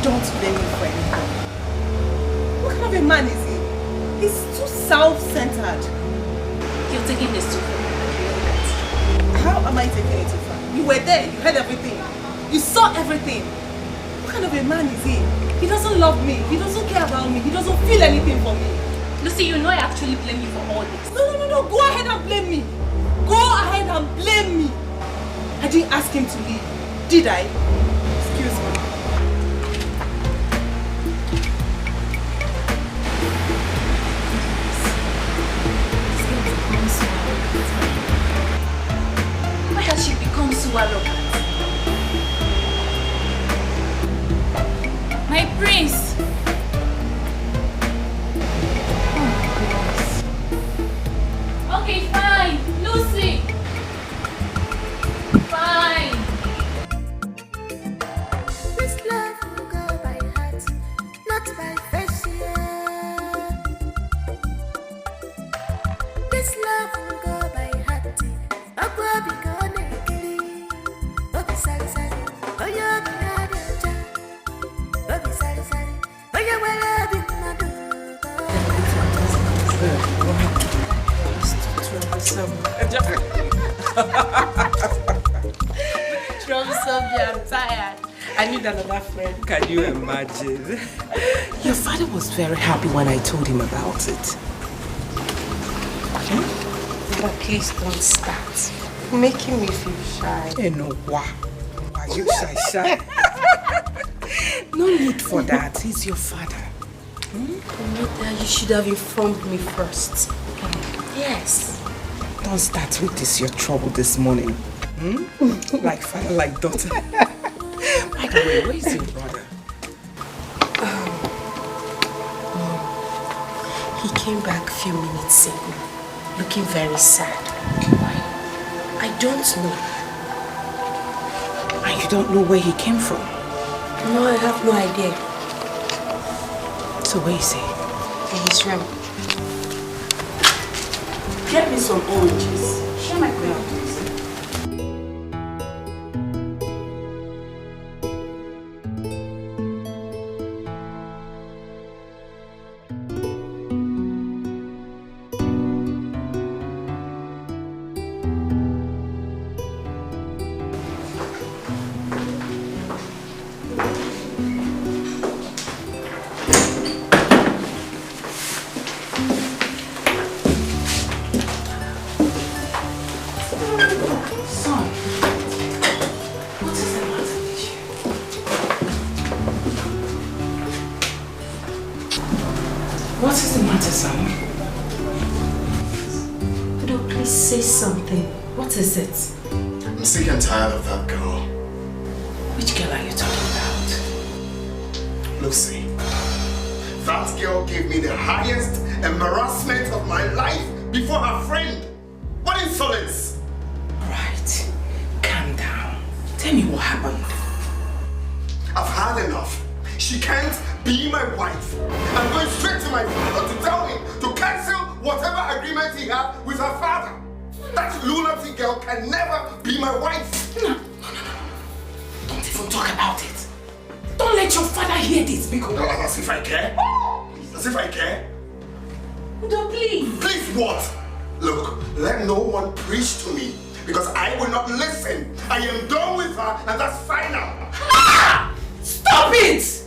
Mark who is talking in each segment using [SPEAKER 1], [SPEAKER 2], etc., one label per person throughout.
[SPEAKER 1] Don't blame me for anything. What kind of a man is he? He's too self-centered.
[SPEAKER 2] You're taking this too far.
[SPEAKER 1] How am I taking it too far? You were there, you heard everything. You saw everything. What kind of a man is he? He doesn't love me, he doesn't care about me, he doesn't feel anything for me.
[SPEAKER 2] Lucy, you know I actually blame you for all this.
[SPEAKER 1] No, go ahead and blame me. Go ahead and blame me. I didn't ask him to leave, did I? Excuse me.
[SPEAKER 2] Why has she become so arrogant? My prince! Okay, fine. Lucy! Fine.
[SPEAKER 3] This love will go by heart, not by face, yeah. This love will go by heart. Obo bi go nekiri. Obi sari sari. Oyo bi adeja. Obi sari sari. Oyo wele bi madu.
[SPEAKER 1] Troublesome, I'm tired. I need another friend.
[SPEAKER 4] Can you imagine? Your father was very happy when I told him about it.
[SPEAKER 1] But please don't start. You're making me feel shy.
[SPEAKER 4] You know why? Are you shy? No need for that. He's your father.
[SPEAKER 1] You should have informed me first. Yes.
[SPEAKER 4] Don't start with this, your trouble this morning. Like father, like daughter. By the way, where is your brother?
[SPEAKER 1] He came back a few minutes ago, looking very sad.
[SPEAKER 4] Why?
[SPEAKER 1] I don't know.
[SPEAKER 4] And you don't know where he came from?
[SPEAKER 1] No, I have no idea.
[SPEAKER 4] So where is he?
[SPEAKER 1] In his room. Get me some oranges.
[SPEAKER 2] Share my crown, please.
[SPEAKER 4] What is the matter, son?
[SPEAKER 1] Could please say something? What is it?
[SPEAKER 5] I'm sick and tired of that girl.
[SPEAKER 4] Which girl are you talking about?
[SPEAKER 5] Lucy. That girl gave me the highest embarrassment of my life before her friend. What insolence!
[SPEAKER 4] Right. Calm down. Tell me what happened.
[SPEAKER 5] I've had enough. She can't be my wife. I'm going straight to my father to tell him to cancel whatever agreement he had with her father. That lunatic girl can never be my wife.
[SPEAKER 4] No. Don't even talk about it. Don't let your father hear this, because...
[SPEAKER 5] As if I care? As if I care?
[SPEAKER 2] No, please.
[SPEAKER 5] Please what? Look, let no one preach to me, because I will not listen. I am done with her, and that's final.
[SPEAKER 4] Ah! Stop it!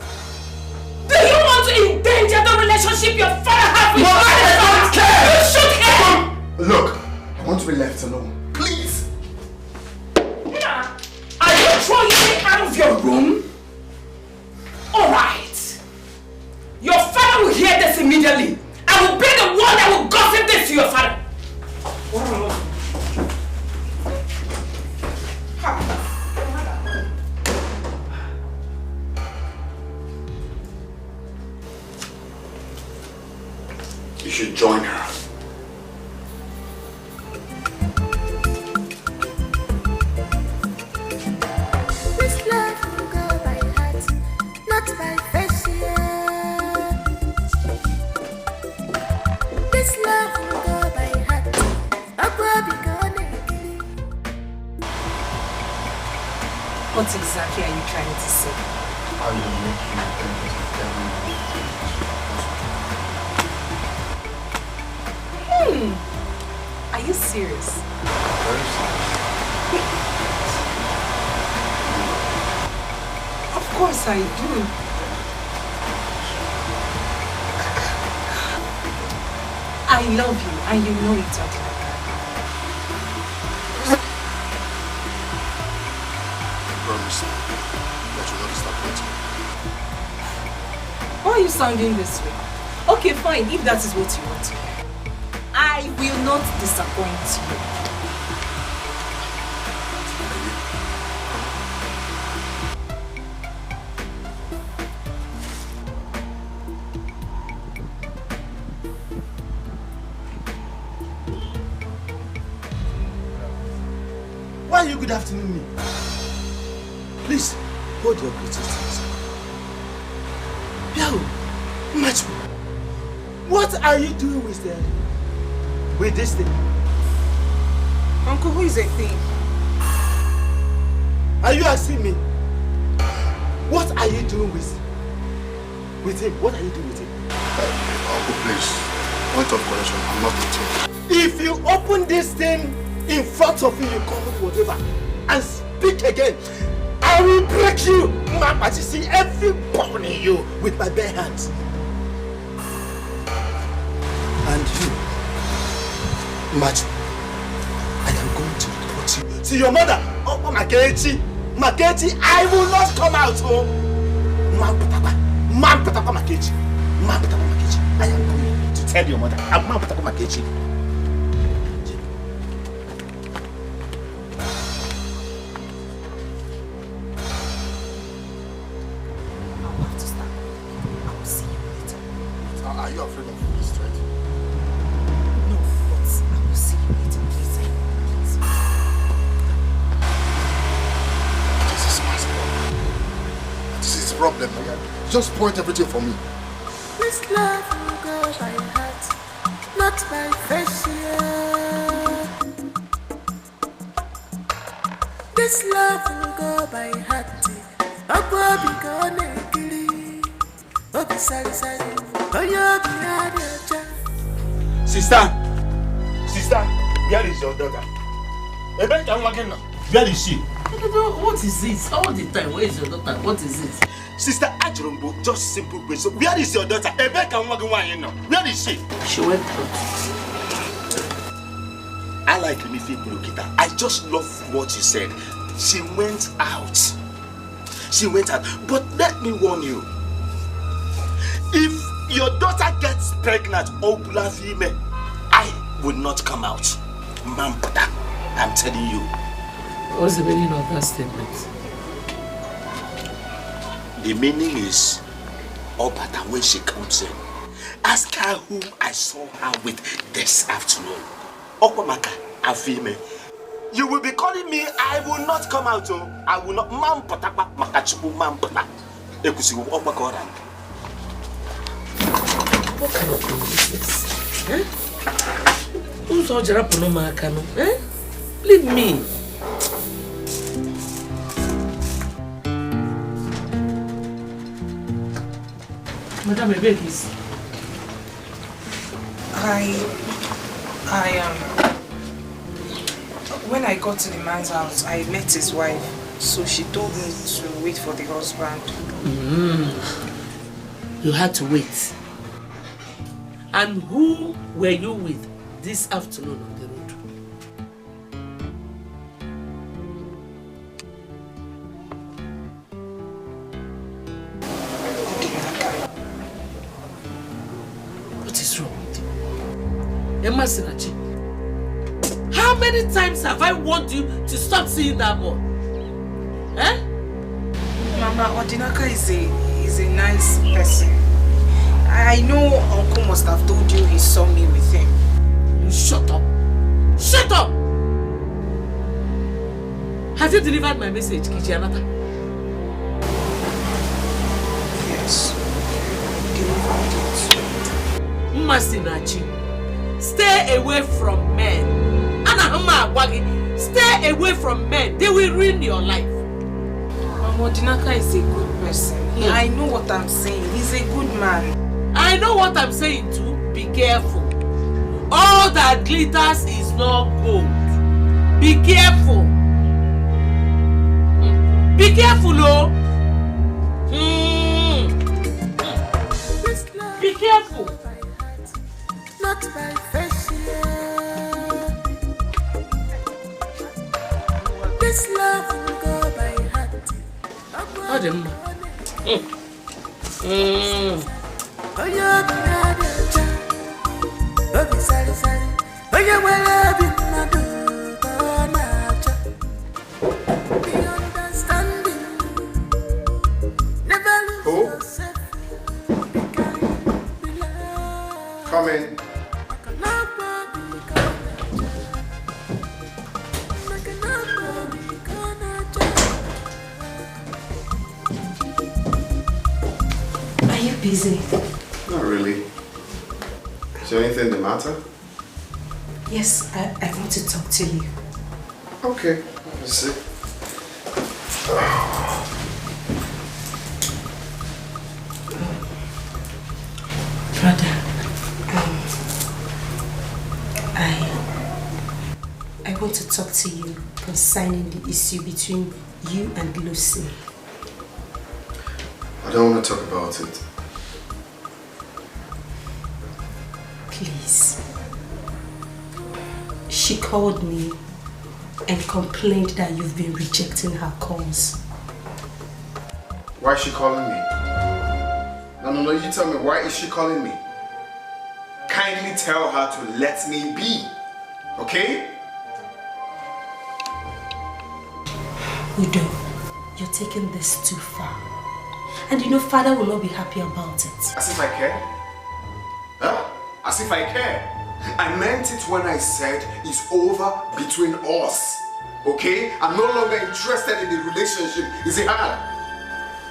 [SPEAKER 4] Do you want to endanger the relationship your father has with your father? You should care!
[SPEAKER 5] Look, I want to be left alone. Please!
[SPEAKER 4] Are you throwing me out of your room? Alright. Your father will hear this immediately. I will be the one that will gossip this to your father.
[SPEAKER 5] You should join her.
[SPEAKER 3] This love will go by heart, not by face, yeah. This love will go by heart. Obo bi go nekiri.
[SPEAKER 1] What exactly are you trying to say?
[SPEAKER 5] how you make me think of everyone.
[SPEAKER 1] Are you serious?
[SPEAKER 5] Very serious.
[SPEAKER 4] Of course I do.
[SPEAKER 1] I love you and you know it, Auntie.
[SPEAKER 5] Promise that you'll not disappoint me.
[SPEAKER 1] Why are you sounding this way? Okay, fine, if that is what you want to hear. I will not disappoint you.
[SPEAKER 6] Why are you good afternoon me? Please, hold your greetings to yourself. Biao, Machu, what are you doing with this thing?
[SPEAKER 1] Uncle, who is a thing?
[SPEAKER 6] Are you asking me? What are you doing with him? What are you doing with him?
[SPEAKER 5] Uncle, please. Point of correction, I'm not with him.
[SPEAKER 6] If you open this thing in front of you, you call it whatever, and speak again, I will break you, Mama, to see every bone in you with my bare hands. And you, Machu, I am going to report you to your mother. Oh, Makechi, I will not come out. Oh, Mampatapa Makechi, I am going to tell your mother. I'm Mampatapa Makechi.
[SPEAKER 5] Are you afraid of this threat?
[SPEAKER 1] No, but I will see you later, please.
[SPEAKER 5] This is my problem. This is his problem. Just point everything for me.
[SPEAKER 3] This love will go by heart, not by face. This love will go by heart.
[SPEAKER 6] Sister, where is your daughter? Where is she?
[SPEAKER 7] What is this? All the time, where is your daughter? What is it?
[SPEAKER 6] Sister Ajurumbo, just simple question. Where is your daughter? Where is she?
[SPEAKER 7] She went out.
[SPEAKER 6] I like Mifi Kulukita. I just love what you said. She went out. But let me warn you. If your daughter gets pregnant, I will not come out. Mampata, I'm telling you.
[SPEAKER 7] What's the meaning of that statement?
[SPEAKER 6] The meaning is, Obata, when she comes in, ask her whom I saw her with this afternoon. Okwamaka, Afime. You will be calling me, I will not come out. I will not. Mampata, Makachubu, Mampata. Ekusi, Okwakora.
[SPEAKER 7] What kind of thing is this? Eh? Who's all Jarapuno Makano? Eh? Leave me. Madam, I beg this.
[SPEAKER 8] When I got to the man's house, I met his wife. So she told me to wait for the husband.
[SPEAKER 7] You had to wait. And who were you with this afternoon on the road? What is wrong with you? Emma Sinachi, how many times have I warned you to stop seeing that boy? Eh?
[SPEAKER 8] Mama, Odinaka is a nice person. I know Uncle must have told you he saw me with him.
[SPEAKER 7] You shut up! Shut up! Have you delivered my message, Kichianata?
[SPEAKER 8] Yes. Delivered it.
[SPEAKER 7] Masinachi, stay away from men. Anahama Agwagi, stay away from men. They will ruin your life.
[SPEAKER 8] Odinaka is a good person. I know what I'm saying. He's a good man.
[SPEAKER 7] I know what I'm saying too. Be careful. All that glitters is not gold. Be careful. Be careful, oh. Be careful.
[SPEAKER 3] Not by face, this love will go by heart.
[SPEAKER 7] Adam.
[SPEAKER 3] Oh, you're the other sorry. Oh, you're well, be understanding. Never lose yourself.
[SPEAKER 5] Come in.
[SPEAKER 9] Are you busy?
[SPEAKER 5] Not really. Is there anything the matter?
[SPEAKER 9] Yes, I want to talk to you.
[SPEAKER 5] Okay, let's see.
[SPEAKER 9] Brother, I want to talk to you concerning the issue between you and Lucy.
[SPEAKER 5] I don't want to talk about it.
[SPEAKER 9] Please. She called me and complained that you've been rejecting her calls.
[SPEAKER 5] Why is she calling me? No, you tell me, why is she calling me? Kindly tell her to let me be, okay?
[SPEAKER 9] Udo, you're taking this too far. And you know Father will not be happy about it.
[SPEAKER 5] As if I care? Huh? As if I care? I meant it when I said it's over between us, okay? I'm no longer interested in the relationship. Is it hard?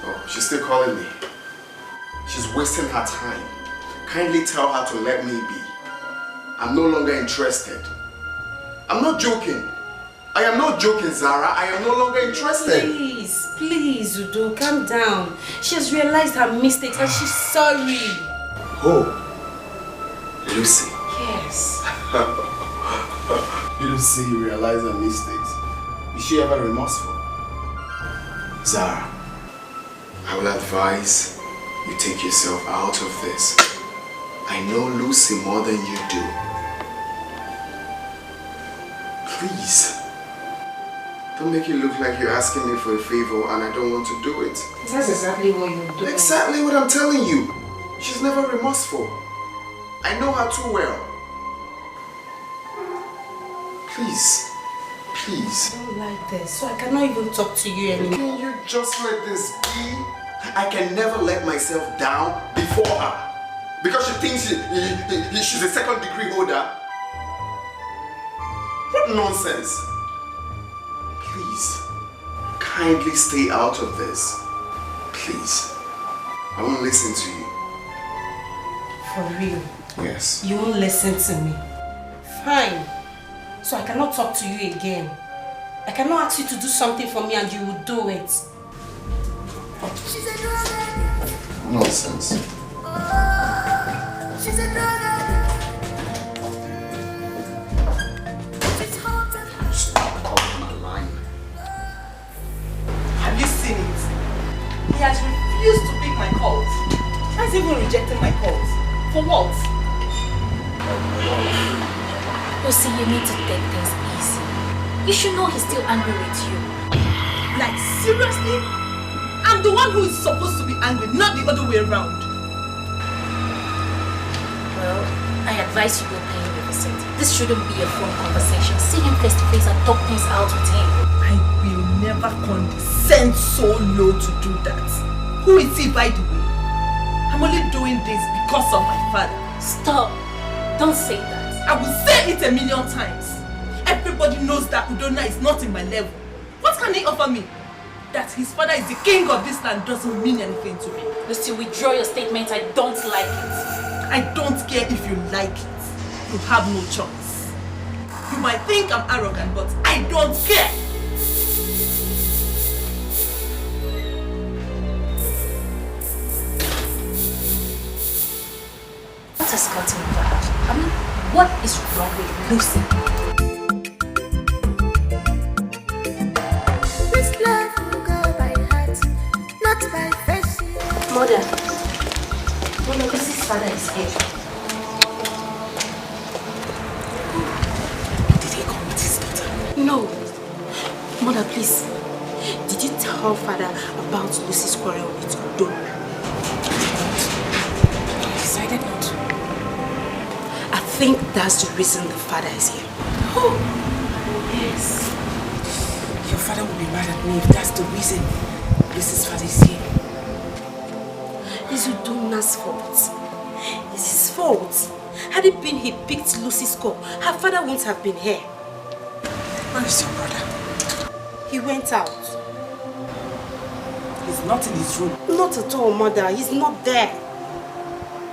[SPEAKER 5] Oh, she's still calling me. She's wasting her time. Kindly tell her to let me be. I'm no longer interested. I'm not joking. I am not joking, Zara. I am no longer interested.
[SPEAKER 9] Please, Udo, calm down. She has realized her mistakes and she's sorry.
[SPEAKER 5] Oh, Lucy.
[SPEAKER 9] Yes.
[SPEAKER 5] Lucy realized her mistakes. Is she ever remorseful? Zara, I will advise you take yourself out of this. I know Lucy more than you do. Please. Don't make it look like you're asking me for a favor and I don't want to do it.
[SPEAKER 9] That's exactly what you're doing.
[SPEAKER 5] Exactly what I'm telling you. She's never remorseful. I know her too well. Please. Please.
[SPEAKER 9] I don't like this, so I cannot even talk to you anymore.
[SPEAKER 5] Can you just let this be? I can never let myself down before her. Because she thinks she's a second degree holder. What nonsense. Please, kindly stay out of this. Please. I won't listen to you.
[SPEAKER 9] For real?
[SPEAKER 5] Yes.
[SPEAKER 9] You won't listen to me. Fine. So I cannot talk to you again. I cannot ask you to do something for me and you will do it.
[SPEAKER 3] She's a drug addict.
[SPEAKER 5] Nonsense.
[SPEAKER 3] She's a drug addict. She's haunted.
[SPEAKER 5] Stop calling my line.
[SPEAKER 1] Have you seen it? He has refused to pick my calls. He's even rejecting my calls. For what?
[SPEAKER 2] Lucy, you need to take things easy. You should know he's still angry with you.
[SPEAKER 1] Like, seriously? I'm the one who is supposed to be angry, not the other way around.
[SPEAKER 2] Well, I advise you go pay him a visit. This shouldn't be a phone conversation. See him face to face and talk things out with him.
[SPEAKER 1] I will never condescend so low to do that. Who is he, by the way? I'm only doing this because of my father.
[SPEAKER 2] Stop. Don't say that.
[SPEAKER 1] I will say it 1,000,000 times. Everybody knows that Udona is not in my level. What can he offer me? That his father is the king of this land doesn't mean anything to me.
[SPEAKER 2] Lucy, withdraw your statement. I don't like it.
[SPEAKER 1] I don't care if you like it. You have no choice. You might think I'm arrogant, but I don't care.
[SPEAKER 2] escalating over her? I mean, what is wrong with Lucy?
[SPEAKER 3] This love will go by heart, not by face.
[SPEAKER 2] Mother, Lucy's father is here.
[SPEAKER 8] Did he come with his daughter?
[SPEAKER 9] No. Mother, please. Did you tell father about Lucy's quarrel with Udo?
[SPEAKER 8] I decided not to.
[SPEAKER 9] I think that's the reason the father is here.
[SPEAKER 8] Oh, yes. Your father will be mad at me if that's the reason Lucy's father is here.
[SPEAKER 9] It's Udona's fault. It's his fault. Had it been he picked Lucy's call, her father wouldn't have been here.
[SPEAKER 8] Where is your brother?
[SPEAKER 9] He went out.
[SPEAKER 8] He's not in his room.
[SPEAKER 9] Not at all, Mother. He's not there.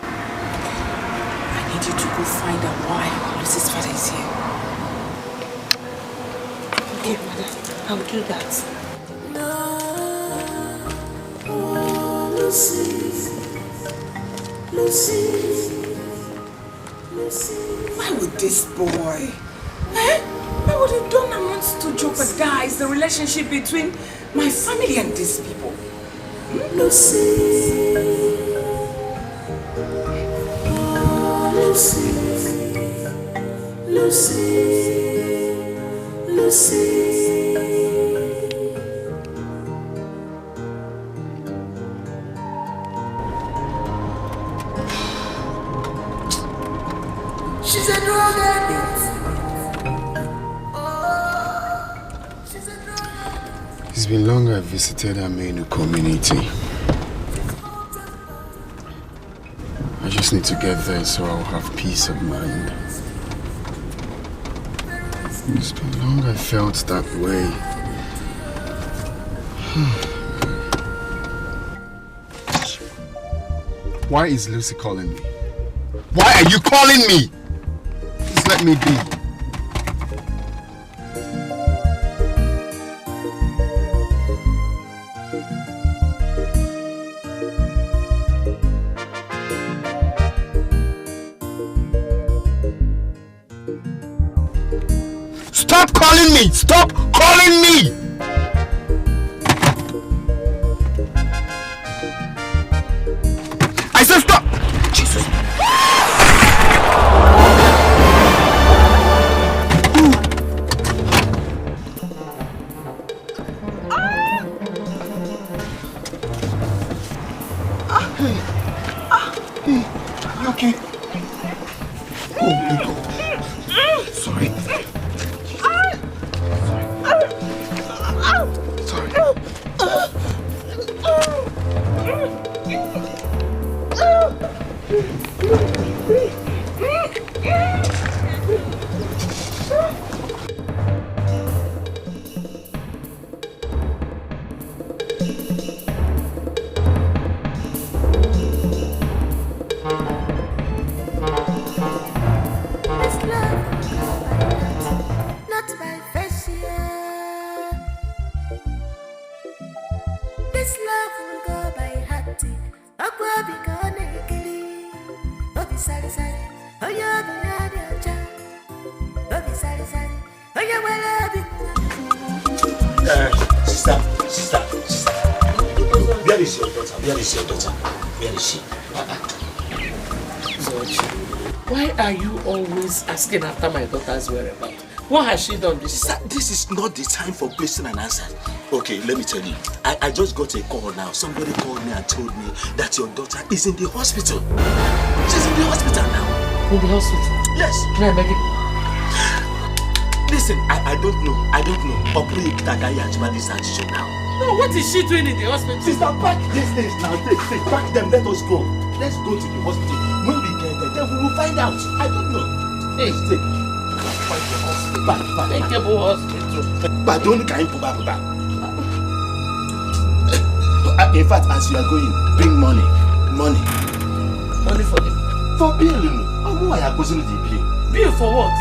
[SPEAKER 8] I need you to go find out why Lucy's father is here.
[SPEAKER 9] Okay, Mother. I'll do that.
[SPEAKER 3] Lucy, Lucy, Lucy.
[SPEAKER 8] Why would this boy? Why would Udona want to jeopardize the relationship between my family and these people?
[SPEAKER 3] Lucy, Lucy, Lucy, Lucy. She's a drug addict. She's a drug addict.
[SPEAKER 5] It's been long I visited Amenu community. I just need to get there so I'll have peace of mind. It's been long I felt that way. Why is Lucy calling me? Why are you calling me? Please let me be. Stop calling me! Stop calling me! I said stop! Jesus! Hey, you okay? Oh my God. Sorry.
[SPEAKER 3] This love will go by heart, not by face. This love will go by heart. Akwa bikone kili, obi sari sari, oya biyadi aja, obi sari sari, oya wala bi.
[SPEAKER 6] Sister. Where is your daughter? Where is your daughter? Where is she?
[SPEAKER 7] Why are you always asking after my daughter's whereabouts? What has she done this time?
[SPEAKER 6] This is not the time for question and answer. Okay, let me tell you. I just got a call now. Somebody called me and told me that your daughter is in the hospital. She's in the hospital now.
[SPEAKER 7] In the hospital?
[SPEAKER 6] Yes.
[SPEAKER 7] Can I beg you?
[SPEAKER 6] Listen, I don't know.
[SPEAKER 7] No, what is she doing in the hospital?
[SPEAKER 6] Sister, pack these things now. Take, pack them. Let us go. Let's go to the hospital. When we get there, then we will find out. I don't know.
[SPEAKER 7] Hey,
[SPEAKER 6] take. Find the hospital. Back.
[SPEAKER 7] Take your hospital.
[SPEAKER 6] But don't kind of back. In fact, as you are going, bring money. Money
[SPEAKER 7] for them.
[SPEAKER 6] For bill. Why are you going to bill?
[SPEAKER 7] Bill for what?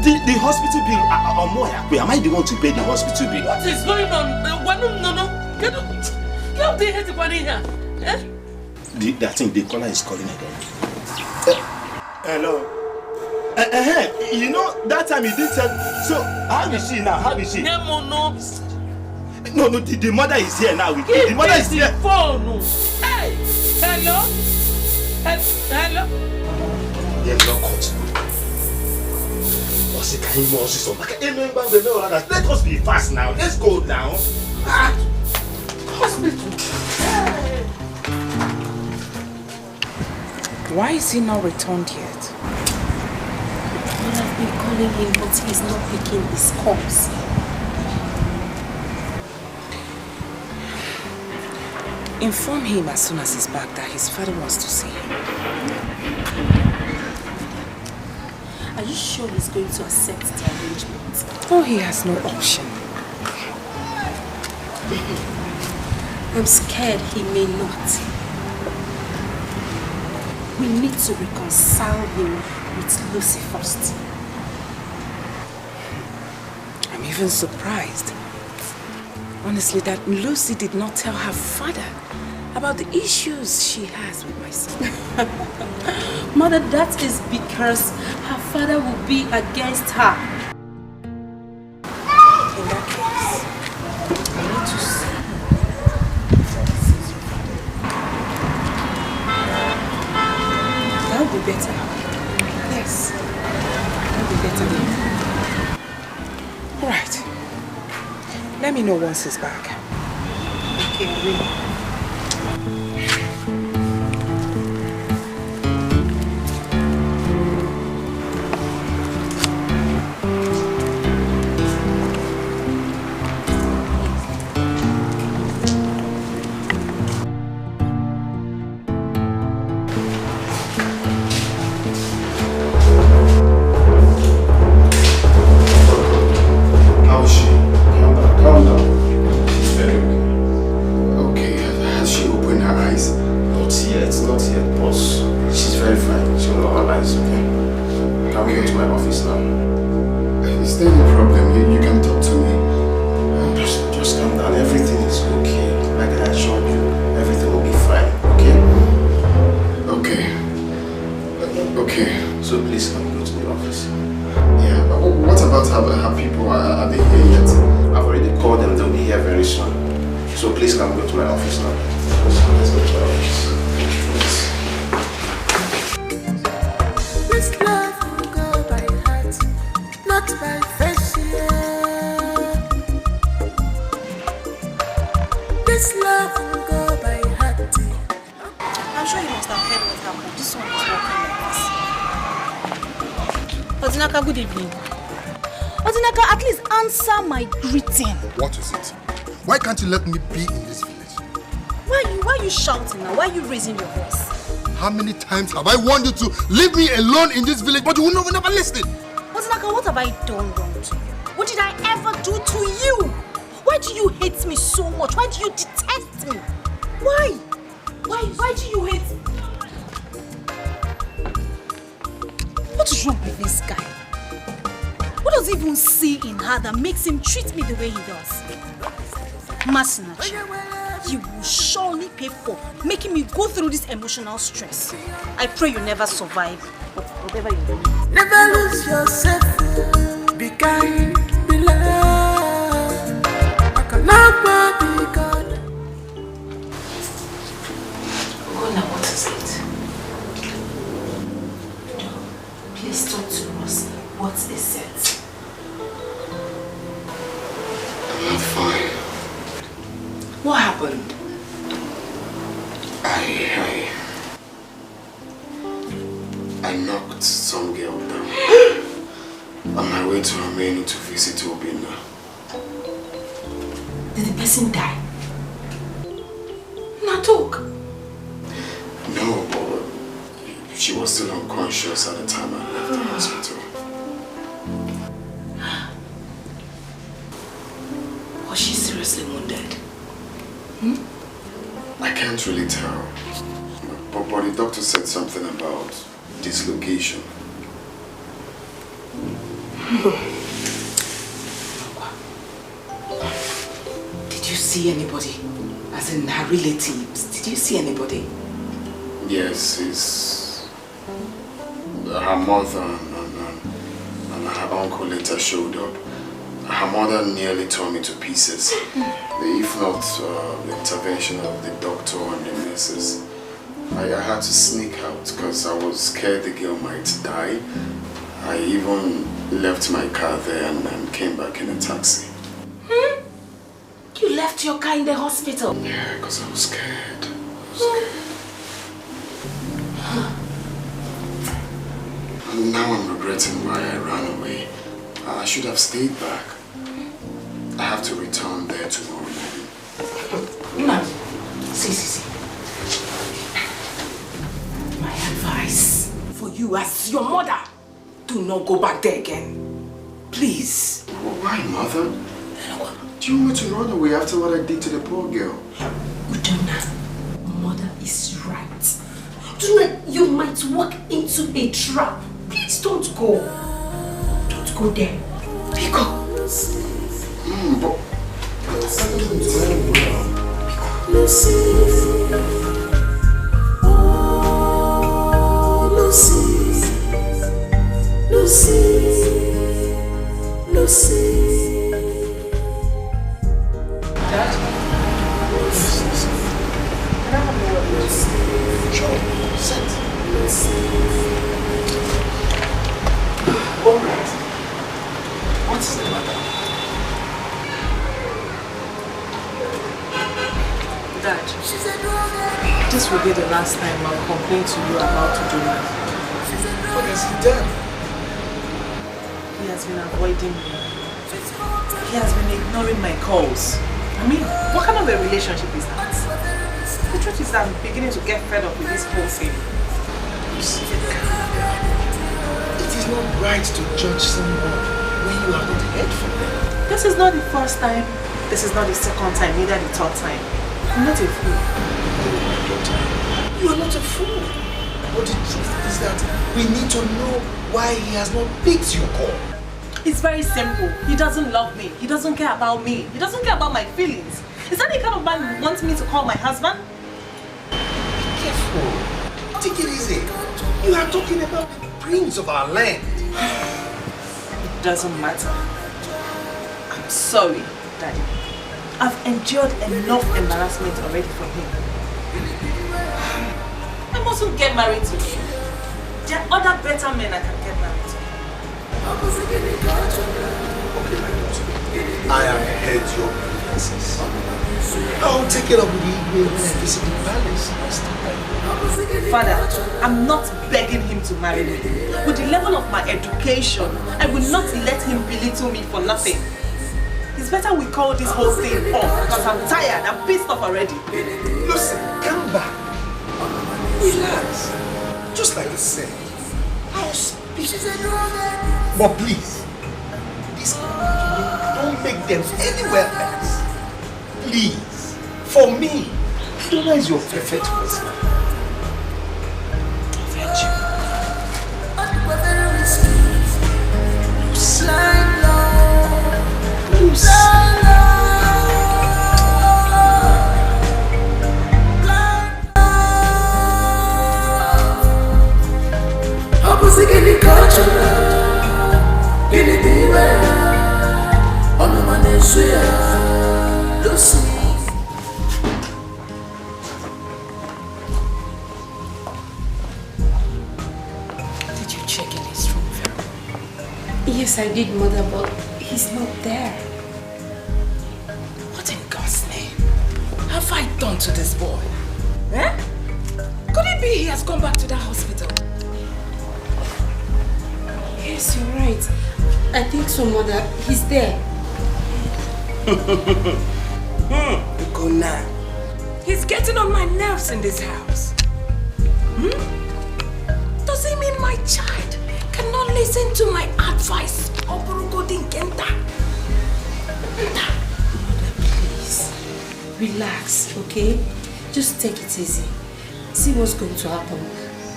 [SPEAKER 6] The hospital bill. Am I the one to pay the hospital bill?
[SPEAKER 7] What is going on? No. Get up the head of here.
[SPEAKER 6] I think the caller is calling again. Hello. You know, that time you did tell. So, how is she now? How is she?
[SPEAKER 7] No.
[SPEAKER 6] No, the mother is here now with you. The mother is here.
[SPEAKER 7] Phone. Hey, hello. Hello.
[SPEAKER 6] Yes, no cut. Let us be fast now. Let's go down.
[SPEAKER 7] Hospital. Hey.
[SPEAKER 8] Why is he not returned yet?
[SPEAKER 2] I've been calling him, but he's not picking his calls.
[SPEAKER 8] Inform him as soon as he's back that his father wants to see him.
[SPEAKER 2] Are you sure he's going to accept the arrangement?
[SPEAKER 8] Oh, he has no option.
[SPEAKER 2] I'm scared he may not. We need to reconcile him with Lucy first.
[SPEAKER 8] I'm even surprised. Honestly, that Lucy did not tell her father about the issues she has with my son.
[SPEAKER 2] Mother, that is because her father will be against her.
[SPEAKER 8] In that case, I need to see. That would be better. Yes. That would be better. All right. Let me know once he's back.
[SPEAKER 2] Okay, I will. Good evening. Odinaka, at least answer my greeting.
[SPEAKER 5] What is it? Why can't you let me be in this village?
[SPEAKER 2] Why are you shouting now? Why are you raising your voice?
[SPEAKER 5] How many times have I warned you to leave me alone in this village, but you will never listen?
[SPEAKER 2] Odinaka, what have I done wrong to you? What did I ever do to you? Why do you hate me so much? Why do you detest me? Why? Why do you hate me? What is wrong with this guy? What does he even see in her that makes him treat me the way he does? Masinachi, you will surely pay for making me go through this emotional stress. I pray you never survive whatever you do.
[SPEAKER 3] Never lose yourself. Be kind, be loved. I cannot be God.
[SPEAKER 2] Gona, what is it? No, please talk to us. What is it?
[SPEAKER 5] I'm not fine.
[SPEAKER 2] What happened?
[SPEAKER 5] I knocked some girl down on my way to Romania to visit Obina.
[SPEAKER 2] Did the person die? Not talk.
[SPEAKER 5] No, but she was still unconscious at the time I left the hospital.
[SPEAKER 2] Was she seriously wounded?
[SPEAKER 5] I can't really tell. But the doctor said something about dislocation.
[SPEAKER 8] Did you see anybody? As in her relatives? Did you see anybody?
[SPEAKER 5] Yes, his her mother and her uncle later showed up. Her mother nearly tore me to pieces. If not the intervention of the doctor and the nurses. I had to sneak out because I was scared the girl might die. I even left my car there and came back in a taxi.
[SPEAKER 4] You left your car in the hospital?
[SPEAKER 5] Yeah, because I was scared. And now I'm regretting why I ran away. I should have stayed back. I have to return there tomorrow morning.
[SPEAKER 4] No. See. My advice for you as your mother, do not go back there again. Please.
[SPEAKER 5] Why, Mother? Do you want me to run away after what I did to the poor girl?
[SPEAKER 9] Udonna, Mother is right. Udonna, you might walk into a trap. Please don't go. Don't go there. Because...
[SPEAKER 5] But that doesn't end well.
[SPEAKER 3] Lucy. Oh, Lucy. Lucy. Lucy.
[SPEAKER 8] Dad? Can I have a word with you?
[SPEAKER 5] Sure. Sit.
[SPEAKER 6] All right. What's the matter?
[SPEAKER 8] Dad, this will be the last time I'll complain to you about Udonna.
[SPEAKER 6] What has he done?
[SPEAKER 8] He has been avoiding me. He has been ignoring my calls. I mean, what kind of a relationship is that? The truth is that I'm beginning to get fed up with this whole thing.
[SPEAKER 6] You see, calm down. It is not right to judge someone when you have not heard from them.
[SPEAKER 8] This is not the first time. This is not the second time, neither the third time. I'm not a fool.
[SPEAKER 6] Oh, my daughter, you are not a fool. But the truth is that we need to know why he has not picked your call.
[SPEAKER 8] It's very simple. He doesn't love me. He doesn't care about me. He doesn't care about my feelings. Is that the kind of man who wants me to call my husband?
[SPEAKER 6] Be careful. Take it easy. You are talking about the prince of our land.
[SPEAKER 8] It doesn't matter. I'm sorry, Daddy. I've endured enough embarrassment already for him. I mustn't get married to him. There are other better men I can get married to.
[SPEAKER 6] Okay, my daughter. I have heard your grievances. I'll take it up with you when I visit the palace next time.
[SPEAKER 8] Father, I'm not begging him to marry me. With the level of my education, I will not let him belittle me for nothing. It's better we call this whole thing off because I'm tired. I'm pissed off already.
[SPEAKER 6] Listen, come back. Relax. Just like I said, I'll speak. But please, this don't make them anywhere else. Please, for me, Udonna is your perfect husband.
[SPEAKER 9] Did you check in his room, Vera? Yes, I did, Mother, but he's not there.
[SPEAKER 4] What in God's name have I done to this boy? Eh? Could it be he has gone back to that hospital?
[SPEAKER 9] Yes, you're right. I think so, Mother. He's there.
[SPEAKER 4] Go now. He's getting on my nerves in this house. Does he mean my child cannot listen to my advice?
[SPEAKER 9] Please, relax, okay? Just take it easy. See what's going to happen.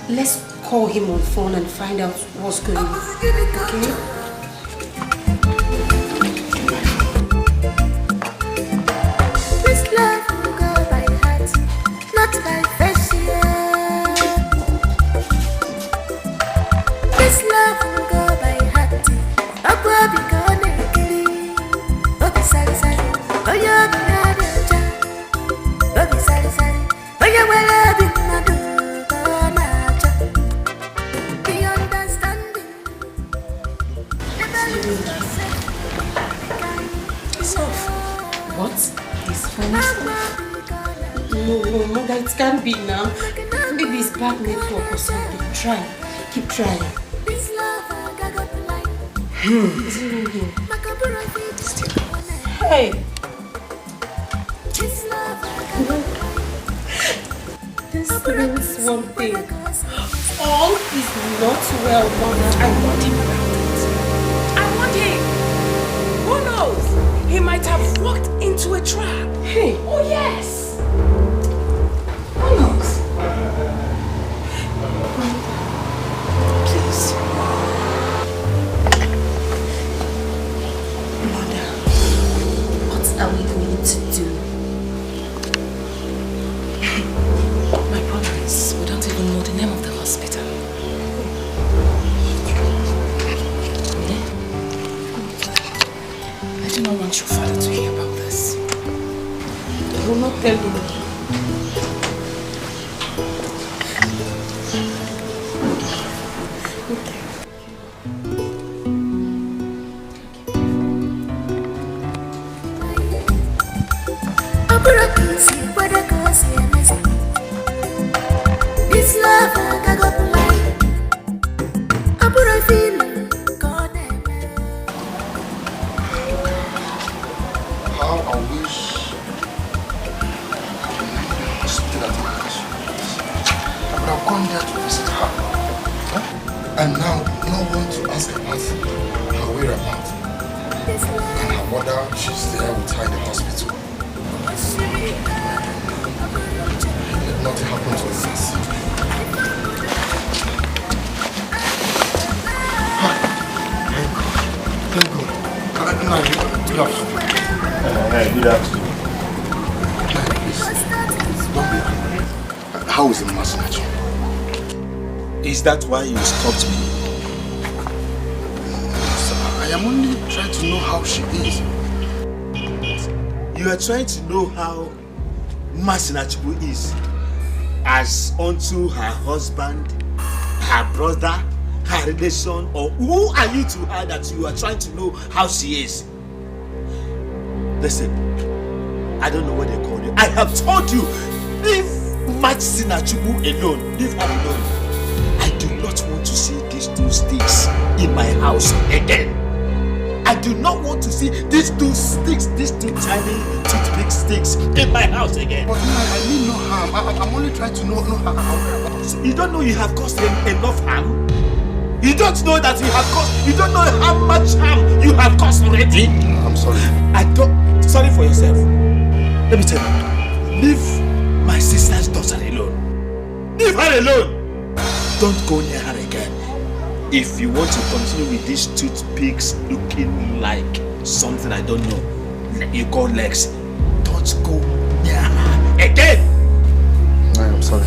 [SPEAKER 9] Let's call him on phone and find out what's going on, okay?
[SPEAKER 3] This love will go by heart, not by fashion.
[SPEAKER 9] No, Mother, it can't be now. Maybe it's bad network or something. Try. Keep trying. Hey! This means one thing. All is not well, Mother.
[SPEAKER 4] I want him back. I want him. Who knows? He might have walked into a trap.
[SPEAKER 9] Hey!
[SPEAKER 4] Oh yes.
[SPEAKER 9] Who knows?
[SPEAKER 4] Please.
[SPEAKER 9] Mother, what are we going to do?
[SPEAKER 4] My problem is we don't even know the name of the hospital. I do not want your father to hear about this.
[SPEAKER 9] I will not tell him.
[SPEAKER 3] This love I got to lie. I put a feeling.
[SPEAKER 5] How I wish I stayed at my house. I would have gone there to visit her. And now, no one to ask about her whereabouts. And her mother, she's there with her in the hospital. Let nothing happen to us. Thank God. Good afternoon.
[SPEAKER 6] Good afternoon.
[SPEAKER 5] Don't be angry. How is the message?
[SPEAKER 6] Is that why you stopped me?
[SPEAKER 5] I am only trying to know how she is.
[SPEAKER 6] You are trying to know how Masinachibu is as unto her husband, her brother, her relation, or who are you to her that you are trying to know how she is? Listen, I don't know what they call you. I have told you, leave Masinachibu alone. Leave her alone. I do not want to see these two sticks in my house again. I do not want to see these two sticks, these two tiny toothpick sticks in my house again.
[SPEAKER 5] But I mean no harm. I'm only trying to know her.
[SPEAKER 6] You don't know you have caused enough harm? You don't know that you have caused, you don't know how much harm you have caused already?
[SPEAKER 5] I'm sorry.
[SPEAKER 6] Sorry for yourself. Let me tell you, leave my sister's daughter alone. Leave her alone. Don't go near her again. If you want to continue with these toothpicks looking like something I don't know, you call legs, don't go near her again.
[SPEAKER 5] I am sorry.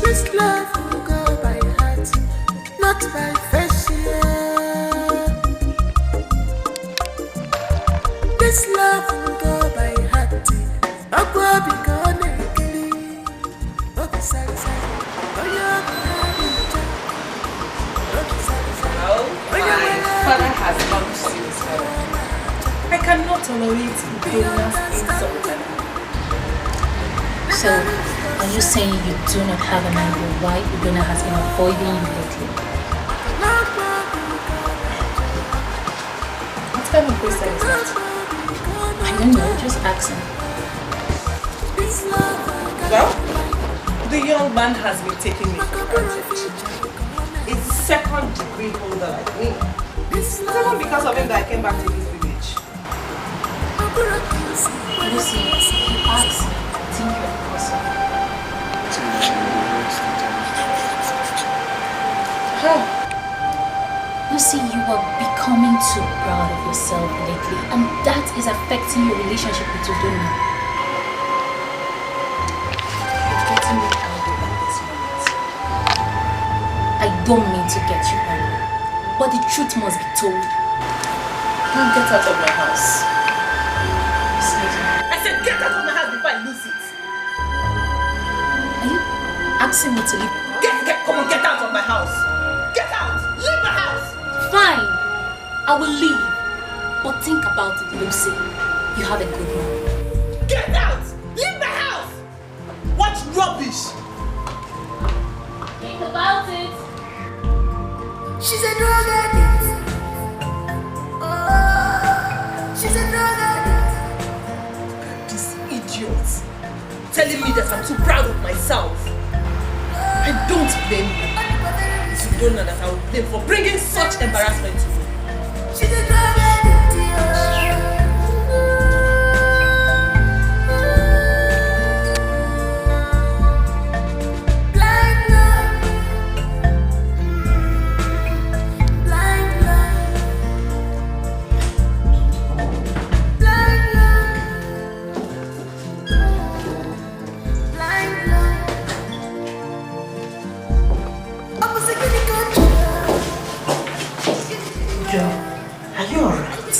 [SPEAKER 3] This love will go by heart, not by fashion. This love will go by heart. Akwa bikone kili. Obi sari sari. Oya bikone. Obi sari sari.
[SPEAKER 1] My father has gone to see his father. I cannot tolerate Udona's insult.
[SPEAKER 2] So, are you saying you do not have an idea why Udona has been avoiding you lately?
[SPEAKER 1] What kind of question is that?
[SPEAKER 2] I don't know, just asking.
[SPEAKER 1] Well, the young man has been taking me for granted. It's second degree holder like me. It's not because of him that I came back to this village.
[SPEAKER 2] Lucy, you asked, I think you're a person. Lucy, you are becoming too proud of yourself lately, and that is affecting your relationship with Udona. You're getting me angry at this moment. I don't mean to get you angry, but the truth must be told.
[SPEAKER 1] Now get out of my house.
[SPEAKER 2] Excuse me.
[SPEAKER 1] I said get out of my house before I lose it.
[SPEAKER 2] Are you asking me to leave?
[SPEAKER 1] Get Come on, get out of my house. Get out. Leave my house.
[SPEAKER 9] Fine, I will leave. But think about it, Lucy. You have a good man.
[SPEAKER 1] Get out. Leave my house. What rubbish.
[SPEAKER 9] Think about it.
[SPEAKER 3] She's a drug addict. Oh, she's a drug addict.
[SPEAKER 1] This idiot telling me that I'm too proud of myself. I don't blame you. If you don't know that I will blame for bringing such embarrassment to me.
[SPEAKER 3] She's a drug addict. Blind love. Blind love. Blind love. Blind love. I'm a second control.
[SPEAKER 7] Joe, are you alright?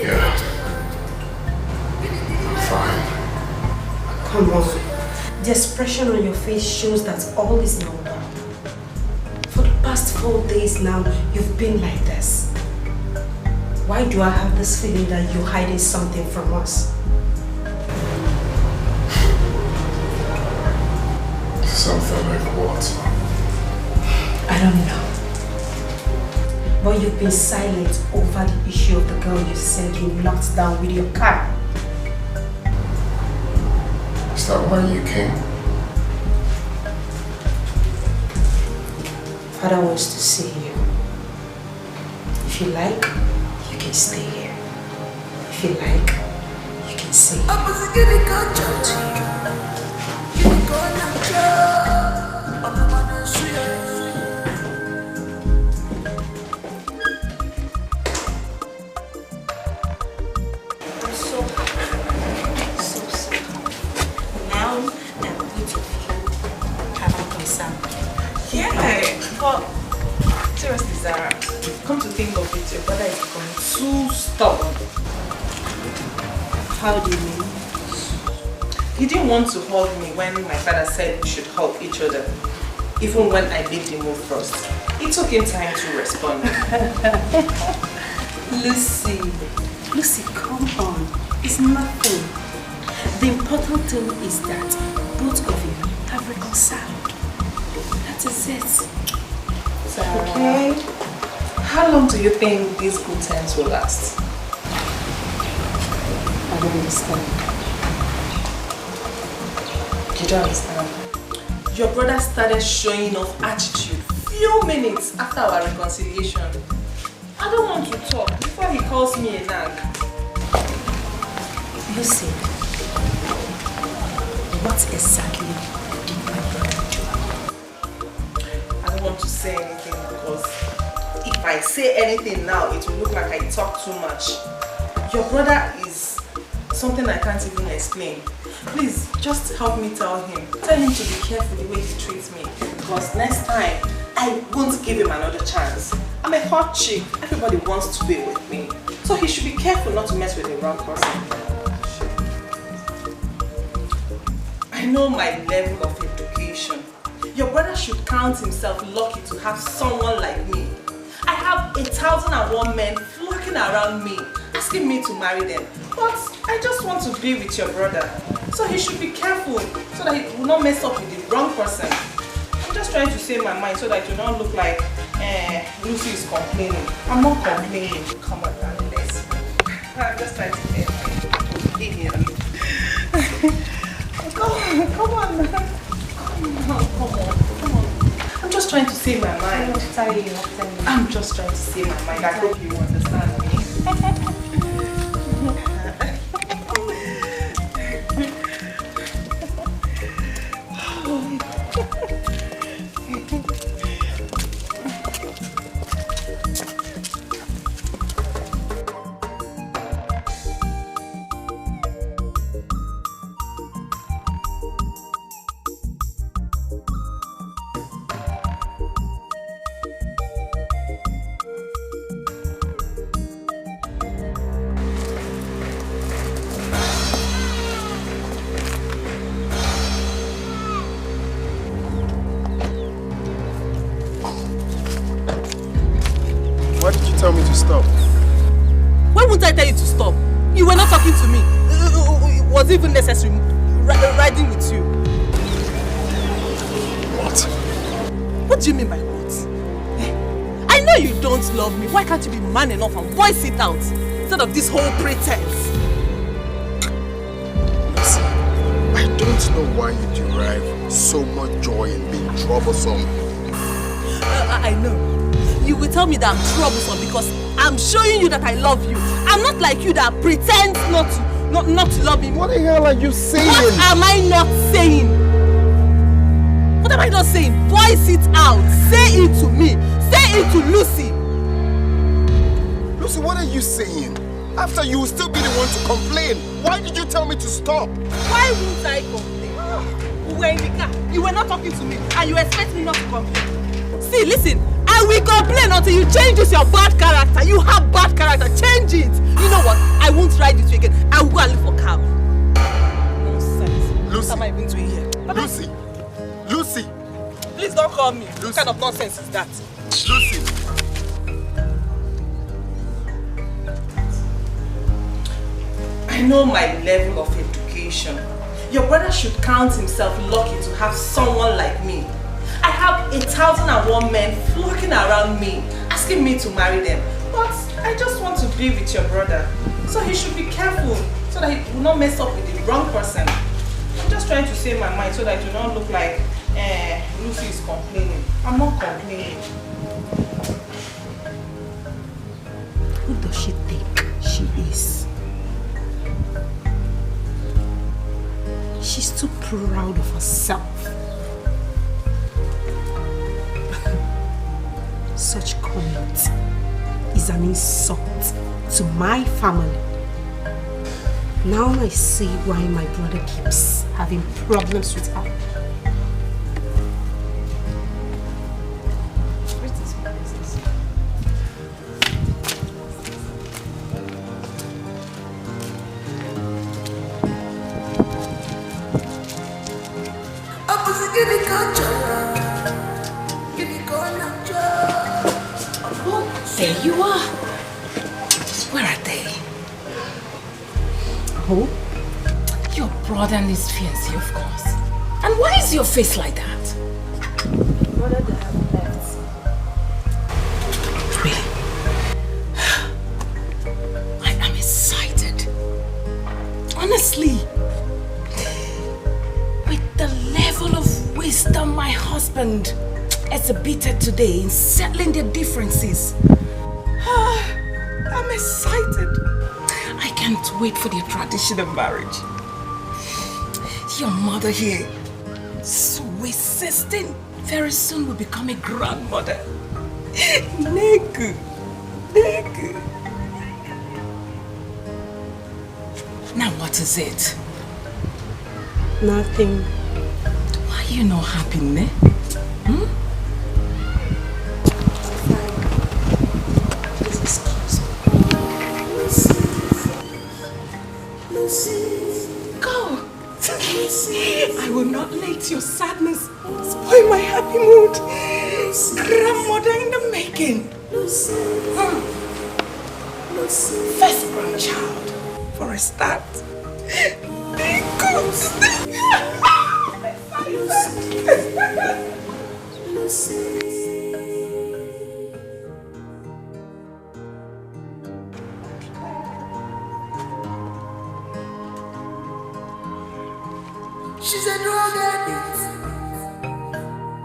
[SPEAKER 5] Yeah. I'm fine.
[SPEAKER 9] Come on. The expression on your face shows that all is not well. For the past 4 days now, you've been like this. Why do I have this feeling that you're hiding something from us?
[SPEAKER 5] Something like what?
[SPEAKER 9] I don't know. But you've been silent over the issue of the girl you said you locked down with your car.
[SPEAKER 5] Is that why you came?
[SPEAKER 9] Father wants to see you. If you like, you can stay here. If you like, you can stay here.
[SPEAKER 3] I'm a second control. You go now. I'm the one who's sweet.
[SPEAKER 8] I'm so happy. So happy. Now that both of you have a concern. Yeah, but seriously, Zara, come to think of it, your brother is becoming too stubborn.
[SPEAKER 1] How do you mean? He didn't want to hug me when my father said we should hug each other, even when I made the move first. It took him time to respond.
[SPEAKER 2] Lucy, come on. It's nothing. The important thing is that both of you have reconciled. That is it.
[SPEAKER 1] Okay. How long do you think these good times will last?
[SPEAKER 9] I don't understand.
[SPEAKER 1] You don't understand. Your brother started showing off attitude few minutes after our reconciliation. I don't want to talk before he calls me a nag.
[SPEAKER 2] Lucy, what exactly did my brother do?
[SPEAKER 1] I don't want to say anything because if I say anything now, it will look like I talk too much. Your brother is something I can't even explain. Please, just help me tell him. Tell him to be careful the way he treats me. Because next time, I won't give him another chance. I'm a hot chick. Everybody wants to be with me. So he should be careful not to mess with the wrong person. I know my level of education. Your brother should count himself lucky to have someone like me. I have 1,001 men flocking around me, asking me to marry them. But I just want to be with your brother. So he should be careful so that he will not mess up with the wrong person. I'm just trying to say my mind so that it will not look like Lucy is complaining. I'm not complaining. Come on, darling, let's go. I'm just trying to say my opinion. Come on. I'm just trying to say my mind. I'm just trying to say my mind. I hope you understand me.
[SPEAKER 6] to stop.
[SPEAKER 8] Why won't I tell you to stop? You were not talking to me. It was even necessary riding with you.
[SPEAKER 6] What?
[SPEAKER 8] What do you mean by what? I know you don't love me. Why can't you be man enough and voice it out instead of this whole pretense?
[SPEAKER 6] Listen, I don't know why you derive so much joy in being troublesome.
[SPEAKER 8] I know. You will tell me that I'm troublesome because I'm showing you that I love you. I'm not like you that pretends not to love me.
[SPEAKER 6] What the hell are you saying?
[SPEAKER 8] What am I not saying? What am I not saying? Voice it out. Say it to me. Say it to Lucy.
[SPEAKER 6] Lucy, what are you saying? After you will still be the one to complain. Why did you tell me to stop?
[SPEAKER 8] Why won't I complain? We were in the car. You were not talking to me and you expect me not to complain. See, listen. I will complain until you change this your bad character. You have bad character. Change it. You know what? I won't ride with you again. I will go and look for cab. Nonsense.
[SPEAKER 6] Lucy.
[SPEAKER 8] What am I even doing here?
[SPEAKER 6] Lucy. Lucy.
[SPEAKER 8] Please don't call me.
[SPEAKER 6] Lucy.
[SPEAKER 8] What kind of nonsense is that?
[SPEAKER 6] Lucy.
[SPEAKER 1] I know my level of education. Your brother should count himself lucky to have someone like me. I have 1,001 men flocking around me, asking me to marry them. But I just want to be with your brother. So he should be careful so that he will not mess up with the wrong person. I'm just trying to save my mind so that it will not look like Lucy is complaining. I'm not complaining.
[SPEAKER 9] Who does she think she is? She's too proud of herself. Such comment is an insult to my family. Now I see why my brother keeps having problems with her.
[SPEAKER 4] There you are. Where are they?
[SPEAKER 9] Who?
[SPEAKER 4] Your brother and his fiancée, of course. And why is your face like that?
[SPEAKER 9] Brother, they have left.
[SPEAKER 4] Really? I am excited. Honestly. With the level of wisdom my husband exhibited today in settling their differences. I'm excited. I can't wait for their traditional marriage. Your mother here, sweet sister, very soon will become a grandmother. Negu. Negu. Now what is it?
[SPEAKER 9] Nothing.
[SPEAKER 4] Why are you not happy, ne? Hmm? Go! I will not let your sadness spoil my happy mood. Grandmother in the making. First grandchild for a start.
[SPEAKER 3] She's a drug addict.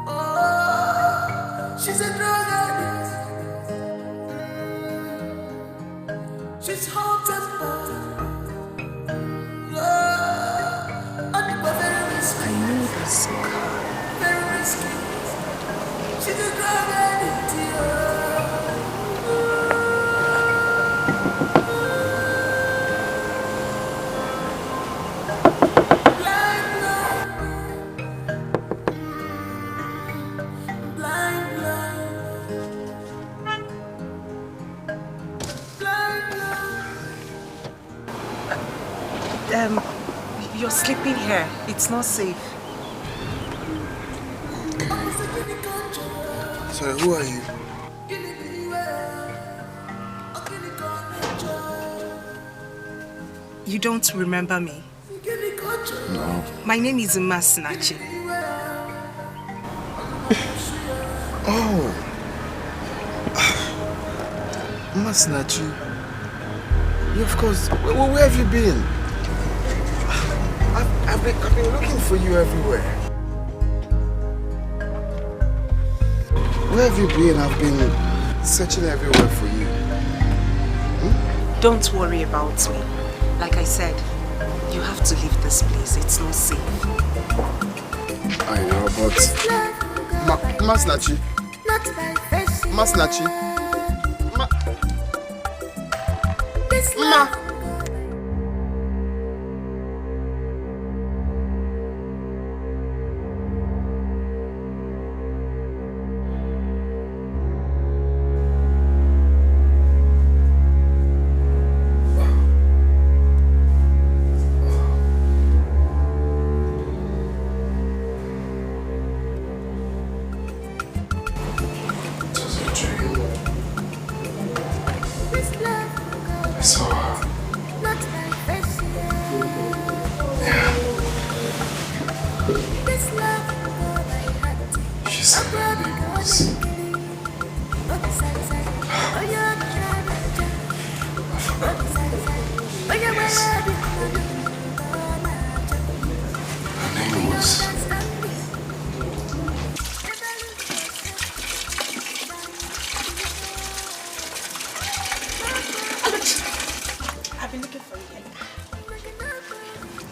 [SPEAKER 3] Oh, she's a drug addict. She's hot and bold. Very risky.
[SPEAKER 9] I know this.
[SPEAKER 3] Very risky. She's a drug addict.
[SPEAKER 8] You're sleeping here. It's not safe.
[SPEAKER 6] Sorry, who are you?
[SPEAKER 1] You don't remember me?
[SPEAKER 6] No.
[SPEAKER 1] My name is Masinachi.
[SPEAKER 6] Oh. Masinachi. Yeah, of course. Where have you been? I've been looking for you everywhere. Where have you been? I've been searching everywhere for you.
[SPEAKER 1] Don't worry about me. Like I said, you have to leave this place. It's not safe.
[SPEAKER 6] I know, but... Masinachi. Masinachi. Ma.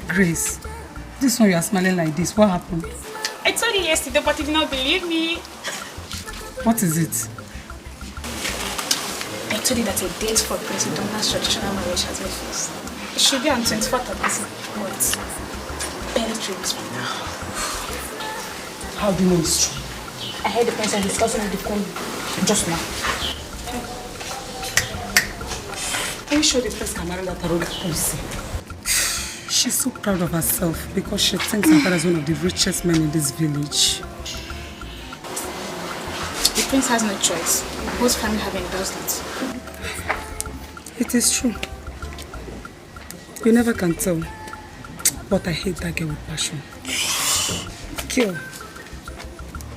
[SPEAKER 10] Grace, this one you are smiling like this. What happened?
[SPEAKER 2] I told you yesterday, but you did not believe me.
[SPEAKER 10] What is it?
[SPEAKER 2] I told you that a date for Prince Donald's traditional marriage has been fixed. It should be on 24th of this month. Barely 3 weeks from now.
[SPEAKER 10] How do you know it's true?
[SPEAKER 2] I heard the princess discussing with the queen just now.
[SPEAKER 10] Are you sure the first can marry that Aroga policy? She's so proud of herself because she thinks her father is one of the richest men in this village.
[SPEAKER 2] The prince has no choice. Both families have endorsed it.
[SPEAKER 10] It is true. You never can tell. But I hate that girl with passion. Kill.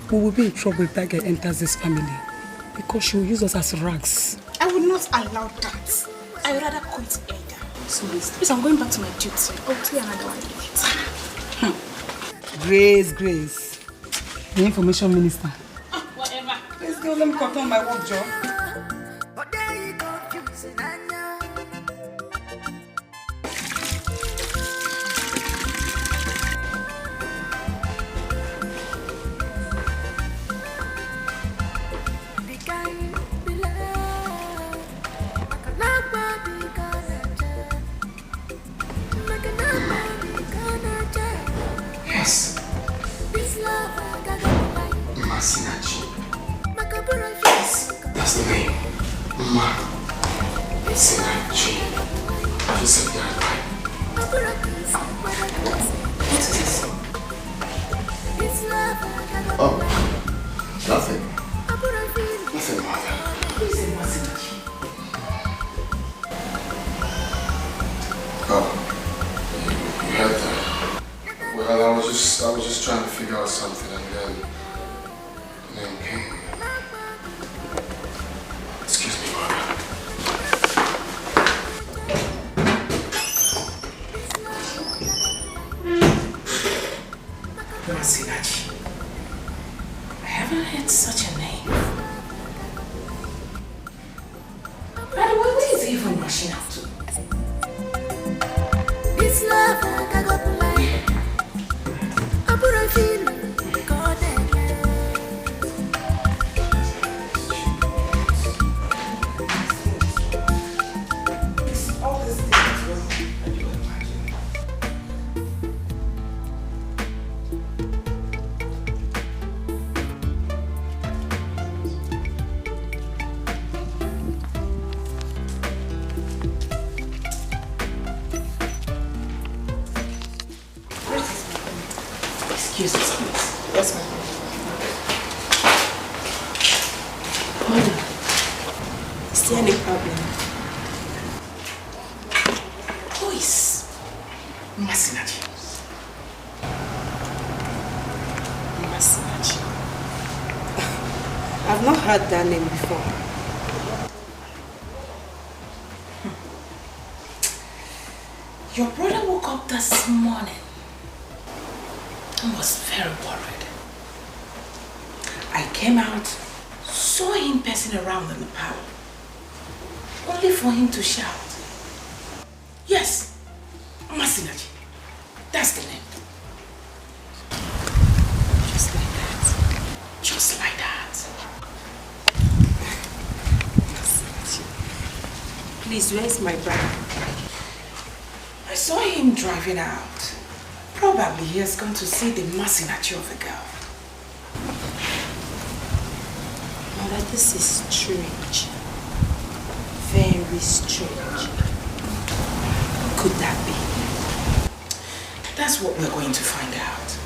[SPEAKER 10] We will be in trouble if that girl enters this family. Because she will use us as rags.
[SPEAKER 2] I would not allow that. I would rather quit Ada. So please, I'm going back to my duty. I'll tell you another one later.
[SPEAKER 10] Grace. The information minister.
[SPEAKER 2] Whatever.
[SPEAKER 10] Let's go, let me cut on my work job.
[SPEAKER 6] Yes. Masinachi. That's the name. Masinachi. You said that right. What is this? Oh, nothing. Nothing, mother.
[SPEAKER 10] Who is it, Masinachi?
[SPEAKER 6] Oh, you heard that? Well, I was just trying to figure out something, and then came. Excuse me, mother.
[SPEAKER 4] Masinachi. I haven't heard such a name. By the way, where is he even rushing out to?
[SPEAKER 3] This love I got to lie. I put a feeling, God
[SPEAKER 4] Excuse us, please.
[SPEAKER 1] Yes, ma'am.
[SPEAKER 4] Mother,
[SPEAKER 1] Is there any problem?
[SPEAKER 4] who is Masinachi.
[SPEAKER 9] I've not heard that name before.
[SPEAKER 4] Your brother woke up this morning and was very worried. I came out, saw him passing around in the parlor, only for him to shout. Yes, Masinachi. That's the name. Just like that. Just like that.
[SPEAKER 9] Masinachi. Please, where's my brother?
[SPEAKER 4] I saw him driving out. Probably he has gone to see the Masinachi of the girl.
[SPEAKER 9] Mother, this is strange. Very strange.
[SPEAKER 4] Could that be? That's what we're going to find out.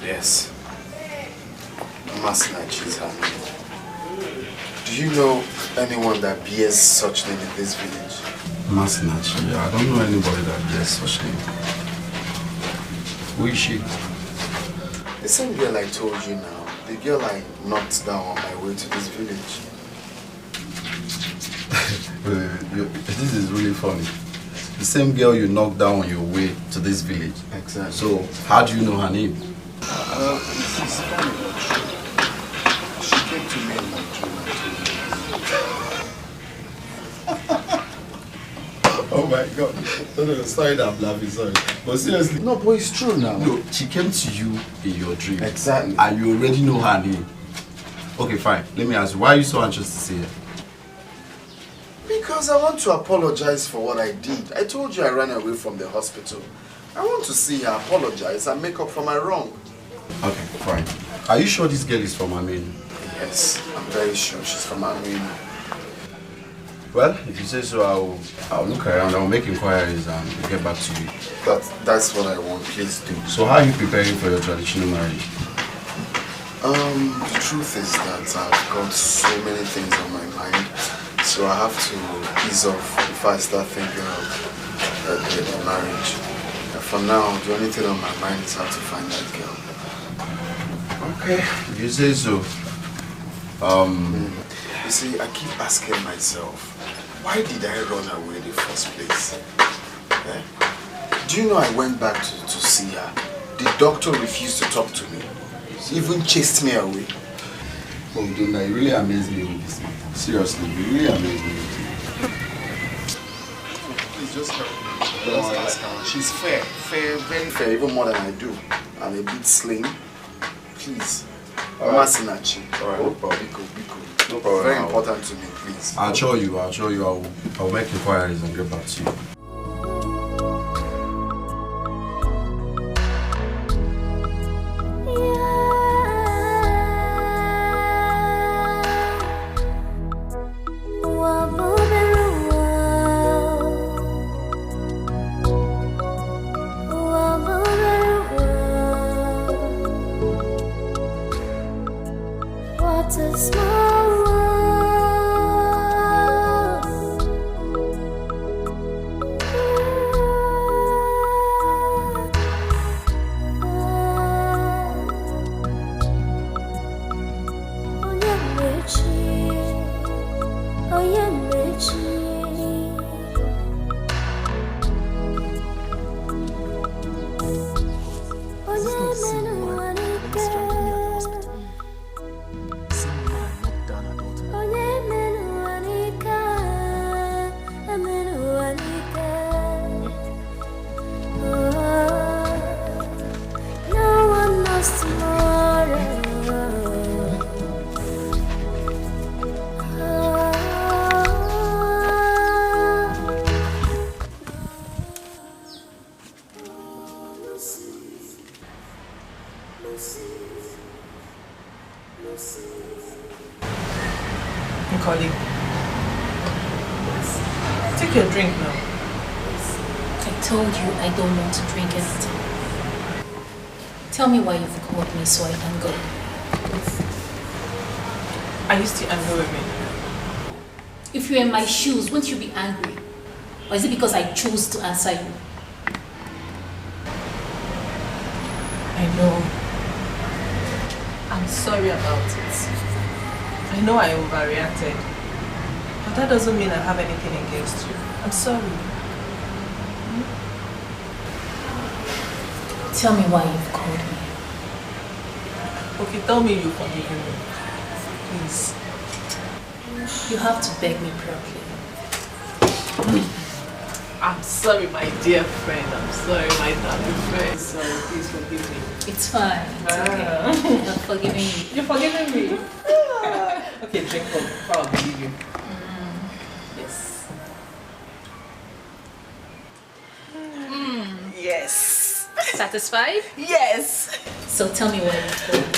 [SPEAKER 5] Yes. Masinachi is her name. Do you know anyone that bears such name in this village?
[SPEAKER 11] Masinachi, I don't know anybody that bears such name. Who is she?
[SPEAKER 5] The same girl I told you now. The girl I knocked down on my way to this village.
[SPEAKER 11] This is really funny. The same girl you knocked down on your way to this village.
[SPEAKER 5] Exactly.
[SPEAKER 11] So, how do you know her name?
[SPEAKER 5] It's funny. She came to me in my dream and told me.
[SPEAKER 11] Oh my God. No, sorry that I'm laughing, sorry. But seriously.
[SPEAKER 5] No, but it's true now.
[SPEAKER 11] No, she came to you in your dream.
[SPEAKER 5] Exactly.
[SPEAKER 11] And you already know her name. Okay, fine. Let me ask you, why are you so anxious to see her?
[SPEAKER 5] Because I want to apologize for what I did. I told you I ran away from the hospital. I want to see her apologize and make up for my wrong.
[SPEAKER 11] Okay, fine. Are you sure this girl is from Armenia?
[SPEAKER 5] Yes, I'm very sure she's from Armenia.
[SPEAKER 11] Well, if you say so, I'll look around, I'll make inquiries and get back to you.
[SPEAKER 5] That's what I want, please do.
[SPEAKER 11] So how are you preparing for your traditional marriage?
[SPEAKER 5] The truth is that I've got so many things on my mind, so I have to ease off before I start thinking of the marriage. For now, the only thing on my mind is how to find that girl.
[SPEAKER 11] Okay, if you say so.
[SPEAKER 5] You see, I keep asking myself, why did I run away in the first place? Eh? Do you know I went back to see her? The doctor refused to talk to me. He even chased me away.
[SPEAKER 11] Oh, Dunda, you really amazed me with this matter. Seriously, you really amazed me with it.
[SPEAKER 5] Please just help me. Just ask her. She's fair, very fair, even more than I do. I'm a bit slim. Please. Masinachi.
[SPEAKER 11] Alright.
[SPEAKER 5] Biko.
[SPEAKER 11] No problem.
[SPEAKER 5] Very important to me, please.
[SPEAKER 11] I'll show you. I'll make inquiries and get back to you.
[SPEAKER 3] What a small world.
[SPEAKER 8] Colleague, take your drink now.
[SPEAKER 12] I told you I don't want to drink anything. Tell me why you've called me so I can go.
[SPEAKER 8] Are you still angry with me?
[SPEAKER 12] If you were in my shoes, wouldn't you be angry? Or is it because I chose to answer you?
[SPEAKER 1] I know. I'm sorry about it. I know I overreacted. But that doesn't mean I have anything against you. I'm sorry.
[SPEAKER 12] Tell me why you've called me.
[SPEAKER 1] Okay, tell me you forgive me. Please.
[SPEAKER 12] You have to beg me properly.
[SPEAKER 1] I'm sorry, my dear friend. I'm sorry, my darling friend. Sorry, please forgive me.
[SPEAKER 12] It's fine. It's okay. I'm forgiving you.
[SPEAKER 1] You're forgiving me? Okay, drink up before I'll believe you. Yes. Yes.
[SPEAKER 12] Satisfied?
[SPEAKER 1] Yes.
[SPEAKER 12] So tell me why you've called me.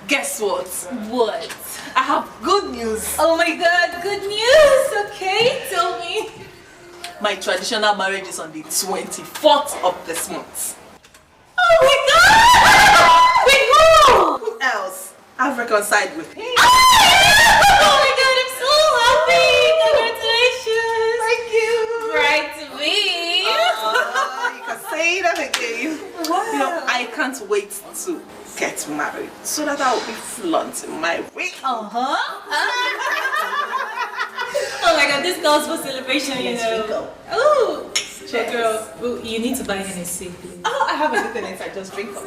[SPEAKER 1] Guess what?
[SPEAKER 12] What?
[SPEAKER 1] I have good news.
[SPEAKER 12] Oh my god, good news! Okay, tell me.
[SPEAKER 1] My traditional marriage is on the 24th of this month.
[SPEAKER 12] Oh my god! Wait, who?
[SPEAKER 1] Who else? I've reconciled with him.
[SPEAKER 12] Oh my god, I'm so happy! Congratulations!
[SPEAKER 1] Thank you.
[SPEAKER 12] Bride to be.
[SPEAKER 1] You can say that again.
[SPEAKER 12] Wow.
[SPEAKER 1] You know, I can't wait to get married so that I'll be flaunting my ring.
[SPEAKER 12] Oh my god, this calls for celebration, you know. Oh, girl, you need to buy Hennessy, please.
[SPEAKER 1] Oh, I have everything inside, just drink up.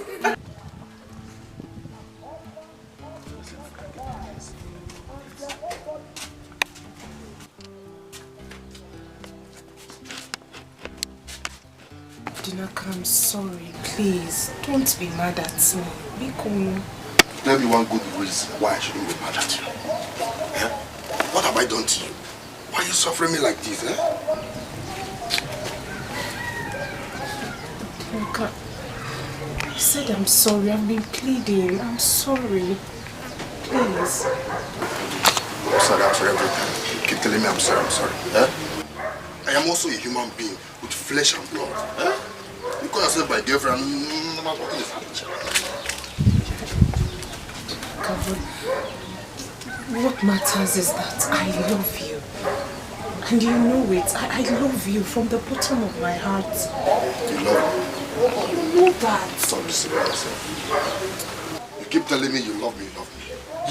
[SPEAKER 1] Dinaka, I'm sorry. Please, don't be mad at me. Be cool.
[SPEAKER 5] Tell me one good reason why I shouldn't be mad at you. Eh? What have I done to you? Why are you suffering me like this, eh?
[SPEAKER 1] Dinaka, I said I'm sorry. I've been pleading. I'm sorry. Please.
[SPEAKER 5] I'm sorry everything. You keep telling me I'm sorry, eh? I am also a human being with flesh and blood, eh? You call yourself my girlfriend,
[SPEAKER 1] What matters is that I love you. And you know it. I love you from the bottom of my heart.
[SPEAKER 5] You love me?
[SPEAKER 1] You know that.
[SPEAKER 5] Stop deceiving yourself. You keep telling me you love me.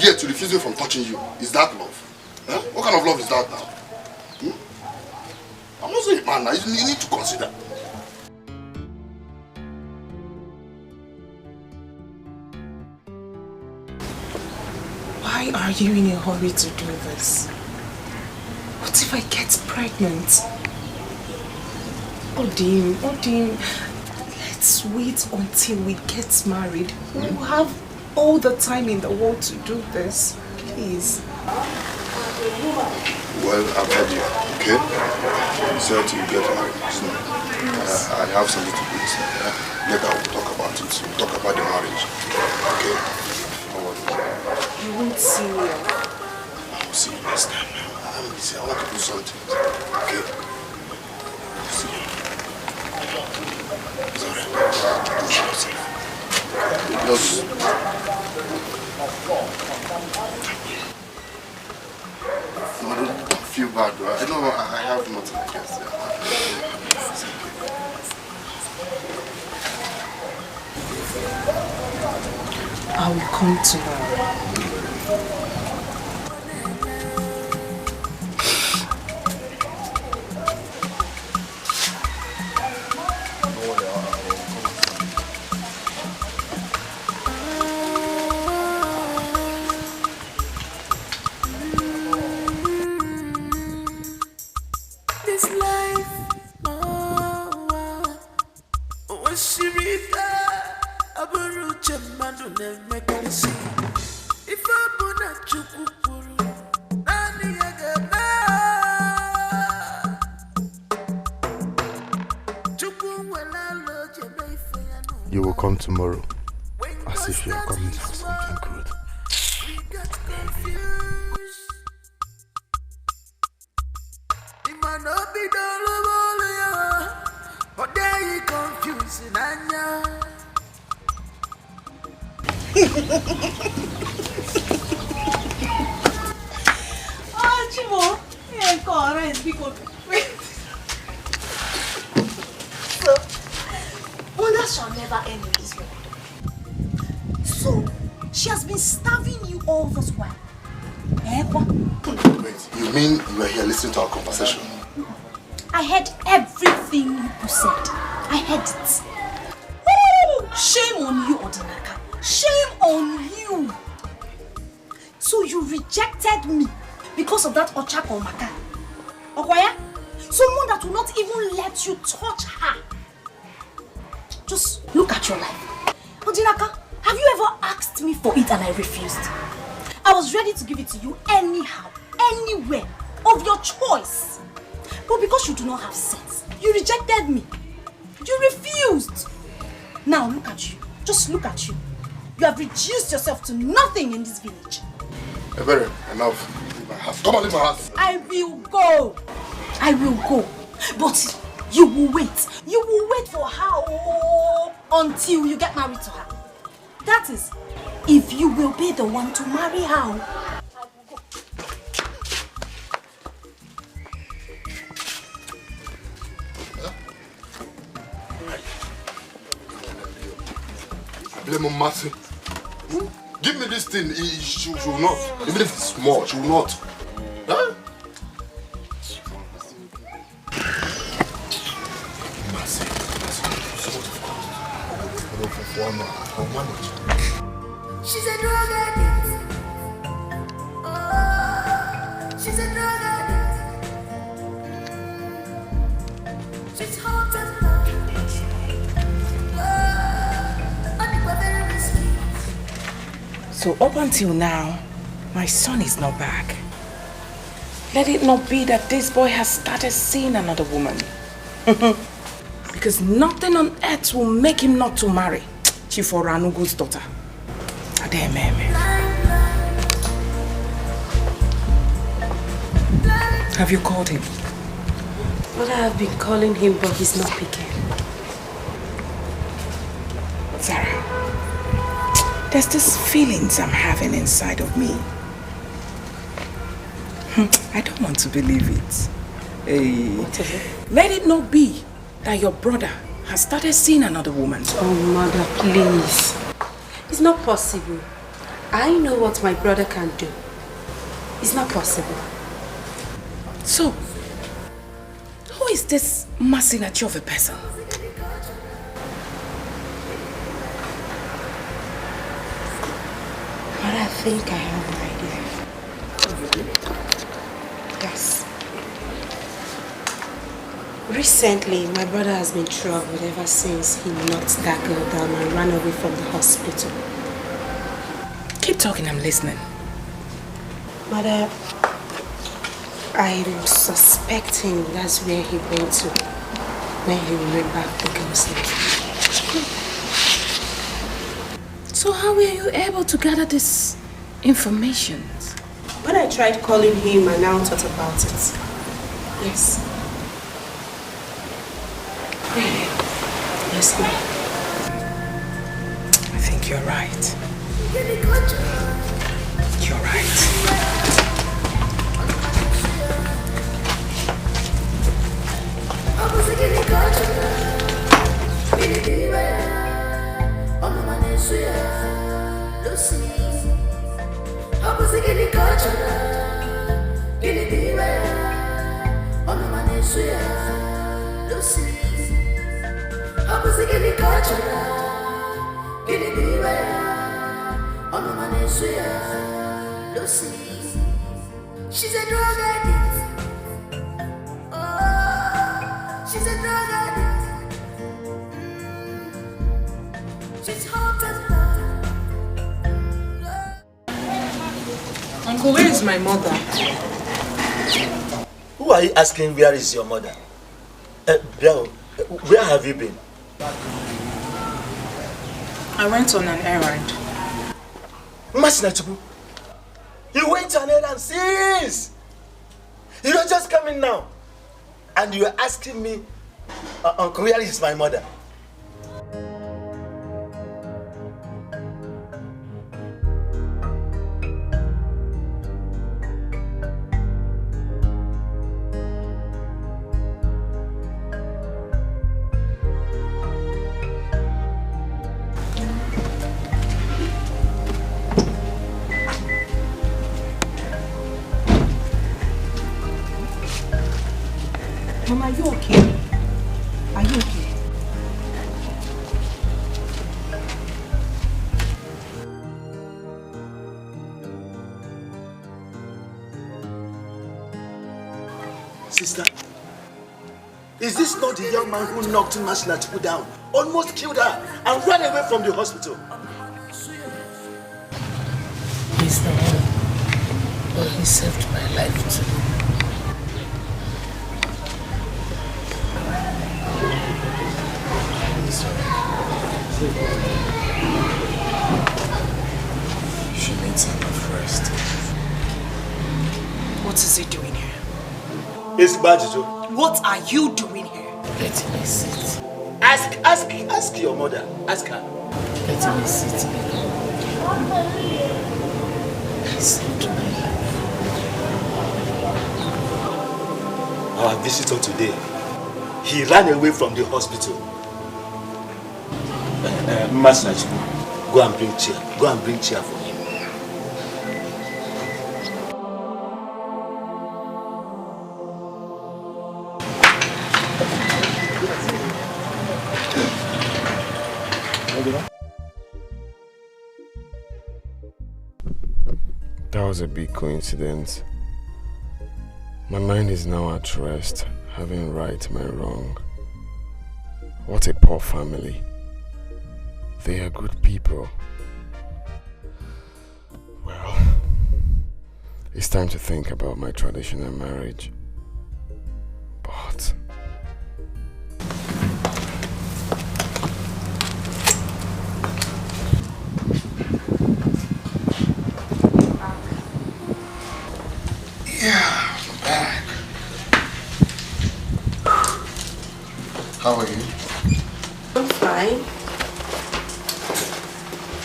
[SPEAKER 5] Yet to refuse me from touching you, is that love? Eh? What kind of love is that now? I'm also a man now, you need to consider.
[SPEAKER 1] Why are you in a hurry to do this? What if I get pregnant? Odin, let's wait until we get married. We'll have all the time in the world to do this. Please.
[SPEAKER 5] Well, I've heard you, okay? You said you get married. So, I have something to do. Later we'll talk about it. We'll talk about the marriage. Okay?
[SPEAKER 1] You won't see me.
[SPEAKER 5] I will see you next time. I'm busy. I want to do something. Okay? See you. It's alright. Just... No, don't feel bad, bro. I know I have nothing against you.
[SPEAKER 1] I will come tomorrow.
[SPEAKER 3] This life, if I put a chukukuru,
[SPEAKER 5] you will come tomorrow, as if you are coming for something good.
[SPEAKER 1] Oh,
[SPEAKER 2] Alright, because wait. So, wonders shall never end in this world. So, she has been starving you all this while.
[SPEAKER 5] Wait, you mean you were here listening to our conversation?
[SPEAKER 2] I heard everything you said. I heard it. Woo! Shame on you, Odinaka. Shame on you. So you rejected me because of that Ochako Maka. Okwaya? Someone that will not even let you touch her. Just look at your life. Odinaka, have you ever asked me for it and I refused? I was ready to give it to you anyhow, anywhere, of your choice. But because you do not have sense, you rejected me. You refused. Now look at you. Just look at you. You have reduced yourself to nothing in this village.
[SPEAKER 5] Ebere, enough. Leave my house. Come on, leave my house.
[SPEAKER 2] I will go. I will go. But you will wait. You will wait for her until you get married to her. That is, if you will be the one to marry her.
[SPEAKER 5] I blame on Martin. Give me this thing. She will not. Even if it's small, she will not. Huh? I'll manage.
[SPEAKER 3] She's a drug addict. Oh, she's a drug addict. She's hot and low. Very risky.
[SPEAKER 4] So up until now, my son is not back. Let it not be that this boy has started seeing another woman. Because nothing on earth will make him not to marry Chief Oranugo's daughter. Have you called him?
[SPEAKER 9] Well, I have been calling him, but he's not picking.
[SPEAKER 4] Sarah, there's this feelings I'm having inside of me. I don't want to believe it. Hey.
[SPEAKER 9] What is it?
[SPEAKER 4] Let it not be that your brother has started seeing another woman.
[SPEAKER 9] Oh, mother, please. It's not possible. I know what my brother can do. It's not possible.
[SPEAKER 4] So, who is this Masinachi of a person?
[SPEAKER 9] But I think I have an idea. Yes. Recently, my brother has been troubled ever since he knocked that girl down and ran away from the hospital.
[SPEAKER 4] Keep talking, I'm listening.
[SPEAKER 9] Mother, I'm suspecting that's where he went to when he ran back the girl's life.
[SPEAKER 4] So how were you able to gather this information?
[SPEAKER 9] When I tried calling him, I now thought about it. Yes. Yes, ma'am.
[SPEAKER 4] I think you're right. You're right.
[SPEAKER 3] She's a drug addict. Oh, she's a drug addict. She's hot and
[SPEAKER 7] Uncle, where is my mother?
[SPEAKER 6] Who are you asking where is your mother? Where have you been?
[SPEAKER 7] I went on an errand.
[SPEAKER 6] Masinachubu, you went on errand since. You don't just come in now. And you are asking me, Uncle, where is my mother?
[SPEAKER 1] Mama, are you okay? Are you okay?
[SPEAKER 6] Sister, is this not the young man who knocked Masina Chuku down, almost killed her, and ran away from the hospital?
[SPEAKER 7] He's the one, but he saved my life too.
[SPEAKER 11] She needs enough rest.
[SPEAKER 2] What is he doing here?
[SPEAKER 6] It's Bajijo.
[SPEAKER 2] What are you doing here?
[SPEAKER 7] Let me sit.
[SPEAKER 6] Ask your mother. Ask her.
[SPEAKER 7] Let me sit. He saved my life.
[SPEAKER 6] Our visitor today, he ran away from the hospital. Masina Chuku, go and bring chair. Go and bring chair for him.
[SPEAKER 13] That was a big coincidence. My mind is now at rest, having right my wrong. What a poor family. They are good people. Well, it's time to think about my traditional marriage. But
[SPEAKER 11] Yeah, I'm back. How are you?
[SPEAKER 9] I'm fine.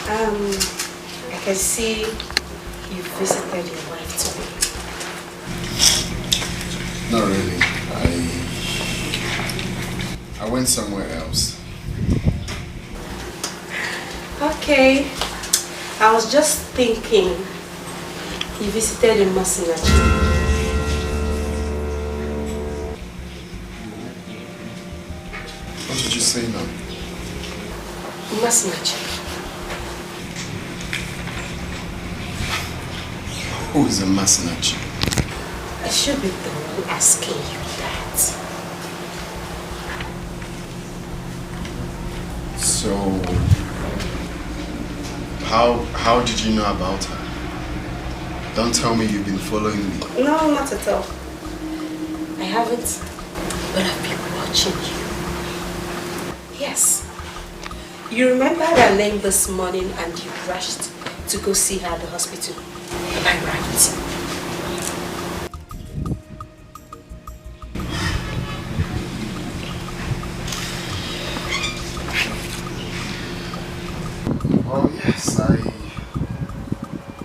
[SPEAKER 9] I can see you visited your wife today.
[SPEAKER 11] Not really. I went somewhere else.
[SPEAKER 9] Okay. I was just thinking you visited in Masinachi.
[SPEAKER 11] What did you say now?
[SPEAKER 9] Masinachi.
[SPEAKER 11] Who is a Masinachi?
[SPEAKER 9] I should be the one asking you that.
[SPEAKER 11] So, how did you know about her? Don't tell me you've been following me.
[SPEAKER 9] No, not at all. I haven't, but I've been watching you. Yes. You remember her name this morning and you rushed to go see her at the hospital. Am I right?
[SPEAKER 11] Well, yes, I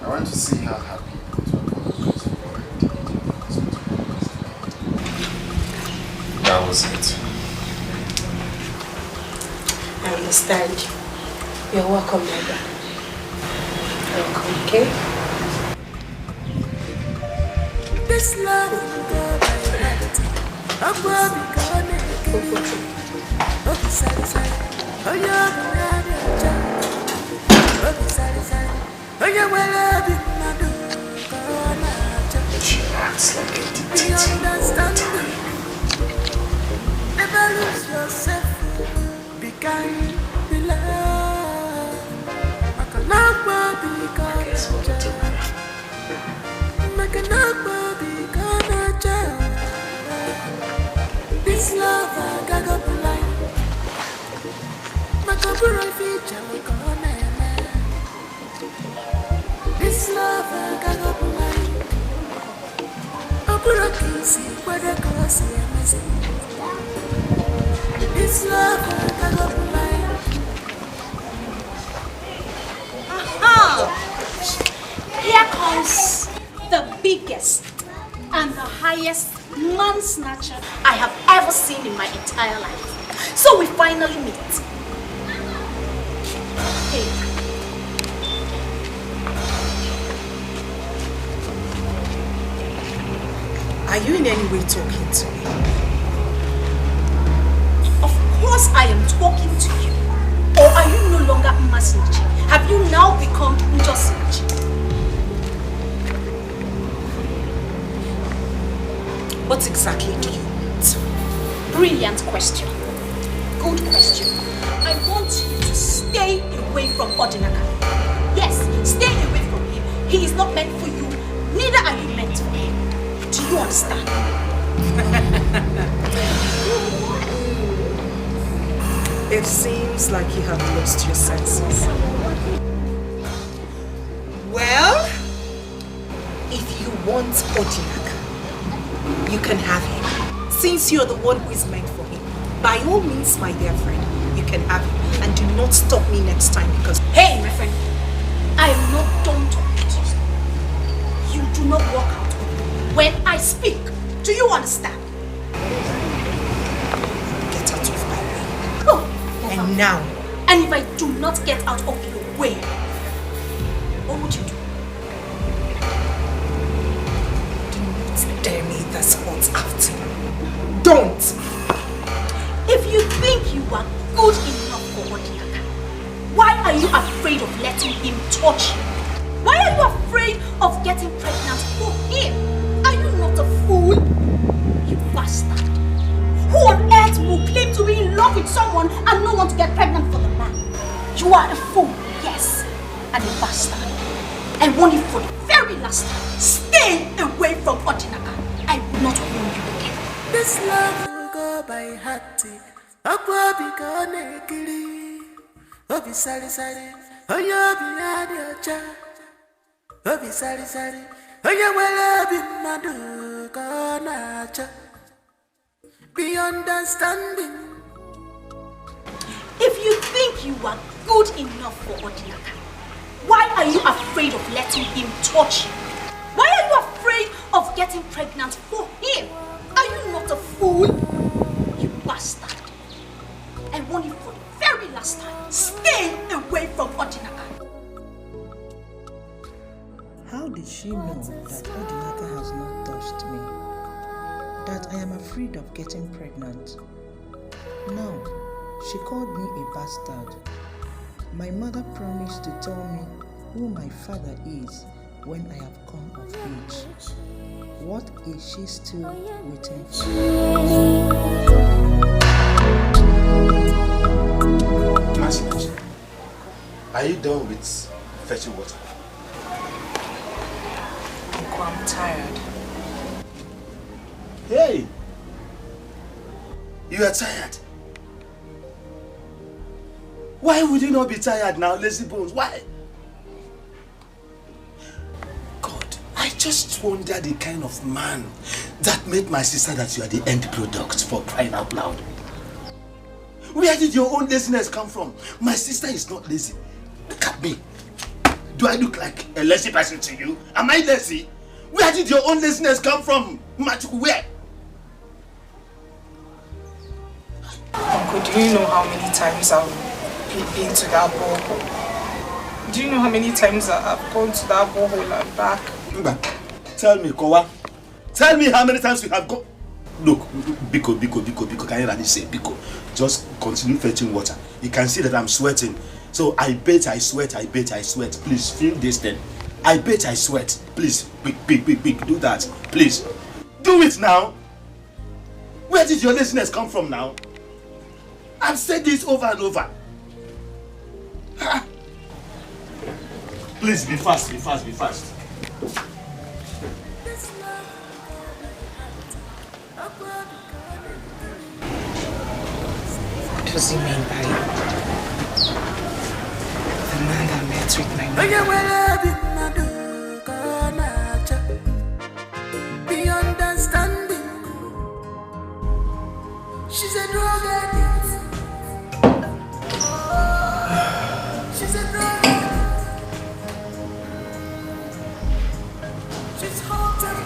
[SPEAKER 11] went to see how happy to apologize for what I did in the hospital. That was it.
[SPEAKER 9] I understand. You're welcome, my brother. Welcome, okay?
[SPEAKER 3] This love will go by reality. I'm going to go naked. Oh, sorry, sorry. Oh, you're the child. Oh, sorry, sorry. Oh, you're well,
[SPEAKER 11] She acts like a
[SPEAKER 3] be
[SPEAKER 11] dictator.
[SPEAKER 3] understanding. Never lose yourself. Be kind, be love. I cannot be kind. I cannot be kind. This love I got up blind. My couple feature will go on. This love I got up blind. Opera kissy, whether cause this love I got up blind.
[SPEAKER 2] Aha! Here comes the biggest and the highest man snatcher I have ever seen in my entire life. So we finally meet. Hey.
[SPEAKER 1] Are you in any way talking to me?
[SPEAKER 2] because I am talking to you? Or are you no longer Masinachi? Have you now become Njosinachi? What exactly do you want? Brilliant question. Good question. I want you to stay away from Odinaka. Yes, stay away from him. He is not meant for you. Neither are you meant for him. Do you understand?
[SPEAKER 8] It seems like you have lost your senses. Well, if you want Odinaka, you can have him. Since you're the one who is meant for him, by all means, my dear friend, you can have him. And do not stop me next time because...
[SPEAKER 2] Hey, my friend, I am not done talking to you. You do not walk out when I speak. Do you understand?
[SPEAKER 8] Get out of my way.
[SPEAKER 2] Oh,
[SPEAKER 8] and now.
[SPEAKER 2] And if I do not get out of your way, what would you do?
[SPEAKER 8] Do not dare me this hot after. Don't!
[SPEAKER 2] If you think you are good enough for Odiaka, why are you afraid of letting him touch you? Why are you afraid of getting pregnant for him? Are you not a fool? You bastard. Who on earth will claim to be in love with someone and not want to get pregnant for the man? You are a fool, yes, and a bastard. I warn you for the very last time. Stay away from Odinaka. I will not warn you again.
[SPEAKER 3] This love will go by hearty. Akwa bika nekili. Obi sari sari. Oyo bi adiocha. Obi sari sari. Oyo wele bi madu konacha. Be understanding.
[SPEAKER 2] If you think you are good enough for Odinaka, why are you afraid of letting him touch you? Why are you afraid of getting pregnant for him? Are you not a fool? You bastard. I warn you for the very last time. Stay away from Odinaka.
[SPEAKER 14] How did she know that Odinaka has not touched me? That I am afraid of getting pregnant? No, she called me a bastard. My mother promised to tell me who my father is when I have come of age. What is she still waiting for?
[SPEAKER 6] Masinachi, are you done with fetching water?
[SPEAKER 8] Uncle, I'm tired.
[SPEAKER 6] Hey! You are tired? Why would you not be tired now, lazy bones? Why? God, I just wonder the kind of man that made my sister that you are the end product, for crying out loud. Where did your own laziness come from? My sister is not lazy. Look at me. Do I look like a lazy person to you? Am I lazy? Where did your own laziness come from? Where?
[SPEAKER 8] Uncle, do you know how many times I've been to that borehole? Do you know how many times I've gone to that borehole and back?
[SPEAKER 6] Tell me, Kowa. Tell me how many times you have gone. Look, Biko, can you really say Biko? Just continue fetching water. You can see that I'm sweating. So I bet I sweat. Please, feel this then. I bet I sweat. Please, quick, do that. Please. Do it now. Where did your laziness come from now? I've said this over and over. Please, be fast.
[SPEAKER 8] What does he mean by the man that met with my mother?
[SPEAKER 3] Be understanding. She's a drug addict. She's a drug addict. She's hot and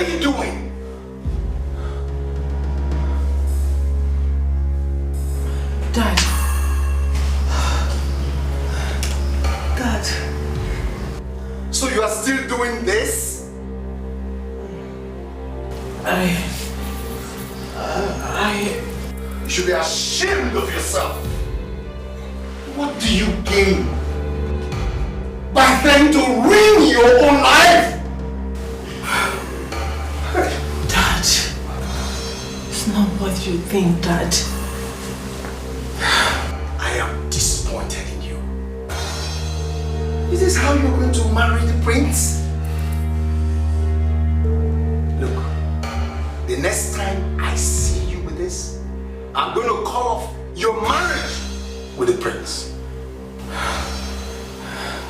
[SPEAKER 5] are you doing?
[SPEAKER 8] Dad. Dad.
[SPEAKER 5] So you are still doing this? You should be ashamed of yourself. What do you gain by trying to ruin your own life?
[SPEAKER 8] Dad, it's not what you think, Dad.
[SPEAKER 5] I am disappointed in you. Is this how you're going to marry the prince? Look, the next time I see you with this, I'm going to call off your marriage with the prince.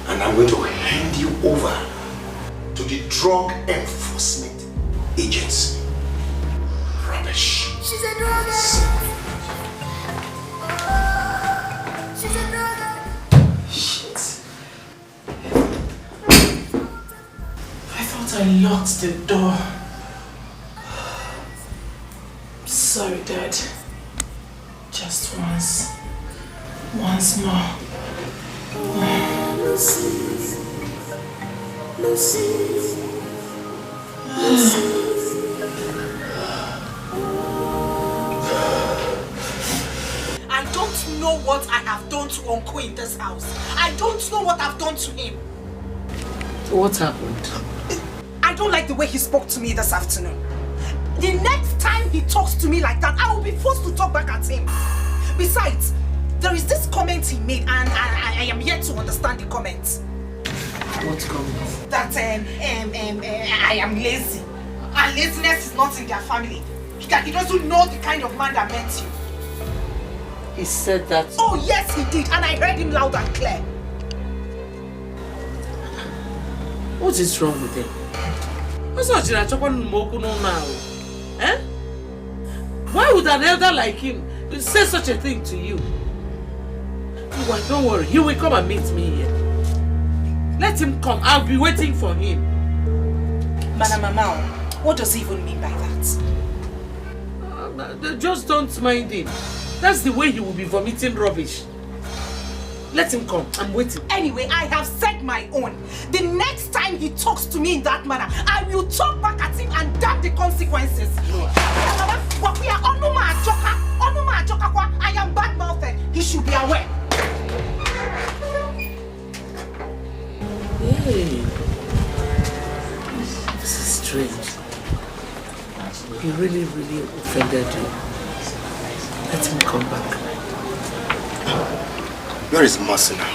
[SPEAKER 5] And I'm going to hand you over to the Drug Enforcement Agency. Rubbish.
[SPEAKER 3] She's a drug addict. She's a drug addict.
[SPEAKER 8] Shit. I thought I locked the door. Sorry, Dad. Just once. Once more.
[SPEAKER 2] I don't know what I have done to Uncle in this house. I don't know what I've done to him.
[SPEAKER 7] What happened?
[SPEAKER 2] I don't like the way he spoke to me this afternoon. The next time he talks to me like that, I will be forced to talk back at him. Besides, there is this comment he made and I am yet to understand the comment.
[SPEAKER 7] What comment?
[SPEAKER 2] That I am lazy. And laziness is not in their family. He doesn't know the kind of man that met you.
[SPEAKER 7] He said that.
[SPEAKER 2] Oh yes, he did, and I heard him loud and clear.
[SPEAKER 7] What is wrong with him? Eh? Why would an elder like him say such a thing to you? Well, don't worry, he will come and meet me here. Let him come, I'll be waiting for him.
[SPEAKER 2] Mama, what does he even mean by that?
[SPEAKER 7] Just don't mind him. That's the way he will be vomiting rubbish. Let him come, I'm waiting.
[SPEAKER 2] Anyway, I have said my own. The next time he talks to me in that manner, I will talk back at him and damn the consequences. I am bad-mouthed. He should be aware.
[SPEAKER 7] Hey, this is strange. He really offended you. Let him come back.
[SPEAKER 5] Where is Mercy now?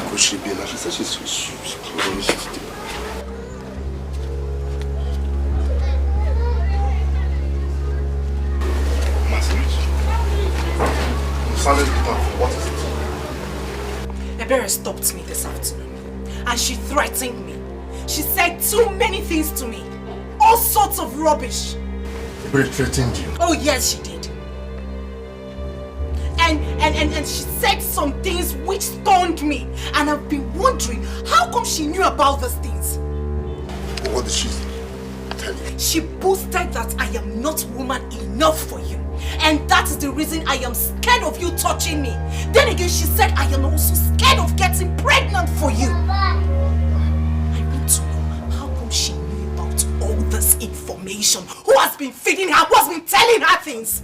[SPEAKER 5] Could she be now? She said she's close. Mercy? You sounded tough. What is it?
[SPEAKER 2] Ebere stopped me this afternoon and she threatened me. She said too many things to me. All sorts of rubbish.
[SPEAKER 5] Ebere threatened you?
[SPEAKER 2] Oh yes, she did. And she said some things which stunned me. And I've been wondering, how come she knew about these things?
[SPEAKER 5] What did she tell you?
[SPEAKER 2] She boasted that I am not woman enough for you. And that is the reason I am scared of you touching me. Then again, she said I am also scared of getting pregnant for you. I want to know, how come she knew about all this information? Who has been feeding her? Who has been telling her things?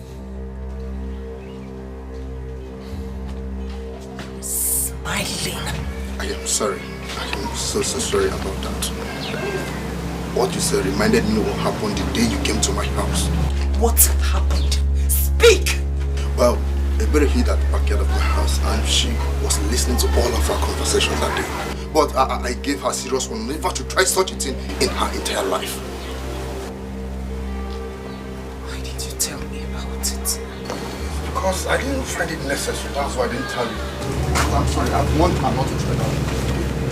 [SPEAKER 2] Smiling.
[SPEAKER 5] I am sorry. I am so sorry about that. What you said reminded me what happened the day you came to my house.
[SPEAKER 2] What happened? Speak!
[SPEAKER 5] Well, Ebere hid at the backyard of my house and she was listening to all of our conversations that day. But I gave her serious warning never to try such a thing in her entire life.
[SPEAKER 2] Why did you tell me about it?
[SPEAKER 5] Because I didn't find it necessary. That's why I didn't tell you. I'm sorry. I want her not to try that.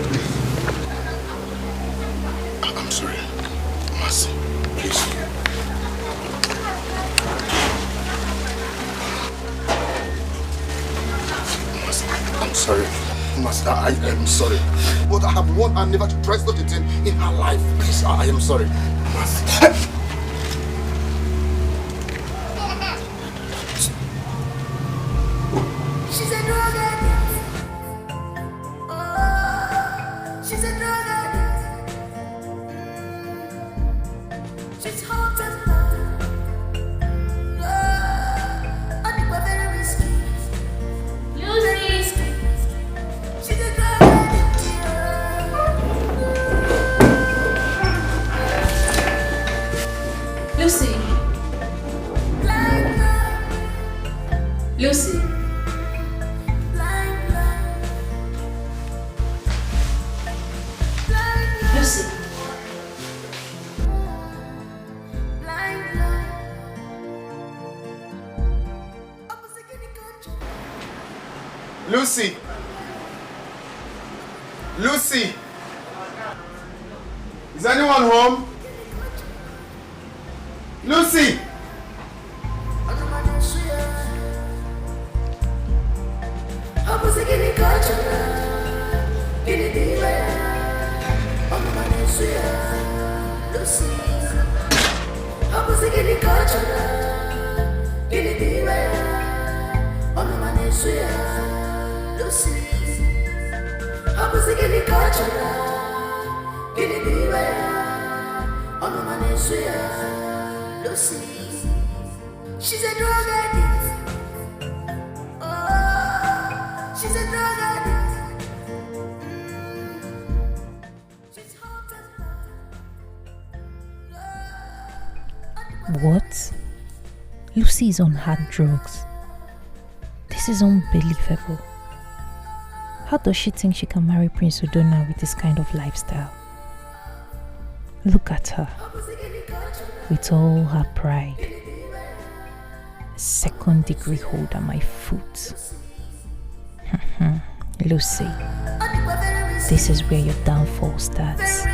[SPEAKER 5] Please. I'm sorry. Mercy, please. Mercy, I'm sorry. Master, I am sorry. But I have warned her never to try such a thing in her life. Please, I am sorry. Master.
[SPEAKER 3] She's a drug addict. Oh, she's a drug addict. She's hot and cold. Oh, and we're very risky. Lucy. She's a drug addict.
[SPEAKER 12] Lucy. Lucy. Lucy.
[SPEAKER 5] Lucy! Lucy! Is anyone home? Lucy!
[SPEAKER 3] She's a drug addict. Oh, she's a drug addict. She's hot and
[SPEAKER 15] What? Lucy is on hard drugs. This is unbelievable. How does she think she can marry Prince Udona with this kind of lifestyle? Look at her. With all her pride. A second-degree hold on my foot. Lucy, this is where your downfall starts.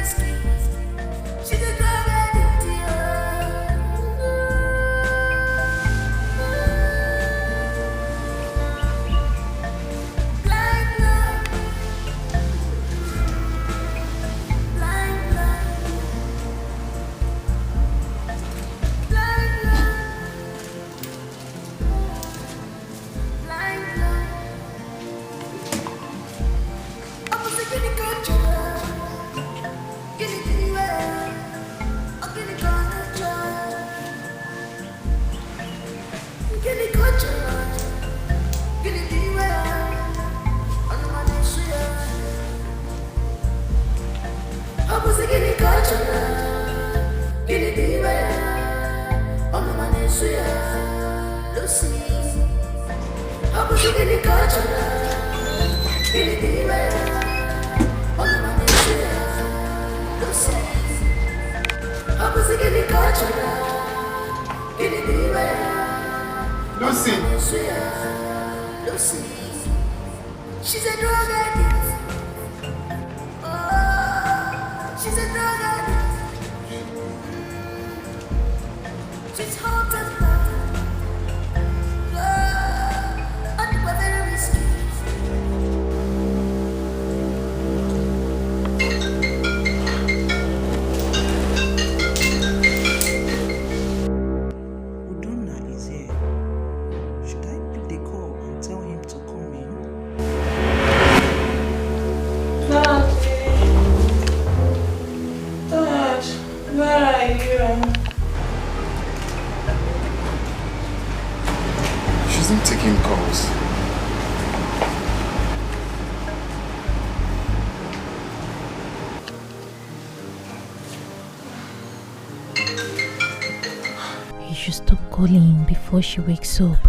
[SPEAKER 3] Lucy. She's a drug addict. Oh, she's a drug addict. She's hot and cold. Oh, and we're very risky.
[SPEAKER 14] Udona is here. Should I pick the call and tell him to come in?
[SPEAKER 1] Dad, where are you?
[SPEAKER 11] She isn't taking calls.
[SPEAKER 15] You should stop calling before she wakes up.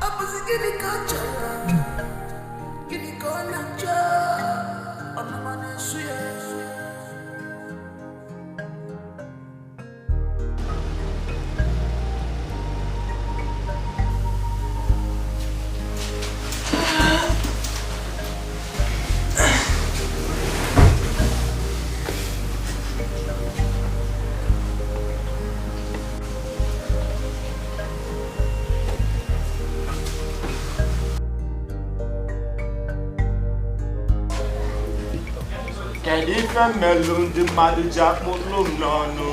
[SPEAKER 6] ife melu ndị mmadụ ji akpụlụ m n'ọnụ?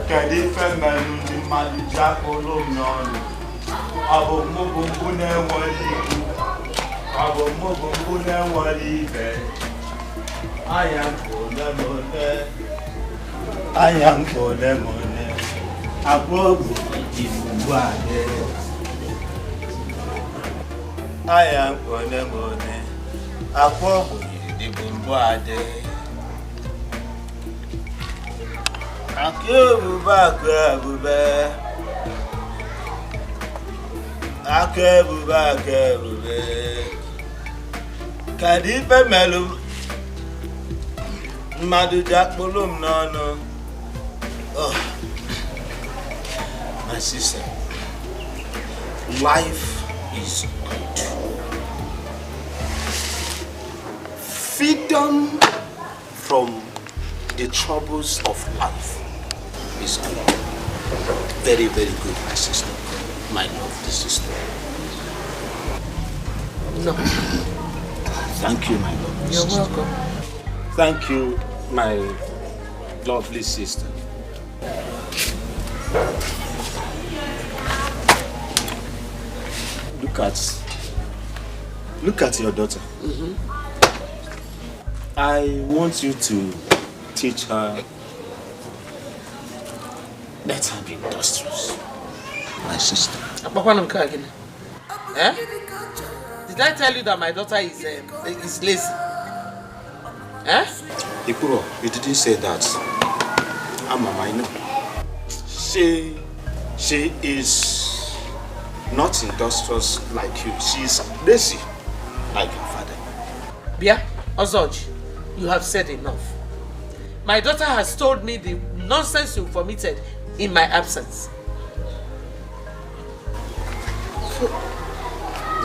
[SPEAKER 6] Kedu ife melu ndị mmadụ ji akpụlụ m n'ọnụ? Ọ bụ mụ bụ mbụ na-enweghị ikwu. Ọ bụ mụ bụ mbụ na-enweghị ibe. Anya nke ole ma ole. Anya nke ole ma ole. Agwa obu ibu ugbu a dị. Anya nke ole ma ole. Agwa obu ibu ugbu a dị. Akụ ebube akụ ebube. Akụ ebube akụ ebube. Kedu ife melu mmadụ ji akpụlụ m n'ọnụ? Oh, my sister, life is good. Freedom from the troubles of life is good. Very, very good, my sister. My lovely sister.
[SPEAKER 7] No.
[SPEAKER 6] Thank you, my lovely
[SPEAKER 7] You're
[SPEAKER 6] sister.
[SPEAKER 7] welcome.
[SPEAKER 6] Thank you, my lovely sister. Look at your daughter. I want you to teach her. Let her be industrious, my sister.
[SPEAKER 7] Eh? Did I tell you that my daughter is lazy? Eh?
[SPEAKER 6] Ikuro, you didn't say that. I know. She is not industrious like you. She is lazy like her father.
[SPEAKER 7] Bia, Ozoj, you have said enough. My daughter has told me the nonsense you vomited in my absence.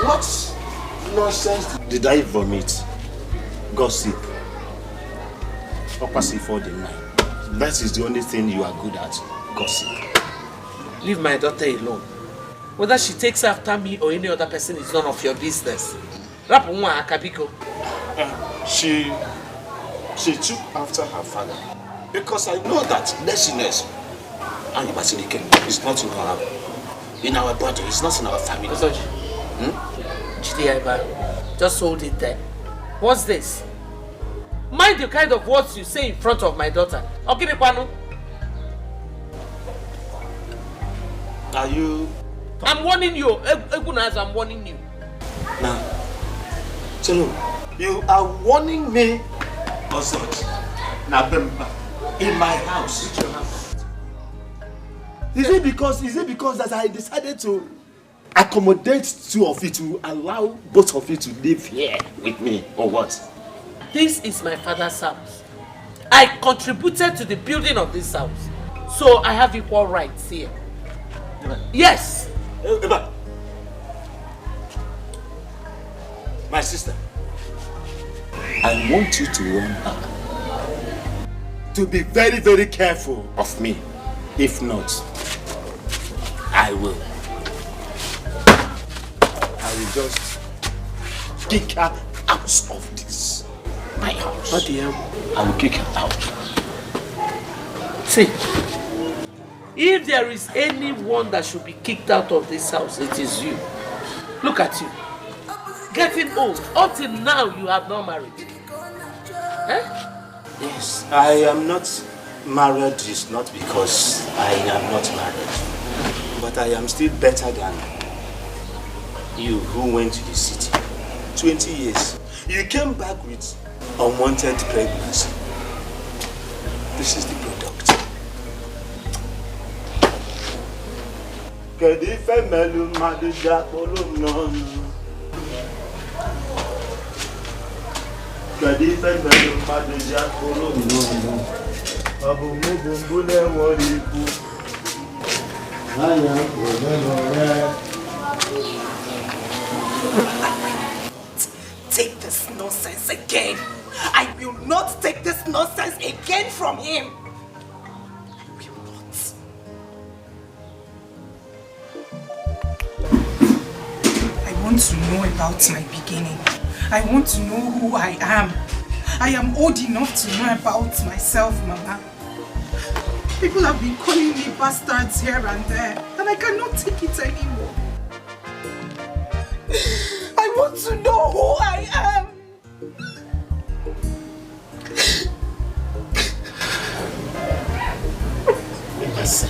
[SPEAKER 6] What nonsense did I vomit? Gossip. Opposite for the night. That is the only thing you are good at. Gossip.
[SPEAKER 7] Leave my daughter alone. Whether she takes after me or any other person is none of your business.
[SPEAKER 6] She took after her father because I know that laziness and is not in our body, it's not in our family.
[SPEAKER 7] Just hold it there. What's this? Mind the kind of words you say in front of my daughter. Okay,
[SPEAKER 6] are you?
[SPEAKER 7] I'm warning you. I'm warning you.
[SPEAKER 6] Now, Chelo, you are warning me also. In my house. Is it because that I decided to accommodate two of you, to allow both of you to live here with me, or what?
[SPEAKER 7] This is my father's house. I contributed to the building of this house, so I have equal rights here. Yes.
[SPEAKER 6] My sister, I want you to warn her to be very, very careful of me. If not, I will just kick her out of this, my house.
[SPEAKER 7] What do you have?
[SPEAKER 6] I will kick her out.
[SPEAKER 7] See, if there is anyone that should be kicked out of this house, it is you. Look at you. Getting old. Until now, you have not married. Eh?
[SPEAKER 6] Yes, I am not married. Is not because I am not married, but I am still better than you who went to the city. 20 years. You came back with unwanted pregnancy. This is the product.
[SPEAKER 1] Take this nonsense again. I will not take this nonsense again from him. I will not.
[SPEAKER 8] I want to know about my beginning. I want to know who I am.
[SPEAKER 10] I am old enough to know about myself, Mama. People have been calling me bastards here and there, and I cannot take it anymore. I want to know who I am.
[SPEAKER 7] Listen,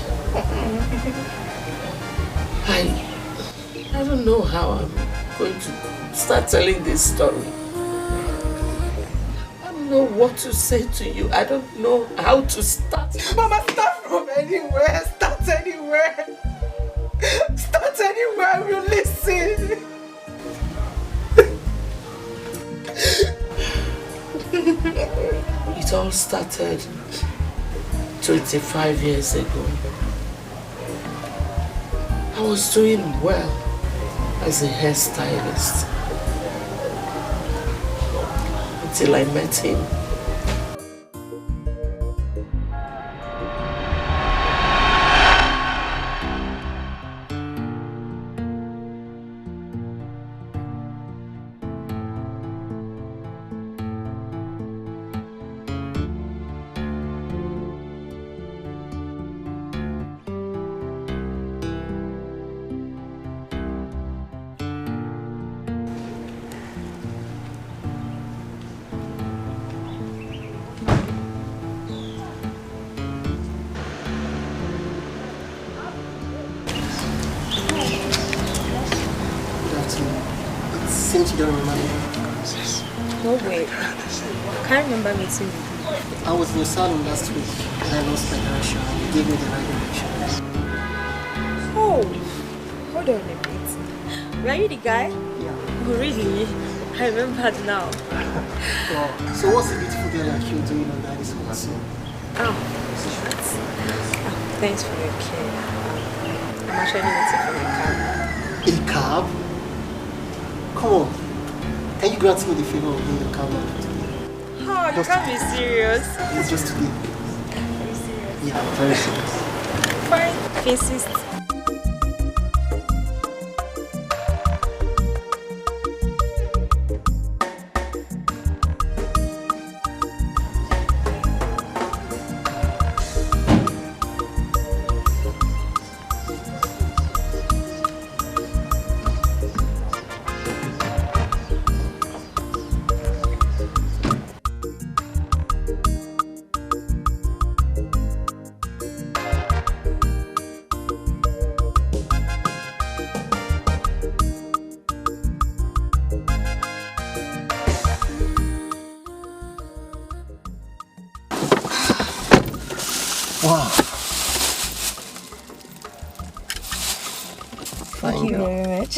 [SPEAKER 7] I don't know how I'm going to start telling this story. I don't know what to say to you. I don't know how to start.
[SPEAKER 10] Mama, start from anywhere. Start anywhere. Start anywhere. I will listen.
[SPEAKER 7] It all started 25 years ago. I was doing well as a hairstylist until I met him.
[SPEAKER 16] Since you don't remember me.
[SPEAKER 17] No way. I can't remember meeting you.
[SPEAKER 16] I was in your salon last week and I lost my direction and you gave me the right direction.
[SPEAKER 17] Oh, hold on a bit. Were you the guy?
[SPEAKER 16] Yeah.
[SPEAKER 17] Oh, really? I remembered now.
[SPEAKER 16] Wow. So what's a beautiful girl like you doing on daddy's home?
[SPEAKER 17] Oh, thanks for your care. I'm actually waiting for my cab.
[SPEAKER 16] A cab? Come on. Can you grant me the favor of being your cab today?
[SPEAKER 17] Oh, you can't be serious.
[SPEAKER 16] It's just today.
[SPEAKER 17] Are you serious?
[SPEAKER 16] Yeah, I'm very serious.
[SPEAKER 17] Fine, if you insist.
[SPEAKER 16] Wow.
[SPEAKER 17] Thank you very much.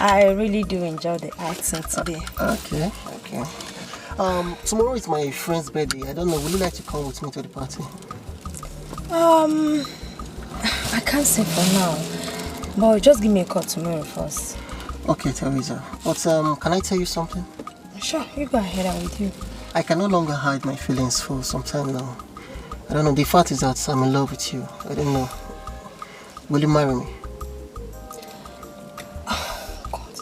[SPEAKER 17] I really do enjoy the acting today.
[SPEAKER 16] Okay. Tomorrow is my friend's birthday. I don't know, would you like to come with me to the party?
[SPEAKER 17] I can't say for now, but just give me a call tomorrow first.
[SPEAKER 16] Okay, Teresa. But can I tell you something?
[SPEAKER 17] Sure, you go ahead, I'm with you.
[SPEAKER 16] I can no longer hide my feelings for some time now. I don't know, the fact is that I'm in love with you. I don't know. Will you marry me?
[SPEAKER 17] Oh, God.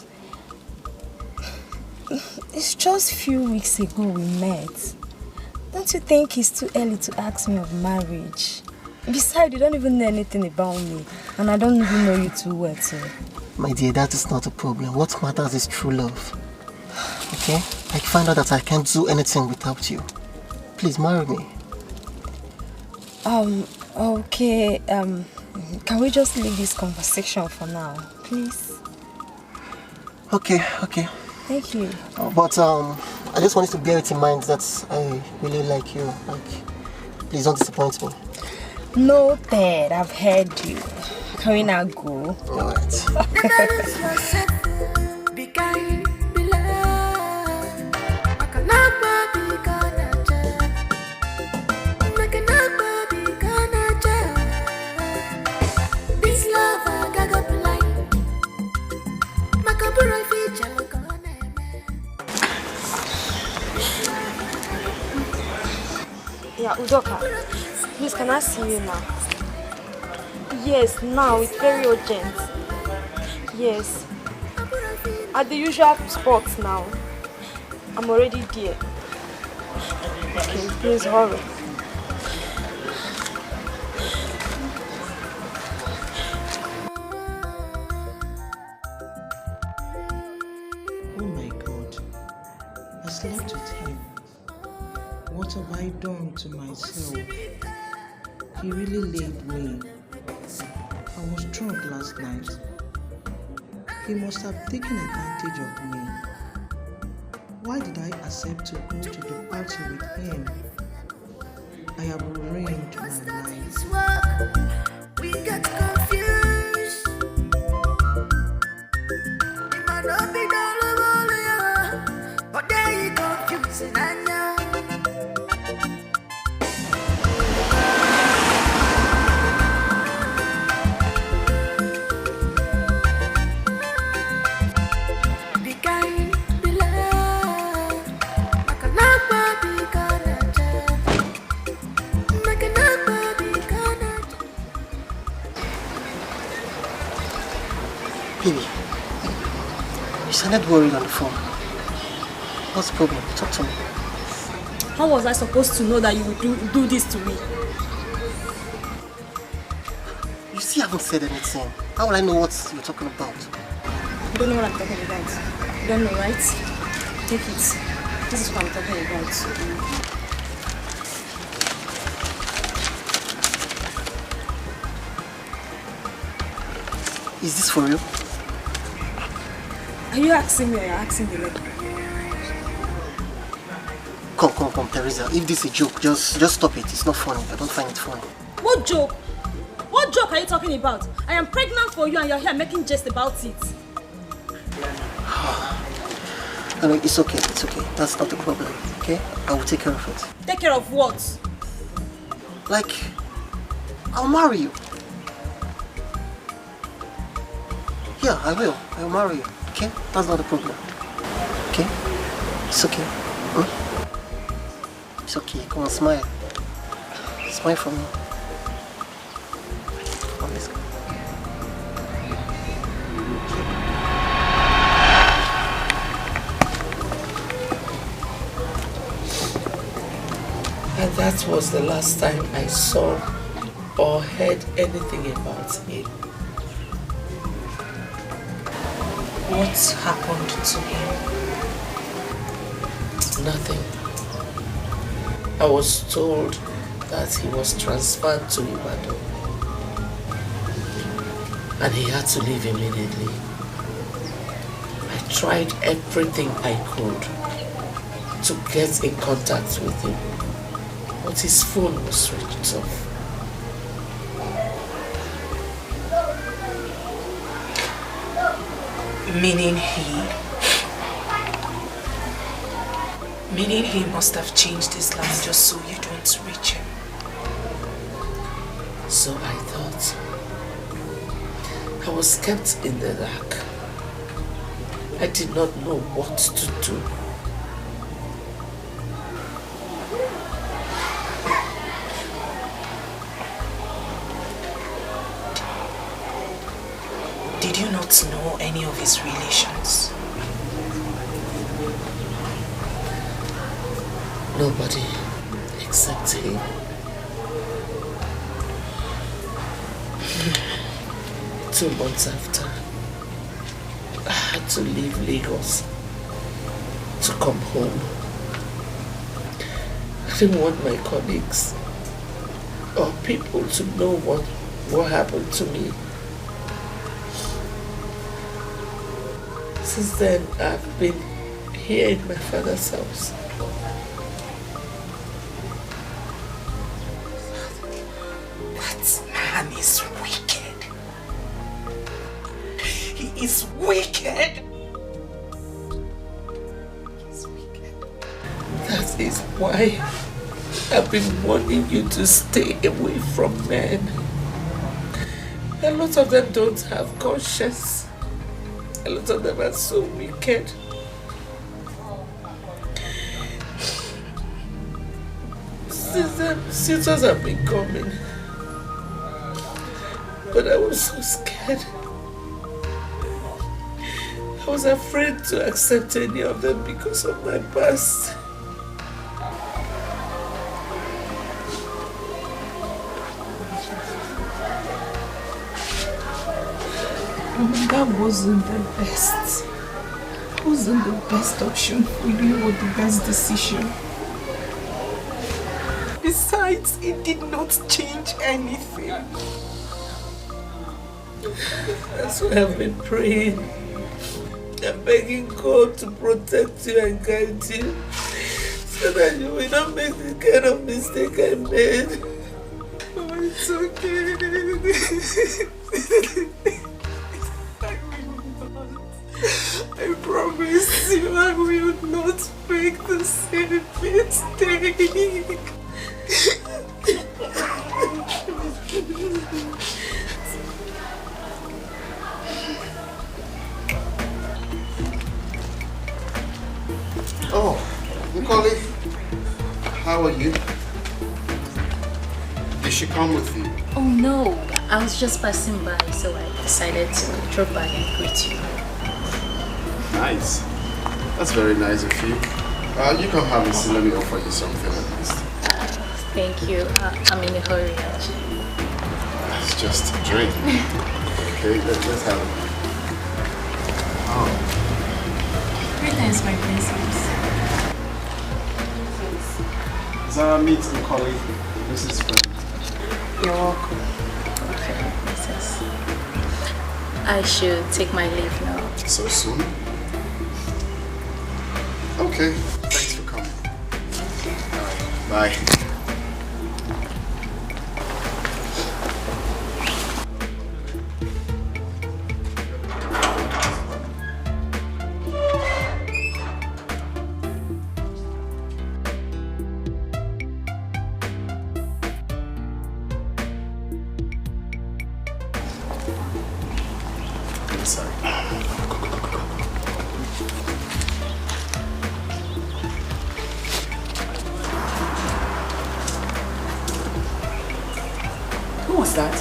[SPEAKER 17] It's just a few weeks ago we met. Don't you think it's too early to ask me of marriage? Besides, you don't even know anything about me. And I don't even know you too well, too.
[SPEAKER 16] My dear, that is not a problem. What matters is true love. Okay? I find out that I can't do anything without you. Please marry me.
[SPEAKER 17] Okay, can we just leave this conversation for now, please?
[SPEAKER 16] Okay.
[SPEAKER 17] Thank you.
[SPEAKER 16] But I just want you to bear it in mind that I really like you. Please don't disappoint me.
[SPEAKER 17] Noted, I've heard you. Can we now go?
[SPEAKER 16] Alright.
[SPEAKER 3] Be kind, be loved. I cannot be gonna judge. I cannot be gonna judge. This love I got blind. Makabura feature look on
[SPEAKER 17] Yeah, Udoka, please can I see you now? Yes, now, it's very urgent. Yes. At the usual spot now. I'm already there. Okay, please hurry.
[SPEAKER 14] Oh my God. I slept with him. What have I done to myself? He really laid me. I was drunk last night. He must have taken advantage of me. Why did I accept to go to the party with him? I have ruined my life.
[SPEAKER 3] We get confused. It might not be done, but there you confusing and now. Be kind, be loved. Like a number, be gonna like a number, be gonna.
[SPEAKER 16] Baby, you sounded worried on the phone. What's the problem? Talk to me.
[SPEAKER 2] How was I supposed to know that you would do this to me?
[SPEAKER 16] You still haven't said anything. How will I know what you're talking about?
[SPEAKER 2] You don't know what I'm talking about. You don't know, right? Take it. This is what I'm talking about.
[SPEAKER 16] Is this for real?
[SPEAKER 2] Are you asking me or you're asking the lady?
[SPEAKER 16] Come, Teresa. If this is a joke, just stop it. It's not funny. I don't find it funny.
[SPEAKER 2] What joke? What joke are you talking about? I am pregnant for you and you're here making jest about it.
[SPEAKER 16] No, it's okay. It's okay. That's not the problem. Okay? I will take care of it.
[SPEAKER 2] Take care of what?
[SPEAKER 16] Like, I'll marry you. Yeah, I will. I'll marry you. Okay? That's not the problem. Okay? It's okay. It's okay. Come on, smile. Smile for me. Come on, let's go.
[SPEAKER 7] And that was the last time I saw or heard anything about him.
[SPEAKER 4] What happened to him?
[SPEAKER 7] Nothing. I was told that he was transferred to Ibadan and he had to leave immediately. I tried everything I could to get in contact with him, but his phone was switched off.
[SPEAKER 4] Meaning he must have changed his line just so you don't reach him.
[SPEAKER 7] So I thought. I was kept in the dark. I did not know what to do.
[SPEAKER 4] Did you not know any of his relations?
[SPEAKER 7] Nobody except him. 2 months after, I had to leave Lagos to come home. I didn't want my colleagues or people to know what happened to me. Since then, I've been here in my father's house.
[SPEAKER 4] That man is wicked. He is wicked. He's wicked.
[SPEAKER 7] That is why I've been warning you to stay away from men. A lot of them don't have conscience. A lot of them are so wicked. Suitors have been coming. But I was so scared. I was afraid to accept any of them because of my past.
[SPEAKER 4] That wasn't the best. That wasn't the best option for you or the best decision. Besides, it did not change anything. That's why I've been praying and begging God to protect you and guide you so that you will not make the kind of mistake I made. Oh, it's okay. I promise you I will not make the same mistake.
[SPEAKER 11] Oh, Nkoli, how are you? Did she come with you?
[SPEAKER 12] Oh no, I was just passing by, so I decided to drop by and greet you.
[SPEAKER 11] Nice. That's very nice of you. You can have a seat. Let me offer you something at least.
[SPEAKER 12] Thank you. I'm in a hurry actually.
[SPEAKER 11] It's just a drink. Okay, let's have it. Oh.
[SPEAKER 12] Greetings, my princess.
[SPEAKER 11] Zara, meet Nkoli. This is friend.
[SPEAKER 12] You're welcome. Okay, princess. I should take my leave now.
[SPEAKER 11] So soon? Okay, thanks for coming. Bye.
[SPEAKER 4] Who was that?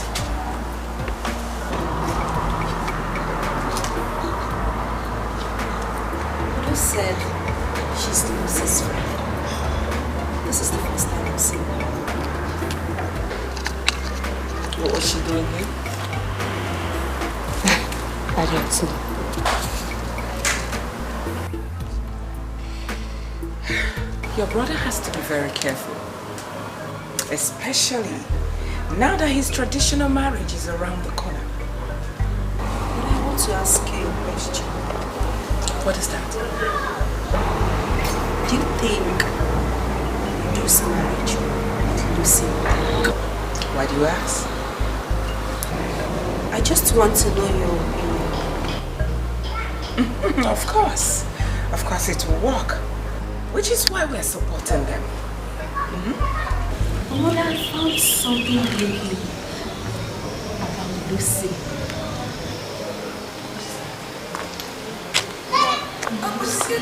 [SPEAKER 2] Who said she's the Lucy's friend? This is the first time I'm seeing her.
[SPEAKER 4] What was she doing here?
[SPEAKER 2] I don't know.
[SPEAKER 4] Your brother has to be very careful. Especially now that his traditional marriage is around the corner.
[SPEAKER 2] But I want to ask you a question.
[SPEAKER 4] What is that?
[SPEAKER 2] Do you think this marriage with Lucy will work?
[SPEAKER 4] Why do you ask?
[SPEAKER 2] I just want to know your opinion.
[SPEAKER 4] Of course it will work. Which is why we're supporting them.
[SPEAKER 2] But I found something lately about Lucy. Lucy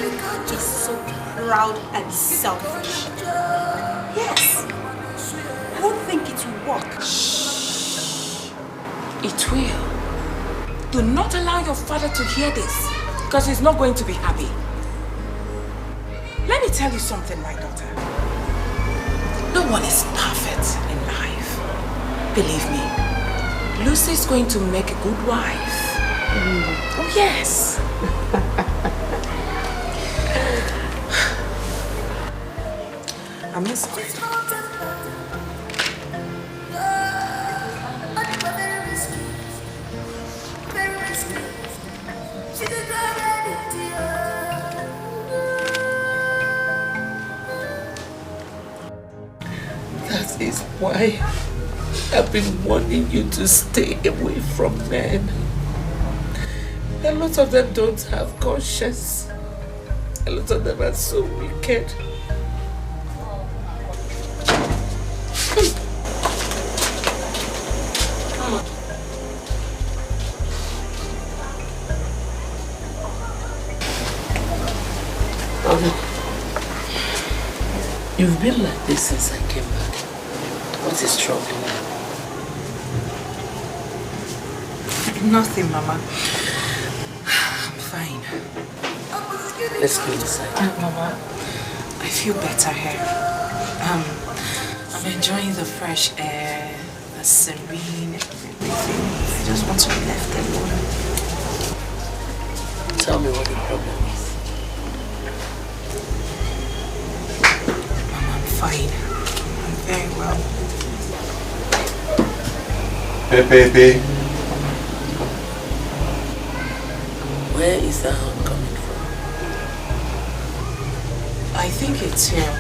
[SPEAKER 2] is so proud and selfish. Yes. I don't think it will work.
[SPEAKER 4] It will. Do not allow your father to hear this, because he's not going to be happy. Let me tell you something, my daughter. No one is perfect in life. Believe me, Lucy's going to make a good wife. Oh, yes. I miss her. That is why I've been wanting you to stay away from men. A lot of them don't have conscience. A lot of them are so wicked. You've been like this since I came back. What is troubling you? Nothing, Mama. I'm fine. Let's go inside. Mama, I feel better here. I'm enjoying the fresh air, the serene, everything. I just want to be left alone.
[SPEAKER 7] Tell me what the problem is. Mama, I'm fine. I'm very well.
[SPEAKER 11] Pepe.
[SPEAKER 7] Where is that hand coming from? I think it's here.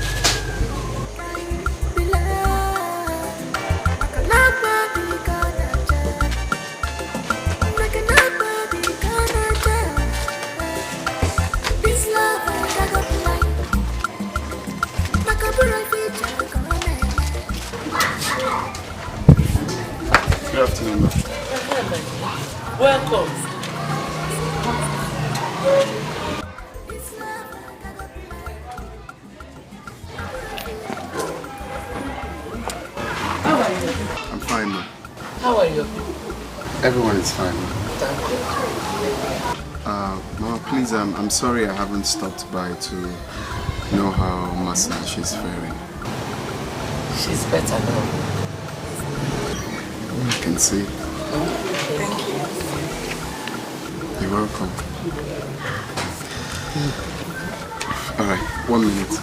[SPEAKER 11] Good afternoon, ma'am.
[SPEAKER 7] Welcome.
[SPEAKER 11] I'm fine, ma'am.
[SPEAKER 7] How are you?
[SPEAKER 11] Everyone is fine, ma'am.
[SPEAKER 7] Thank
[SPEAKER 11] Mama, please, I'm sorry I haven't stopped by to know how Massage is faring.
[SPEAKER 7] She's better now.
[SPEAKER 11] I can see.
[SPEAKER 7] Thank you.
[SPEAKER 11] You're welcome. Alright, 1 minute.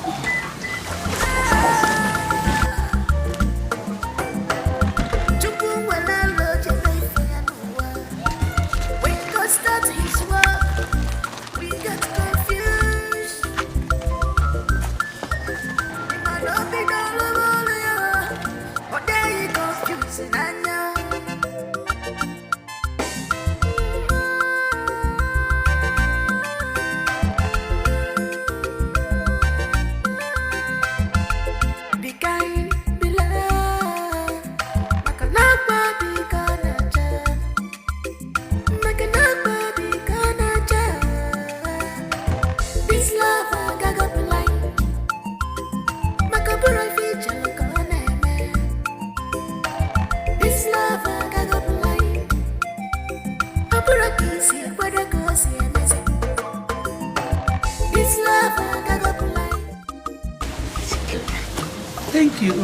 [SPEAKER 7] Thank you.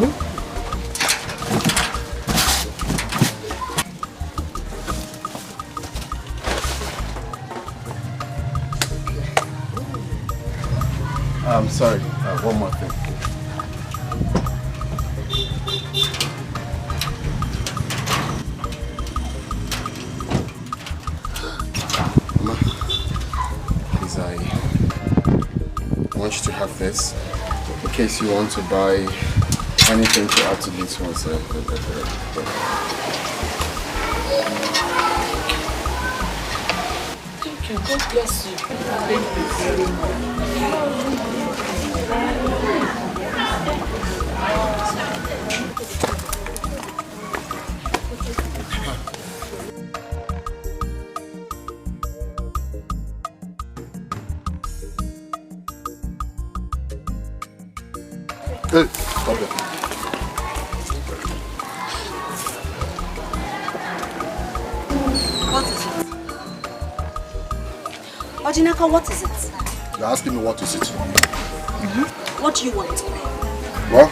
[SPEAKER 11] I'm sorry, one more thing. Mama, please, I want you to have this in case you want to buy anything to add to this one, sir.
[SPEAKER 7] Thank you. God bless you. Thank you very
[SPEAKER 11] Hey, stop it.
[SPEAKER 2] What is it? Ojinaka, what is it?
[SPEAKER 11] You're asking me what is it?
[SPEAKER 2] What do you want?
[SPEAKER 11] Well,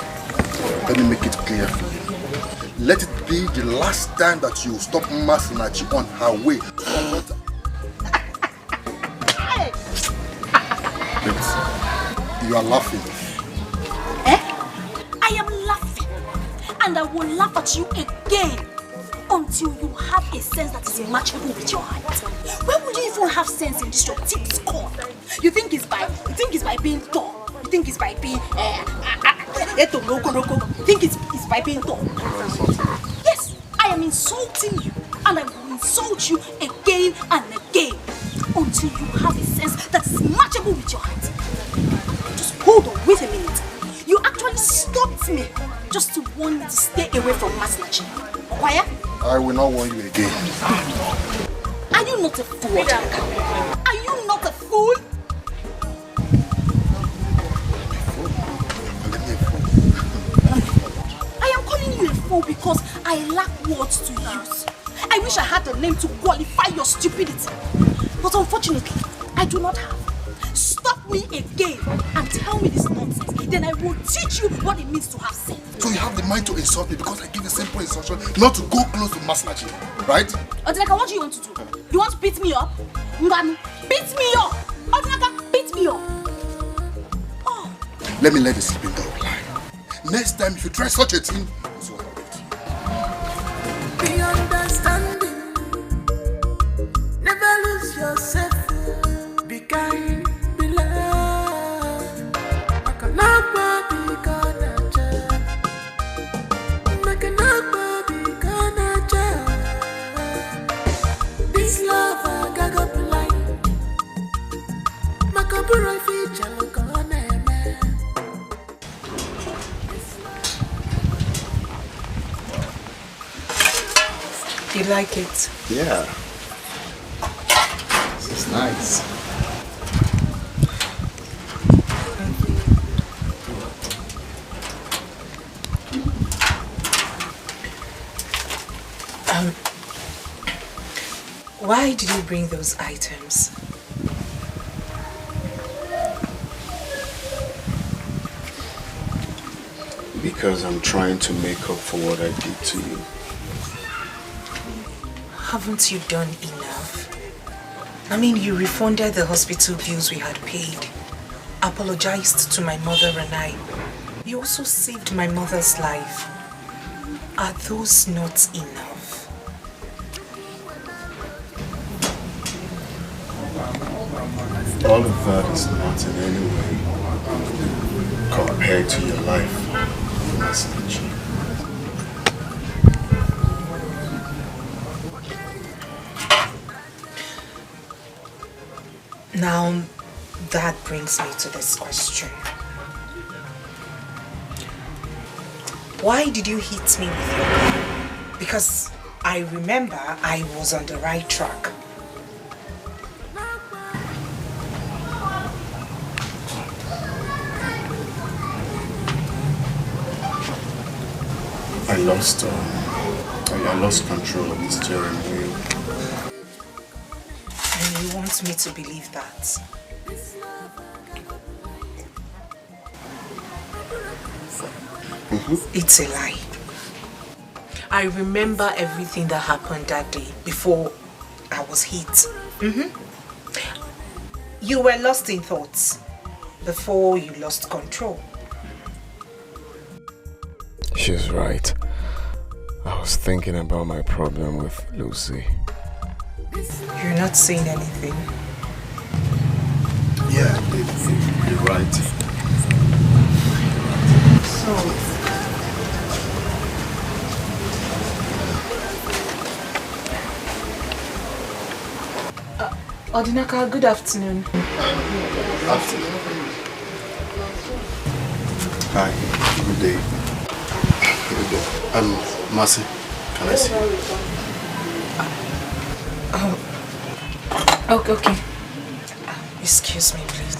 [SPEAKER 11] let me make it clear for you. Let it be the last time that you stop Masinachi on her way. Wait, you are laughing.
[SPEAKER 2] I am laughing, and I will laugh at you again until you have a sense that is matchable with your heart. Where would you even have sense in this your tip score? You think it's by being tall? You think it's by being you think it's by being tall? Yes, I am insulting you, and I will insult you again and again until you have a sense that is matchable with your heart. Just hold on, wait a minute. You actually stopped me just to warn me to stay away from Masinachi. Why?
[SPEAKER 11] I will not warn you again.
[SPEAKER 2] Are you not a fool? Are you not a fool? I am calling you a fool because I lack words to use. I wish I had a name to qualify your stupidity. But unfortunately, I do not have. Stop me again and tell me this nonsense. Then I will teach you what it means to have sense.
[SPEAKER 11] So you have the mind to insult me because I give a simple instruction not to go close to Masinachi, right?
[SPEAKER 2] Odileka, what do you want to do? You want to beat me up? Ngani, beat me up. Odinaka, beat me up.
[SPEAKER 5] Let me let the sleeping dog lie. Next time, if you try such a thing, it's what
[SPEAKER 3] Be understanding. Never lose yourself. Be kind, be loved. I cannot be gonna judge. I cannot be gonna judge. This love I got up blind. Makabura feature gonna.
[SPEAKER 8] You like it?
[SPEAKER 11] Yeah. This is nice.
[SPEAKER 8] Why did you bring those items?
[SPEAKER 11] Because I'm trying to make up for what I did to you.
[SPEAKER 8] Haven't you done enough? I mean, you refunded the hospital bills we had paid, apologized to my mother and I. You also saved my mother's life. Are those not enough?
[SPEAKER 11] All of that is not in any way compared to your life, Masinachi.
[SPEAKER 8] Now, that brings me to this question. Why did you hit me with your gun? Because I remember I was on the right track.
[SPEAKER 11] I lost control of the steering wheel.
[SPEAKER 8] And you want me to believe that? It's a lie. I remember everything that happened that day before I was hit. You were lost in thoughts before you lost control.
[SPEAKER 13] She's right. I was thinking about my problem with Lucy.
[SPEAKER 8] You're not saying anything.
[SPEAKER 11] Yeah, you're right.
[SPEAKER 8] So, Odinaka, good afternoon.
[SPEAKER 11] Afternoon. Hi, good day. Good day. Mercy, can I see you?
[SPEAKER 8] Okay. Excuse me, please.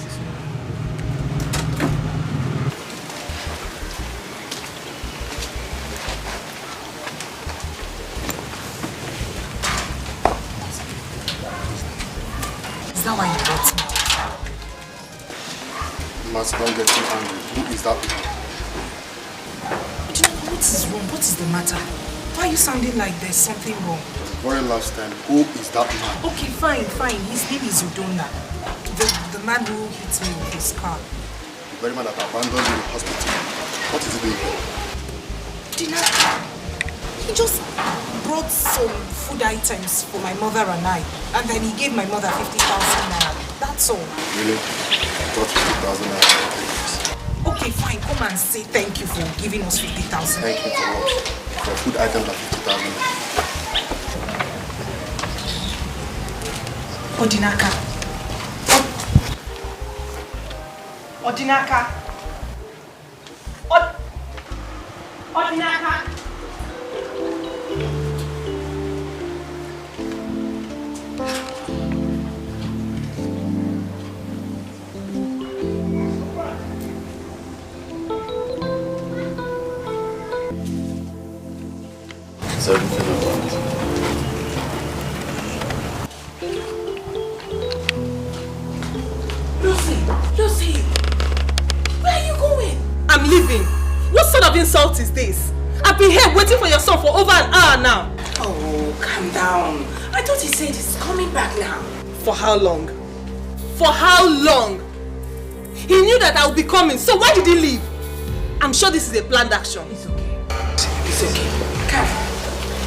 [SPEAKER 8] Is that why you brought me?
[SPEAKER 11] Mercy, don't get too angry. Who is that man?
[SPEAKER 8] What is wrong? What is the matter? Why are you sounding like there's something wrong?
[SPEAKER 11] The very last time, who is that man?
[SPEAKER 8] Okay, fine. His name is Udona. The man who hit me with his car.
[SPEAKER 11] The very man that abandoned you in the hospital. What is he doing here?
[SPEAKER 8] Dinner. He just brought some food items for my mother and I. And then he gave my mother 50,000 naira. That's all.
[SPEAKER 11] Really? I thought 50,000 naira.
[SPEAKER 8] Okay, fine. Come and say thank you for giving us 50,000.
[SPEAKER 11] Thank you for what? For food items at 50,000.
[SPEAKER 8] Odinaka. Odinaka. Odinaka.
[SPEAKER 11] Is everything alright?
[SPEAKER 8] Lucy, where are you going?
[SPEAKER 1] I'm leaving. What sort of insult is this? I've been here waiting for your son for over an hour now.
[SPEAKER 4] Oh, calm down. I thought he said he's coming back now.
[SPEAKER 1] For how long? For how long? He knew that I would be coming, so why did he leave? I'm sure this is a planned action.
[SPEAKER 7] It's okay. It's okay. Come.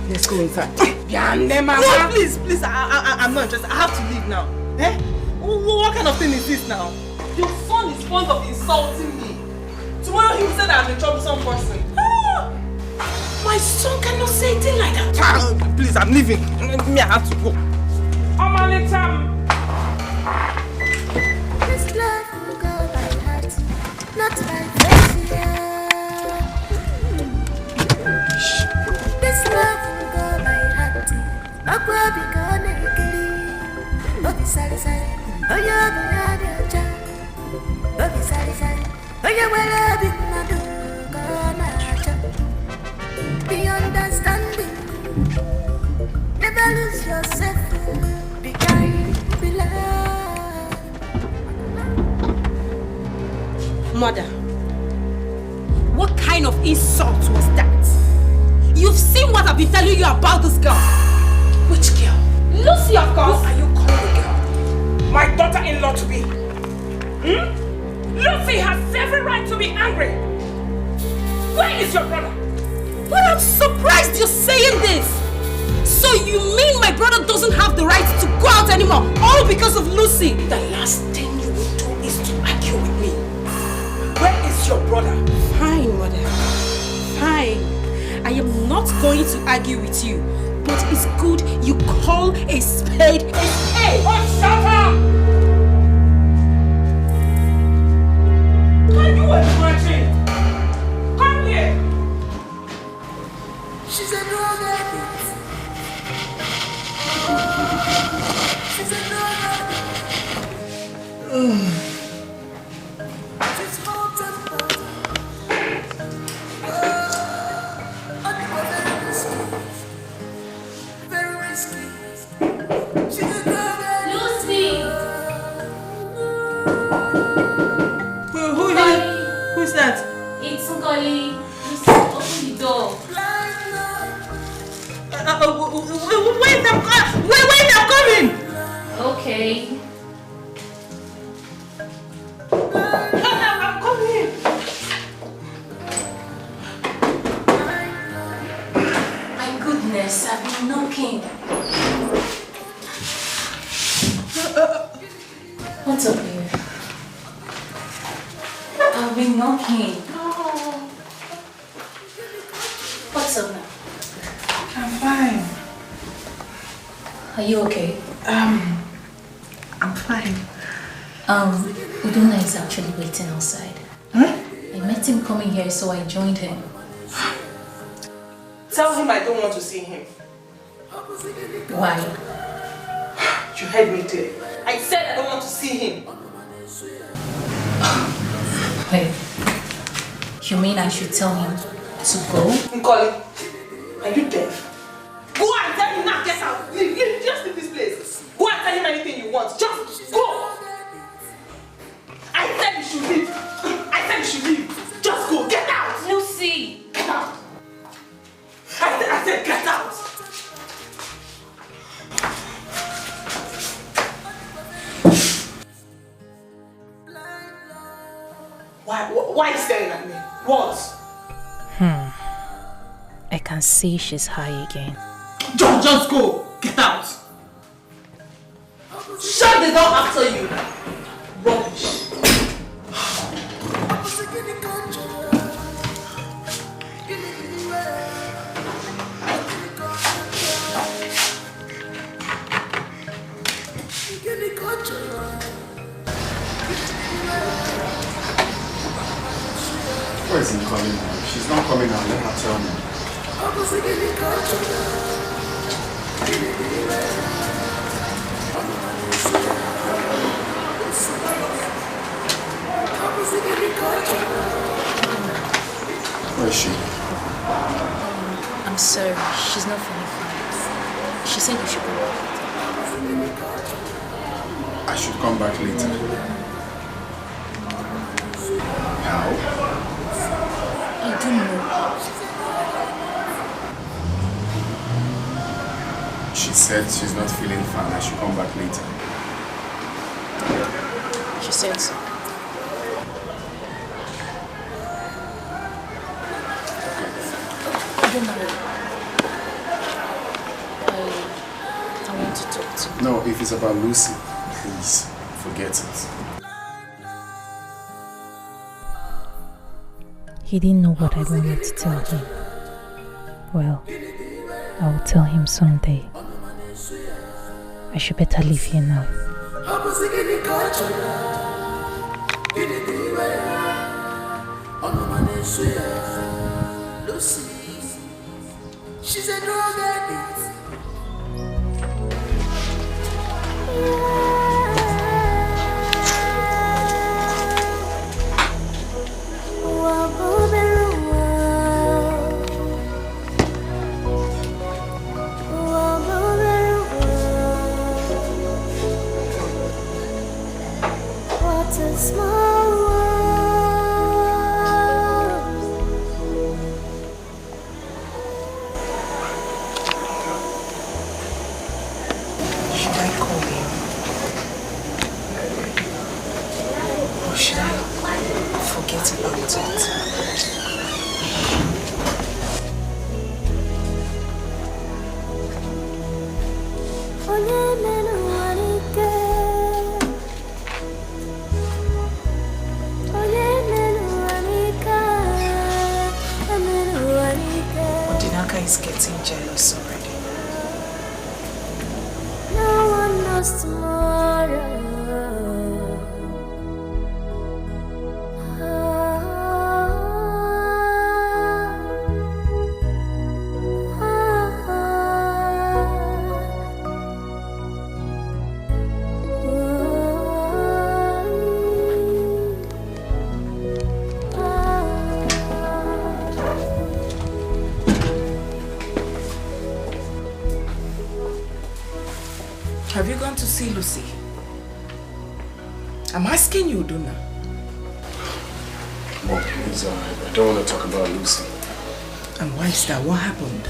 [SPEAKER 7] Let's go inside.
[SPEAKER 1] No, please, I'm not interested. I have to leave now. Eh? What kind of thing is this now? Your son is fond of insulting me. Tomorrow he will say that I'm a troublesome person.
[SPEAKER 7] My son cannot say a thing like that.
[SPEAKER 1] Please, I'm leaving. Me, I have to go.
[SPEAKER 3] This love will go by heart, not by face. This love will go by heart. Akwa biko nekili. Obi sari sari. Oyo bi aja. Obi sari sari. Oyo wele bi madu kona aja. Be understanding. Never lose yourself. Be kind, be loved.
[SPEAKER 2] Mother, what kind of insult was that? You've seen what I've been telling you about this girl.
[SPEAKER 4] Which girl?
[SPEAKER 2] Lucy, of course.
[SPEAKER 4] What are you calling the girl? My daughter-in-law to be? Lucy has every right to be angry. Where is your brother?
[SPEAKER 2] But I'm surprised you're saying this. So you mean my brother doesn't have the right to go out anymore, all because of Lucy?
[SPEAKER 4] The last thing you will do is to argue with me. Where is your brother?
[SPEAKER 2] Fine, mother. Fine. I am not going to argue with you, but it's good you call a spade a spade.
[SPEAKER 4] Oh, shut up! Can you imagine? Come here.
[SPEAKER 3] She's a drug addict. She's a drug addict. She's hot and bothered. Very risky. She's a drug addict.
[SPEAKER 12] Lucy!
[SPEAKER 1] Who's that?
[SPEAKER 12] It's Nkoli. Lucy, open the door.
[SPEAKER 1] Wait, I'm coming!
[SPEAKER 12] Okay.
[SPEAKER 1] I'm coming!
[SPEAKER 12] My goodness, I've been knocking. What's up here? I've been knocking. What's up now?
[SPEAKER 1] I'm fine.
[SPEAKER 12] Are you okay?
[SPEAKER 1] I'm fine.
[SPEAKER 12] Udona is actually waiting outside.
[SPEAKER 1] Huh?
[SPEAKER 12] I met him coming here, so I joined him.
[SPEAKER 1] Tell him I don't want to see him.
[SPEAKER 12] Why?
[SPEAKER 1] You heard me clear. I said I don't want to see him.
[SPEAKER 12] Wait. You mean I should tell him to go?
[SPEAKER 1] Nkoli, are you deaf? Go and tell him now, get out. Leave, just leave this place. Go and tell him anything you want. Just go. I said you should leave. I said you should leave. Just go. Get out.
[SPEAKER 12] Lucy!
[SPEAKER 1] Get out. I said get out. Why are you staring at me? What?
[SPEAKER 15] I can see she's high again.
[SPEAKER 1] Just go. Get out. Shut the door after you. Rubbish.
[SPEAKER 11] Where is he coming now? She's not coming out. Let her tell me. Where is she?
[SPEAKER 12] I'm sorry, she's not feeling fine. She said you should go back.
[SPEAKER 11] I should come back later. How?
[SPEAKER 12] I don't know.
[SPEAKER 11] She said she's not feeling fine. I should come back later.
[SPEAKER 12] said so. I want to talk to you.
[SPEAKER 11] No, if it's about Lucy, please forget it.
[SPEAKER 15] He didn't know what I wanted to tell him. Well, I'll tell him someday. I should better leave here now.
[SPEAKER 3] Lucy, she's a drug addict. What a small
[SPEAKER 4] Should I call him? Or should I forget about it? Odinaka is getting jealous already.
[SPEAKER 3] No one knows tomorrow.
[SPEAKER 4] Have you gone to see Lucy? I'm asking you, Duna.
[SPEAKER 11] Mom, please, I don't want to talk about Lucy.
[SPEAKER 4] And why is that? What happened?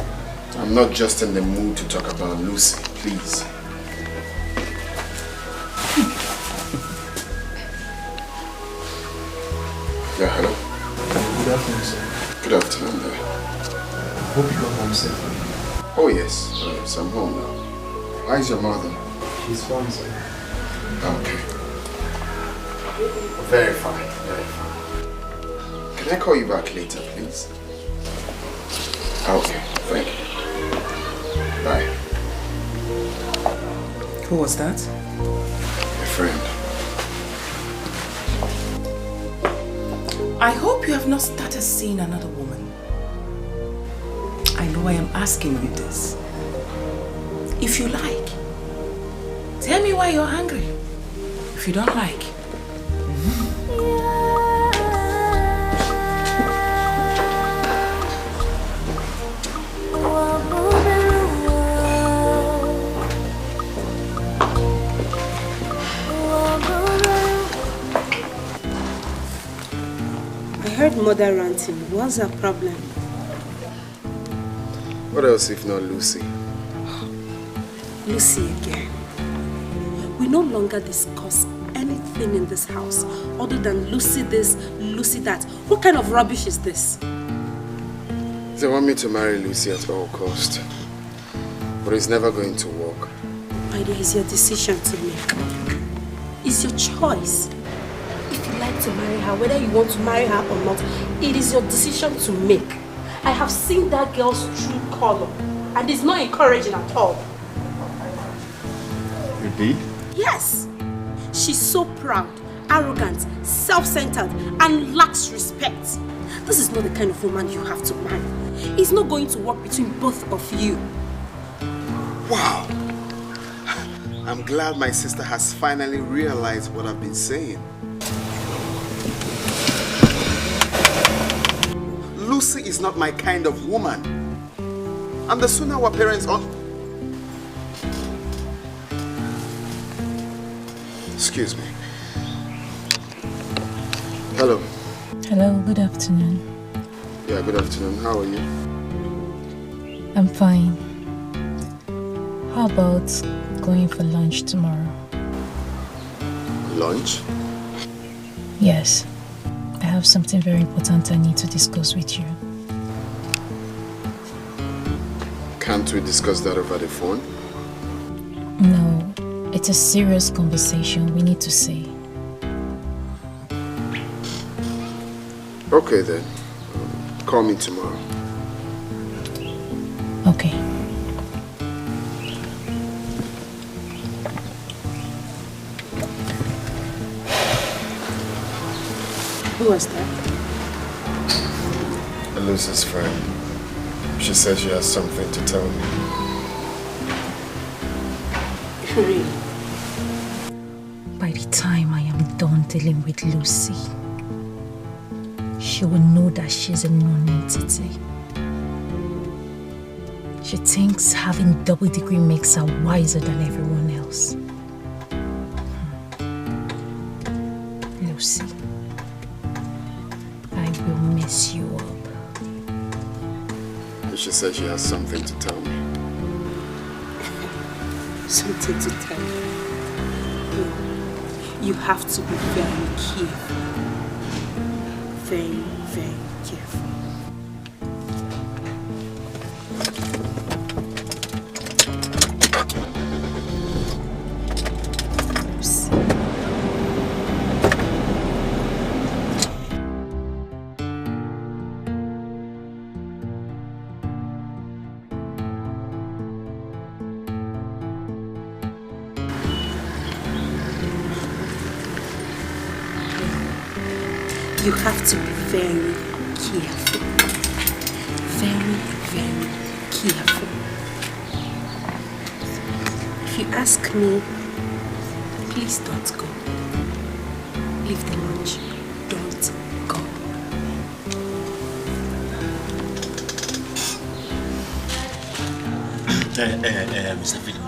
[SPEAKER 11] I'm not just in the mood to talk about Lucy, please. Yeah, hello?
[SPEAKER 18] Good afternoon, sir.
[SPEAKER 11] Good afternoon there.
[SPEAKER 18] Hope you got home safely.
[SPEAKER 11] Oh yes, yes, I'm home now. How is your mother?
[SPEAKER 18] She's fine, sir.
[SPEAKER 11] Okay. Very fine, very fine. Can I call you back later, please? Okay, thank you. Bye.
[SPEAKER 4] Who was that?
[SPEAKER 11] A friend.
[SPEAKER 4] I hope you have not started seeing another woman. I know I am asking you this. If you like, tell me why you're angry. If you don't like,
[SPEAKER 2] I heard mother ranting. What's her problem?
[SPEAKER 11] What else if not Lucy?
[SPEAKER 2] Lucy again. We no longer discuss anything in this house other than Lucy this, Lucy that. What kind of rubbish is this?
[SPEAKER 11] They want me to marry Lucy at all cost. But it's never going to work.
[SPEAKER 2] My dear, it's your decision to make. It's your choice. If you like to marry her, whether you want to marry her or not, it is your decision to make. I have seen that girl's true color, and it's not encouraging at all.
[SPEAKER 11] You did?
[SPEAKER 2] Yes. She's so proud, arrogant, self-centered, and lacks respect. This is not the kind of woman you have to marry. It's not going to work between both of you.
[SPEAKER 11] Wow! I'm glad my sister has finally realized what I've been saying. Lucy is not my kind of woman. And the sooner our parents are... Excuse me. Hello.
[SPEAKER 15] Hello, good afternoon.
[SPEAKER 11] Yeah, good afternoon. How are you?
[SPEAKER 15] I'm fine. How about going for lunch tomorrow?
[SPEAKER 11] Lunch?
[SPEAKER 15] Yes. I have something very important I need to discuss with you.
[SPEAKER 11] Can't we discuss that over the phone?
[SPEAKER 15] No, it's a serious conversation we need to say.
[SPEAKER 11] Okay then. Call me tomorrow.
[SPEAKER 15] Okay.
[SPEAKER 10] Who was that?
[SPEAKER 11] Lucy's friend. She says she has something to tell me.
[SPEAKER 10] Really?
[SPEAKER 15] By the time I am done dealing with Lucy, she will know that she's a non-entity. She thinks having double degree makes her wiser than everyone else. Lucy, I will mess you up.
[SPEAKER 11] She says she has something to tell me.
[SPEAKER 10] Something to tell you. You have to be very careful. Very, very careful. You have to be very careful. Very, very careful. If you ask me, please don't go. Leave the lodge. Don't go.
[SPEAKER 6] Mr. Philip,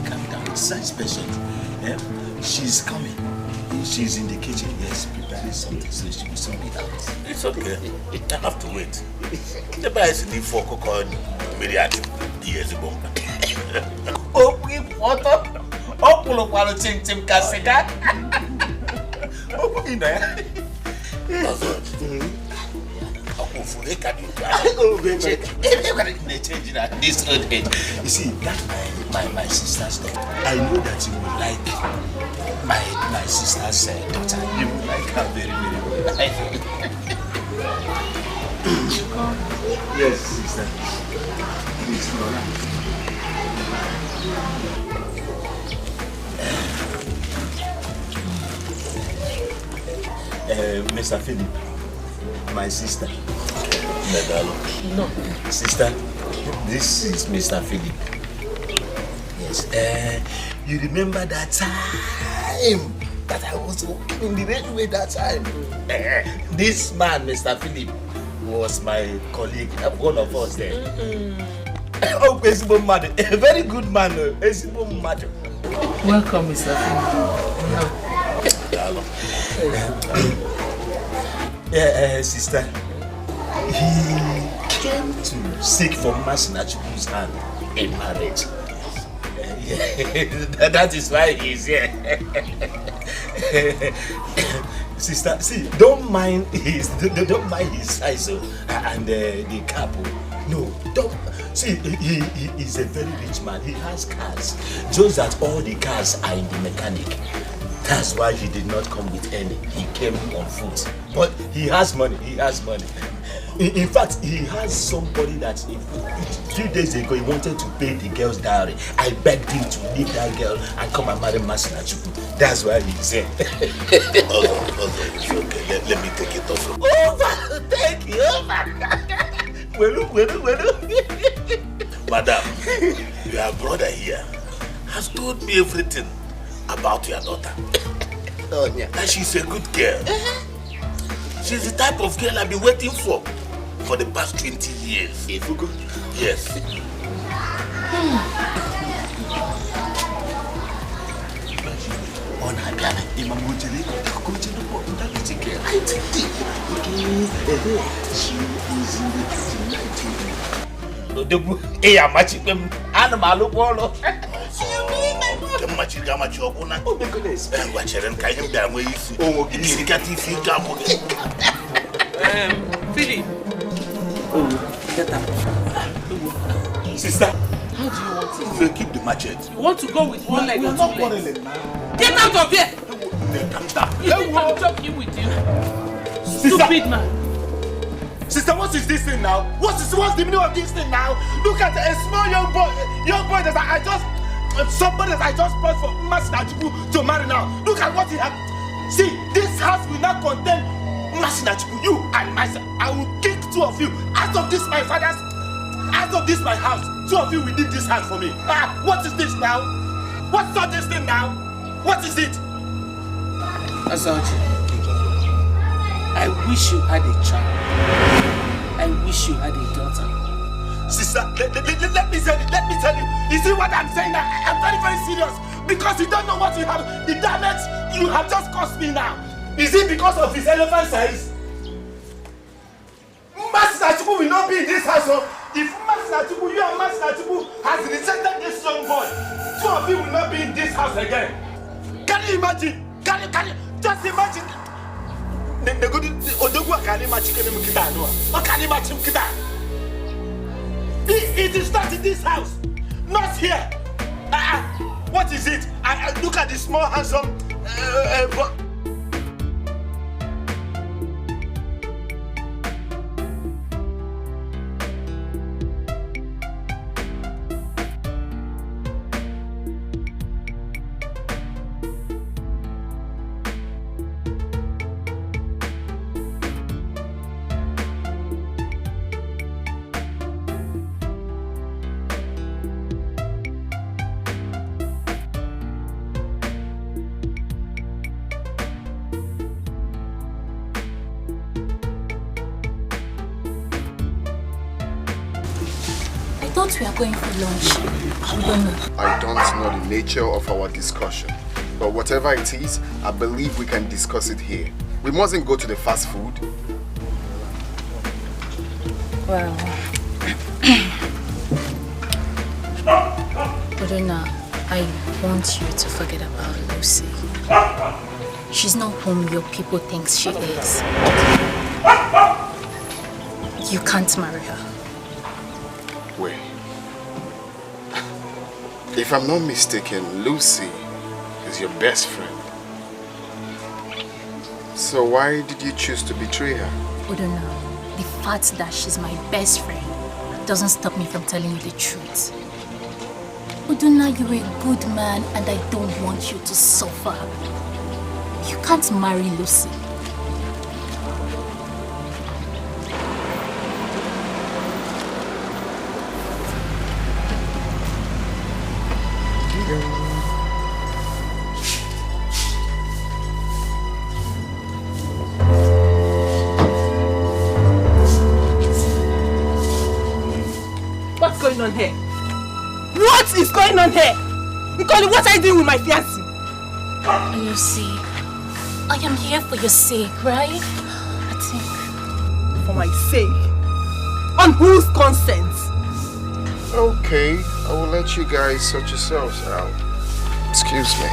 [SPEAKER 6] calm down. Such patient. She's coming. She's in the kitchen, yes, preparing something, so she will soon be out.
[SPEAKER 19] It's okay. I have to wait. The guy is in for cocoa, Miriam, years ago.
[SPEAKER 6] Oh, we water. Oh, pull up while Tim Cassica. Oh, in there.
[SPEAKER 19] That's what.
[SPEAKER 6] This old age. You see, that's my sister's daughter. I know that you will like my sister's daughter. You will like her very, very well. Yes, sister. Please, Lola. Mr. Philip, my sister.
[SPEAKER 19] No.
[SPEAKER 6] Sister, this is Mr. Philip. Yes. You remember that time that I was working in the railway that time? This man, Mr. Philip, was my colleague, one of us there. Oh, a very good man.
[SPEAKER 7] Welcome, Mr. Philip.
[SPEAKER 6] Sister, he came to seek for Masinachukwu's hand in marriage. That is why he's here. Sister, see, don't mind his size and the couple. No, don't. See, he is a very rich man. He has cars. Just that all the cars are in the mechanic. That's why he did not come with any. He came on foot. But he has money. He has money. In fact, he has somebody that a few days ago he wanted to pay the girl's dowry. I begged him to leave that girl and come and marry Masinachuku. That's why he's here.
[SPEAKER 19] It's okay. Let me take it off.
[SPEAKER 6] Over! Take it over!
[SPEAKER 19] Madam, your brother here has told me everything about your daughter.
[SPEAKER 6] Oh, yeah.
[SPEAKER 19] And she's a good girl. She's the type of girl I've been waiting for the past 20 years. Yes. Oh my goodness.
[SPEAKER 7] Philip.
[SPEAKER 19] Get up. Sister, how do you want to keep the machete?
[SPEAKER 7] You want to go with one leg or two legs? Get out of here! You think I'm joking with you? Stupid man.
[SPEAKER 6] Sister, what is this thing now? What's the meaning of this thing now? Look at a small young boy that somebody that I just brought for Masinachuku to marry now. Look at what he has. See, this house will not contain Masinachuku, you and myself. I will kick two of you out of this my house. Two of you will leave this house for me. What is this now? What's all this thing now? What is it?
[SPEAKER 7] Asachi, I wish you had a child. I wish you had a daughter.
[SPEAKER 6] Sister, let me tell you. You see what I'm saying now? I'm very, very serious. Because you don't know what you have. The damage you have just caused me now. Is it because of his elephant size? Masinachuku will not be in this house. If Masinachuku, you and Masinachuku has rejected this young boy, two of you will not be in this house again. Can you imagine? Can you just imagine? It is not in this house, not here. What is it? I look at the small handsome boy.
[SPEAKER 12] I thought we are going for lunch. We don't know.
[SPEAKER 11] I don't know the nature of our discussion. But whatever it is, I believe we can discuss it here. We mustn't go to the fast food.
[SPEAKER 12] Well, Odona, I want you to forget about Lucy. She's not whom your people think she is. You can't marry her.
[SPEAKER 11] Wait. If I'm not mistaken, Lucy is your best friend. So why did you choose to betray her?
[SPEAKER 12] Odona, the fact that she's my best friend doesn't stop me from telling you the truth. Odona, you're a good man and I don't want you to suffer. You can't marry Lucy.
[SPEAKER 1] What's going on here? What is going on here? Nicole, what are you doing with my fiancé?
[SPEAKER 12] Lucy, I am here for your sake, right? I think.
[SPEAKER 1] For my sake? On whose consent?
[SPEAKER 11] Okay, I will let you guys sort yourselves out. Excuse me.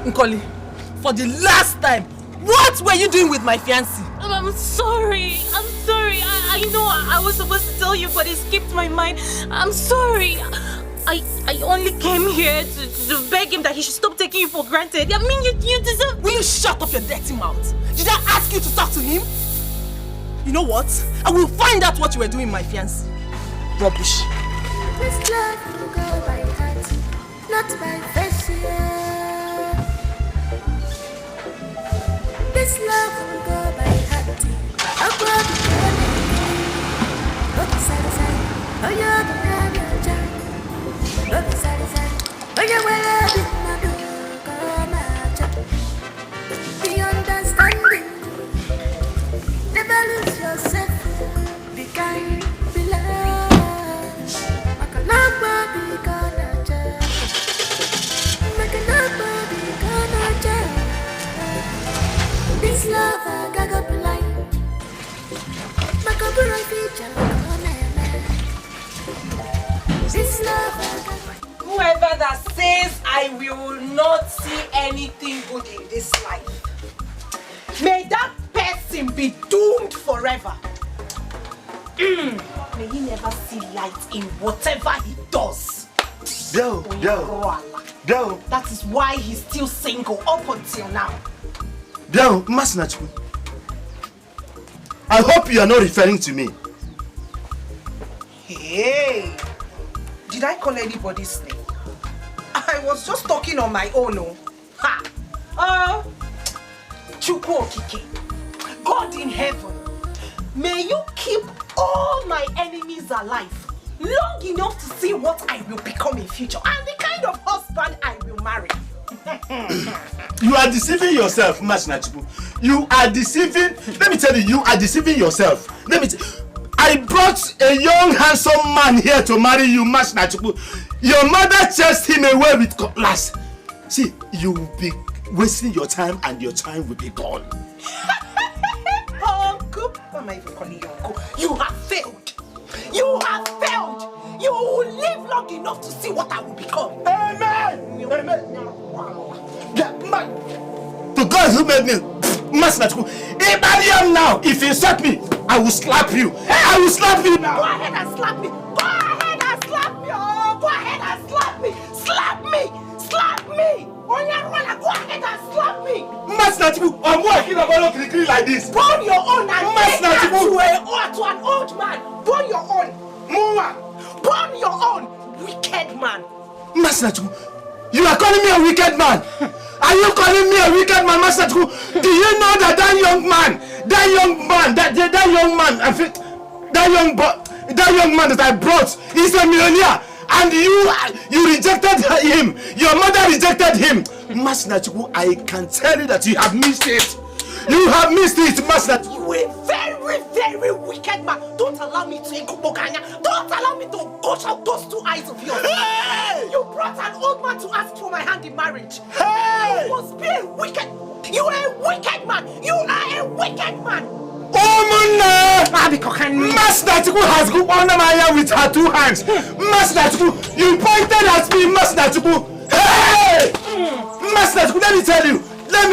[SPEAKER 1] Nkoli, for the last time, what were you doing with my fiancé?
[SPEAKER 12] I'm sorry. I know I was supposed to tell you, but it skipped my mind. I'm sorry. I only came here to beg him that he should stop taking you for granted. I mean, you deserve...
[SPEAKER 1] Will you shut up your dirty mouth? Did I ask you to talk to him? You know what? I will find out what you were doing with my fiancé. Rubbish.
[SPEAKER 3] This love will go by heart, not by face. This love will go by heart. I'll go by oh, sorry. Oh, you're the man, you're Jack. Oh, sorry. Oh, you're well, be understanding. Never lose yourself. Be kind, be loved. I can love my be gonna judge.
[SPEAKER 1] Whoever that says I will not see anything good in this life, may that person be doomed forever. May he never see light in whatever he does.
[SPEAKER 6] Girl.
[SPEAKER 1] That is why he's still single up until now.
[SPEAKER 6] Girl, Masnachku. I hope you are not referring to me.
[SPEAKER 1] Hey, did I call anybody's name? I was just talking on my own. Oh. Ha! Chukwu Okike, God in heaven, may you keep all my enemies alive long enough to see what I will become in future and the kind of husband I will marry.
[SPEAKER 6] You are deceiving yourself, Masnachku. You are deceiving. Let me tell you, you are deceiving yourself. I brought a young, handsome man here to marry you, Masnachku. Your mother chased him away with cutlass. See, you will be wasting your time and your time will be gone.
[SPEAKER 1] Uncle, why am I even calling you uncle? You have failed. You have failed. You will live long enough to see what I will become.
[SPEAKER 6] Amen. The God who made me, Masnachku, if I am now, if you insult me, I will slap you. I will slap you now.
[SPEAKER 1] Go ahead and slap me. Go ahead and slap me. Oh, go ahead and slap me. Slap me. Slap me. Onyarwala, go ahead and slap me.
[SPEAKER 6] Masnachku, I'm working about a like this.
[SPEAKER 1] Burn your own and take that to an old man. Burn your own.
[SPEAKER 6] Muma.
[SPEAKER 1] Burn your own, wicked man.
[SPEAKER 6] Masnachku, you are calling me a wicked man. Are you calling me a wicked man, Masnachku? Do you know that that young man that I brought is a millionaire, and you rejected him. Your mother rejected him. Masnachku, I can tell you that you have missed it. You have missed it, Masnachku.
[SPEAKER 1] You a very, very wicked man. Don't allow me to Ekuboganya. Don't allow me to gush out those two eyes of yours.
[SPEAKER 6] Hey!
[SPEAKER 1] You brought an old man to ask for my hand in marriage.
[SPEAKER 6] Hey!
[SPEAKER 1] You must be a wicked. You are a wicked man. You are a wicked man.
[SPEAKER 6] Oh, Masnachku has gone under my hair with her two hands. Masnachku, you pointed at me, Masnachku. Hey! Masnachku, let me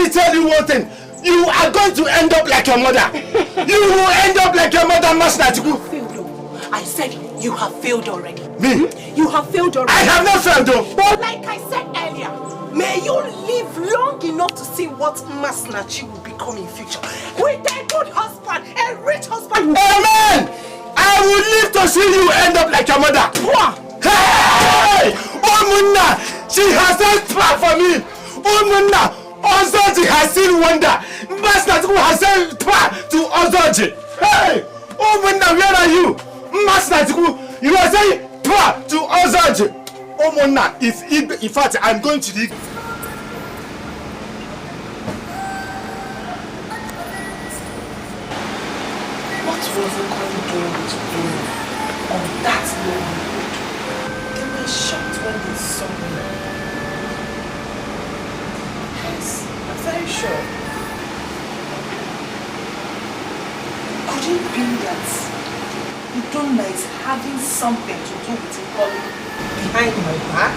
[SPEAKER 6] tell you one thing. You are going to end up like your mother. You will end up like your mother, Masnachku.
[SPEAKER 1] I said you have failed already.
[SPEAKER 6] Me?
[SPEAKER 1] You have failed already.
[SPEAKER 6] I have not failed though.
[SPEAKER 1] But like I said earlier, may you live long enough to see what Masnachku will become in future. With a good husband, a rich husband.
[SPEAKER 6] Amen! I will live to see you end up like your mother. Hey! Oh, Munna! She has done plan for me. Oh, Munna! Ozoji has seen wonder. Masnachku has sent plan to Ozoji. Hey! Oh, Munna, where are you? Masnachku, you are saying plan to Ozoji. Oh, Munna, in fact, I'm going to the...
[SPEAKER 1] What was the going to do on that lonely road? They were shocked when they saw me. Yes, I'm very sure. Could it be that Udonna is having something to do with Ikoli behind my back?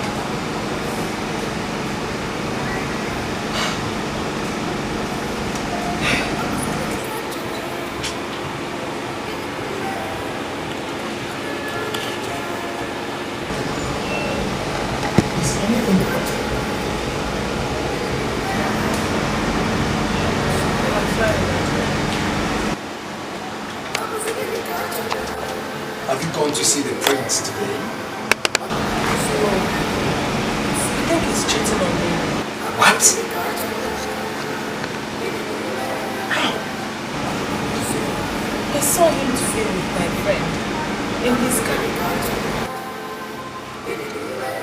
[SPEAKER 6] Have you gone to see the prince today?
[SPEAKER 1] No. I think he's cheating on me.
[SPEAKER 6] What?
[SPEAKER 1] I saw him today with my friend in his car.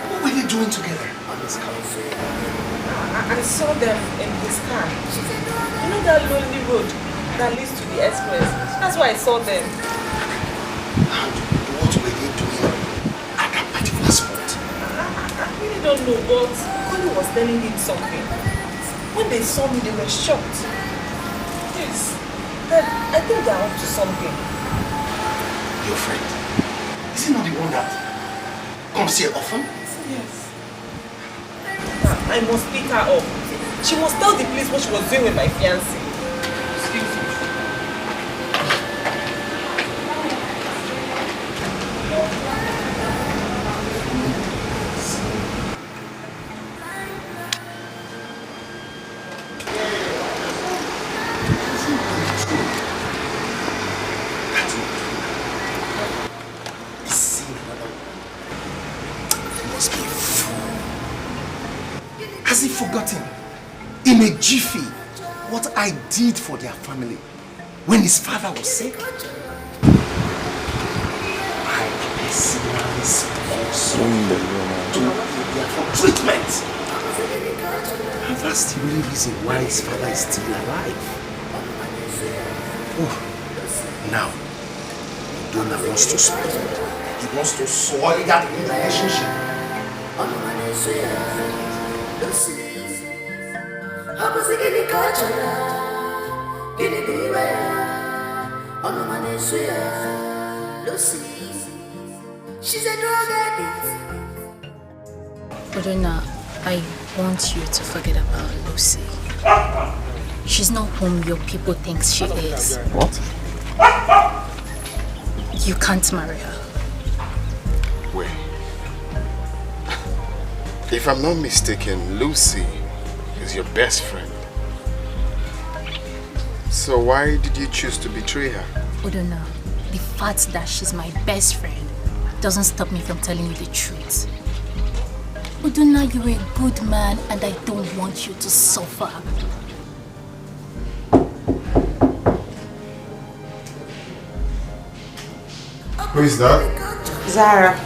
[SPEAKER 6] What were they doing together on his car?
[SPEAKER 1] I saw them in his car. You know that lonely road that leads to the express? That's why I saw them.
[SPEAKER 6] What were they doing at that particular spot?
[SPEAKER 1] I really don't know, but Koli was telling him something. When they saw me, they were shocked. Yes, I think they're up to something.
[SPEAKER 19] Your friend. Is he not the one that comes here often?
[SPEAKER 1] Yes. I must pick her up. She must tell the police what she was doing with my fiancé. Excuse me.
[SPEAKER 19] Has he forgotten in a jiffy what I did for their family when his father was sick? I personally sponsored for treatment. And that's the only reason why his father is still alive. Oh, now, Donna wants to spoil. He wants to soil that relationship.
[SPEAKER 3] She's a drug addict.
[SPEAKER 12] Odona, I want you to forget about Lucy. She's not whom your people think she is.
[SPEAKER 13] What?
[SPEAKER 12] You can't marry her.
[SPEAKER 13] Wait. If I'm not mistaken, Lucy is your best friend. So why did you choose to betray her?
[SPEAKER 12] Odona, the fact that she's my best friend doesn't stop me from telling you the truth. Odona, you're a good man and I don't want you to suffer.
[SPEAKER 13] Who is that?
[SPEAKER 1] Zara.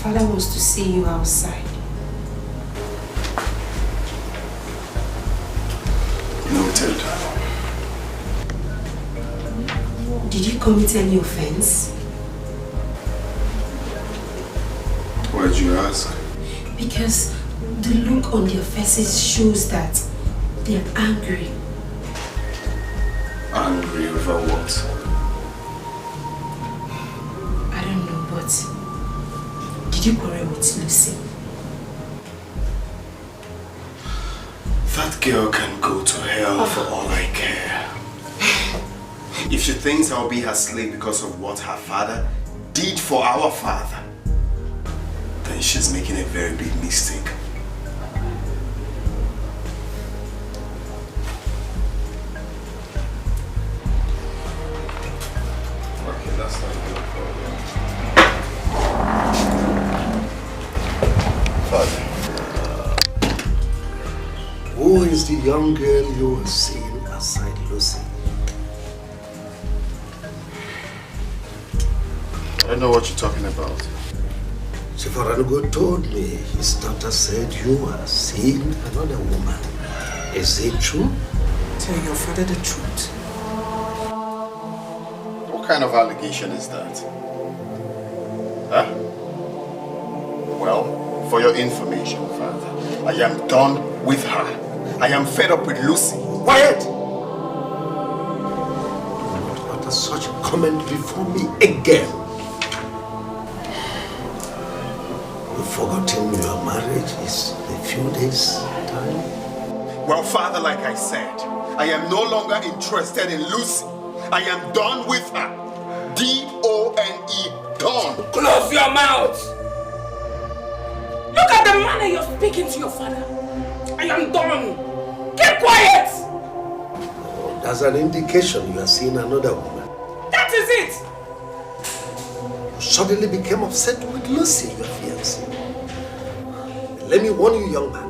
[SPEAKER 9] Father wants to see you outside.
[SPEAKER 19] Noted.
[SPEAKER 9] Did you commit any offense?
[SPEAKER 13] Why'd you ask?
[SPEAKER 9] Because the look on their faces shows that they're angry.
[SPEAKER 13] Angry over what?
[SPEAKER 9] I don't know, but did you quarrel with Lucy?
[SPEAKER 13] That girl can go to hell for all I care. If she thinks I'll be her slave because of what her father did for our father, then she's making a very big mistake. Okay, that's not a problem.
[SPEAKER 19] Father, who is the young girl you have seen aside Lucy?
[SPEAKER 13] I don't know what you're talking about.
[SPEAKER 19] Sifaranugo told me his daughter said you are seeing another woman. Is it true?
[SPEAKER 7] Tell your father the truth.
[SPEAKER 13] What kind of allegation is that? Huh? Well, for your information, Father, I am done with her. I am fed up with Lucy.
[SPEAKER 19] Quiet! Do not utter such a comment before me again. You've forgotten your marriage is a few days' time?
[SPEAKER 13] Well, Father, like I said, I am no longer interested in Lucy. I am done with her. D-O-N-E, done.
[SPEAKER 7] Close your mouth! Look at the manner you're speaking to your father. I am done. Keep quiet!
[SPEAKER 19] Oh, that's an indication you are seeing another woman.
[SPEAKER 7] That is it!
[SPEAKER 19] You suddenly became upset with Lucy, your fiancée. Let me warn you, young man.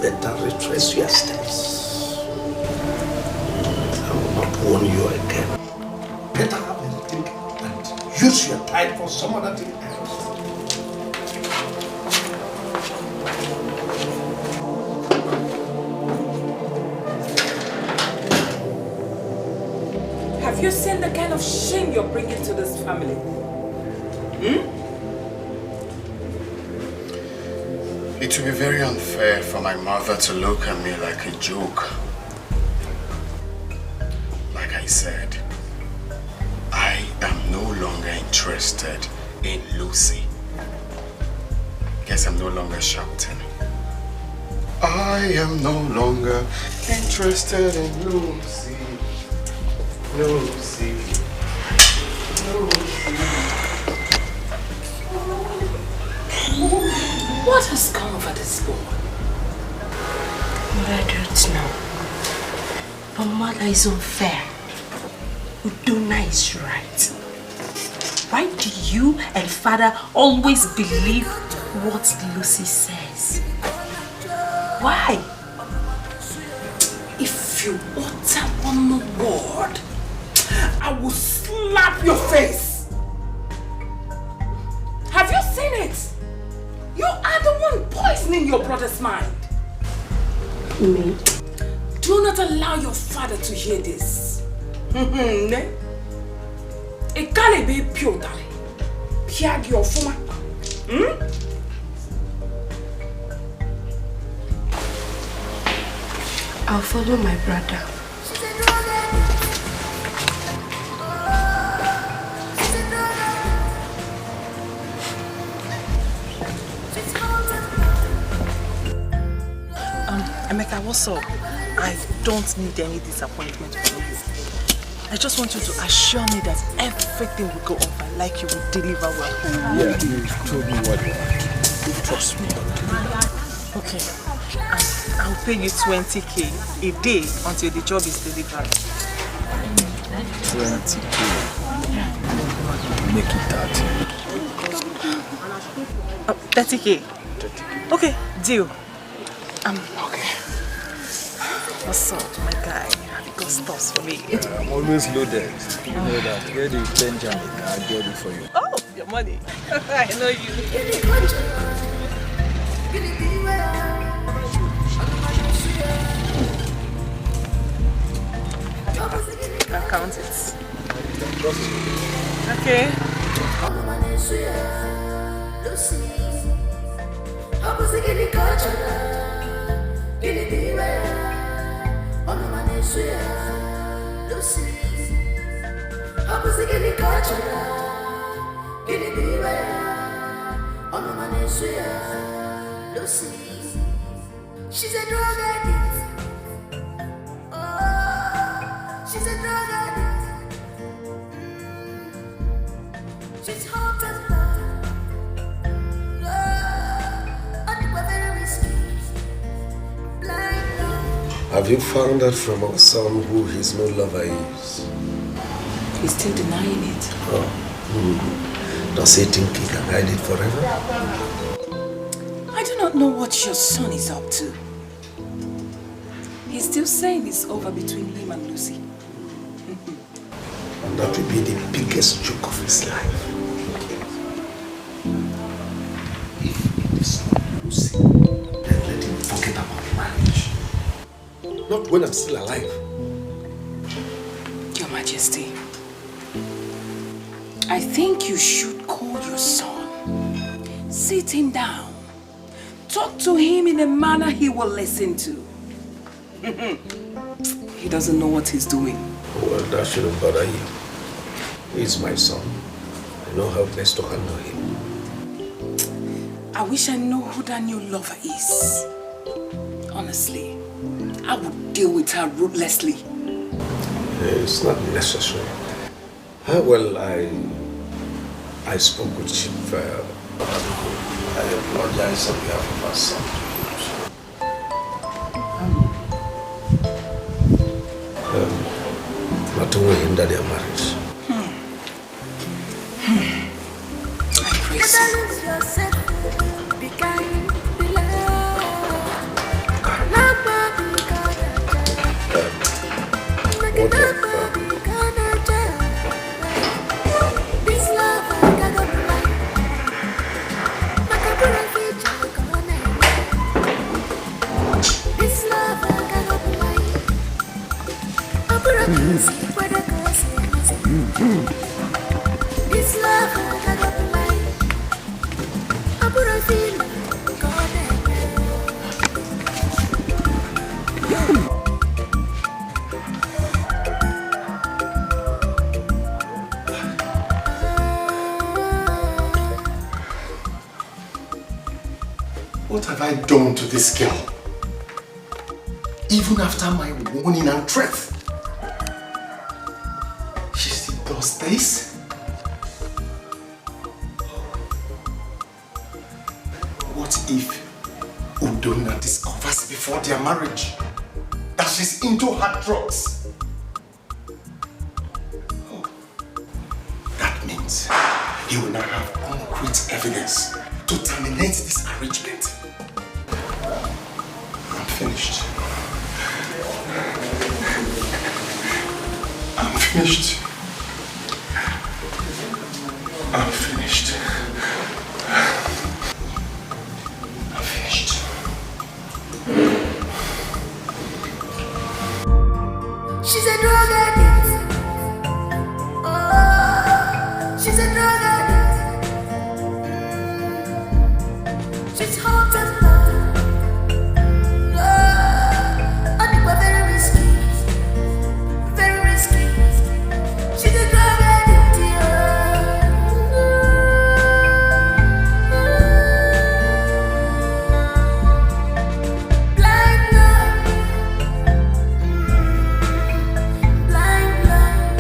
[SPEAKER 19] Better retrace your steps. I will not warn you again. Better have a rethink and use your time for some other thing else.
[SPEAKER 7] Have you seen the kind of shame you're bringing to this family?
[SPEAKER 6] It will be very unfair for my mother to look at me like a joke. Like I said, I am no longer interested in Lucy. Guess I'm no longer shouting. I am no longer interested in Lucy. Lucy.
[SPEAKER 4] What has come over this boy?
[SPEAKER 9] I don't know. But mother is unfair. Udona is right. Why do you and father always believe what Lucy says? Why?
[SPEAKER 4] If you utter one more word, I will slap your face. Have you seen it? You are the one poisoning your brother's mind.
[SPEAKER 9] Me?
[SPEAKER 4] Do not allow your father to hear this. It can't be pure, darling. Piag your former.
[SPEAKER 9] I'll follow my brother.
[SPEAKER 8] Emeka, what's up? I don't need any disappointment from you. I just want you to assure me that everything will go off and like you will deliver well.
[SPEAKER 11] Yeah, you told me what you want. Trust me.
[SPEAKER 8] Okay. I'll pay you 20k a day until the job is delivered.
[SPEAKER 11] 20k. Make it 30.
[SPEAKER 8] 30k. Okay, deal. Okay. What's up, my guy? Have you got stuff for me?
[SPEAKER 11] I'm always loaded. You know that. Where the Benjamin, I'll get it for you.
[SPEAKER 8] Oh, your money. I know you. I'll count it. Okay.
[SPEAKER 3] She's a drug addict. Oh, she's a drug addict. She's hot and cold. And very risky. Blind love.
[SPEAKER 19] Have you found out from our son who his new lover is?
[SPEAKER 4] He's still denying it.
[SPEAKER 19] Oh. Does he think he can hide it forever?
[SPEAKER 4] I do not know what your son is up to. He's still saying it's over between him and Lucy.
[SPEAKER 19] And that will be the biggest joke of his life. If it is not Lucy, then let him forget about marriage. Not when I'm still alive.
[SPEAKER 4] Your Majesty, I think you should call your son. Sit him down. Talk to him in a manner he will listen to. He doesn't know what he's doing.
[SPEAKER 19] Well, that shouldn't bother you. He's my son. I know how best to handle him.
[SPEAKER 4] I wish I know who that new lover is. Honestly, I would deal with her ruthlessly.
[SPEAKER 19] It's not necessary. Well, I spoke with Chief. I apologize on behalf of our son. Not to hinder their marriage.
[SPEAKER 4] I praise you.
[SPEAKER 3] Be kind, be loved. Love, be kind. This love, I got up right. This love, I got up right. This love, I got up right.
[SPEAKER 5] What have I done to this girl? Even after my warning and threat, she still does this? What if Udonna discovers before their marriage that she's into hard drugs? Oh, that means he will now have concrete evidence to terminate this arrangement. I'm finished. I'm finished. I'm finished. I'm finished.
[SPEAKER 3] She's a drug addict. Oh, she's a drug addict. She's hot and loud. Oh, and very risky. Very risky. She's a drug addict. Blind love. Blind love.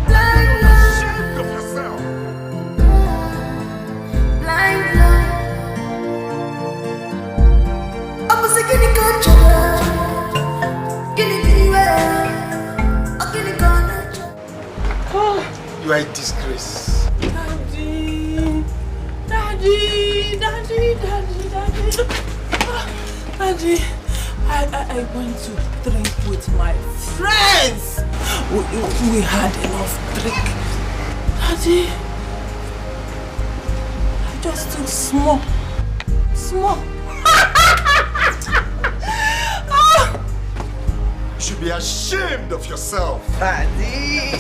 [SPEAKER 3] Blind love.
[SPEAKER 5] Ashamed of yourself.
[SPEAKER 3] Blind love. I'm a second culture.
[SPEAKER 5] You are a disgrace.
[SPEAKER 1] Daddy, I went to drink with my friends. We had enough drink. Daddy, I just took small.
[SPEAKER 5] You should be ashamed of yourself.
[SPEAKER 1] Daddy.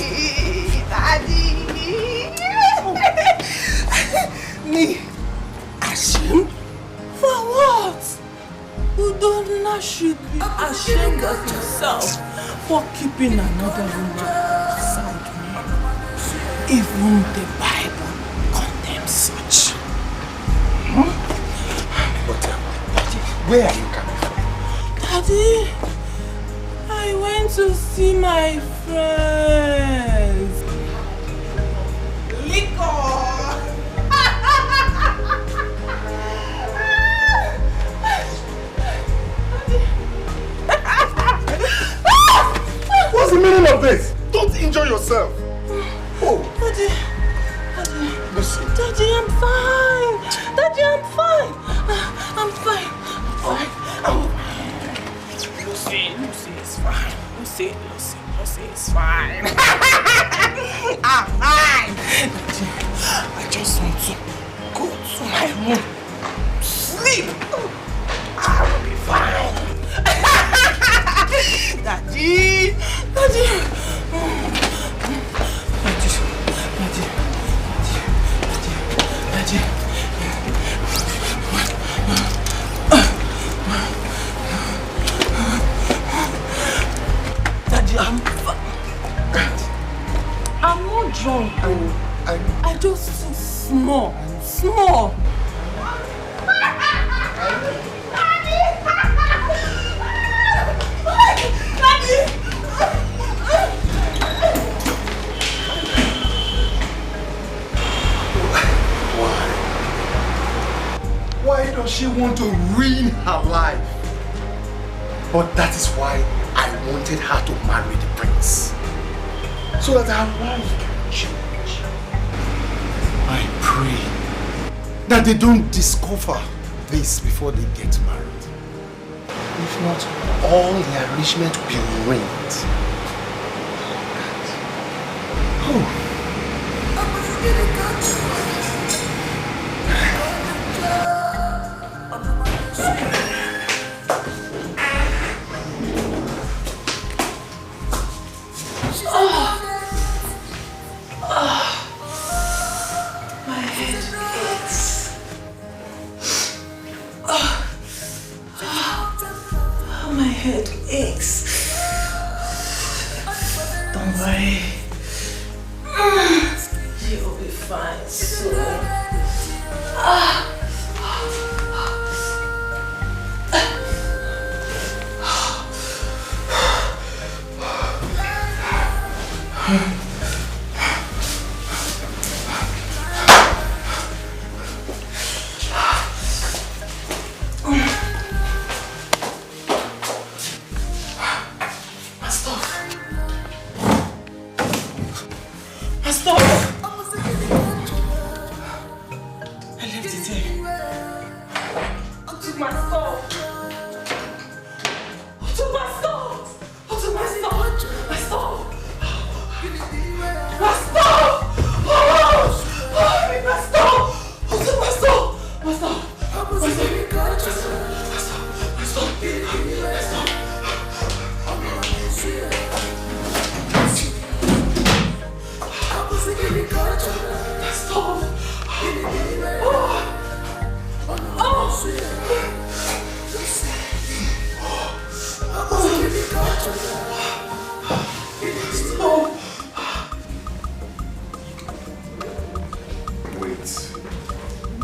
[SPEAKER 1] Me? Ashamed? For what? Udonna should be ashamed of himself for keeping another woman beside me. Even the Bible condemns such.
[SPEAKER 5] But where are you coming from?
[SPEAKER 1] Daddy, I went to see my friends. Liquor!
[SPEAKER 5] What's the meaning of this? Don't injure yourself. Oh.
[SPEAKER 1] Daddy,
[SPEAKER 5] Lucy.
[SPEAKER 1] Daddy, I'm fine. Daddy, I'm fine. I'm fine. Lucy is fine. Lucy is fine. I'm fine. Daddy, I just want to go to my room, sleep. I will be fine. Daddy. I'm not drunk. I just took small.
[SPEAKER 5] Why does she want to ruin her life? But that is why I wanted her to marry the prince. So that her life can change. I pray that they don't discover this before they get married. If not, all the arrangement will be ruined. Oh.
[SPEAKER 1] You'll be fine soon.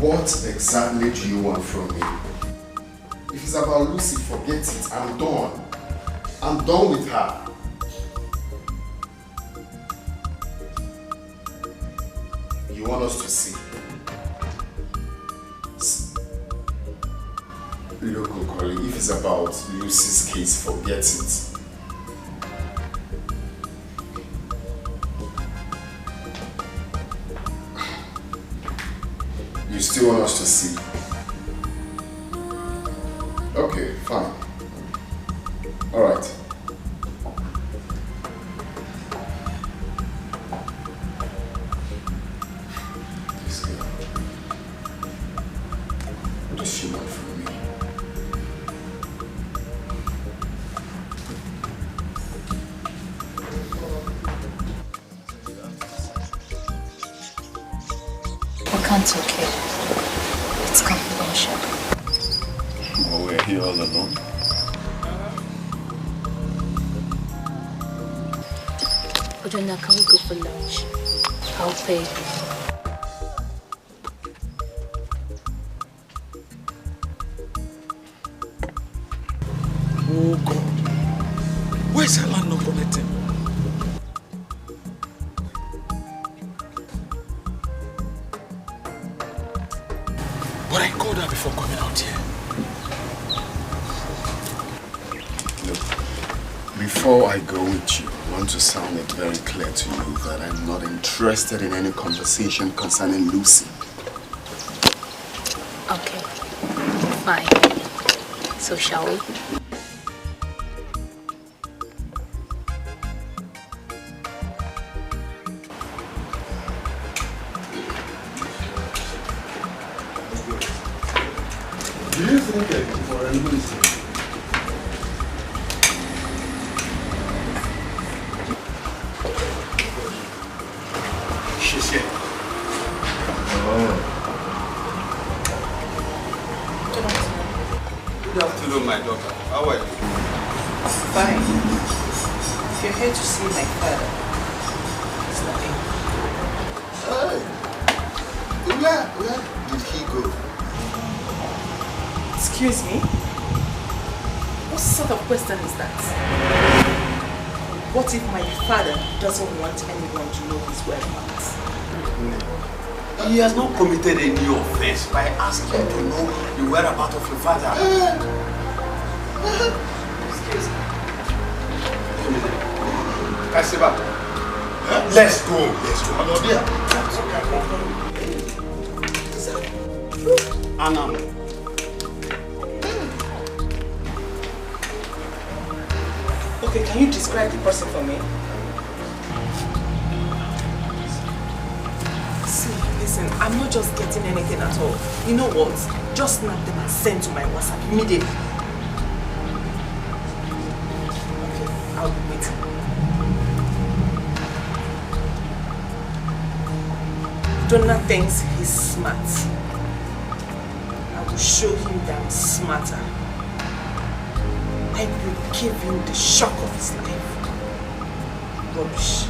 [SPEAKER 5] What exactly do you want from me? If it's about Lucy, forget it. I'm done. I'm done with her. You want us to see? Look, Okoli, if it's about Lucy's case, forget it. You still want us to see? Okay, fine. Alright. This girl. What does she want from me?
[SPEAKER 12] We can't talk here. It's confidential.
[SPEAKER 6] Oh, we're here all alone.
[SPEAKER 12] Ojona, can we go for lunch? I'll pay.
[SPEAKER 6] Oh God. Where's her land not connecting? But I called her before coming out here.
[SPEAKER 5] Look, before I go with you, I want to sound it very clear to you that I'm not interested in any conversation concerning Lucy.
[SPEAKER 12] Okay, fine. So shall we?
[SPEAKER 5] Do you think I can for Lucy?
[SPEAKER 6] She's here. Good afternoon, my daughter. How are you?
[SPEAKER 1] Fine. If you're here to see my father, it's nothing.
[SPEAKER 5] Hey, where did he go?
[SPEAKER 1] Excuse me? What sort of question is that? What if my father doesn't want anyone to know his whereabouts?
[SPEAKER 19] He has not committed any offense by asking to know the whereabouts of your father.
[SPEAKER 1] Excuse me.
[SPEAKER 19] Kasiba, let's go. Let's go. Anna.
[SPEAKER 1] Okay, can you describe the person for me? See, listen, I'm not just getting anything at all. You know what? Just snap them and send to my WhatsApp immediately. Okay, I'll be waiting. Donna thinks he's smart. I will show him that I'm smarter. I will give him the shock of his life. Rubbish.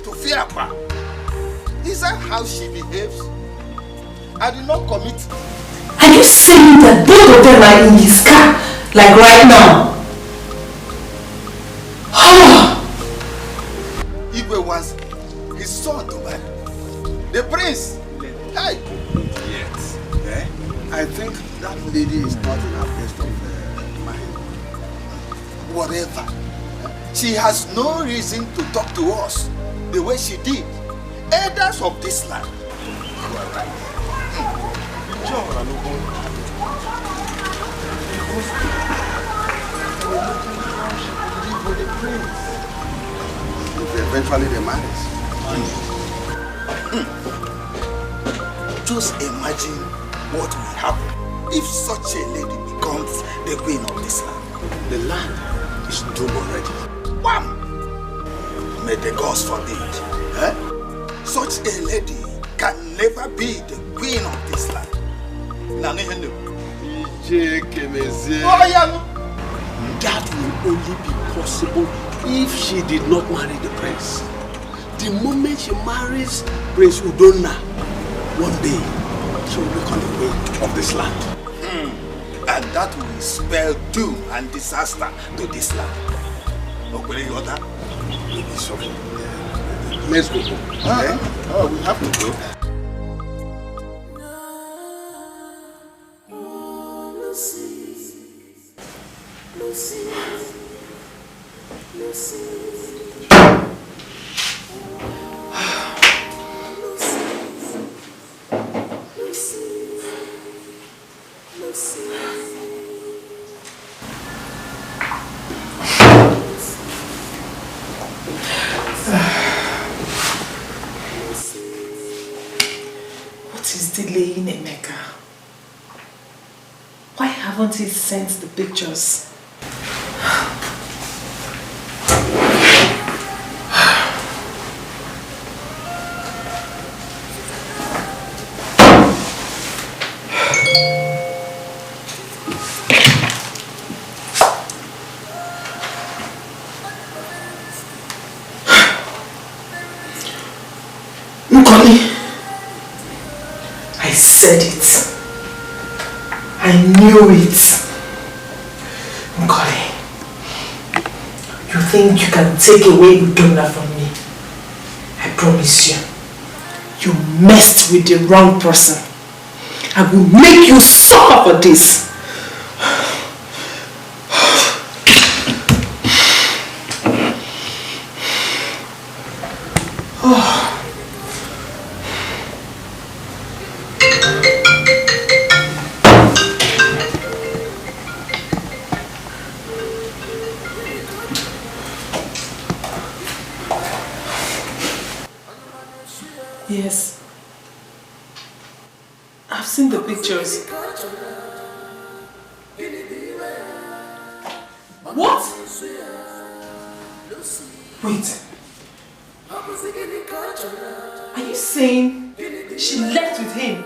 [SPEAKER 5] Tofiapa, is that how she behaves? I did not commit.
[SPEAKER 1] Are you saying that both of them are in his car, like right now?
[SPEAKER 5] Igwe was his son to marry. The prince. Hey.
[SPEAKER 19] Yes. Eh? I think that lady is not in her best of mind.
[SPEAKER 5] Whatever. She has no reason to talk to us the way she did. Elders of this land. You are right.
[SPEAKER 19] Eventually they marry.
[SPEAKER 5] Just imagine what will happen if such a lady becomes the queen of this land.
[SPEAKER 19] The land is doomed already.
[SPEAKER 5] Wham! May the gods forbid. Eh? Such a lady can never be the queen of this land. Oh, yeah.
[SPEAKER 19] That will only be possible if she did not marry the prince. The moment she marries Prince Udonna, one day she will become the queen of this land.
[SPEAKER 6] And that will spell doom and disaster to this land. Okay, you order?
[SPEAKER 19] Let's go home.
[SPEAKER 6] Oh, we have to go.
[SPEAKER 1] What is delaying Emeka? Why haven't he sent the pictures? I said it. I knew it. Nkoli, you think you can take away Udonna from me? I promise you, you messed with the wrong person. I will make you suffer for this. Yes. I've seen the pictures. What? Wait. Are you saying she left with him?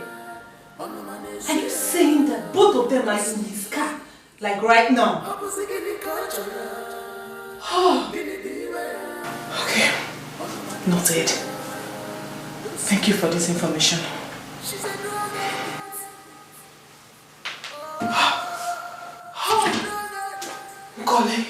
[SPEAKER 1] Are you saying that both of them are in his car? Like right now? Oh. Okay. Noted. Thank you for this information. Nkoli.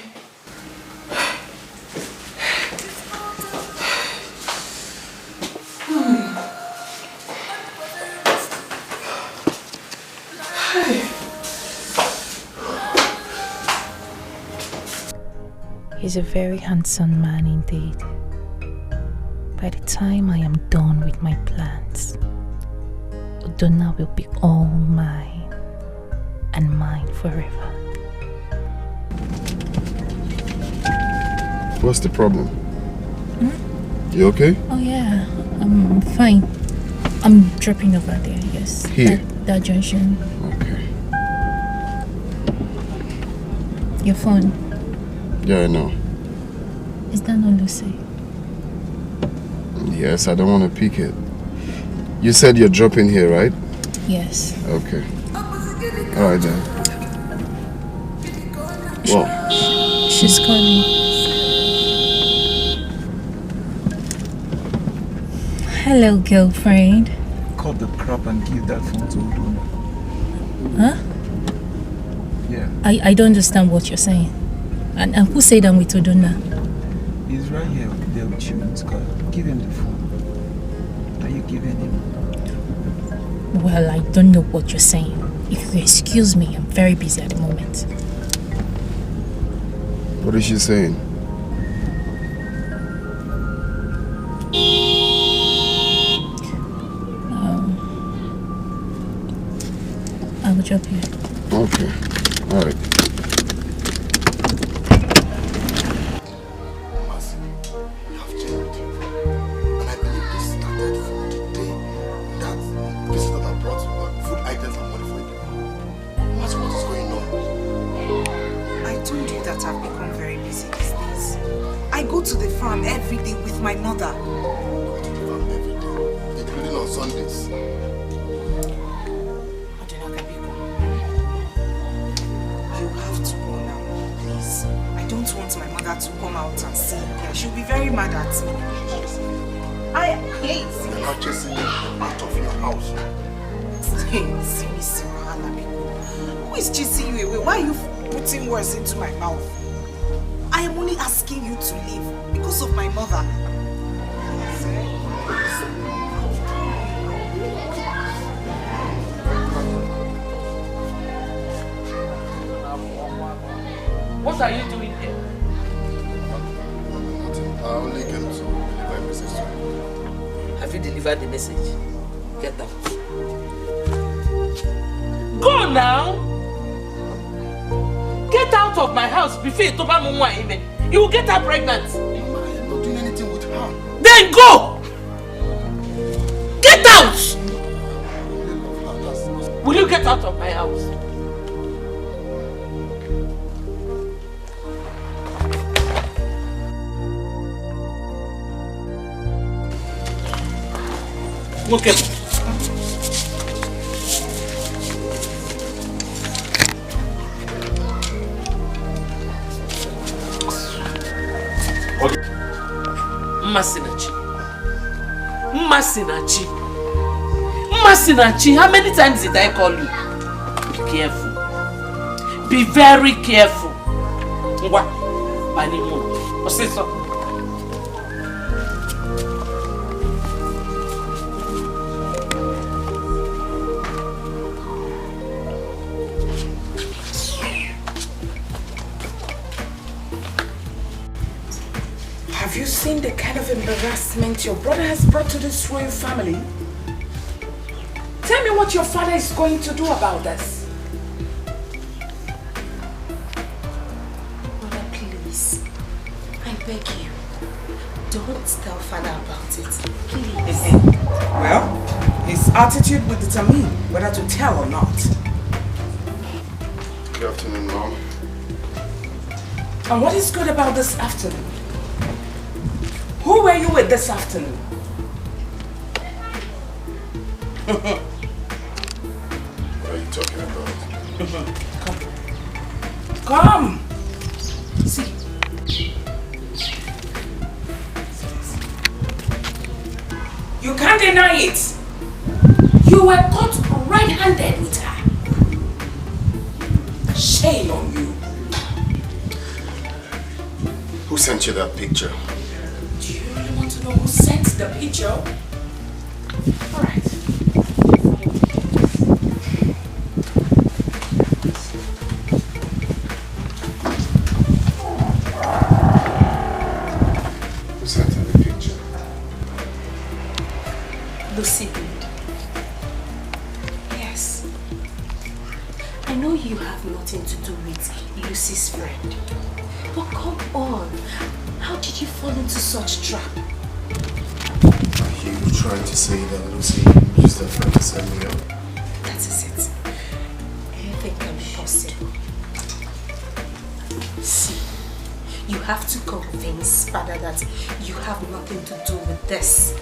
[SPEAKER 15] He's a very handsome man indeed. By the time I am done with my plans, Udonna will be all mine and mine forever.
[SPEAKER 11] What's the problem? You okay?
[SPEAKER 15] Oh yeah, I'm fine. I'm dropping over there, yes.
[SPEAKER 11] Here?
[SPEAKER 15] That junction.
[SPEAKER 11] Okay.
[SPEAKER 15] Your phone,
[SPEAKER 11] Yeah, I know.
[SPEAKER 15] is that not Lucy?
[SPEAKER 11] Yes, I don't want to pick it. You said you're dropping here, right?
[SPEAKER 15] Yes.
[SPEAKER 11] Okay. Alright then. Well,
[SPEAKER 15] She's calling. Hello, girlfriend.
[SPEAKER 18] Cut the crap and give that phone to Udonna.
[SPEAKER 15] Huh?
[SPEAKER 18] Yeah.
[SPEAKER 15] I don't understand what you're saying. And who said I'm with Udonna?
[SPEAKER 18] He's right here there with you in his car. Give him the phone. Are you giving him?
[SPEAKER 15] Well, I don't know what you're saying. If you excuse me, I'm very busy at the moment.
[SPEAKER 11] what is she saying?
[SPEAKER 15] I will drop you.
[SPEAKER 11] Okay. Alright.
[SPEAKER 20] I've become very busy these days. I go to the farm every day with my mother.
[SPEAKER 5] Including on Sundays.
[SPEAKER 20] You have to go now, please. want my mother to come out and see. Yeah, she'll be very mad at me. Please.
[SPEAKER 5] You're not chasing me out of your house.
[SPEAKER 20] Who is chasing you away? Why are you putting words into my mouth? I am only asking you to leave because of my mother.
[SPEAKER 7] What are you doing here?
[SPEAKER 11] I only came to deliver a message to you.
[SPEAKER 7] Have you delivered the message? Get out. Go now! Get out of my house before you toba mumwa ime. You will get her pregnant.
[SPEAKER 11] I am not doing anything with her.
[SPEAKER 7] Then go! Get out! Will you get out of my house? Look at me. Masinachi, how many times did I call you? Be careful. Be very careful. Ngwa, banimo. Osiso.
[SPEAKER 4] Have you seen the kind of embarrassment your brother has brought to this royal family? Tell me what your father is going to do about this.
[SPEAKER 9] Mother, please. I beg you. Don't tell father about it. Please.
[SPEAKER 4] Well, his attitude will determine whether to tell or not.
[SPEAKER 11] Good afternoon, Mom.
[SPEAKER 4] And what is good about this afternoon? Who were you with this afternoon?
[SPEAKER 11] What are you talking about?
[SPEAKER 4] Come. See. You can't deny it. You were caught red-handed with her. Shame on you.
[SPEAKER 11] Who sent you that picture?
[SPEAKER 4] Do you really want to know who sent the picture? All right.
[SPEAKER 11] Who sent her the picture?
[SPEAKER 9] Lucy did. Yes. I know you have nothing to do with Lucy's friend. But come on. How did you fall into such trap?
[SPEAKER 11] Are you trying to say that Lucy used her friend to set me up?
[SPEAKER 9] That is it. Anything can be possible. See, you have to convince father that you have nothing to do with this.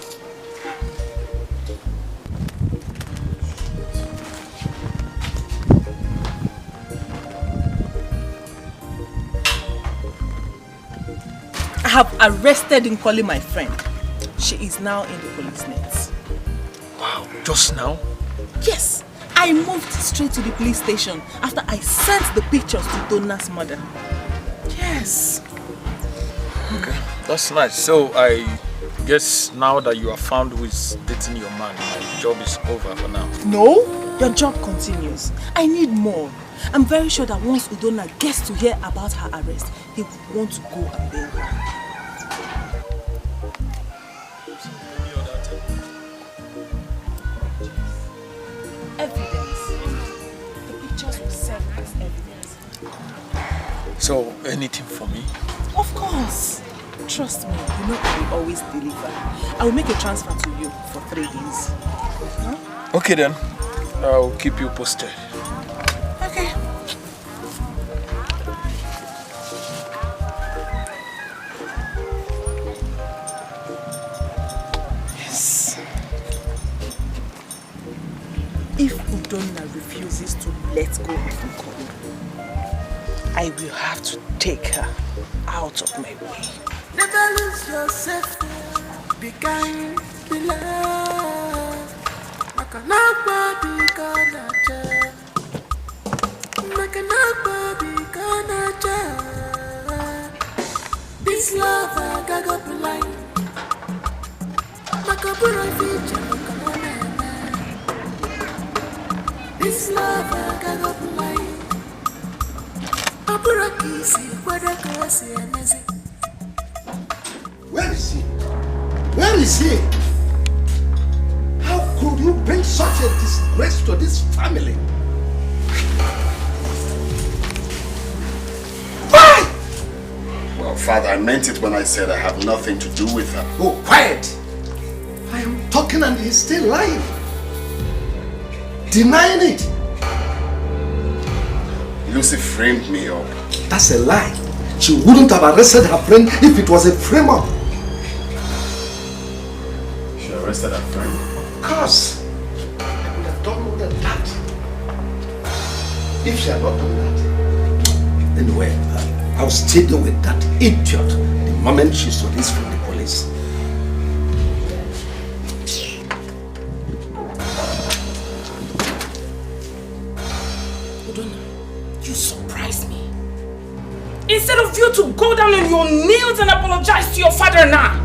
[SPEAKER 1] I have arrested Nkoli, my friend. She is now in the police nets.
[SPEAKER 21] Wow, just now?
[SPEAKER 1] Yes, I moved straight to the police station after I sent the pictures to Donna's mother. Yes.
[SPEAKER 21] Okay, that's nice. So I guess now that you have found who is dating your man, my job is over for now.
[SPEAKER 1] No, your job continues. I need more. I'm very sure that once Udonna gets to hear about her arrest, he would want to go and bail her. Evidence. The pictures will serve as evidence.
[SPEAKER 21] So, anything for me?
[SPEAKER 1] Of course. Trust me, you know I will always deliver. I will make a transfer to you for 3 days. Huh?
[SPEAKER 21] Okay then, I'll keep you posted.
[SPEAKER 1] Okay. Yes. If Udonna refuses to let go of Nkoli, I
[SPEAKER 7] I will have to take her out of my way.
[SPEAKER 3] Never lose yourself. Be kind, be love. Makanakwa be kanacha. Makanakwa be kanacha. This love I got be line. Makabura feature makamana. This love I got be line. Apura kisi kwada kasi anezi.
[SPEAKER 19] Where is he? Where is he? How could you bring such a disgrace to this family? Why?
[SPEAKER 6] Well, Father, I meant it when I said I have nothing to do with her.
[SPEAKER 19] Oh, quiet! I am talking and he's still lying. Denying it.
[SPEAKER 6] Lucy framed me up.
[SPEAKER 19] That's a lie. She wouldn't have arrested her friend if it was a frame-up.
[SPEAKER 6] She arrested her friend?
[SPEAKER 19] Of course. I would have done more than that. If she had not done that. Anyway, I'll still deal with that idiot the moment she's released from the police.
[SPEAKER 4] You surprised me. Instead of you to go down on your knees and apologize to your father now,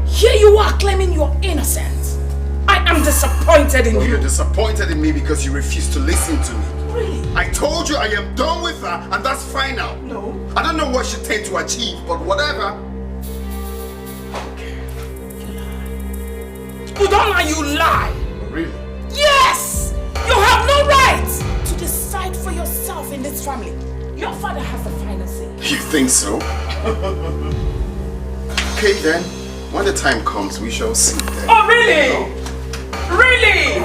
[SPEAKER 4] here you are claiming you're innocent. I am disappointed in you.
[SPEAKER 6] You're disappointed in me because you refuse to listen to me.
[SPEAKER 4] Really?
[SPEAKER 6] I told you I am done with her and that's final.
[SPEAKER 4] No.
[SPEAKER 6] I don't know what she tend to achieve, but whatever.
[SPEAKER 4] Udonna, you lie.
[SPEAKER 6] Really?
[SPEAKER 4] Yes! You have no right to decide for yourself in this family. Your father has the final say.
[SPEAKER 6] You think so? Okay then, when the time comes, we shall see then.
[SPEAKER 4] Oh really? Really?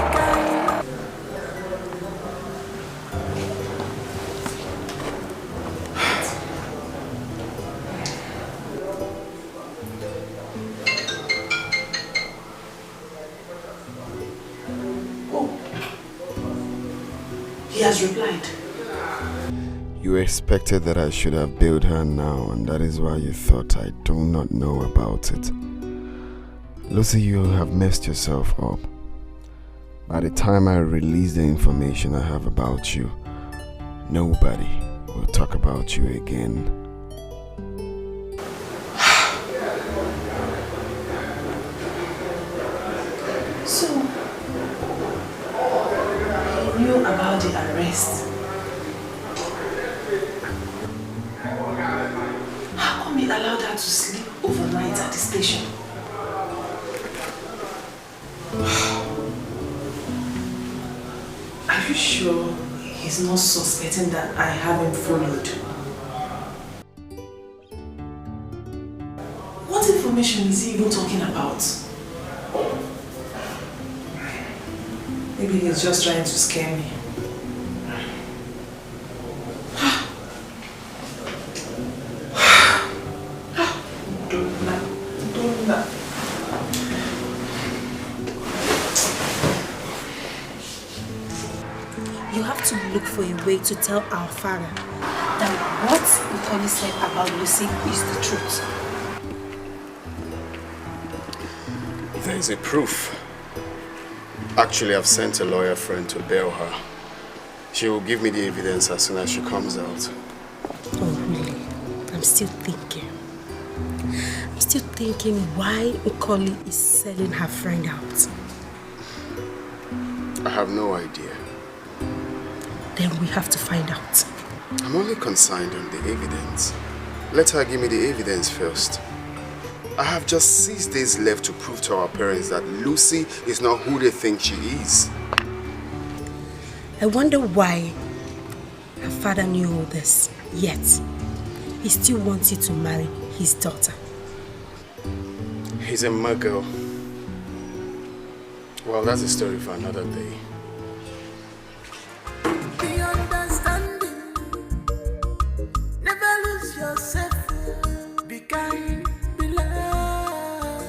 [SPEAKER 7] He has replied.
[SPEAKER 13] You expected that I should have billed her now, and that is why you thought I do not know about it. Lucy, you have messed yourself up. By the time I release the information I have about you, nobody will talk about you again.
[SPEAKER 7] So, he knew about the arrest. How come he allowed her to sleep overnight at the station? Are you sure he's not suspecting that I have him followed? What information is he even talking about? Maybe he's just trying to scare me.
[SPEAKER 9] You have to look for a way to tell our father that what Nicole said about Lucy is the truth.
[SPEAKER 6] There is a proof. Actually, I've sent a lawyer friend to bail her. She will give me the evidence as soon as she comes out.
[SPEAKER 9] Oh, really? I'm still thinking why Nicole is selling her friend out.
[SPEAKER 6] I have no idea.
[SPEAKER 9] Then we have to find out.
[SPEAKER 6] I'm only concerned on the evidence. Let her give me the evidence first. I have just 6 days left to prove to our parents that Lucy is not who they think she is.
[SPEAKER 9] I wonder why her father knew all this, yet he still wants you to marry his daughter.
[SPEAKER 6] He's a muggle. Well, that's a story for another day.
[SPEAKER 3] Be understanding. Never lose yourself. Be kind, be love.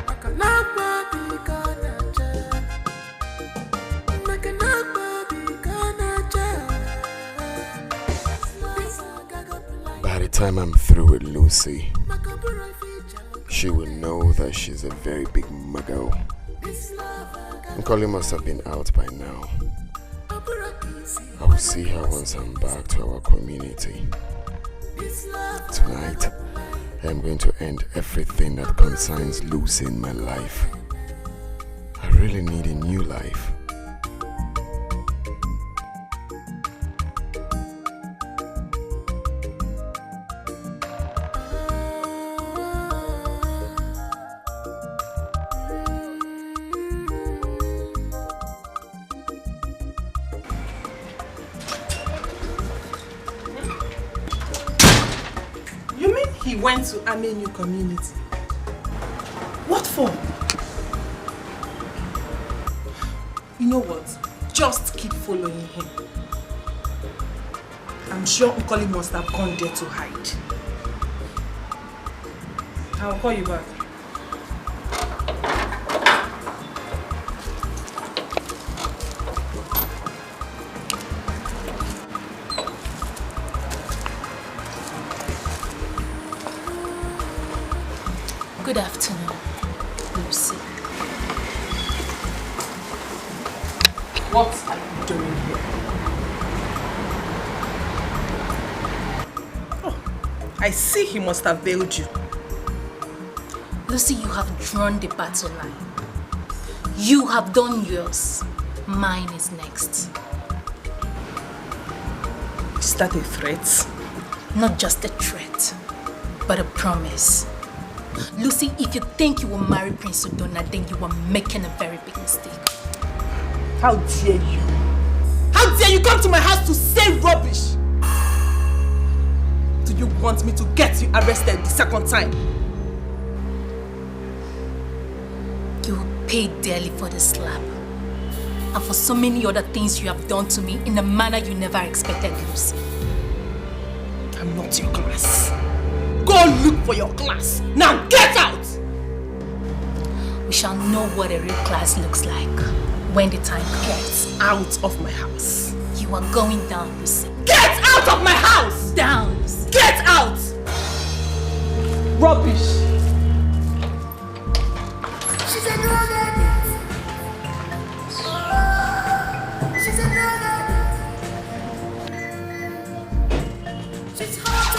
[SPEAKER 3] Makanakwa be kanacha. Makanakwa be kanacha.
[SPEAKER 13] time I'm through with Lucy, she will know that she's a very big muggle. Nkoli must have been out by now. I will see her once I'm back to our community. Tonight, I am going to end everything that concerns Lucy in my life. I really need a new life.
[SPEAKER 1] He went to Amenu community. What for? You know what? Just keep following him. I'm sure Nkoli must have gone there to hide. I'll call you back.
[SPEAKER 12] Good afternoon, Lucy.
[SPEAKER 1] What are you doing here? Oh, I see he must have bailed you.
[SPEAKER 12] Lucy, you have drawn the battle line. You have done yours. Mine is next.
[SPEAKER 1] Is that a threat?
[SPEAKER 12] Not just a threat, but a promise. Lucy, if you think you will marry Prince Udona, then you are making a very big mistake.
[SPEAKER 1] How dare you? How dare you come to my house to say rubbish? Do you want me to get you arrested the second time?
[SPEAKER 12] You will pay dearly for the slap. And for so many other things you have done to me in a manner you never expected, Lucy.
[SPEAKER 1] I'm not your class. Go look for your class. Now get out!
[SPEAKER 12] We shall know what a real class looks like when the time comes.
[SPEAKER 1] Get out of my house.
[SPEAKER 12] You are going down, Lucy.
[SPEAKER 1] Get out of my house!
[SPEAKER 12] Down, Lucy.
[SPEAKER 1] Get out! Rubbish.
[SPEAKER 3] She's a drug addict. She's a drug addict. She's hot.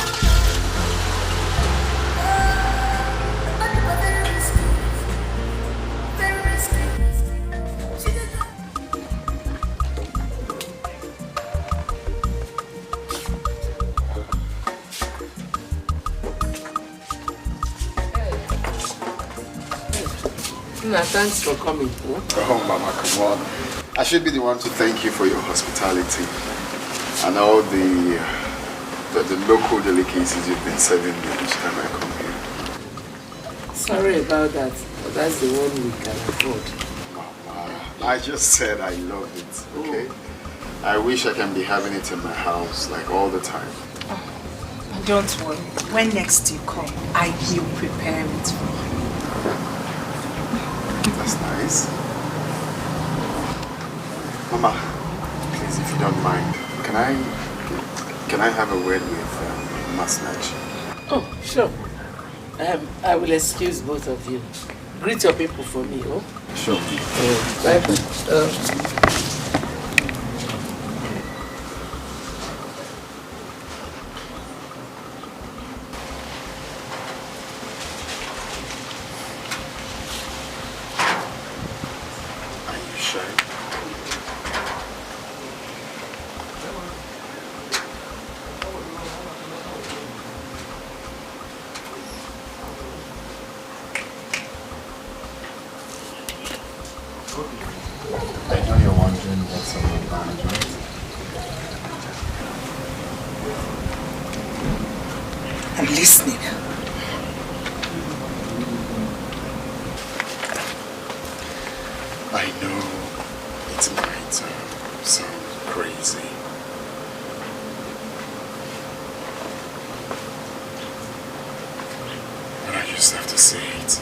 [SPEAKER 7] Thanks for coming.
[SPEAKER 11] Oh, Mama, come on. I should be the one to thank you for your hospitality and all the local delicacies you've been serving me each time I come here.
[SPEAKER 7] Sorry about that, but that's the one we can afford.
[SPEAKER 11] Mama, I just said I love it, okay? I wish I can be having it in my house like all the time.
[SPEAKER 20] Oh, don't worry. When next you come, I will prepare it for you.
[SPEAKER 11] That's nice. Mama, please, if you don't mind, can I have a word with Masnach?
[SPEAKER 7] Oh, sure. I will excuse both of you. Greet your people for me, oh?
[SPEAKER 11] Sure.
[SPEAKER 7] Bye.
[SPEAKER 11] I know you're wondering what's on my mind, right?
[SPEAKER 20] I'm listening.
[SPEAKER 11] I know it might sound crazy. But I just have to say it.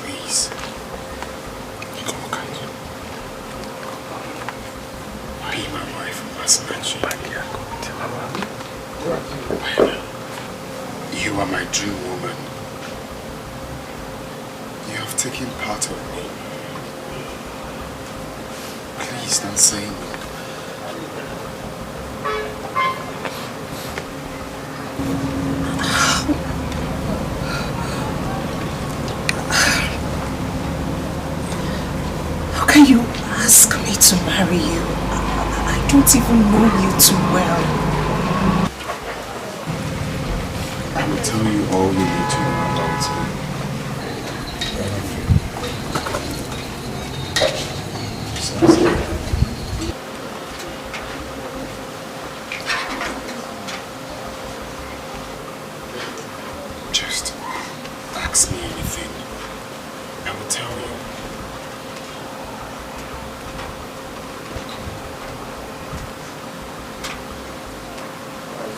[SPEAKER 11] Please. Be my wife. You are my dream woman. You have taken part of me. Please don't say no.
[SPEAKER 20] How can you ask me to marry you? I don't even know you too well.
[SPEAKER 11] I will tell you all you need to know about me. Just ask me anything. I will tell you.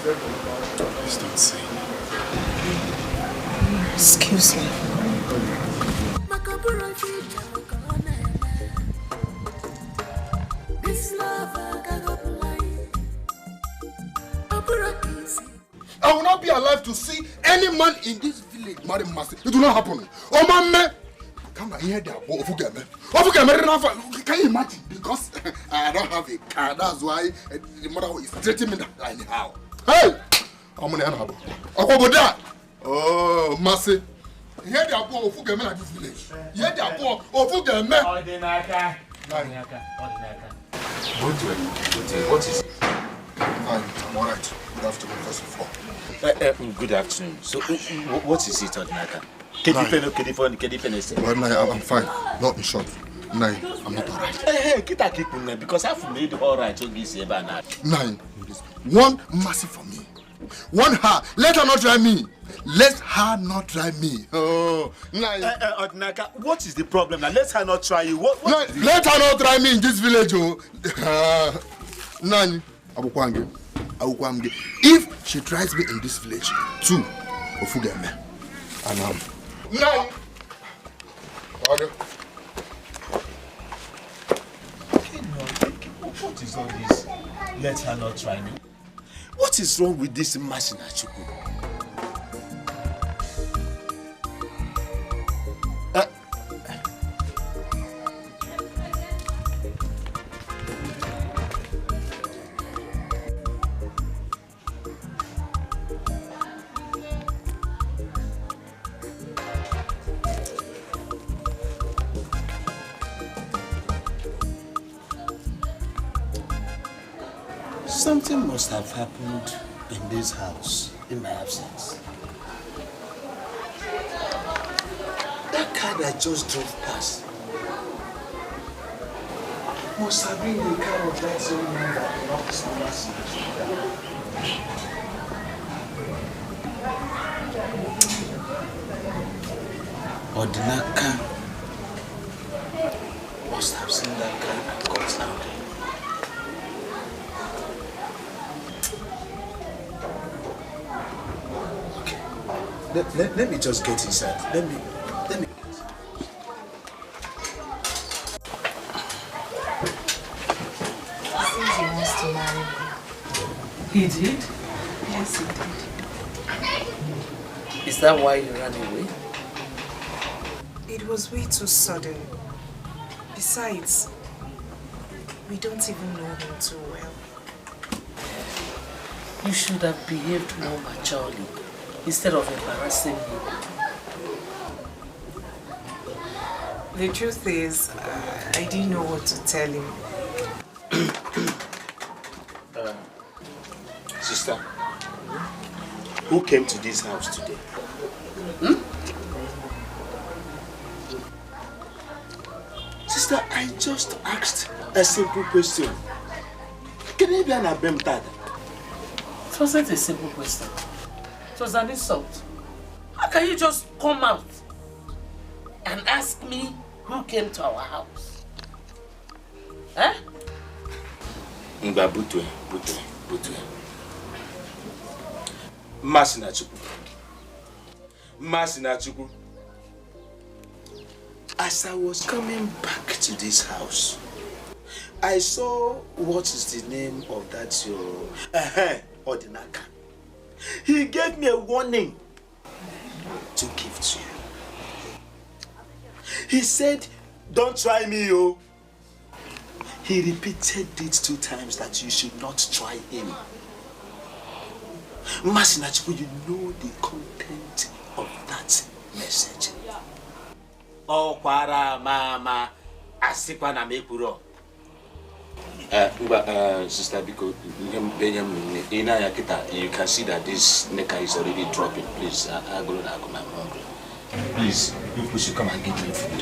[SPEAKER 11] Please don't say no.
[SPEAKER 20] Excuse me.
[SPEAKER 5] I will not be alive to see any man in this village marry Mercy. It will not happen. Oh, man, come on here, there. Can you imagine? Because I don't have a car. That's why the mother is treating me that anyhow. Hey! I'm going to have a oh, Mercy. Here they are poor of Fugame at this village. Here they are poor of Fugame.
[SPEAKER 6] What is it?
[SPEAKER 5] I'm alright. Good afternoon, first of all.
[SPEAKER 6] Good afternoon. So, what is it, Odinaka?
[SPEAKER 5] Well, I'm fine. Not in short. Nine, I'm not alright.
[SPEAKER 6] Hey, because I've made alright.
[SPEAKER 5] Nine, one Mercy for me. One her. Let her not try me. Let her not try me. Oh, nine.
[SPEAKER 6] Odinaka, what is the problem now? Let her not try you. What
[SPEAKER 5] let her not try me in this village. Oh. Nine, Abukwamge. If she tries me in this village, two, Ofugame. And nine. Okay.
[SPEAKER 6] What is all this? Let her not try me. What is wrong with this Mercy Nachukwu? Something must have happened in this house in my absence. That car that just drove past must have been the car of that young man that knocks Mercy. Odinaka must have seen that car and got out. Let me just get inside. Let me.
[SPEAKER 20] He says he wants to marry me.
[SPEAKER 7] He did?
[SPEAKER 20] Yes, he did.
[SPEAKER 7] Is that why you ran away?
[SPEAKER 20] It was way too sudden. Besides, we don't even know him too well.
[SPEAKER 7] You should have behaved more maturely instead of embarrassing me.
[SPEAKER 20] The truth is, I didn't know what to tell him.
[SPEAKER 6] Sister, who came to this house today? Sister, I just asked a simple question. Can you be an abemtad?
[SPEAKER 7] It wasn't a simple question. It was an insult. How can you just come out and ask me who came to our house? Eh?
[SPEAKER 6] Butwe. Mercy Nachukwu. As I was coming back to this house, I saw what is the name of that your Ordinaka. He gave me a warning to give to you. He said, don't try me, oh. He repeated it 2 times that you should not try him. Masinachi, you know the content of that message. Oh, kwara mama, asikwa na mekuro.
[SPEAKER 17] Sister, because you can see that this neka is already dropping. Please, I'm hungry. Please, you should come and give me food.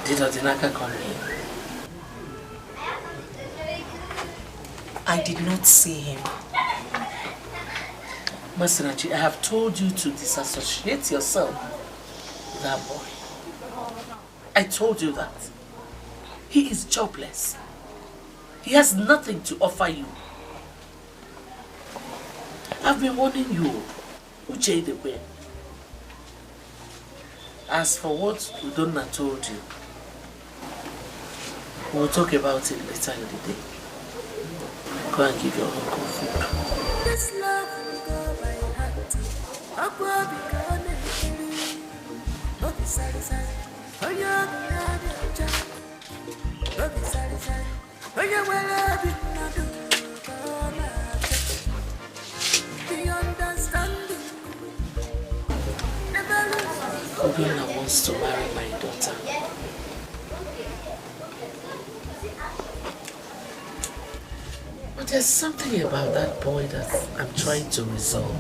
[SPEAKER 7] Did Odinaka come here?
[SPEAKER 20] I did not see him.
[SPEAKER 7] Masinachi, I have told you to disassociate yourself with that boy. I told you that. He is jobless. He has nothing to offer you. I've been warning you, Uche the way. As for what Udonna told you, we'll talk about it later in the day. Go and give your uncle food.
[SPEAKER 3] This love will go by heart. Aqua become a sorry. Oh, yeah, sorry. Oh, yeah, well, the understanding.
[SPEAKER 7] Obina wants to marry my daughter. But there's something about that boy that I'm trying to resolve.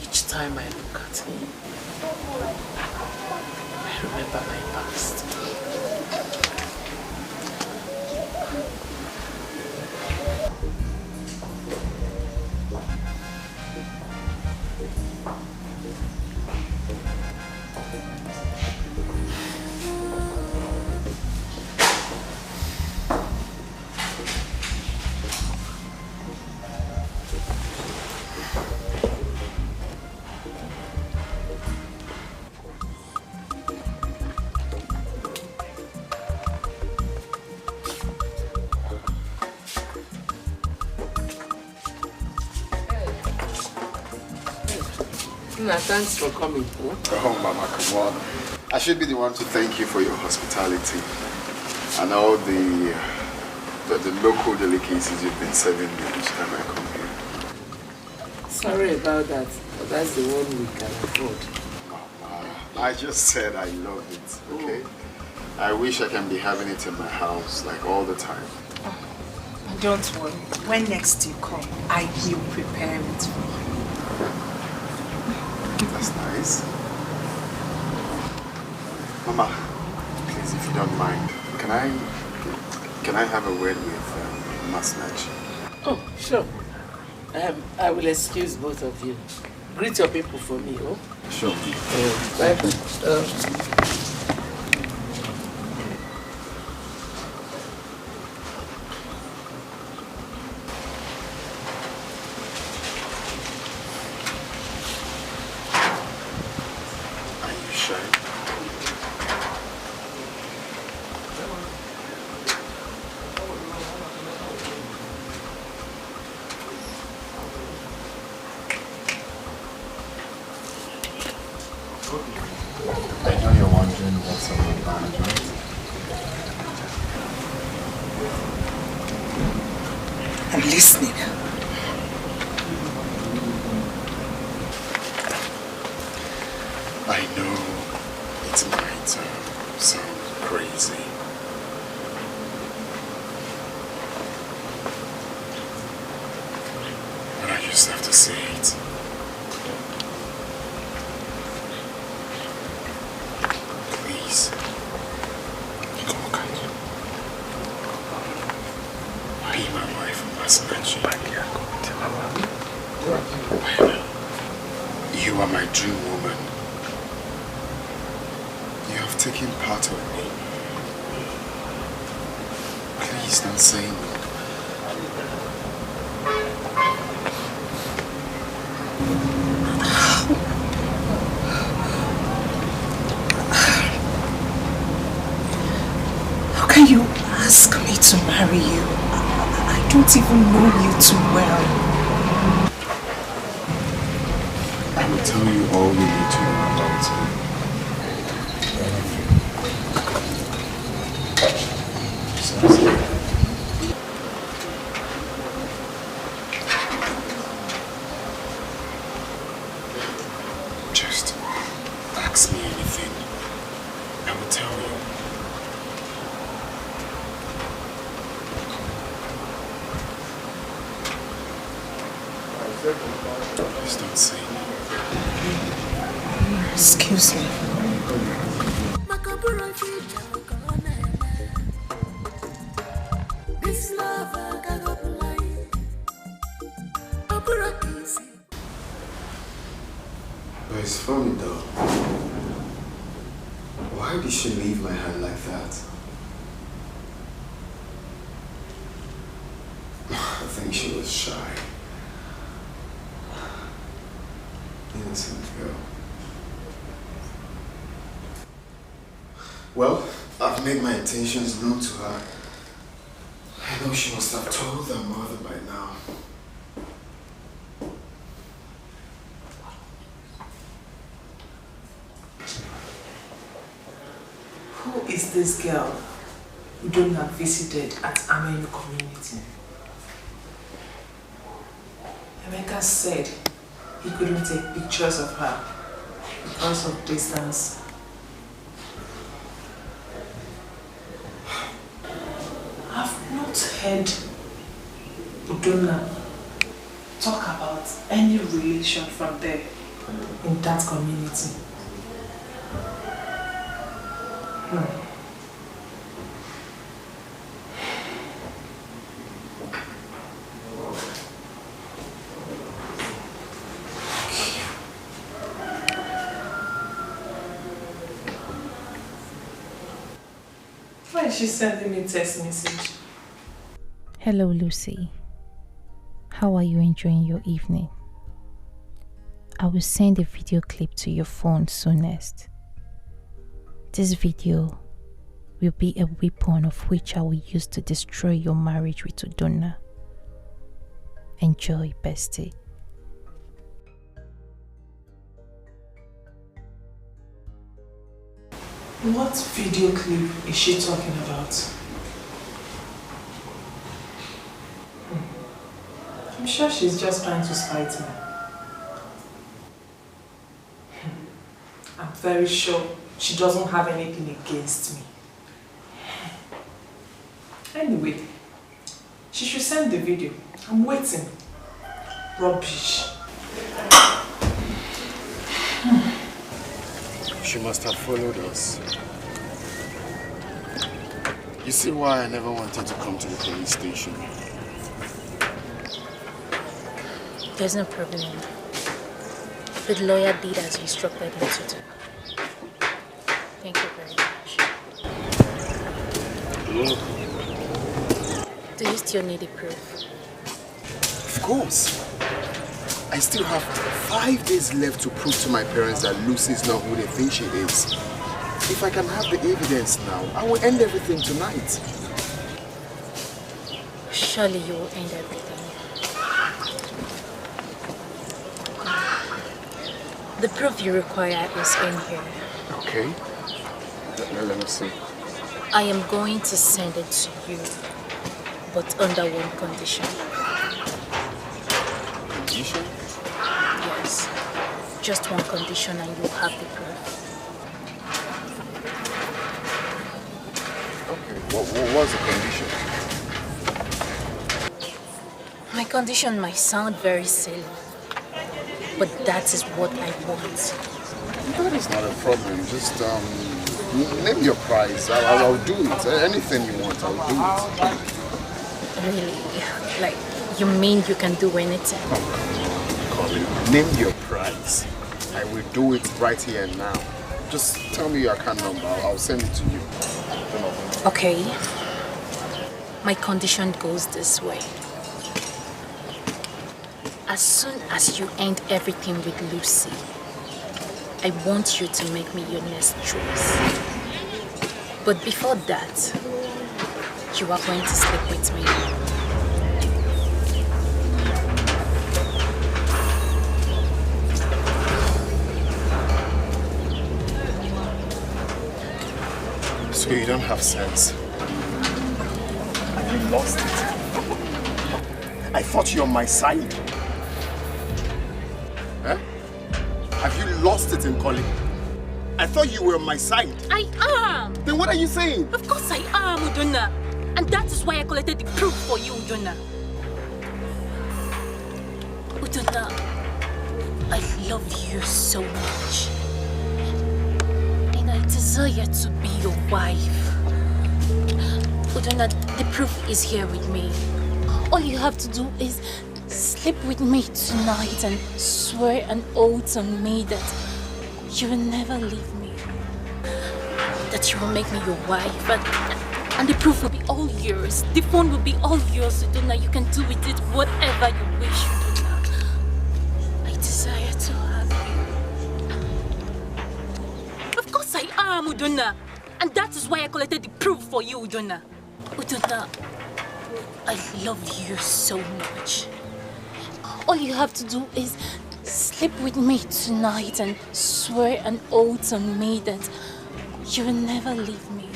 [SPEAKER 7] Each time I look at him, I remember my past. Thanks for coming.
[SPEAKER 11] Oh, Mama, come on. I should be the one to thank you for your hospitality and all the local delicacies you've been serving me each time I come here.
[SPEAKER 7] Sorry about that, but that's the one we can afford.
[SPEAKER 11] I just said I love it, okay? I wish I can be having it in my house like all the time.
[SPEAKER 20] Don't worry. When next you come, I will prepare it for you.
[SPEAKER 11] That's nice. Mama, please, if you don't mind, can I have a word with Masinachi?
[SPEAKER 7] Oh, sure. I will excuse both of you. Greet your people for me, oh?
[SPEAKER 11] Sure.
[SPEAKER 7] Bye.
[SPEAKER 11] I know you're wondering what's on my mind, right?
[SPEAKER 20] I'm listening.
[SPEAKER 11] I know it might sound crazy. But I just have to say it. Please. Be my wife, Masinachi. You are my dream woman. You have taken part of me. Please don't say no.
[SPEAKER 1] How can you ask me to marry you? I don't even know you too well.
[SPEAKER 11] I will tell you all you need to know about it. Just ask me anything. I will tell you. Please don't say no.
[SPEAKER 1] Excuse me.
[SPEAKER 3] This love I got up line.
[SPEAKER 11] But it's funny though. Why did she leave my hand like that? I think she was shy. Innocent girl. Well, I've made my intentions known to her. I know she must have told her mother by now.
[SPEAKER 1] Who is this girl you don't have visited at Amenu community? Emeka said he couldn't take pictures of her because of distance. I've not heard Udonna talk about any relation from there in that community. Why is she sending me a text message?
[SPEAKER 15] Hello, Lucy. How are you enjoying your evening? I will send a video clip to your phone soonest. This video will be a weapon of which I will use to destroy your marriage with Udonna. Enjoy, bestie.
[SPEAKER 1] What video clip is she talking about? I'm sure she's just trying to spite me. I'm very sure she doesn't have anything against me. Anyway, she should send the video. I'm waiting. Rubbish.
[SPEAKER 11] She must have followed us. You see why I never wanted to come to the police station?
[SPEAKER 12] There's no problem. The lawyer did as you instructed him to do. Thank you very much. Do you still need a proof?
[SPEAKER 11] Of course. I still have 5 days left to prove to my parents that Lucy is not who they think she is. If I can have the evidence now, I will end everything tonight.
[SPEAKER 12] Surely you will end everything. The proof you require is in here.
[SPEAKER 11] Okay. Let me see.
[SPEAKER 12] I am going to send it to you, but under one condition.
[SPEAKER 11] Condition?
[SPEAKER 12] Yes. Just one condition and you'll have the proof.
[SPEAKER 11] Okay. What was the condition?
[SPEAKER 12] My condition might sound very silly, but that is what I want.
[SPEAKER 11] That is not a problem. Just name your price. I'll do it. Anything you want, I'll do it.
[SPEAKER 12] Really? Like, you mean you can do anything?
[SPEAKER 11] Colin, name your price. I will do it right here and now. Just tell me your account number. I'll send it to you.
[SPEAKER 12] Okay. My condition goes this way. As soon as you end everything with Lucy, I want you to make me your next choice. But before that, you are going to sleep with me.
[SPEAKER 6] So you don't have sense. Have you lost it? I thought you're on my side. Huh? Have you lost it in calling? I thought you were on my side.
[SPEAKER 12] I am!
[SPEAKER 6] Then what are you saying?
[SPEAKER 12] Of course I am, Udonna. And that is why I collected the proof for you, Udonna. Udonna, I love you so much. And I desire to be your wife. Udonna, the proof is here with me. All you have to do is sleep with me tonight and swear an oath on me that you will never leave me. That you will make me your wife. And the proof will be all yours. The phone will be all yours, Udonna. You can do with it whatever you wish, Udonna. I desire to have you. Of course I am, Udonna. And that is why I collected the proof for you, Udonna. Udonna, I love you so much. All you have to do is sleep with me tonight and swear an oath on me that you will never leave me.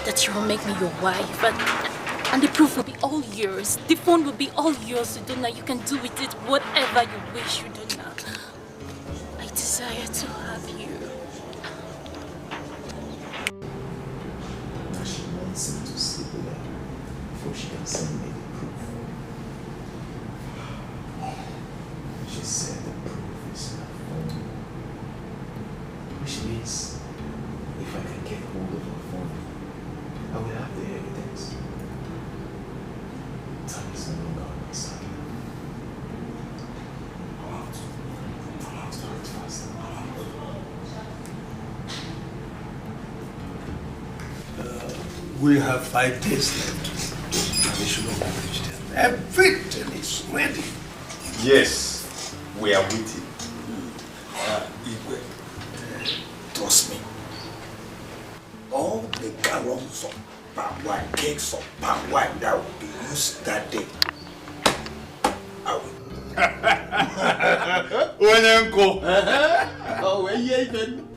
[SPEAKER 12] That you will make me your wife. And the proof will be all yours. The phone will be all yours, Udonna. You can do with it whatever you wish, Udonna. I desire to have you.
[SPEAKER 14] She wants him to sleep with her before she can send me the proof. She said the proof is her phone. Which means if I can get hold of her phone, I will have the evidence. Time is no longer on my side. I'll have to do it fast.
[SPEAKER 19] We have 5 days left. Traditional marriage. Everything is ready.
[SPEAKER 14] Yes, we are waiting.
[SPEAKER 19] Igwe, trust me. All the gallons of palm wine, cakes of palm wine that will be used that day, I will.
[SPEAKER 14] Oh, where you even?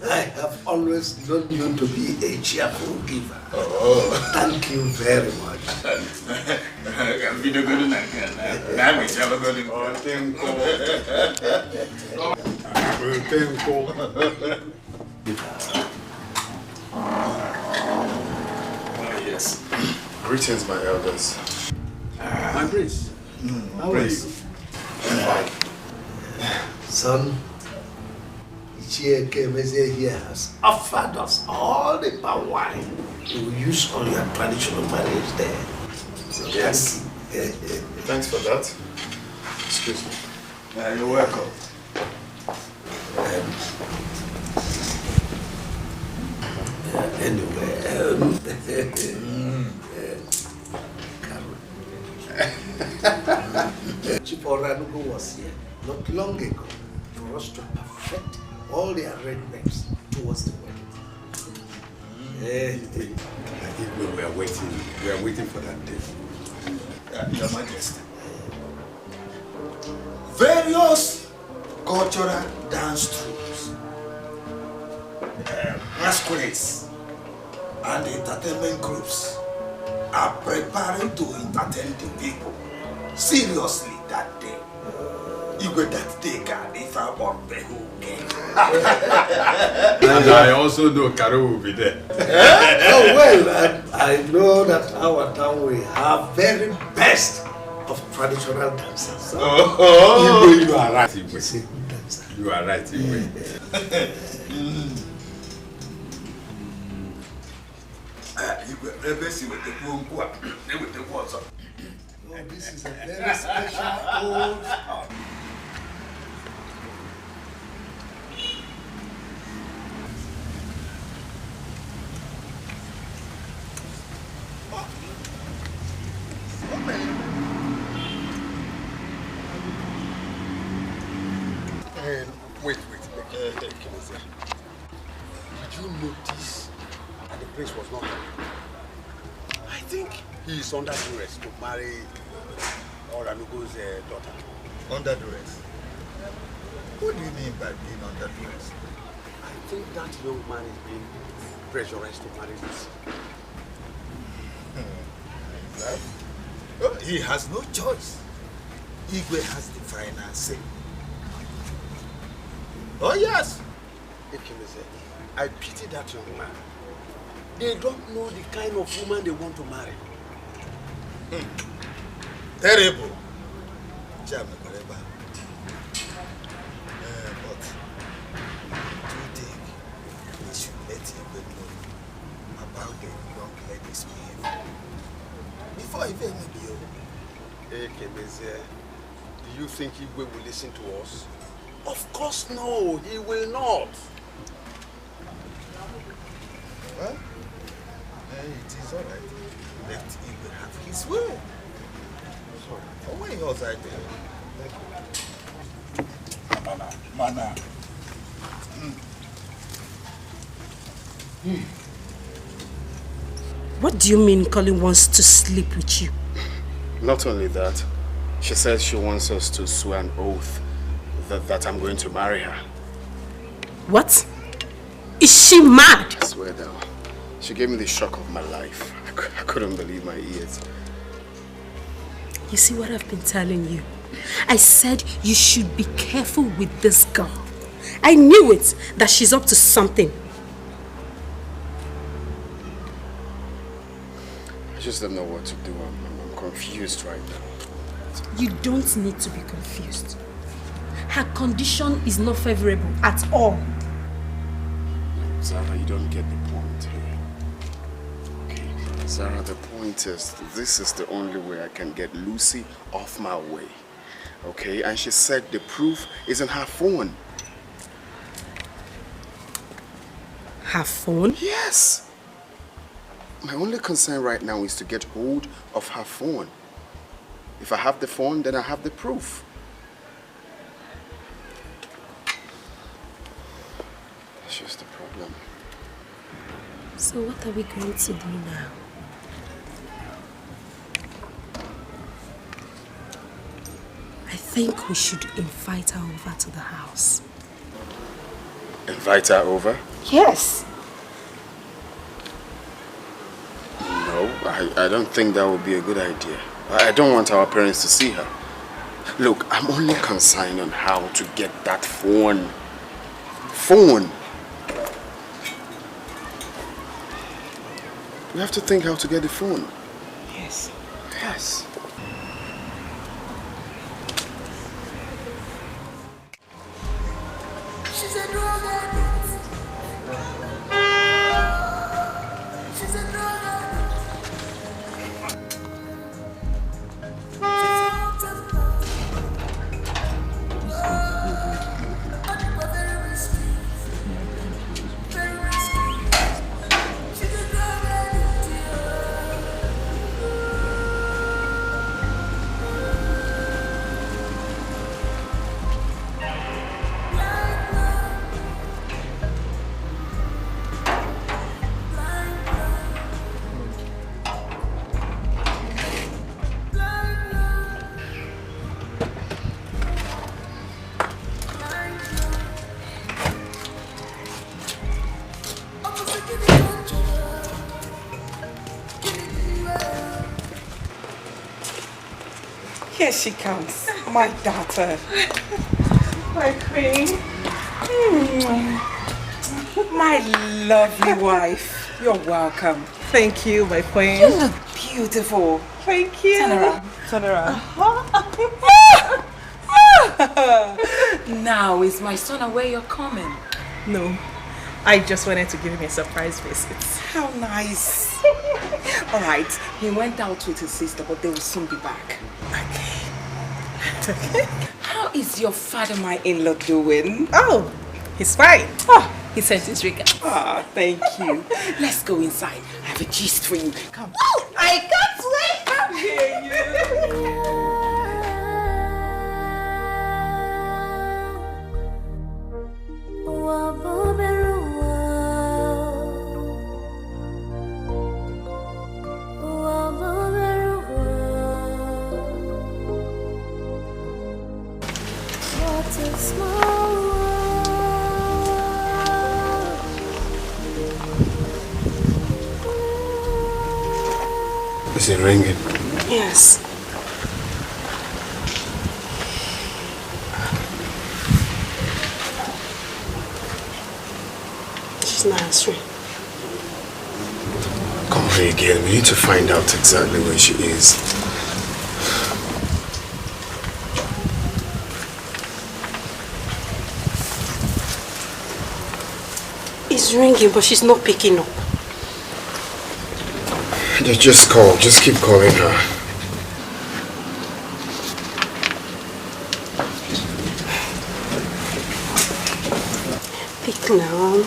[SPEAKER 19] I have always known you to be a cheerful giver. Thank you very much.
[SPEAKER 6] Yes. Greetings, my elders.
[SPEAKER 19] My prince. How are you? Son, Ichieke Meze here has offered us all the palm wine we will use on your traditional marriage there. So
[SPEAKER 6] Yes. Thanks for that. Excuse me.
[SPEAKER 19] You're welcome. Chief Oranugo was here not long ago for us to perfect all the arrangements towards the wedding.
[SPEAKER 14] I think we are waiting for that day.
[SPEAKER 19] Your Majesty. Various cultural dance troupes, masquerades, and entertainment groups are preparing to entertain the people seriously that day. Igwe that day can if I want the whole game.
[SPEAKER 14] And I also know Karo will be there.
[SPEAKER 19] Oh well, I know that our town will have very best of traditional dancers.
[SPEAKER 14] Igwe, you are right, Igwe. You are right, Igwe.
[SPEAKER 19] This is a very special old house.
[SPEAKER 16] Wait. Did you notice that the prince was not happy? I think he is under duress to marry Oranugo's daughter.
[SPEAKER 11] Under duress? What do you mean by being under duress?
[SPEAKER 16] I think that young man is being pressurized to marry this.
[SPEAKER 11] Right? Oh, he has no choice. Igwe has the final say. Oh yes!
[SPEAKER 16] Ekemeze, I pity that young man. They don't know the kind of woman they want to marry.
[SPEAKER 11] Terrible. But do you think we should let Igwe know about the young lady's behavior before he may be over?
[SPEAKER 16] Ekemeze, do you think Igwe will listen to us? Of course no, he will not.
[SPEAKER 11] Well, it is all right. Let Igwe have his way. Sorry. Oh, why else I tell you? Mana.
[SPEAKER 9] What do you mean Colin wants to sleep with you?
[SPEAKER 5] Not only that, she says she wants us to swear an oath that I'm going to marry her.
[SPEAKER 9] What? Is she mad?
[SPEAKER 5] I swear down. She gave me the shock of my life. I couldn't believe my ears.
[SPEAKER 9] You see what I've been telling you? I said you should be careful with this girl. I knew it, that she's up to something.
[SPEAKER 5] I just don't know what to do. I'm confused right now.
[SPEAKER 9] You don't need to be confused. Her condition is not favorable at all.
[SPEAKER 5] Zara, you don't get the point here. Okay, Zara, the point is, this is the only way I can get Lucy off my way. Okay, and she said the proof is in her phone.
[SPEAKER 9] Her phone?
[SPEAKER 5] Yes. My only concern right now is to get hold of her phone. If I have the phone, then I have the proof. That's just the problem.
[SPEAKER 9] So what are we going to do now? I think we should invite her over to the house.
[SPEAKER 5] Invite her over?
[SPEAKER 9] Yes.
[SPEAKER 5] No, I don't think that would be a good idea. I don't want our parents to see her. Look, I'm only concerned on how to get that phone. Phone! We have to think how to get the phone.
[SPEAKER 9] Yes.
[SPEAKER 5] Yes.
[SPEAKER 3] She's a drug addict. She's a drug addict. She's out of love. But very risky. Very risky. She's a drug addict.
[SPEAKER 8] Here she comes, my daughter. My queen. My lovely wife. You're welcome. Thank you, my queen.
[SPEAKER 4] You look beautiful.
[SPEAKER 8] Thank you.
[SPEAKER 4] Turn around.
[SPEAKER 8] Turn around.
[SPEAKER 4] Now is my son aware you're coming?
[SPEAKER 8] No, I just wanted to give him a surprise visit.
[SPEAKER 4] How nice. All right, he went out with his sister, but they will soon be back. How is your father-my-in-law doing?
[SPEAKER 8] Oh, he's fine.
[SPEAKER 4] Oh, he sent his regards.
[SPEAKER 8] Oh, thank you.
[SPEAKER 4] Let's go inside. I have a gist for you. Come.
[SPEAKER 8] Oh, I can't wait to hear you.
[SPEAKER 3] What a small world.
[SPEAKER 16] Is it ringing?
[SPEAKER 10] Yes. She's not answering.
[SPEAKER 16] Come here again. We need to find out exactly where she is.
[SPEAKER 10] It's ringing, but she's not picking up.
[SPEAKER 16] Just call. Just keep calling her.
[SPEAKER 10] Pick now.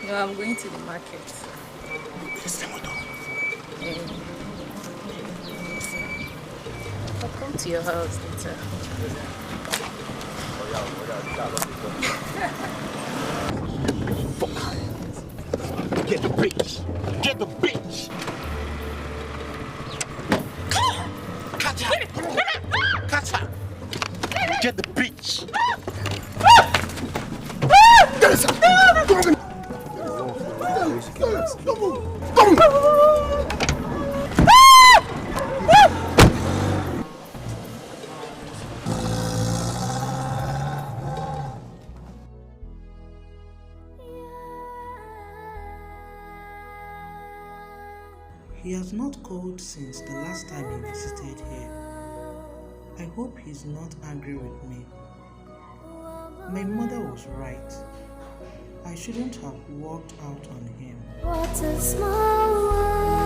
[SPEAKER 12] No, I'm going to the market. I'll come to your house later.
[SPEAKER 6] Get the bitch! Get the bitch! Catch her! Catch her! Get the bitch!
[SPEAKER 2] He has not called since the last time he visited here. I hope he's not angry with me. My mother was right. I shouldn't have walked out on him.
[SPEAKER 3] What a small world.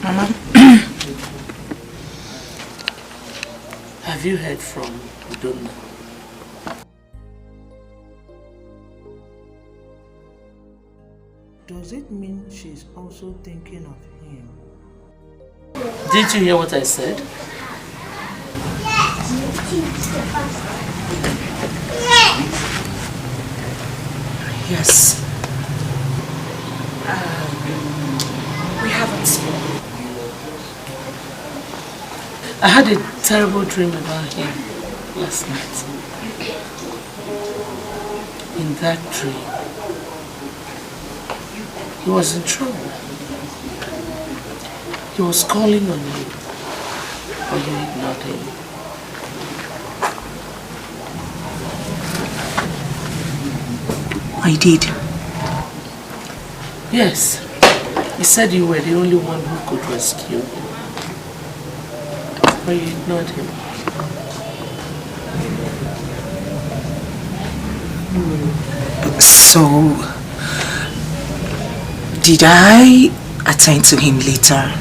[SPEAKER 7] Mama, have you heard from Udonna?
[SPEAKER 2] Does it mean she's also thinking of him?
[SPEAKER 7] Did you hear what I said?
[SPEAKER 4] Yes. We haven't spoken.
[SPEAKER 7] I had a terrible dream about him last night. In that dream, he was in trouble. He was calling on you, but you ignored him.
[SPEAKER 4] I did.
[SPEAKER 7] Yes. He said you were the only one who could rescue him. But you ignored him.
[SPEAKER 4] So, did I attend to him later?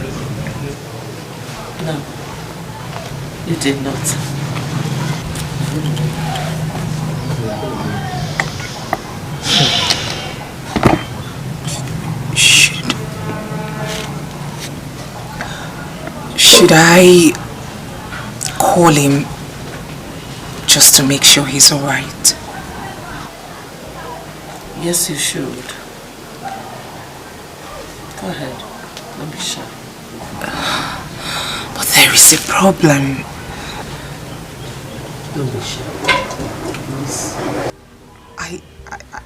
[SPEAKER 7] No, you did not.
[SPEAKER 4] Should I call him just to make sure he's alright?
[SPEAKER 7] Yes, you should. Go ahead. Don't be shy.
[SPEAKER 4] But there is a problem.
[SPEAKER 7] Don't be shy. Please.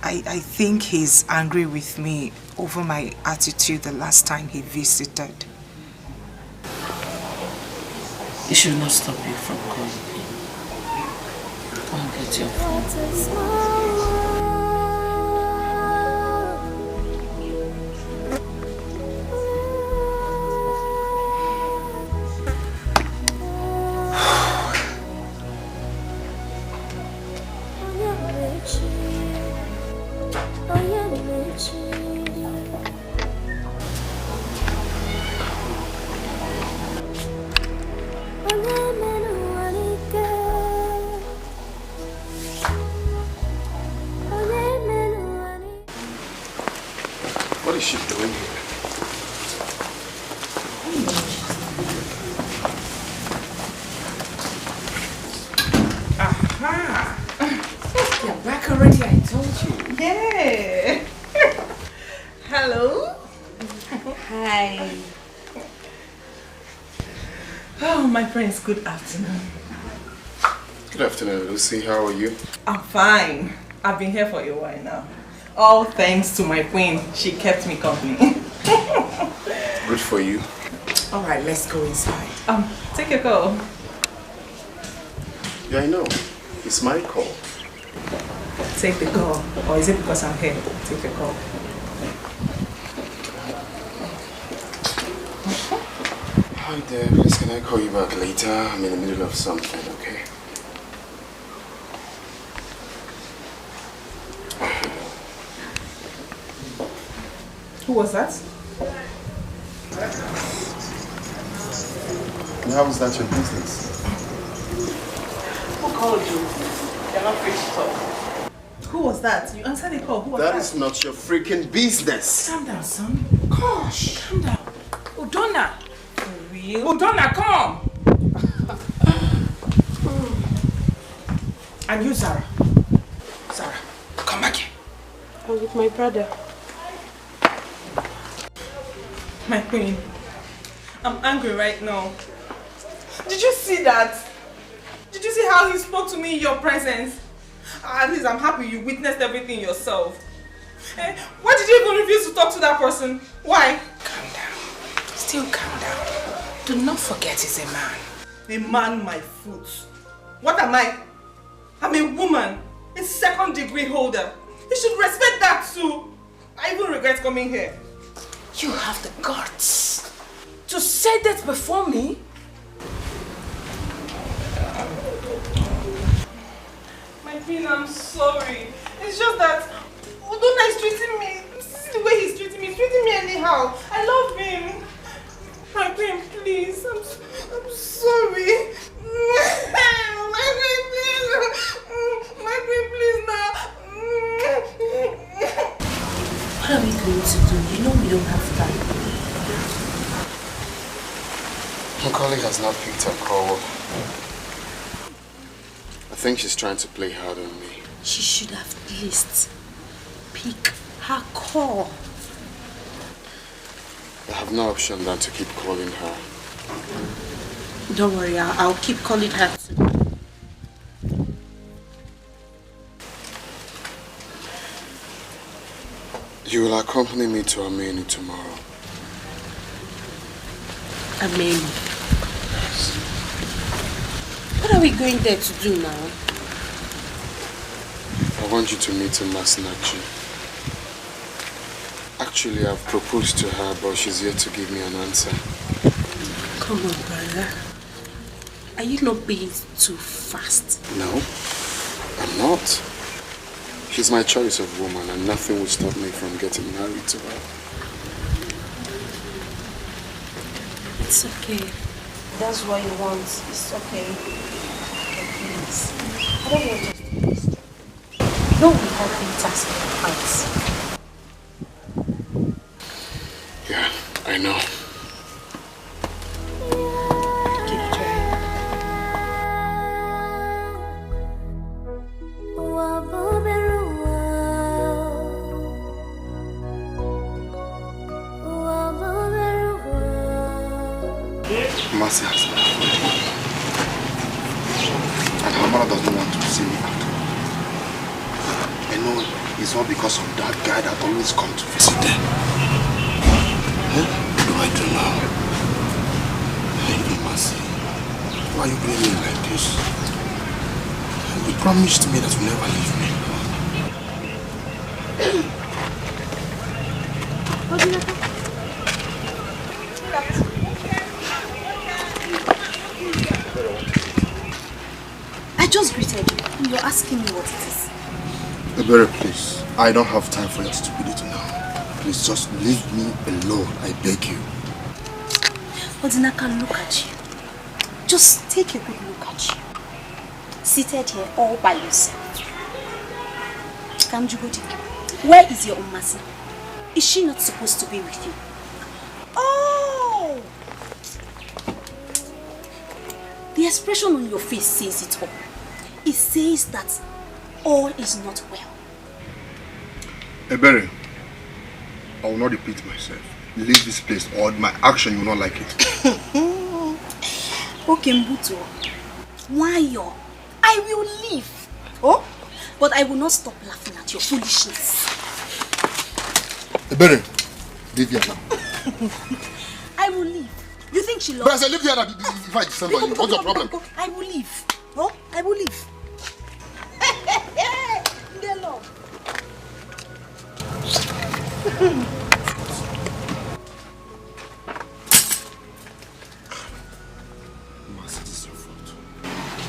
[SPEAKER 4] I think he's angry with me over my attitude the last time he visited.
[SPEAKER 7] It should not stop you from calling him. Go and get your phone.
[SPEAKER 11] is she doing here?
[SPEAKER 4] Aha! You're back already, I told you.
[SPEAKER 1] Yeah. Hello.
[SPEAKER 9] Hi.
[SPEAKER 1] Oh, my friends, good afternoon.
[SPEAKER 11] Good afternoon, Lucy. How are you?
[SPEAKER 1] I'm fine. I've been here for a while now. All thanks to my queen. She kept me company.
[SPEAKER 11] Good for you.
[SPEAKER 4] Alright, let's go inside.
[SPEAKER 1] Take your call.
[SPEAKER 11] Yeah, I know. It's my call.
[SPEAKER 1] Take the call. Or is it because I'm here? Take the call.
[SPEAKER 11] Hi there, please can I call you back later? I'm in the middle of something, okay?
[SPEAKER 1] Who was that?
[SPEAKER 11] And how is that your business?
[SPEAKER 1] Who called you? You're not free to talk. Who was that? You answered the call. Who was that?
[SPEAKER 11] That is not your freaking business.
[SPEAKER 4] Calm down, son. Gosh, calm down. Udonna. For real? Udonna, come. And you, Sarah. Sarah, come back here.
[SPEAKER 9] I'm with my brother.
[SPEAKER 1] My queen, I'm angry right now. Did you see that? Did you see how he spoke to me in your presence? At least I'm happy you witnessed everything yourself. Why did you even refuse to talk to that person? Why?
[SPEAKER 4] Calm down. Still calm down. Do not forget he's a man.
[SPEAKER 1] A man, my foot. What am I? I'm a woman. A second-degree holder. You should respect that too. I even regret coming here.
[SPEAKER 4] You have the guts to say that before me?
[SPEAKER 1] My queen, I'm sorry. It's just that Udonna is treating me. This is the way he's treating me. He's treating me anyhow. I love him. My queen, please. I'm sorry. My queen, please now.
[SPEAKER 9] What are we going to do? You know we don't have time.
[SPEAKER 11] My colleague has not picked her call. I think she's trying to play hard on me.
[SPEAKER 9] She should have at least pick her call.
[SPEAKER 11] I have no option than to keep calling her.
[SPEAKER 9] Don't worry, I'll keep calling her too.
[SPEAKER 11] You will accompany me to Ameni tomorrow.
[SPEAKER 9] Ameni? What are we going there to do now?
[SPEAKER 11] I want you to meet Masinachi. Actually, I've proposed to her, but she's yet to give me an answer.
[SPEAKER 9] Come on, brother. Are you not being too fast?
[SPEAKER 11] No, I'm not. She's my choice of woman, and nothing will stop me from getting married to her.
[SPEAKER 9] It's okay. That's what you want. It's okay. Okay, please. I don't want us to do this. No, we have been tasked with fights.
[SPEAKER 11] Yeah, I know.
[SPEAKER 9] Keep trying.
[SPEAKER 11] Mercy has left. And her mother doesn't want to see me at all. I know it's not because of that guy that always comes to visit them. What do I do now? Hey, Mercy, why are you playing me like this? You promised me that you'll never leave me.
[SPEAKER 9] I just greeted you. You're asking me what it is.
[SPEAKER 11] Ebere, please. I don't have time for your stupidity now. Please just leave me alone. I beg you.
[SPEAKER 9] Odinaka, look at you. Just take a good look at you. Seated here all by yourself. Kamjugodi, where is your Umasi? Is she not supposed to be with you?
[SPEAKER 20] Oh!
[SPEAKER 9] The expression on your face says it all. It says that all is not well.
[SPEAKER 5] Ebere, I will not repeat myself. Leave this place or my action, you will not like it.
[SPEAKER 9] Okay, Mbuto. Why? I will leave. Oh? But I will not stop laughing at your foolishness.
[SPEAKER 5] Ebere, leave here now.
[SPEAKER 9] I will leave. You think she loves
[SPEAKER 5] But I said leave here now if I descend on you. What's your problem?
[SPEAKER 9] I will leave. Oh? I will leave. Ndelo.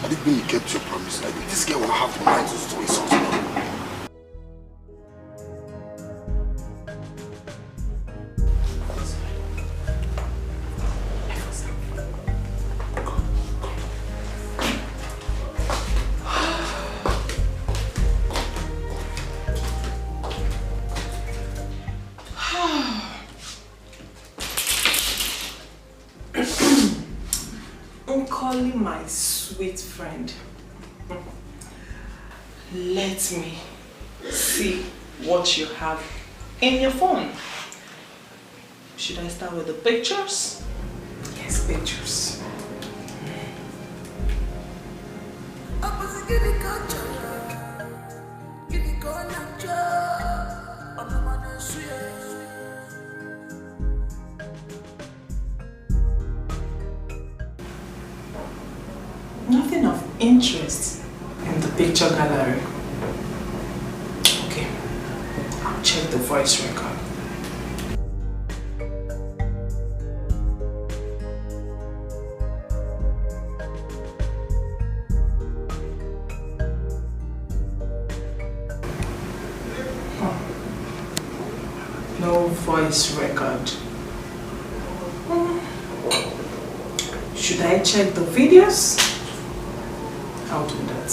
[SPEAKER 5] I didn't mean you kept your promise. Like this girl will have the mind to do something.
[SPEAKER 1] Calling my sweet friend. Let me see what you have in your phone. Should I start with the pictures? Yes, pictures. Nothing of interest in the picture gallery. Okay, I'll check the voice record. No voice record. Should I check the videos? I'll do that.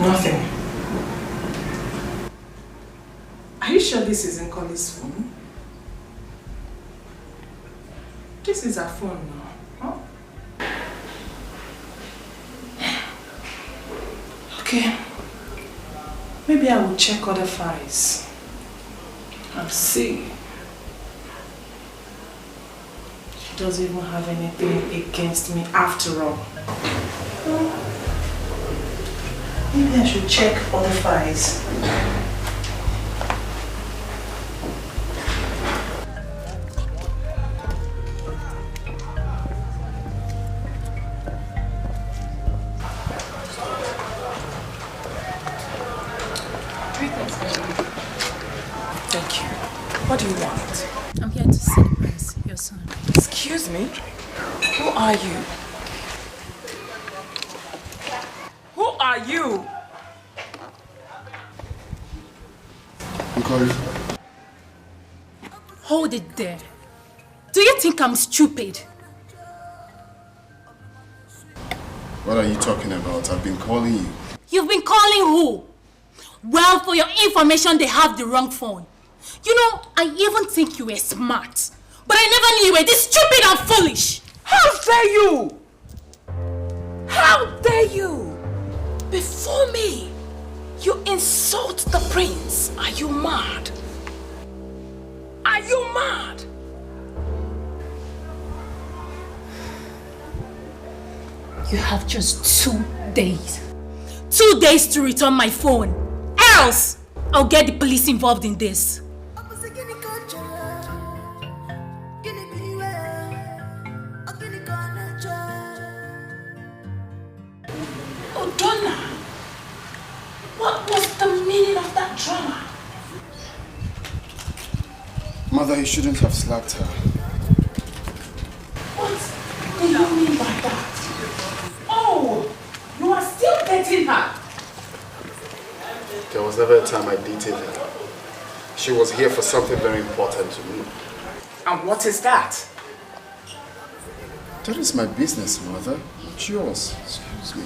[SPEAKER 1] Nothing. Are you sure this isn't Collie's phone? This is her phone now. Huh? Okay, maybe I will check other files and see. She doesn't even have anything against me after all. Maybe I should check other files. Thank you. What do you want?
[SPEAKER 12] I'm here to see the prince, your son.
[SPEAKER 1] Excuse me? Who are you? Who are you?
[SPEAKER 12] Hold it there. Do you think I'm stupid?
[SPEAKER 11] What are you talking about? I've been calling you.
[SPEAKER 12] You've been calling who? Well, for your information, they have the wrong phone. You know, I even think you were smart. But I never knew you were this stupid and foolish.
[SPEAKER 7] How dare you?
[SPEAKER 4] How dare you? Before me, you insult the prince. Are you mad? Are you mad?
[SPEAKER 12] You have just 2 days. 2 days to return my phone. Else, I'll get the police involved in this.
[SPEAKER 4] Oh, Donna, what was the meaning of that drama?
[SPEAKER 11] Mother, you shouldn't have slapped her.
[SPEAKER 4] What do you mean by that? Oh, you are still dating her.
[SPEAKER 11] There was never a time I dated her. She was here for something very important to me.
[SPEAKER 4] And what is that?
[SPEAKER 11] That is my business, Mother. It's yours. Excuse me.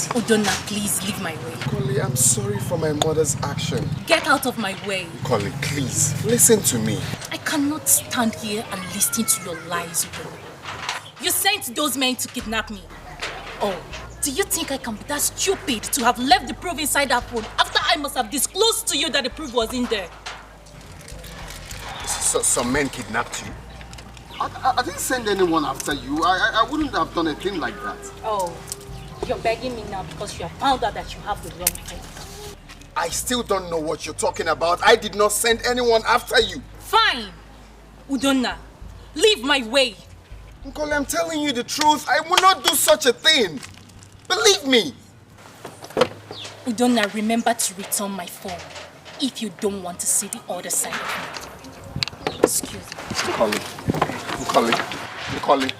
[SPEAKER 12] Udonna, please leave my way.
[SPEAKER 11] Collie, I'm sorry for my mother's action.
[SPEAKER 12] Get out of my way.
[SPEAKER 11] Collie, please, listen to me.
[SPEAKER 12] I cannot stand here and listen to your lies, Udonna. You sent those men to kidnap me. Oh, do you think I can be that stupid to have left the proof inside that phone after I must have disclosed to you that the proof was in there?
[SPEAKER 11] So, some men kidnapped you? I didn't send anyone after you. I wouldn't have done a thing like that.
[SPEAKER 12] Oh, you're begging me now because you have found out that you have the wrong phone.
[SPEAKER 11] I still don't know what you're talking about. I did not send anyone after you.
[SPEAKER 12] Fine. Udonna, leave my way.
[SPEAKER 11] Nkole, I'm telling you the truth. I will not do such a thing. Believe me.
[SPEAKER 12] Udonna, remember to return my phone if you don't want to see the other side of me. Excuse me.
[SPEAKER 11] Nkole.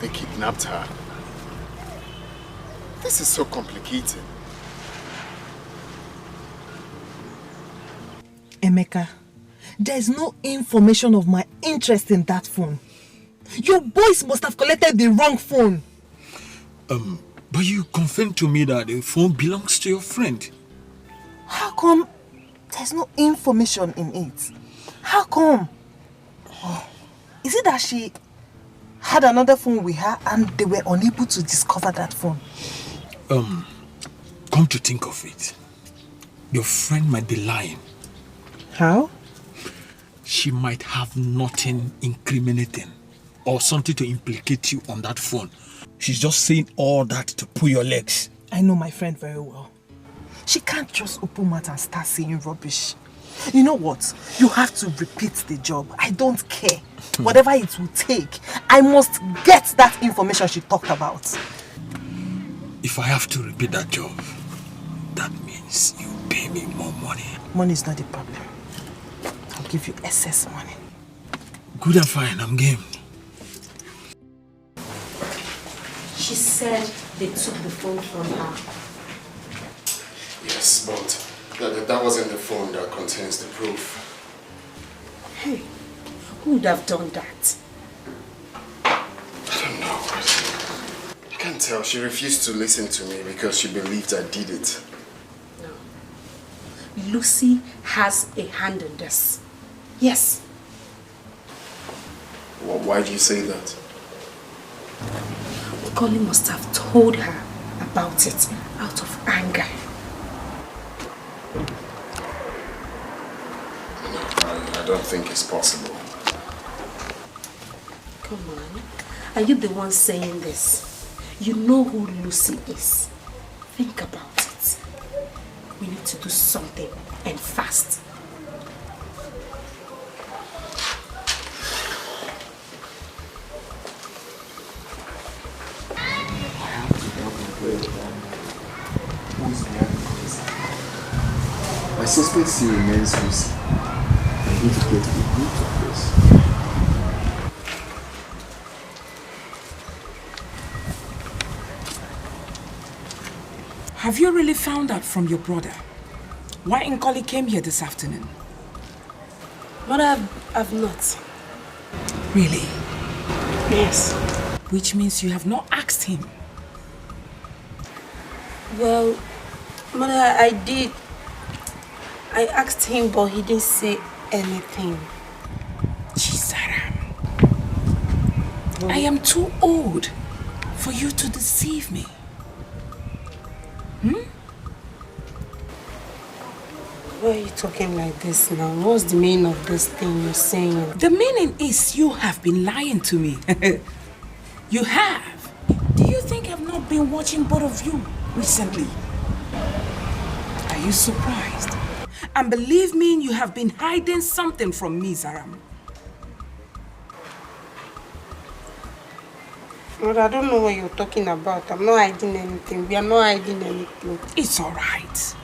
[SPEAKER 11] They kidnapped her. This is so complicated.
[SPEAKER 1] Emeka, there's no information of my interest in that phone. Your boys must have collected the wrong phone.
[SPEAKER 21] But you confirmed to me that the phone belongs to your friend.
[SPEAKER 1] How come there's no information in it? How come? Is it that she had another phone with her and they were unable to discover that phone?
[SPEAKER 21] Come to think of it, your friend might be lying.
[SPEAKER 1] How?
[SPEAKER 21] She might have nothing incriminating or something to implicate you on that phone. She's just saying all that to pull your legs.
[SPEAKER 1] I know my friend very well. She can't just open mouth and start saying rubbish. You know what? You have to repeat the job. I don't care. Whatever it will take, I must get that information she talked about.
[SPEAKER 21] If I have to repeat that job, that means you pay me more money.
[SPEAKER 1] Money is not the problem. I'll give you excess money.
[SPEAKER 21] Good and fine, I'm game.
[SPEAKER 9] She said they took the phone from her.
[SPEAKER 11] Yes, but that wasn't the phone that contains the proof.
[SPEAKER 9] Hey, who would have done that?
[SPEAKER 11] I don't know. I can't tell. She refused to listen to me because she believed I did it.
[SPEAKER 9] No. Lucy has a hand in this. Yes.
[SPEAKER 11] Why do you say that?
[SPEAKER 9] Colin must have told her about it out of anger.
[SPEAKER 11] I don't think it's possible.
[SPEAKER 9] Come on. Are you the one saying this? You know who Lucy is. Think about it. We need to do something and fast.
[SPEAKER 14] My suspect still remains Lucy. I need to get to the root of this.
[SPEAKER 4] Have you really found out from your brother why Nkoli came here this afternoon?
[SPEAKER 9] Mother, I've not.
[SPEAKER 4] Really?
[SPEAKER 9] Yes.
[SPEAKER 4] Which means you have not asked him.
[SPEAKER 9] Well, Mother, I did. I asked him, but he didn't say anything.
[SPEAKER 4] Chisaram, I am too old for you to deceive me.
[SPEAKER 9] Why are you talking like this now? What's the meaning of this thing you're saying?
[SPEAKER 4] The meaning is you have been lying to me. You have. Do you think I've not been watching both of you recently? Are you surprised? And believe me, you have been hiding something from me, Zaram.
[SPEAKER 10] But I don't know what you're talking about. I'm not hiding anything. We are not hiding anything.
[SPEAKER 4] It's alright.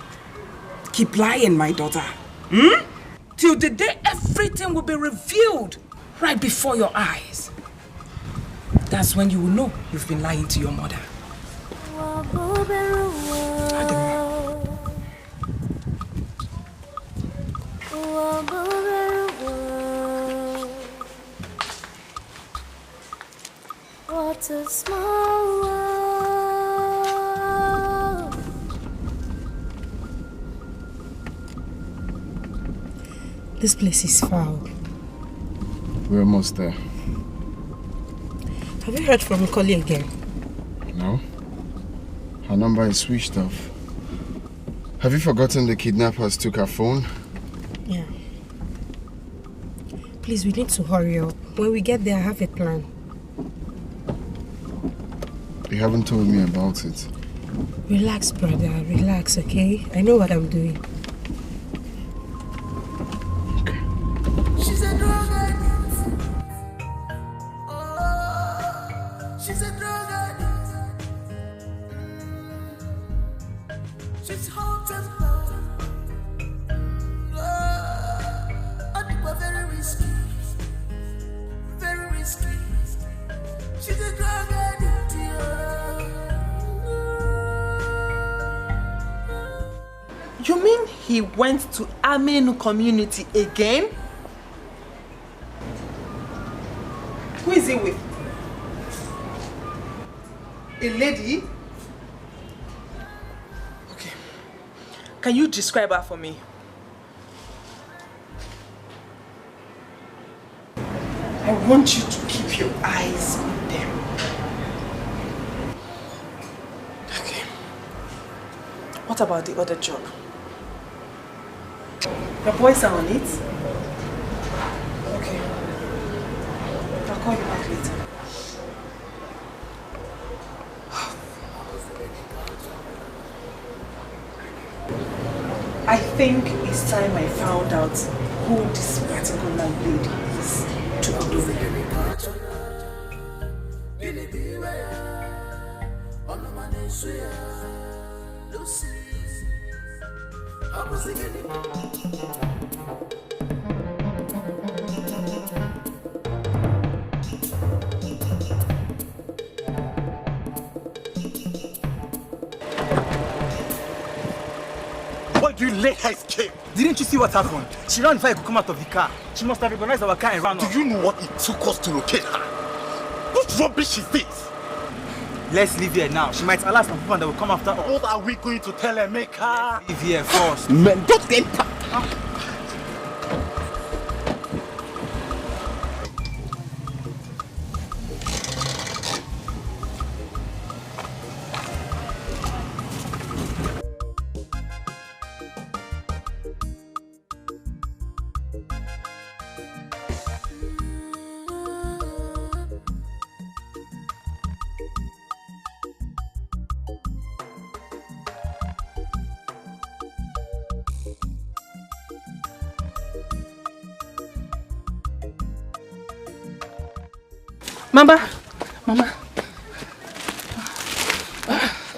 [SPEAKER 4] Keep lying, my daughter. Till the day everything will be revealed right before your eyes. That's when you will know you've been lying to your mother.
[SPEAKER 3] What a small world.
[SPEAKER 10] This place is foul.
[SPEAKER 13] We're almost there.
[SPEAKER 10] Have you heard from Nicole again?
[SPEAKER 13] No. Her number is switched off. Have you forgotten the kidnappers took her phone?
[SPEAKER 10] Yeah. Please, we need to hurry up. When we get there, I have a plan.
[SPEAKER 13] You haven't told me about it.
[SPEAKER 10] Relax, brother. Relax, okay? I know what I'm doing.
[SPEAKER 3] She's a drug addict. She's a drug addict. She's hot and cold. I think we're very risky. Very risky. She's a drug addict.
[SPEAKER 1] You mean he went to Aminu community again? Who is he with? A lady? Okay. Can you describe her for me? I want you to keep your eyes on them. Okay. What about the other job? Your boys are on it? Okay. I'll call you back later. I think it's time I found out who this particular lady is to Unraveling.
[SPEAKER 18] Why do you let her escape? Didn't you see what happened? She ran before I could come out of the car. She must have recognized our car and ran off.
[SPEAKER 5] Do you know what it took us to locate her? What rubbish is this?
[SPEAKER 18] Let's leave here now. She might allow some people and they will come after us.
[SPEAKER 5] What are we going to tell Emeka?
[SPEAKER 18] Leave here first.
[SPEAKER 5] Man, don't enter.
[SPEAKER 1] Mama.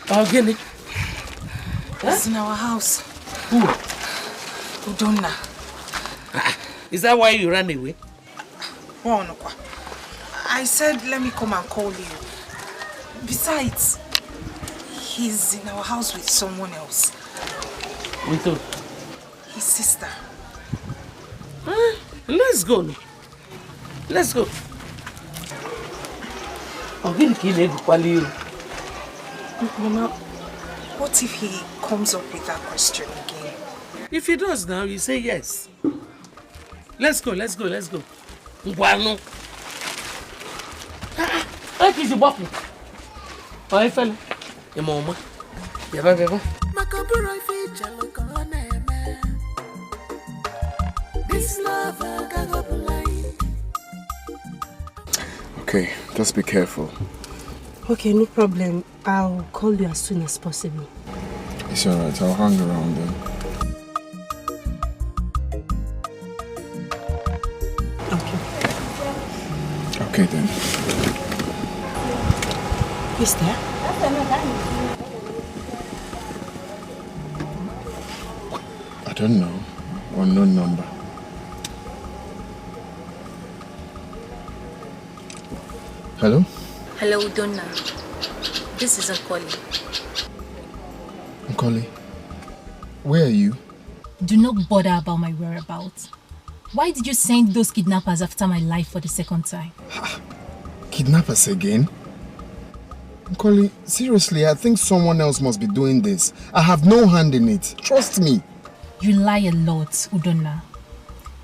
[SPEAKER 7] Gini.
[SPEAKER 20] It's in our house.
[SPEAKER 7] Who?
[SPEAKER 20] Udonna.
[SPEAKER 7] Is that why you ran away?
[SPEAKER 20] I said, let me come and call you. Besides, he's in our house with someone else.
[SPEAKER 7] With who?
[SPEAKER 20] His sister.
[SPEAKER 7] Let's go. Let's go.
[SPEAKER 20] Mama, what if he comes up with that question again?
[SPEAKER 7] If he does now, you say yes. Let's go. Guano. What is the bottle? Why, fella? Your mama. Beba.
[SPEAKER 3] This love can go blind.
[SPEAKER 13] Okay, just be careful.
[SPEAKER 10] Okay, no problem. I'll call you as soon as possible.
[SPEAKER 13] It's alright, I'll hang around then.
[SPEAKER 10] Okay.
[SPEAKER 13] Okay then.
[SPEAKER 9] Who's there?
[SPEAKER 13] I don't know. Unknown number. Hello?
[SPEAKER 12] Hello, Donna. This is Nkoli.
[SPEAKER 13] Nkoli, where are you?
[SPEAKER 12] Do not bother about my whereabouts. Why did you send those kidnappers after my life for the second time?
[SPEAKER 13] Kidnappers again? Nkoli, seriously, I think someone else must be doing this. I have no hand in it. Trust me.
[SPEAKER 12] You lie a lot, Udonna.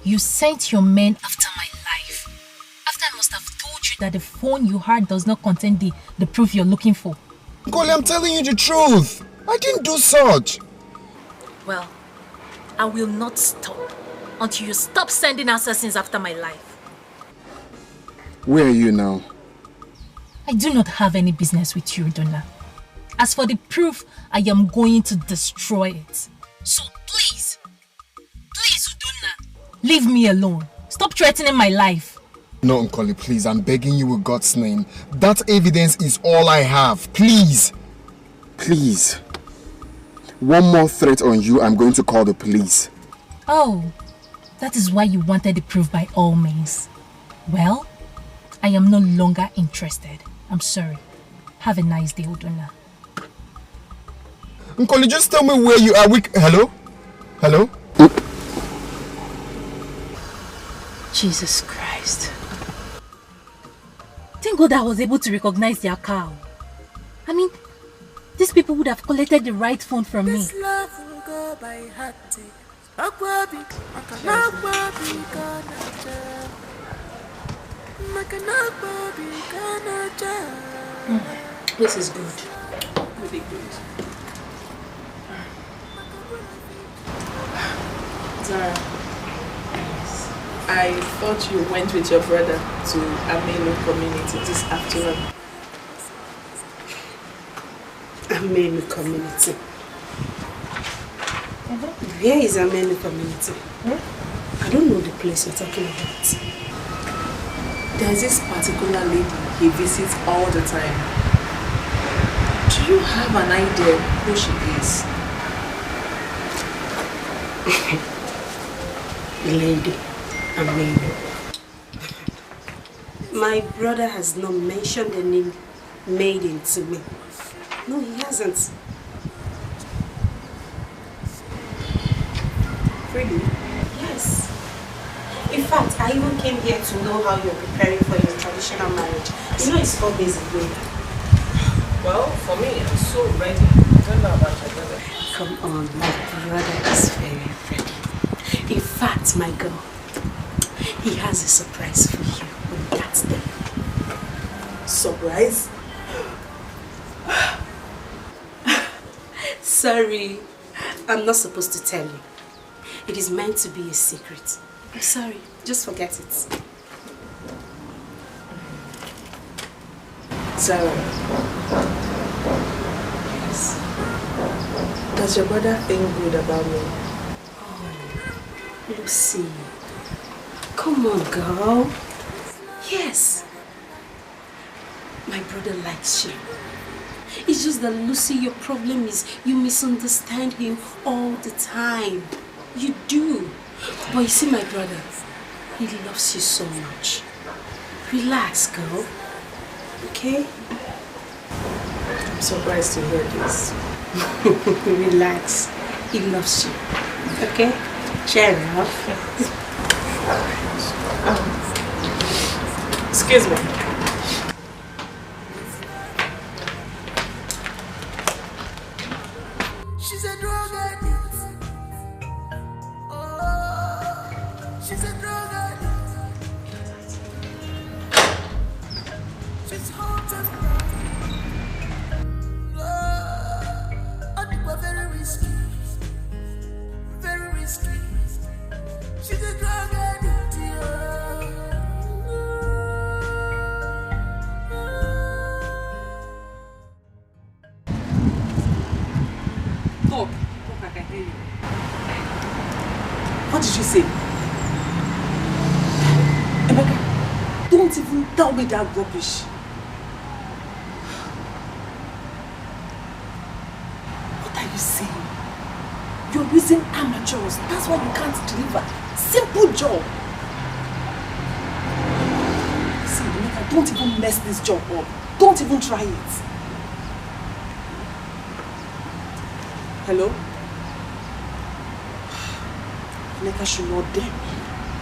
[SPEAKER 12] You sent your men after my life. After I must have told you that the phone you had does not contain the proof you're looking for.
[SPEAKER 13] Nkoli, I'm telling you the truth. I didn't do such.
[SPEAKER 12] Well, I will not stop until you stop sending assassins after my life.
[SPEAKER 13] Where are you now?
[SPEAKER 12] I do not have any business with you, Donna. As for the proof, I am going to destroy it. So please, Udonna, leave me alone. Stop threatening my life.
[SPEAKER 13] No, Nkoli, please, I'm begging you with God's name. That evidence is all I have. Please. Please. One more threat on you, I'm going to call the police.
[SPEAKER 12] Oh, that is why you wanted the proof by all means. Well, I am no longer interested. I'm sorry. Have a nice day, Udonna.
[SPEAKER 13] Nkoli, just tell me where you are. Hello? Hello?
[SPEAKER 12] Jesus Christ. Thank God I was able to recognize their car. I mean, these people would have collected the right phone from me.
[SPEAKER 3] This love will go by hearty.
[SPEAKER 9] This is good. Really good.
[SPEAKER 8] Zara, I thought you went with your brother to Amelu community this afternoon.
[SPEAKER 9] Amelu community. Where is Amelu community? I don't know the place you're talking about.
[SPEAKER 8] There's this particular lady he visits all the time. Do you have an idea who she is?
[SPEAKER 9] Lady Amelu. My brother has not mentioned the name Maiden to me. No, he hasn't.
[SPEAKER 8] Really?
[SPEAKER 9] Yes. In fact, I even came here to know how you're preparing for your traditional marriage. You know it's 4 days away.
[SPEAKER 8] Well, for me, I'm so ready. I don't know about your brother.
[SPEAKER 9] Come on, my brother is very ready. In fact, my girl, he has a surprise for you on that day.
[SPEAKER 8] Surprise?
[SPEAKER 9] Sorry, I'm not supposed to tell you. It is meant to be a secret. I'm sorry, just forget it.
[SPEAKER 8] Sarah. Yes. Does your brother think good about me?
[SPEAKER 9] Oh, Lucy. Come on, girl. Yes. My brother likes you. It's just that, Lucy, your problem is you misunderstand him all the time. You do. But you see, my brother, he loves you so much. Relax, girl. Okay?
[SPEAKER 8] I'm surprised to hear this.
[SPEAKER 9] Relax. He loves you. Okay? Cheer up.
[SPEAKER 8] Excuse me.
[SPEAKER 3] She's a drug addict. Oh, she's a drug addict. She's hot and I think we're very risky. Very risky. She's a drug addict.
[SPEAKER 8] Talk, I can hear you. What did you say? Emeka, don't even tell me that rubbish. you saying? You're using amateurs. That's why you can't deliver. Simple job. See, Emeka, don't even mess this job up. Don't even try it. Hello? Emeka should not dare me.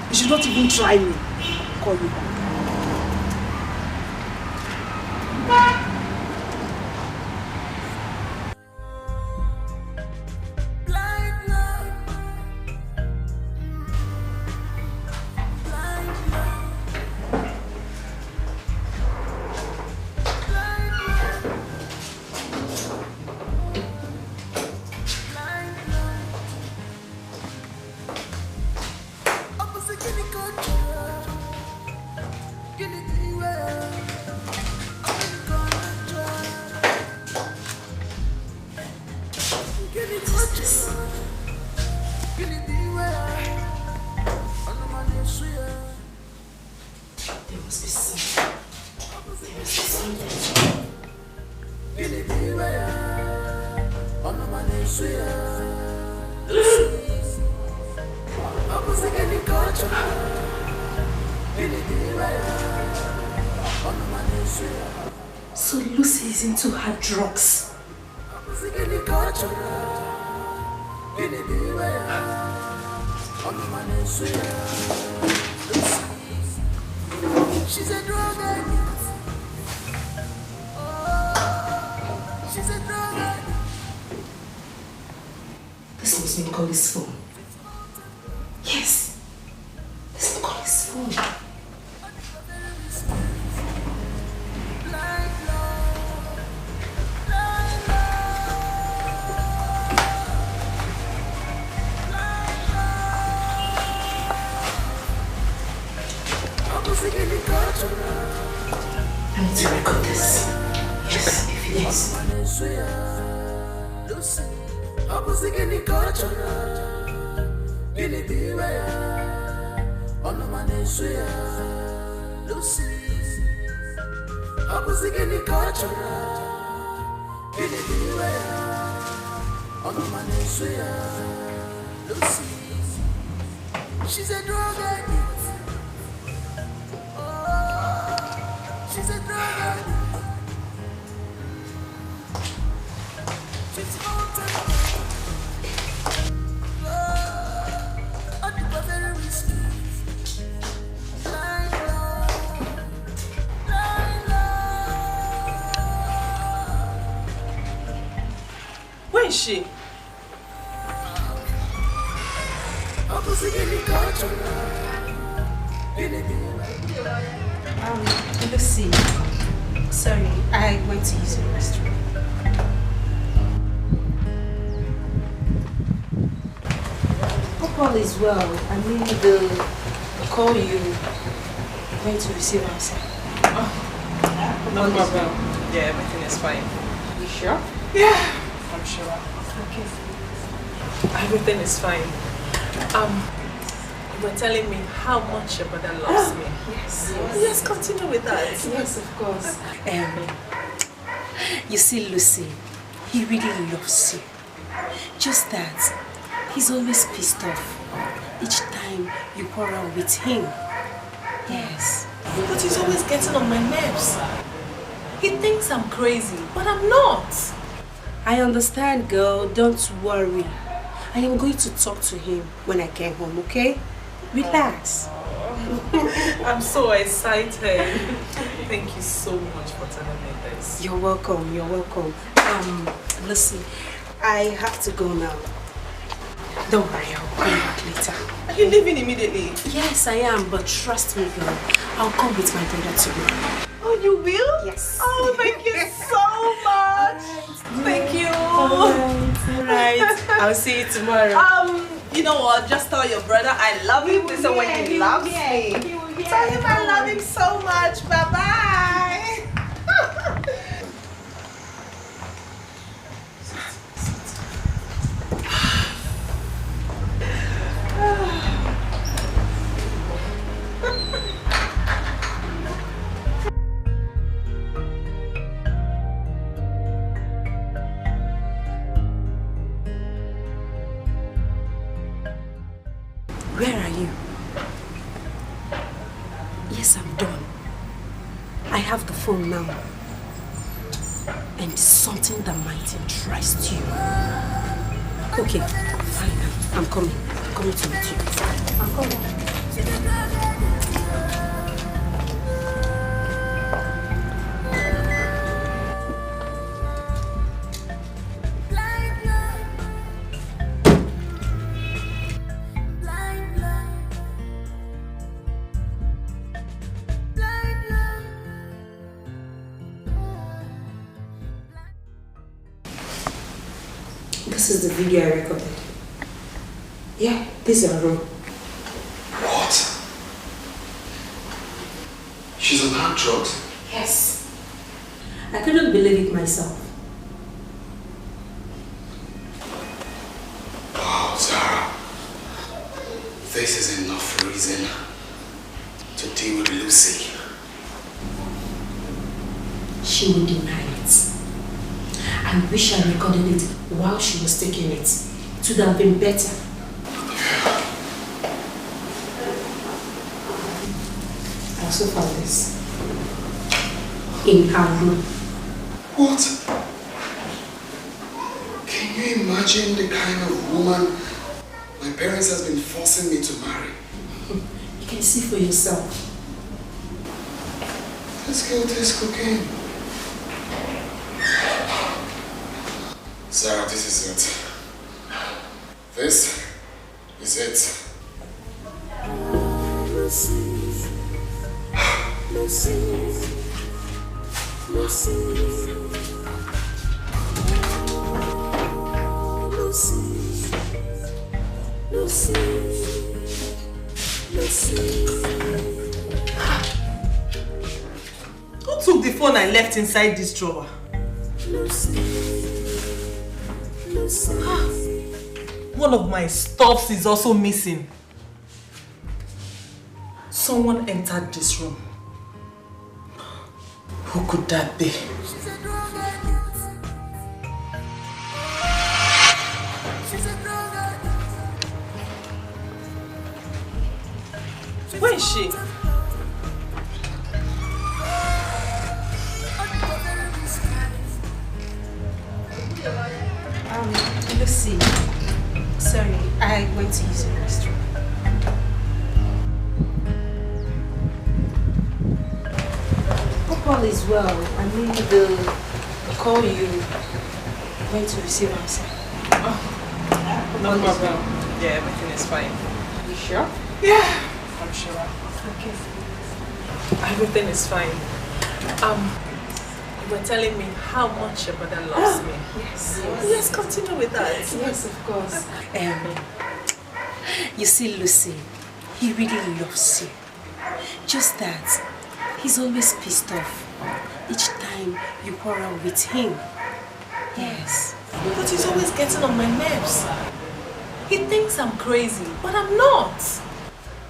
[SPEAKER 8] You should not even try me. I'll call you back.
[SPEAKER 9] So Lucy is into her drugs.
[SPEAKER 3] She's a drug addict. She's a drug addict.
[SPEAKER 9] This must be Nicola's phone. Yes, this is Nicola's phone. I need to record this. Yes, if it is.
[SPEAKER 3] She's a drug addict. She's a drug addict. She's haunted. Very risky.
[SPEAKER 8] Where is she?
[SPEAKER 9] Lucy, sorry, I went to use the restroom. Hope all is well. I mean, the call you went to receive outside.
[SPEAKER 8] No problem. Yeah, everything is fine.
[SPEAKER 9] You sure?
[SPEAKER 8] Yeah, I'm sure.
[SPEAKER 9] Okay.
[SPEAKER 8] Everything is fine. You were telling me how much your brother loves me.
[SPEAKER 9] Yes.
[SPEAKER 8] Yes, continue with that.
[SPEAKER 9] Yes, of course. You see, Lucy, he really loves you. Just that, he's always pissed off each time you quarrel with him. Yes.
[SPEAKER 8] But he's always getting on my nerves. He thinks I'm crazy, but I'm not.
[SPEAKER 9] I understand, girl. Don't worry. I am going to talk to him when I get home, okay? Relax.
[SPEAKER 8] I'm so excited. Thank you so much for telling me this.
[SPEAKER 9] You're welcome. You're welcome. Lucy, I have to go now. Don't worry, I'll come back later.
[SPEAKER 8] Are you leaving immediately?
[SPEAKER 9] Yes, I am, but trust me, girl. I'll come with my brother tomorrow.
[SPEAKER 8] Oh, you will?
[SPEAKER 9] Yes.
[SPEAKER 8] Oh, thank you so much. Thank you.
[SPEAKER 9] Alright. I'll see you tomorrow.
[SPEAKER 8] You know what? Just tell your brother I love him. This is when he loves me. Tell him I love him so much. Bye-bye.
[SPEAKER 9] Where are you? Yes, I'm done. I have the phone now. And it's something that might interest you. Okay, fine. I'm coming. I'm coming to meet you. I'm coming. This is the video I recorded. Yeah, this is our room.
[SPEAKER 6] What? She's on hard drugs?
[SPEAKER 9] Yes. I couldn't believe it myself.
[SPEAKER 6] Wow, Zara. This is enough reason to deal with Lucy.
[SPEAKER 9] She would deny it. I wish I recorded it while she was taking it. It would have been better. I also found this in our room.
[SPEAKER 6] What? Can you imagine the kind of woman my parents has been forcing me to marry?
[SPEAKER 9] You can see for yourself.
[SPEAKER 6] This girl tastes cocaine. Sarah, this is it. This is it.
[SPEAKER 3] Lucy. Lucy. Lucy. Lucy. Lucy. Lucy.
[SPEAKER 1] Who took the phone I left inside this drawer?
[SPEAKER 3] Lucy.
[SPEAKER 1] One of my stuffs is also missing. Someone entered this room. Who could that be? Where is she?
[SPEAKER 9] Lucy. Sorry, I went to use the restroom. Hope all is well. I mean, the call you went to receive answer.
[SPEAKER 1] No problem. Yeah, everything is fine.
[SPEAKER 9] You sure?
[SPEAKER 1] Yeah, I'm sure.
[SPEAKER 9] Okay.
[SPEAKER 1] Everything is fine. You were telling me how much your brother loves me.
[SPEAKER 9] Yes.
[SPEAKER 1] Let's continue with that.
[SPEAKER 9] Yes, of course. You see, Lucy, he really loves you. Just that he's always pissed off each time you quarrel with him. Yes.
[SPEAKER 1] But he's always getting on my nerves. He thinks I'm crazy, but I'm not.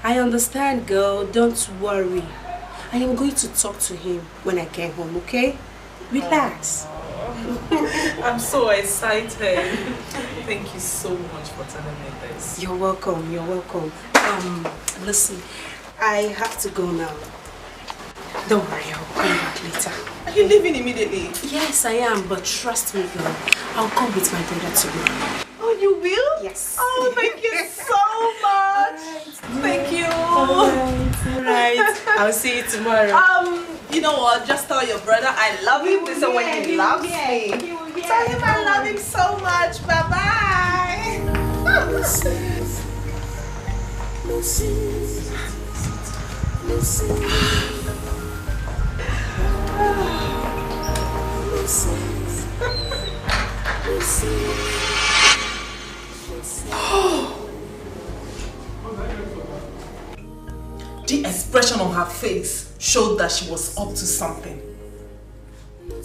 [SPEAKER 9] I understand, girl. Don't worry. I am going to talk to him when I get home, okay? Relax.
[SPEAKER 1] I'm so excited. Thank you so much for telling me this.
[SPEAKER 9] You're welcome. You're welcome. Listen, I have to go now. Don't worry, I'll come back later.
[SPEAKER 1] Are you leaving immediately?
[SPEAKER 9] Yes, I am, but trust me, girl. I'll come with my brother tomorrow.
[SPEAKER 1] Oh, you will?
[SPEAKER 9] Yes.
[SPEAKER 1] Oh, thank you so much. Thank you.
[SPEAKER 9] Alright. I'll see you tomorrow.
[SPEAKER 1] You know what? Just tell your brother I love him. This is when he loves me. Tell him I love him so much. Bye-bye. The expression on her face showed that she was up to something.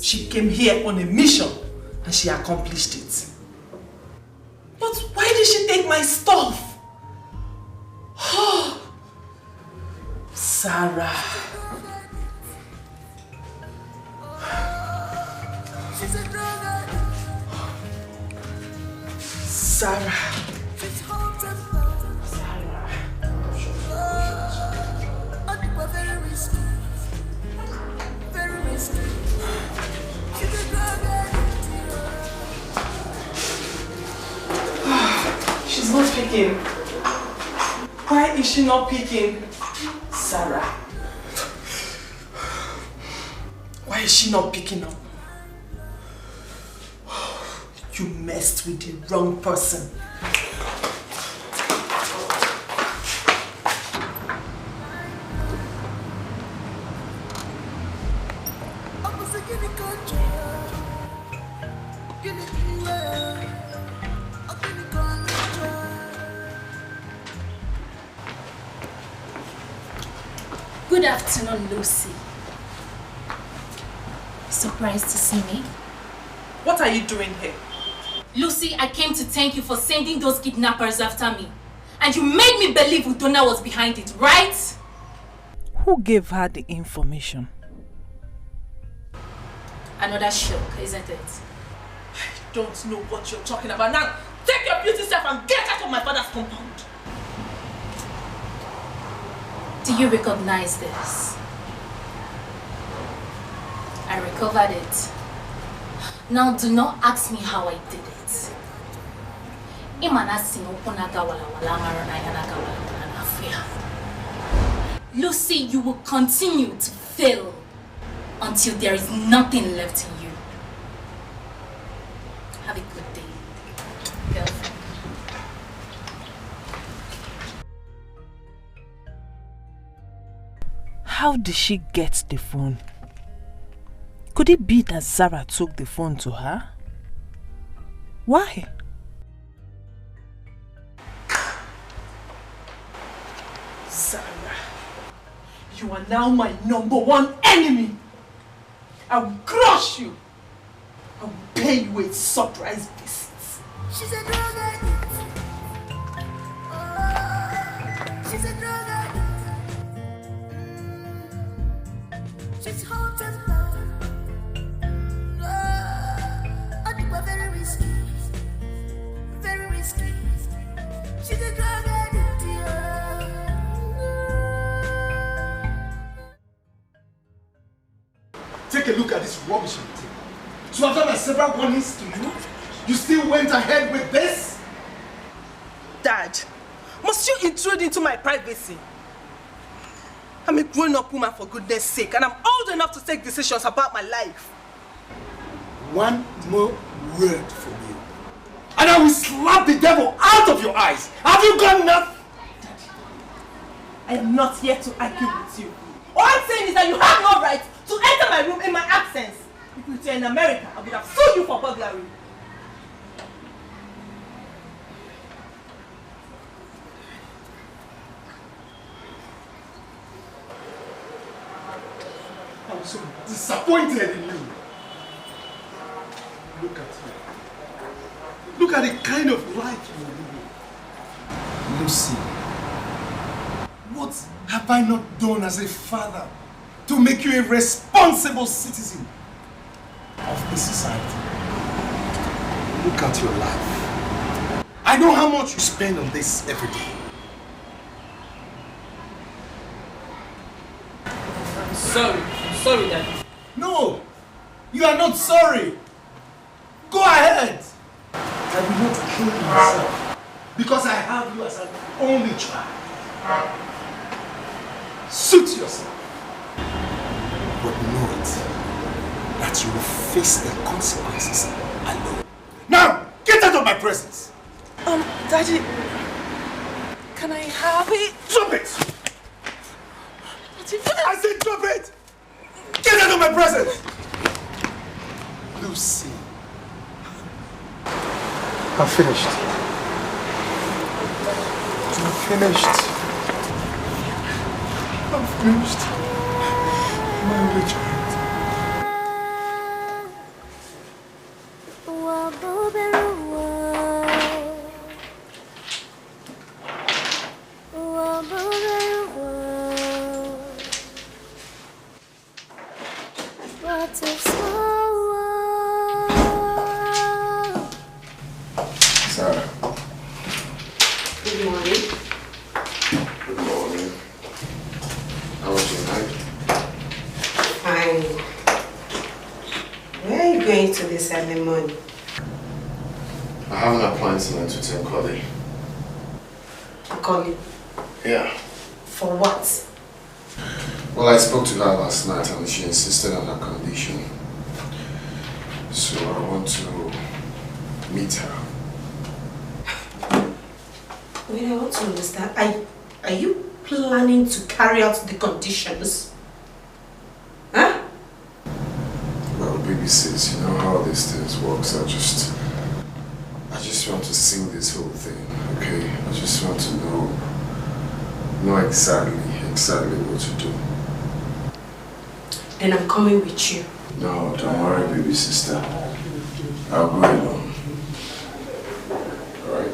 [SPEAKER 1] She came here on a mission and she accomplished it. But why did she take my stuff? Sarah. Sarah. picking? Why is she not picking? Sarah. Why is she not picking up? You messed with the wrong person.
[SPEAKER 12] Good afternoon, Lucy. Surprised to see me?
[SPEAKER 1] What are you doing here?
[SPEAKER 12] Lucy, I came to thank you for sending those kidnappers after me. And you made me believe Udona was behind it, right?
[SPEAKER 8] Who gave her the information?
[SPEAKER 12] Another shock, isn't it?
[SPEAKER 1] I don't know what you're talking about. Now, take your beauty self and get out of my father's compound.
[SPEAKER 12] Do you recognize this? I recovered it. Now do not ask me how I did it. Lucy, you will continue to fail until there is nothing left in you. Have a good day, girlfriend.
[SPEAKER 8] How did she get the phone? Could it be that Zara took the phone to her? Why?
[SPEAKER 1] Sarah, you are now my #1 enemy. I will crush you. I will pay you a surprise visit.
[SPEAKER 3] She's a drug addict. She's a drug addict. She's hot and cold. I think we're very risky. Very risky. She's a drug addict.
[SPEAKER 5] Take a look at this rubbish on the table. So after my several warnings to you, you still went ahead with this?
[SPEAKER 1] Dad, must you intrude into my privacy? I'm a grown-up woman for goodness sake, and I'm old enough to take decisions about my life.
[SPEAKER 5] One more word from you, and I will slap the devil out of your eyes. Have you got enough?
[SPEAKER 1] I am not here to argue with you. All I'm saying is that you have no right to enter my room in my absence. If you were in America, I would have sued you for burglary.
[SPEAKER 5] I'm so disappointed in you. Look at you. Look at the kind of life you're living. Lucy, what have I not done as a father to make you a responsible citizen of the society? Look at your life. I know how much you spend on this every day.
[SPEAKER 1] I'm sorry. I'm sorry, Daddy.
[SPEAKER 5] No, you are not sorry. Go ahead. I will not kill myself because I have you as an only child. Suit yourself. But know it, that you will face the consequences alone. Now, get out of my presence.
[SPEAKER 1] Daddy, can I have it?
[SPEAKER 5] Drop it! I said drop it! Get out of my presence! Lucy. I'm finished. I'm finished. I'm finished. My only child.
[SPEAKER 11] Sarah.
[SPEAKER 9] Good morning.
[SPEAKER 11] Good morning. How was your night?
[SPEAKER 9] Fine. Where are you going to this early morning?
[SPEAKER 11] I have an appointment to take Cody.
[SPEAKER 9] Calling.
[SPEAKER 11] Yeah.
[SPEAKER 9] For what?
[SPEAKER 11] Well, I spoke to her last night and she insisted on her condition. So I want to meet her.
[SPEAKER 9] Wait, I want to understand. Are you planning to carry out the conditions? Huh?
[SPEAKER 11] Well, baby sis, you know how these things works. I just want to sing this whole thing, okay? I just want to know exactly what to do.
[SPEAKER 9] Then I'm coming with you.
[SPEAKER 11] No, don't worry, baby sister. I'll go alone. Alright?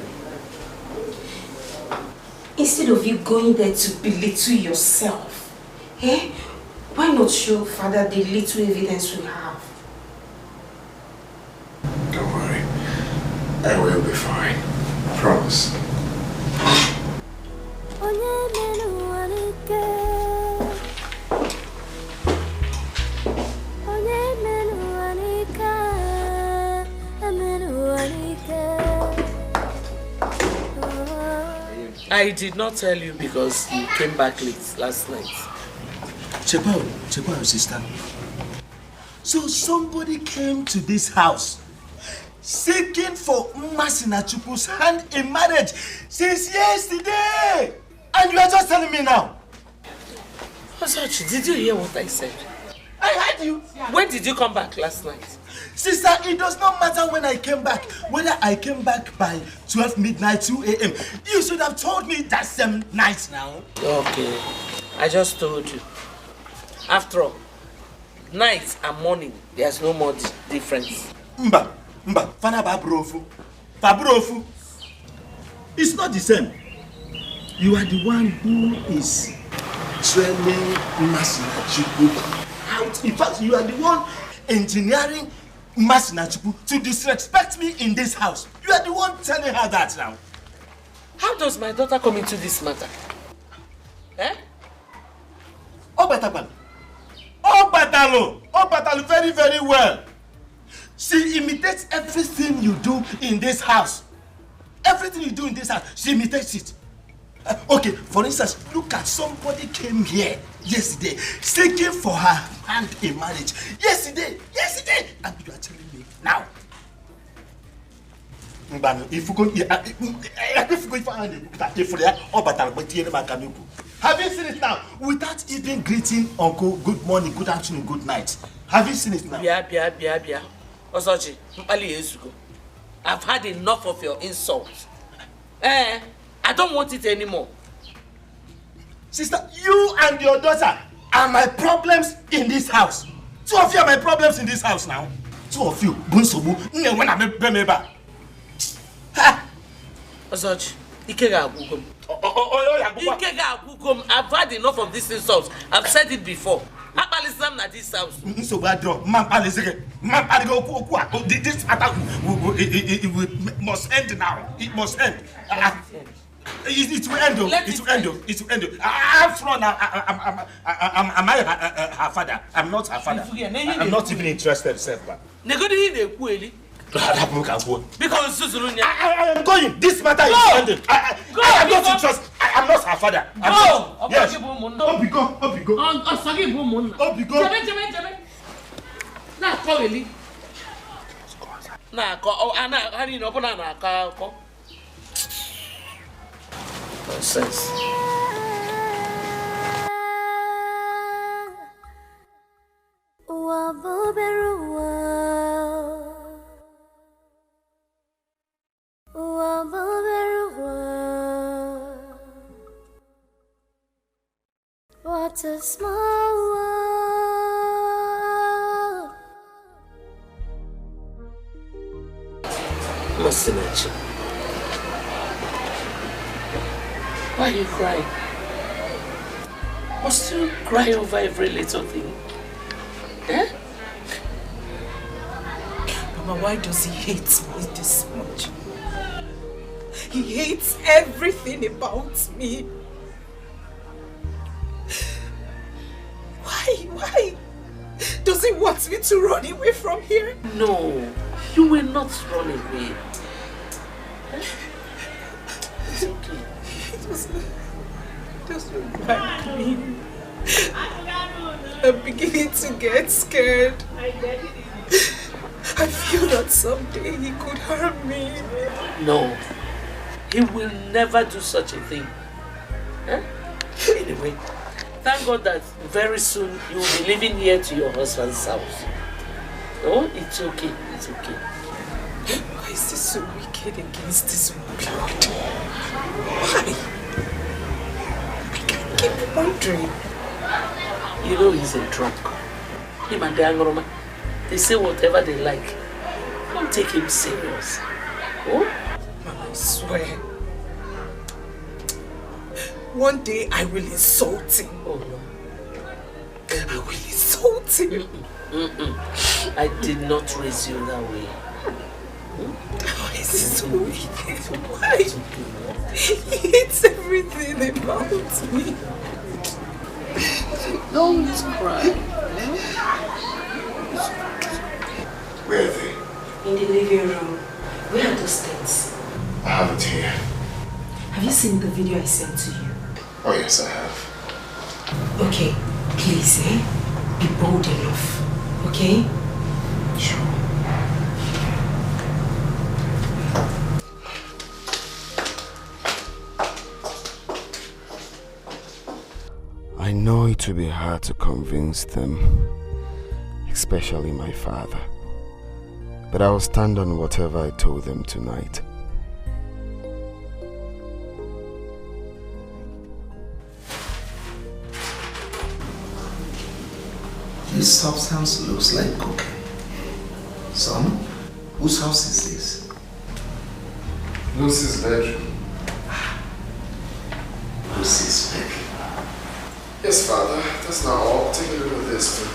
[SPEAKER 9] Instead of you going there to belittle yourself, why not show Father the little evidence we have?
[SPEAKER 11] Don't worry. I will be fine. I promise.
[SPEAKER 7] I did not tell you because you came back late last night.
[SPEAKER 6] Check out, sister. So somebody came to this house seeking for Masinachukwu's hand in marriage since yesterday! And you are just telling me now?
[SPEAKER 7] Osachi, did you hear what I said?
[SPEAKER 6] I heard you.
[SPEAKER 7] When did you come back last night?
[SPEAKER 6] Sister, it does not matter when I came back. Whether I came back by 12 midnight, 2 a.m. You should have told me that same night now.
[SPEAKER 7] Okay. I just told you. After all, night and morning, there's no more difference.
[SPEAKER 6] Mba, Fana Babrofu. It's not the same. You are the one who is training Masinachuku out. In fact, you are the one engineering Masinachuku to disrespect me in this house. You are the one telling her that now.
[SPEAKER 7] How does my daughter come into this matter?
[SPEAKER 6] Obatalo very, very well. She imitates everything you do in this house. Everything you do in this house, she imitates it. Okay, for instance, look at somebody came here yesterday seeking for her hand in marriage. Yesterday, and you are telling me now. Have you seen it now? Without even greeting Uncle, good morning, good afternoon, good night. Have you seen it now?
[SPEAKER 7] Bia. Osachi, I've had enough of your insults. I don't want it anymore.
[SPEAKER 6] Sister, you and your daughter are my problems in this house. Two of you are my problems in this house now. Two of you, Bunsobu, Bemeba.
[SPEAKER 7] Osachi, I've had enough of these insults. I've said it before. Abalisam at this house.
[SPEAKER 6] So bad, this attack must end now. It must end. It will end. It will end. Am I her father? I'm not her father. I'm not even interested, self.
[SPEAKER 7] Because
[SPEAKER 6] I am going. This matter is ended. I am not interested. I am not her father.
[SPEAKER 7] Go.
[SPEAKER 6] Yes.
[SPEAKER 7] Nonsense.
[SPEAKER 3] What a small world.
[SPEAKER 7] Masinachi, why are you crying? Must you cry over every little thing?
[SPEAKER 8] Mama, why does he hate me this much? He hates everything about me. Why? Does he want me to run away from here?
[SPEAKER 7] No, you will not run away. It's okay. Just remind me. I'm beginning to get scared. I feel that someday he could harm me. No, he will never do such a thing. Huh? Anyway, thank God that very soon you will be living here to your husband's house. Oh, it's okay, it's okay. Why is this so wicked against this blood? Why? I can't keep wondering. You know he's a drunk. Him and the Angroma, they say whatever they like. Don't take him serious. Oh? Mama, I swear. One day I will insult him. Oh no. I will insult him. I did not raise you that way. Why is this so wicked? Why? He hates everything about me. Don't cry.
[SPEAKER 11] Where are they?
[SPEAKER 9] In the living room. Where are those things?
[SPEAKER 11] I have it here.
[SPEAKER 9] Have you seen the video I sent to you?
[SPEAKER 11] Oh yes, I have.
[SPEAKER 9] Okay, please, be bold enough, okay?
[SPEAKER 11] Sure.
[SPEAKER 13] I know it will be hard to convince them, especially my father. But I will stand on whatever I told them tonight.
[SPEAKER 19] This substance looks like cocaine. Son, whose house is this?
[SPEAKER 11] Lucy's bedroom.
[SPEAKER 19] Lucy's bedroom.
[SPEAKER 11] Yes, Father. That's not all. Take a look at this too.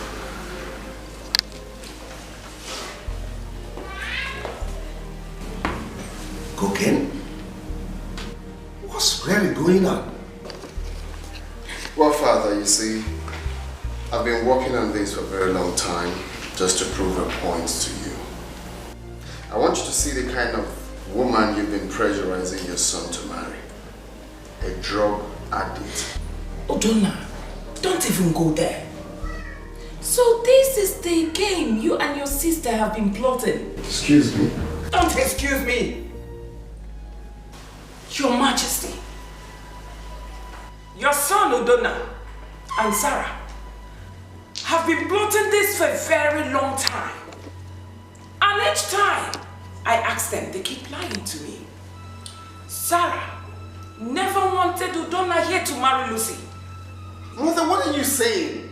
[SPEAKER 19] Cocaine? What's really going on?
[SPEAKER 11] Well, Father, you see, I've been working on this for a very long time just to prove a point to you. I want you to see the kind of woman you've been pressurizing your son to marry. A drug addict.
[SPEAKER 4] Odonna, don't even go there. So this is the game you and your sister have been plotting.
[SPEAKER 11] Excuse me?
[SPEAKER 4] Don't excuse me. Your Majesty, your son Odonna and Sarah have been plotting this for a very long time. And each time I ask them, they keep lying to me. Sarah never wanted Odonna here to marry Lucy.
[SPEAKER 5] Mother, what are you saying?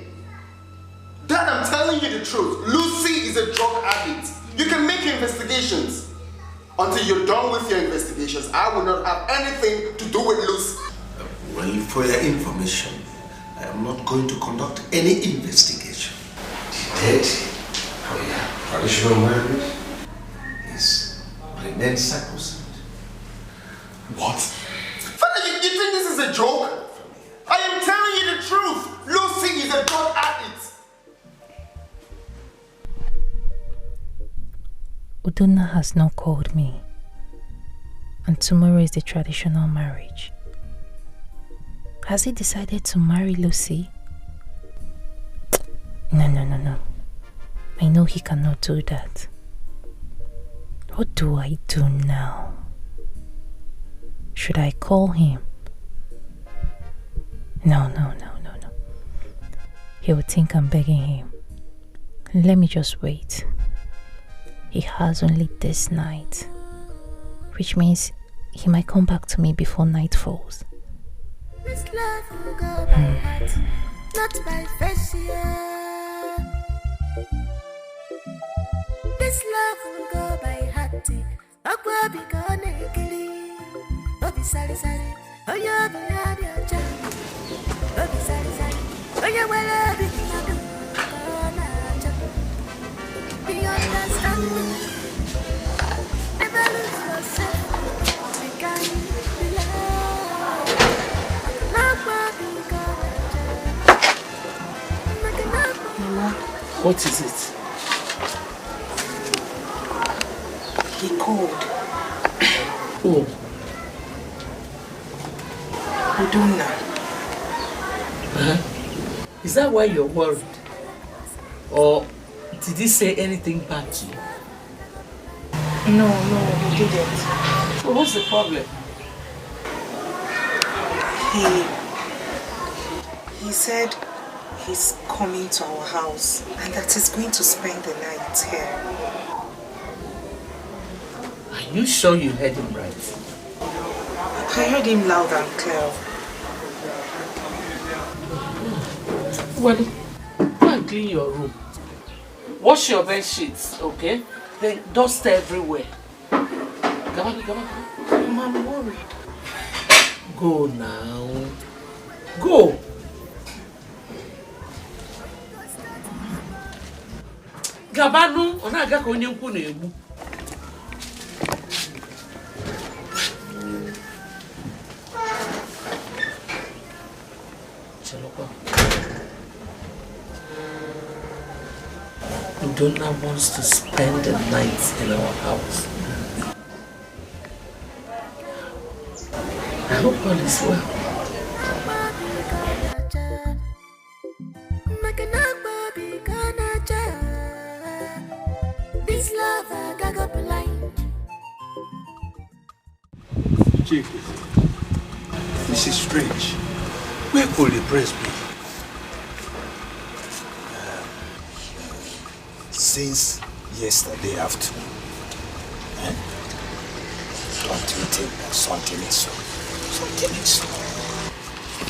[SPEAKER 5] Dad, I'm telling you the truth. Lucy is a drug addict. You can make investigations. Until you're done with your investigations, I will not have anything to do with Lucy.
[SPEAKER 19] Well, for your information, I am not going to conduct any investigation. The traditional marriage is remain sacrosanct.
[SPEAKER 5] What? Father, you think this is a joke? I am telling you the truth. Lucy is a drug addict.
[SPEAKER 15] Udonna has not called me, and tomorrow is the traditional marriage. Has he decided to marry Lucy? No. I know he cannot do that. What do I do now? Should I call him? No. He would think I'm begging him. Let me just wait. He has only this night, which means he might come back to me before night falls.
[SPEAKER 3] This love will go by heart, not by face, yeah. This love will go by heart. Aqua be gone, killing. Obi sari sari, oh yeah, be had your child. Obi sari sari, oh yeah, well, be gone. Do you understand me? Never lose yourself. We can be loved.
[SPEAKER 7] Mama, what is it? He called. Oh.
[SPEAKER 20] Udonna.
[SPEAKER 7] Is that why you're worried? Or did he say anything bad to you?
[SPEAKER 20] No, he didn't.
[SPEAKER 7] So what's the problem?
[SPEAKER 20] He said he's coming to our house and that he's going to spend the night here.
[SPEAKER 7] Are you sure you heard him right?
[SPEAKER 20] I heard him loud and clear.
[SPEAKER 7] Well, go and clean your room. Wash your bed sheets, okay? Then dust everywhere. Come on.
[SPEAKER 20] I'm worried.
[SPEAKER 7] Go now. Go. Gabanu, onaga ka onye nkwu na-egbu. Udonna wants to spend the night in our house. I hope all is well.
[SPEAKER 3] This love I got blind.
[SPEAKER 16] Chief, this is strange. Where could the press be?
[SPEAKER 17] Since yesterday afternoon. Don't you think that something is wrong? Something is wrong.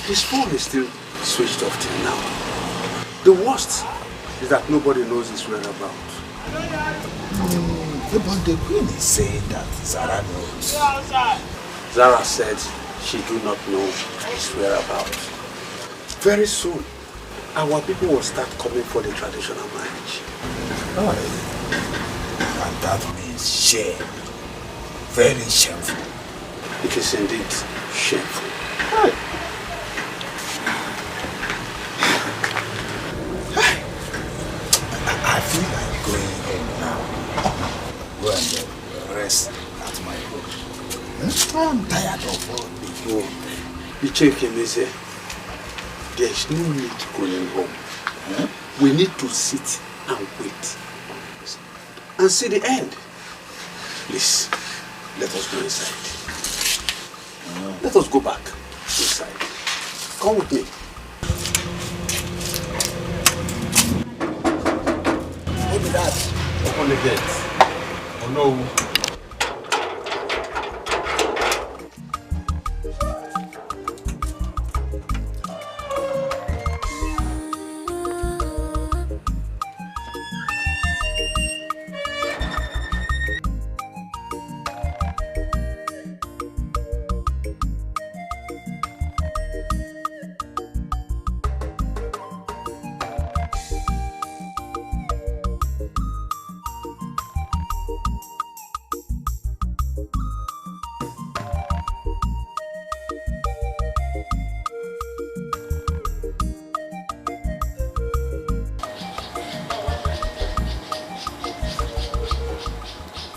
[SPEAKER 16] His phone is still switched off till now. The worst is that nobody knows his whereabouts.
[SPEAKER 17] But the queen is saying that Zara knows.
[SPEAKER 16] Zara said she do not know his whereabouts. Very soon, our people will start coming for the traditional marriage.
[SPEAKER 17] Oh, and that means shame. Very shameful.
[SPEAKER 16] It is indeed shameful.
[SPEAKER 17] I feel like going home now. Go and rest at my home. I'm tired of all this.
[SPEAKER 16] No, the chicken is here. There is no need going home. We need to sit and wait and see the end. Please, let us go inside. Let us go back inside. Come with me.
[SPEAKER 17] Maybe that.
[SPEAKER 16] Open the gate. Oh no.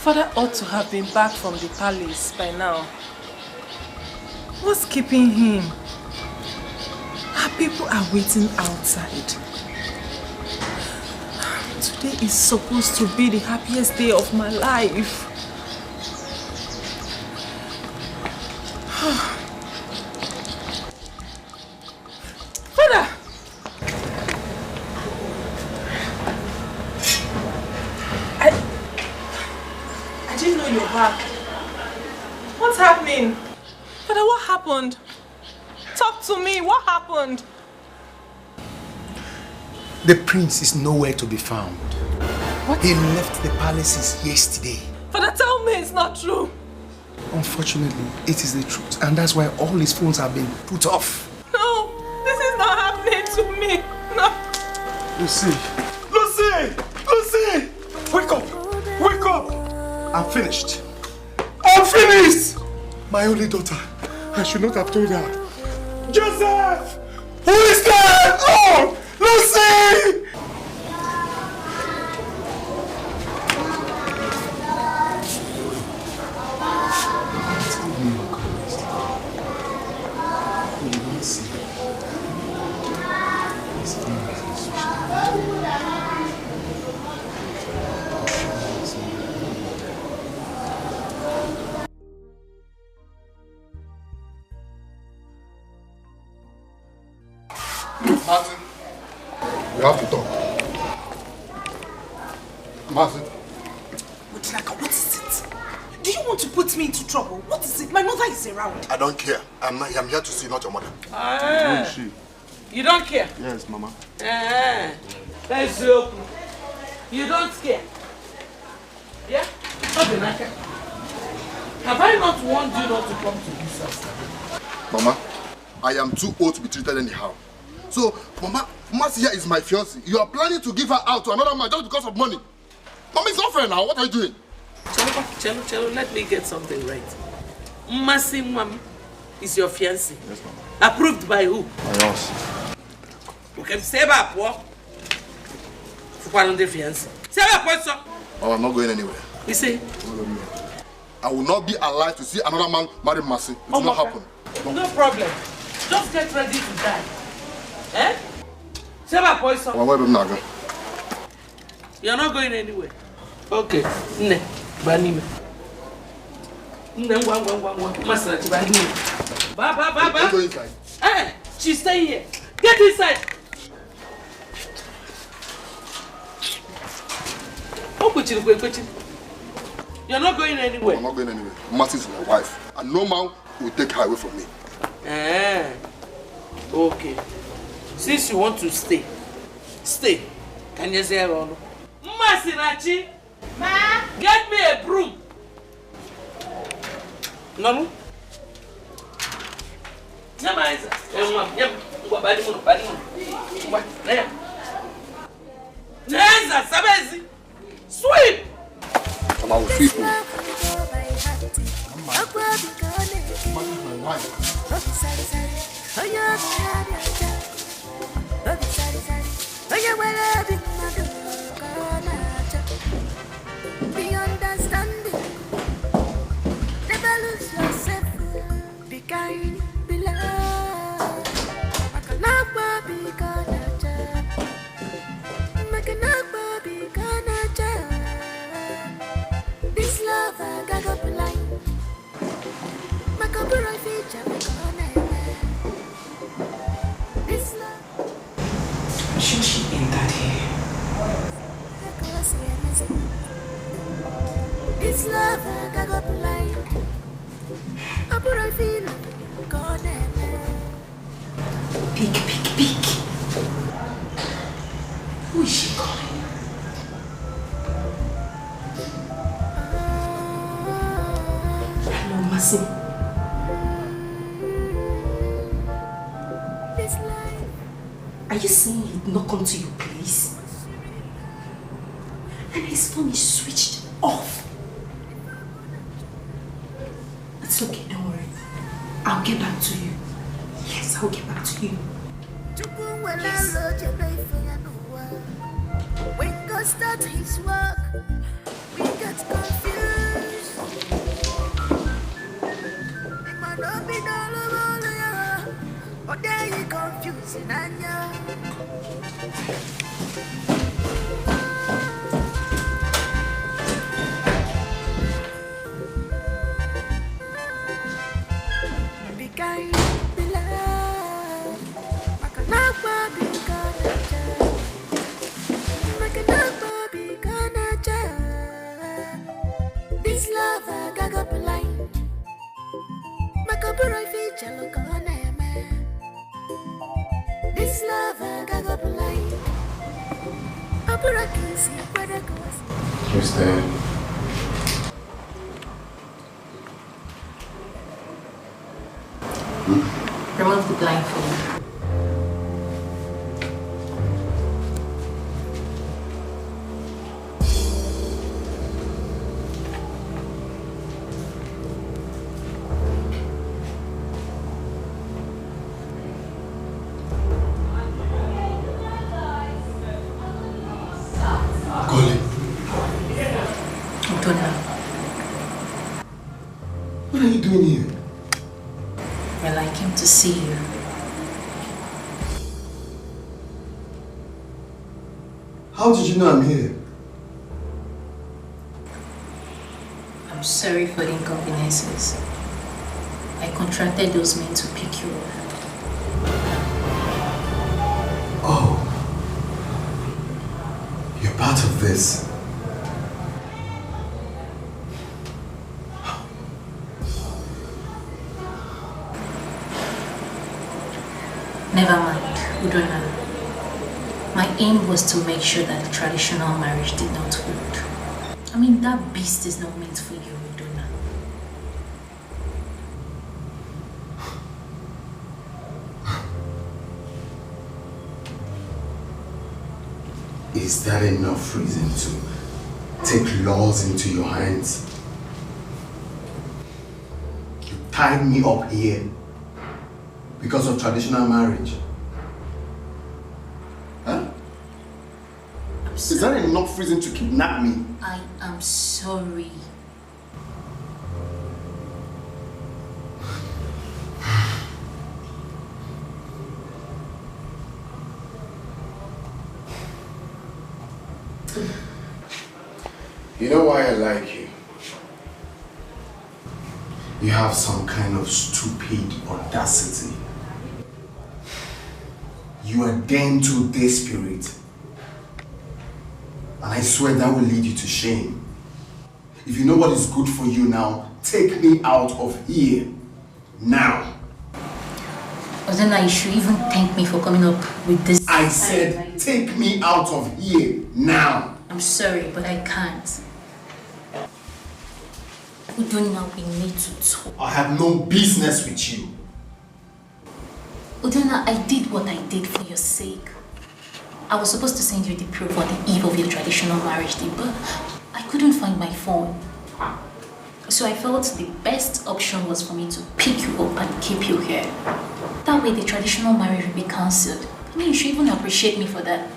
[SPEAKER 1] Father ought to have been back from the palace by now. What's keeping him? Our people are waiting outside. Today is supposed to be the happiest day of my life. Father! I didn't know you were back. What's happening? Father, what happened? Talk to me, what happened?
[SPEAKER 19] The prince is nowhere to be found.
[SPEAKER 1] What?
[SPEAKER 19] He left the palaces yesterday.
[SPEAKER 1] Father, tell me it's not true.
[SPEAKER 19] Unfortunately, it is the truth, and that's why all his phones have been put off.
[SPEAKER 1] No, this is not happening to me. No.
[SPEAKER 16] Lucy! Lucy! Lucy! Wake up! Wake up! I'm finished. I'm finished! My only daughter. I should not have told her. Joseph! Who is there? Oh! Lucy!
[SPEAKER 5] Martin, we have to talk. Martin.
[SPEAKER 20] Mutilaka, what is it? Do you want to put me into trouble? What is it? My mother is around.
[SPEAKER 5] I don't care. I'm here to see, not your mother.
[SPEAKER 7] Ah. You don't care?
[SPEAKER 5] Yes, Mama.
[SPEAKER 7] That's you. You don't care? Yeah? Okay, have I not warned you not to come to this house?
[SPEAKER 5] Mama, I am too old to be treated anyhow. So, Mama, Marcia is my fiancée. You are planning to give her out to another man just because of money. Mama, it's not fair now. What are you doing?
[SPEAKER 7] Chelo, let me get something right. Masi Mwam is your fiancé.
[SPEAKER 5] Yes, Mama.
[SPEAKER 7] Approved by who?
[SPEAKER 5] My house.
[SPEAKER 7] Okay, say about what? For one of the fiancé. Say about what, sir?
[SPEAKER 5] Oh, I'm not going anywhere.
[SPEAKER 7] You see?
[SPEAKER 5] I will not be alive to see another man marry Mercy. It will not happen.
[SPEAKER 7] No problem. Just get ready to die. Eh? Say about what, sir? You're not going anywhere. Okay. Ne. Banime. Ne, Master, Banime. Ba.
[SPEAKER 5] Go inside.
[SPEAKER 7] Eh, she's staying here. Get inside. You're not going anywhere.
[SPEAKER 5] I'm not going anywhere. Mercy is my wife. And no man will take her away from me.
[SPEAKER 7] Okay. Since you want to stay, stay. Can you say hello? Masinachi, Ma, get me a broom. No. Sweep.
[SPEAKER 5] Come on, sweep.
[SPEAKER 3] Be understanding, never lose yourself. Be kind, be love. Be this love I got up line. This love.
[SPEAKER 4] Should she enter here?
[SPEAKER 3] This love I got up line. I feel
[SPEAKER 4] Peek. Who is she calling? Hello, Masi. Are you saying he'd not come to your place? And his phone is switched off. It's okay, don't worry. I'll get back to you. Yes, I'll get back to you. Yes.
[SPEAKER 3] When God starts his work, we get confused. It might not be or there you confusing Anya. Be kind, be love. I can never be gonna this love I got up line. Makabura feature look on this love I got up line. Abura can see where it goes.
[SPEAKER 11] Who's there?
[SPEAKER 12] Remove the blindfold.
[SPEAKER 5] What are you doing here?
[SPEAKER 12] Well, I came to see you.
[SPEAKER 5] How did you know I'm here?
[SPEAKER 12] I'm sorry for the inconveniences. I contracted those men to pick you up.
[SPEAKER 19] this?
[SPEAKER 12] Never mind, Udona. My aim was to make sure that the traditional marriage did not hold. I mean, that beast is not meant for you, Udona.
[SPEAKER 19] Is that enough reason to take laws into your hands? You tied me up here because of traditional marriage. Huh? Is that enough reason to kidnap me?
[SPEAKER 12] I am sorry.
[SPEAKER 19] You know why I like you? You have some kind of stupid audacity. You are damn too desperate. And I swear that will lead you to shame. If you know what is good for you now, take me out of here. Now.
[SPEAKER 12] Ozena, you should even thank me for coming up with this.
[SPEAKER 19] I said, take me out of here. Now.
[SPEAKER 12] I'm sorry, but I can't. Udona, we need to talk.
[SPEAKER 19] I have no business with you.
[SPEAKER 12] Udona, I did what I did for your sake. I was supposed to send you the proof on the eve of your traditional marriage day, but I couldn't find my phone. So I felt the best option was for me to pick you up and keep you here. That way the traditional marriage will be cancelled. I mean, you should even appreciate me for that.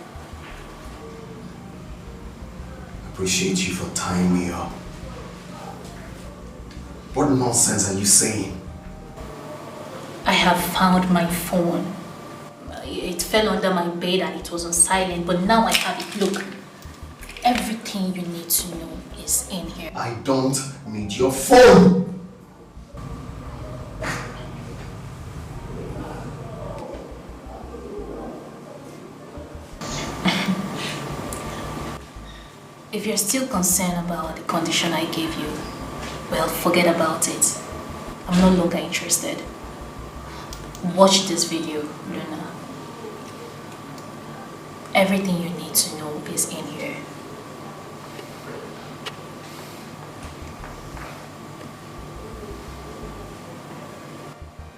[SPEAKER 19] Appreciate you for tying me up. What nonsense are you saying?
[SPEAKER 12] I have found my phone. It fell under my bed and it was on silent, but now I have it. Look, everything you need to know is in here.
[SPEAKER 19] I don't need your phone!
[SPEAKER 12] If you're still concerned about the condition I gave you, well, forget about it. I'm no longer interested. Watch this video, Luna. Everything you need to know is in here.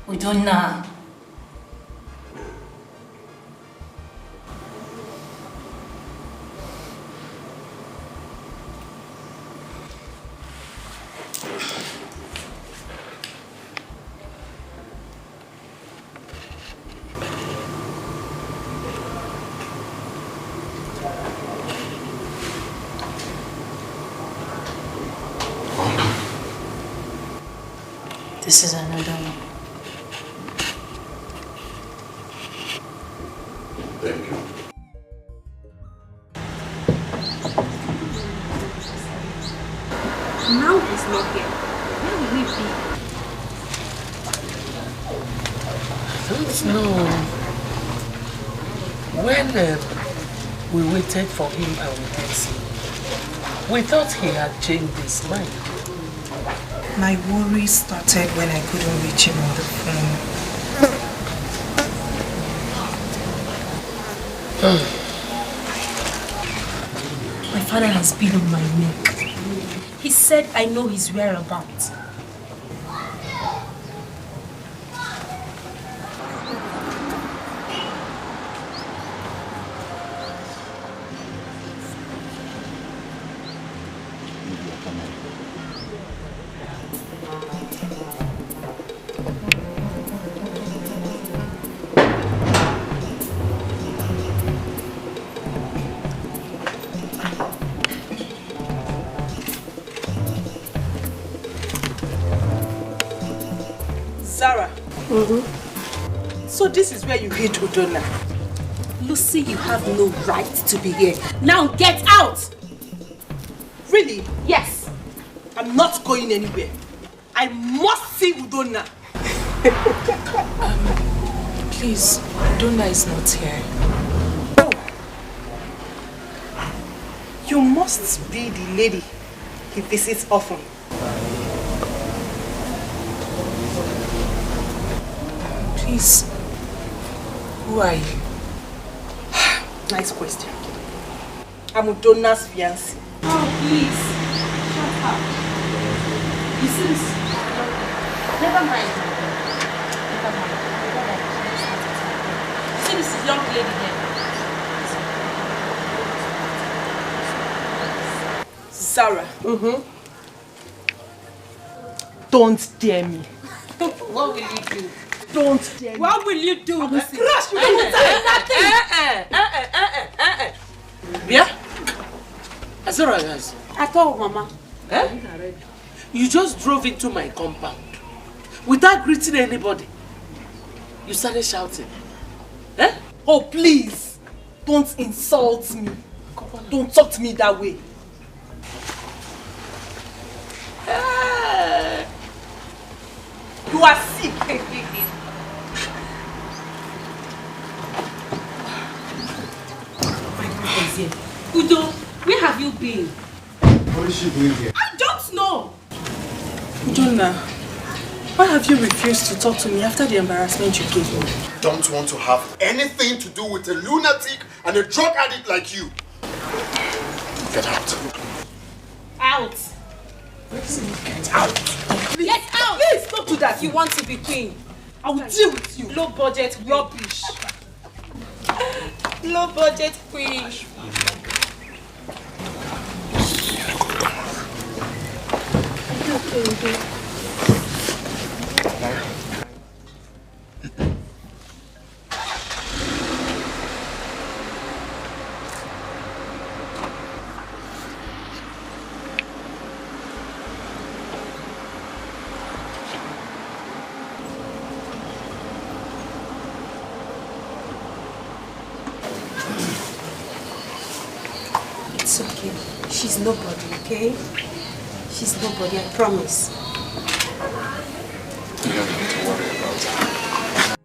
[SPEAKER 12] Udona. This is another one.
[SPEAKER 19] Thank you.
[SPEAKER 9] Now he's not here. Where will he be?
[SPEAKER 7] I don't know. When we waited for him and we didn't see him, we thought he had changed his mind.
[SPEAKER 20] My worry started when I couldn't reach him on the phone.
[SPEAKER 9] My father has been on my neck. He said I know his whereabouts.
[SPEAKER 1] Zara. So this is where you hid Udona.
[SPEAKER 9] Lucy, you have no right to be here. Now get out!
[SPEAKER 1] Really?
[SPEAKER 9] Yes.
[SPEAKER 1] I'm not going anywhere. I must see Udona.
[SPEAKER 4] Please, Udona is not here.
[SPEAKER 1] You must be the lady he visits often.
[SPEAKER 4] Please, who are you?
[SPEAKER 1] Nice question. I'm Udona's fiancé.
[SPEAKER 9] Oh, please. Shut up. You seems... Never mind. Never mind. You see this young lady here?
[SPEAKER 1] Sarah. Don't dare me.
[SPEAKER 9] What will you do?
[SPEAKER 1] Don't dare me.
[SPEAKER 9] What will you do?
[SPEAKER 1] Crash you
[SPEAKER 7] Yeah? Azora, guys.
[SPEAKER 9] At all, Mama.
[SPEAKER 7] You just drove into my compound without greeting anybody. You started shouting.
[SPEAKER 1] Oh, please. Don't insult me. Don't talk to me that way. You are sick.
[SPEAKER 9] Udo, where have you been?
[SPEAKER 11] What is she doing here?
[SPEAKER 9] I don't know.
[SPEAKER 1] Udonna, why have you refused to talk to me after the embarrassment you gave me?
[SPEAKER 5] Don't want to have anything to do with a lunatic and a drug addict like you. Get out.
[SPEAKER 9] Out.
[SPEAKER 5] Get out.
[SPEAKER 9] Get out.
[SPEAKER 1] Please, don't do that.
[SPEAKER 9] You want to be queen.
[SPEAKER 1] I will deal with you.
[SPEAKER 9] Low budget rubbish. Low budget queen. It's okay. She's nobody, okay? She's nobody, I promise.
[SPEAKER 11] You don't need to worry about her.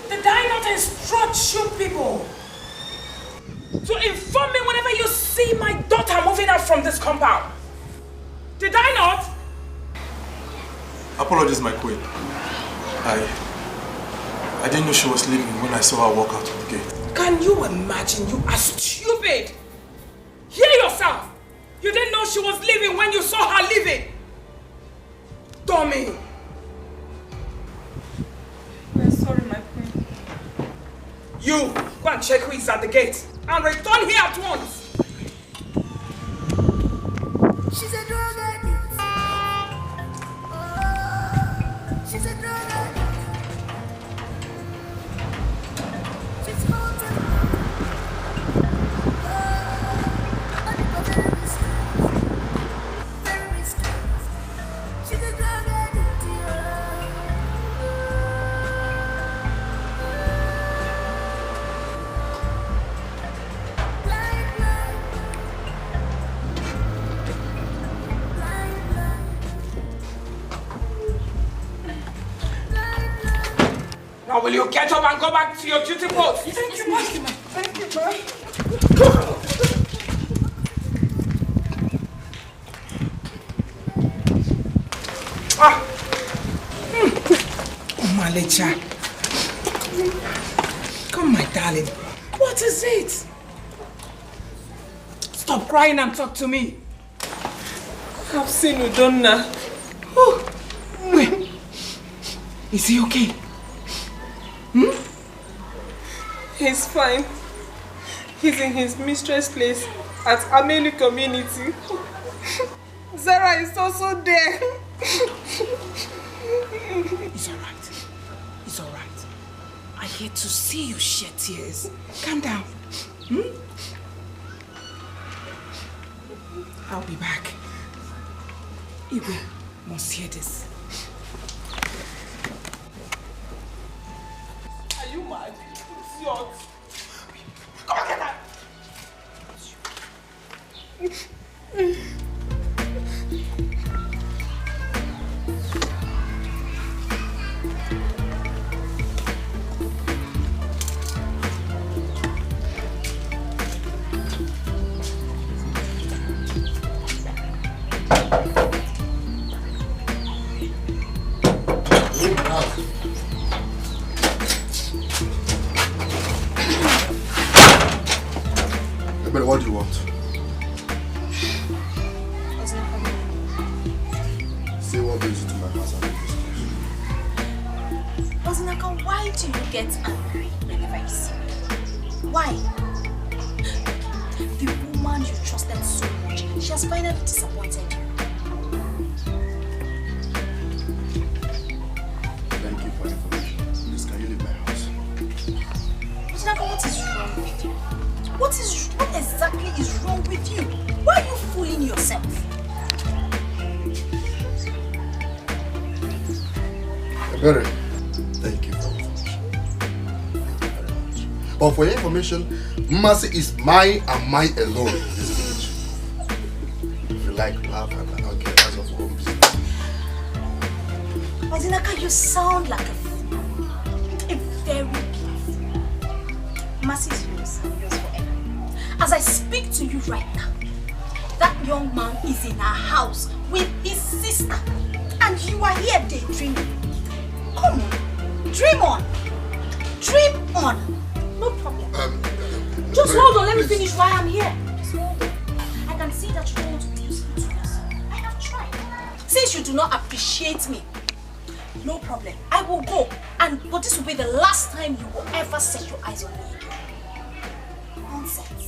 [SPEAKER 4] Did I not instruct you people to inform me whenever you see my daughter moving out from this compound? Did I not?
[SPEAKER 2] Apologies, my queen. I didn't know she was leaving when I saw her walk out of the gate.
[SPEAKER 4] Can you imagine? You are stupid. Hear yourself. You didn't know she was leaving when you saw her leaving. Dummy.
[SPEAKER 1] I'm sorry, my queen.
[SPEAKER 4] You, go and check who is at the gate and return here at once.
[SPEAKER 3] She's a drug addict. She's a drug addict. She's haunted. Very strange. She's a drug addict.
[SPEAKER 4] Now will you get up and go back to your duty post?
[SPEAKER 1] Thank you, ma. Thank you, ma.
[SPEAKER 4] Oh, Malecha. Come, my darling. What is it? Stop crying and talk to me.
[SPEAKER 1] I've seen Udonna.
[SPEAKER 4] Oh, wait. Is he okay?
[SPEAKER 1] He's fine. He's in his mistress' place at Amelu community. Zara is also there.
[SPEAKER 4] It's alright. It's alright. I hate to see you shed tears. Calm down. I'll be back. Igwe must hear this.
[SPEAKER 1] Are you mad? It's yours. Come on, get out.
[SPEAKER 5] But what do you want? Say what brings you to my house and
[SPEAKER 12] Ozinaka, why do you get angry whenever you see me? Why? The woman you trusted so much, she has finally disappointed you.
[SPEAKER 5] Thank you for the information. Please, can you leave my house?
[SPEAKER 12] Ozinaka, what is wrong with you? What exactly is wrong with you? Why are you fooling yourself?
[SPEAKER 5] Better. Thank you for the information. Thank you very much. But for your information, Mercy is mine and mine alone in this village. If you like, laugh and I don't care as of home business.
[SPEAKER 12] Ozinaka, you sound like a fool. A very big fool. Mercy is yours and yours forever. As I speak to you right now, that young man is in our house with his sister. And you are here daydreaming. Come on, dream on. Dream on. No problem. Just hold on, let me finish why I'm here. Just hold on. I can see that you don't want to do something to yourself. I have tried. Since you do not appreciate me, no problem. I will go. But this will be the last time you will ever set your eyes on me again. Nonsense.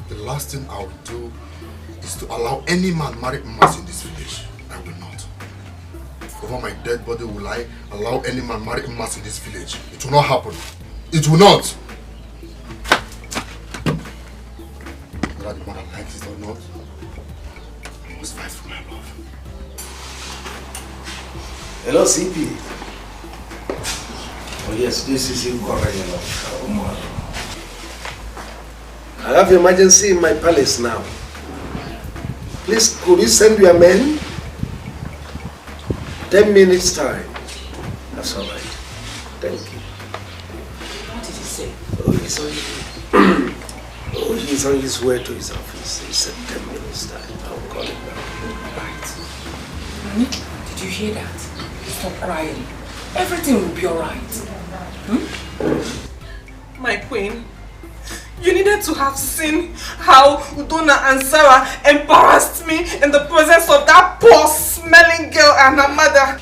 [SPEAKER 5] The last thing I will do is to allow any man marry Mercy in this village. I will not. Over my dead body will I allow any man marry Mercy in this village. It will not happen. It will not. Whether the mother likes it or not, I must fight for my love.
[SPEAKER 17] Hello, CP. Oh yes, this is Incorrect. I have emergency in my palace now. Please, could you send your men? 10 minutes time. That's all right. Thank you.
[SPEAKER 4] What did he say?
[SPEAKER 17] He's on his way to his office. He said 10 minutes time. I'll call him now.
[SPEAKER 4] Right. Did you hear that? Stop crying. Everything will be alright.
[SPEAKER 1] My queen, you needed to have seen how Udona and Sarah embarrassed me in the presence of that poor smelling girl and her mother.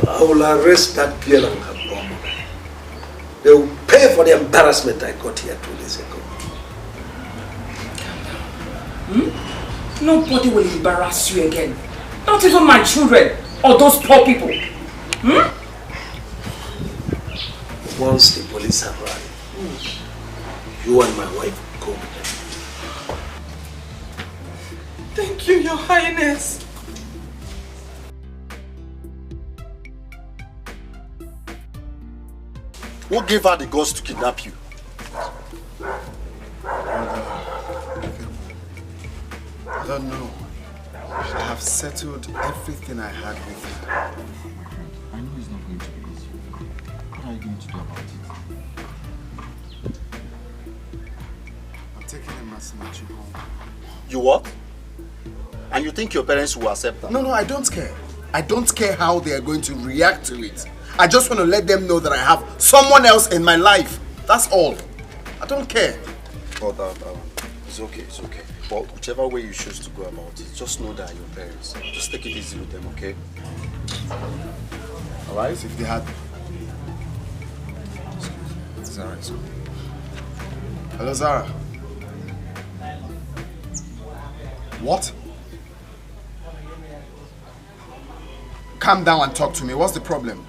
[SPEAKER 17] I will arrest that girl and her mom. They will pay for the embarrassment I got here 2 days ago.
[SPEAKER 4] Nobody will embarrass you again. Not even my children or those poor people.
[SPEAKER 17] Once the police arrive, you and my wife go with them.
[SPEAKER 1] Thank you, Your Highness.
[SPEAKER 21] Who gave her the guts to kidnap you?
[SPEAKER 11] I don't know. I have settled everything I had with her.
[SPEAKER 14] I know it's not going to be easy. What are you going to do about it?
[SPEAKER 11] I'm taking a Masinachi home.
[SPEAKER 21] You what? And you think your parents will accept that?
[SPEAKER 5] No, I don't care. I don't care how they are going to react to it. I just want to let them know that I have someone else in my life. That's all. I don't care.
[SPEAKER 21] Oh, it's okay. But whichever way you choose to go about it, just know that your parents. Just take it easy with them, okay?
[SPEAKER 5] Alright, if they had... Zara is okay. Hello, Zara. What? Calm down and talk to me. What's the problem?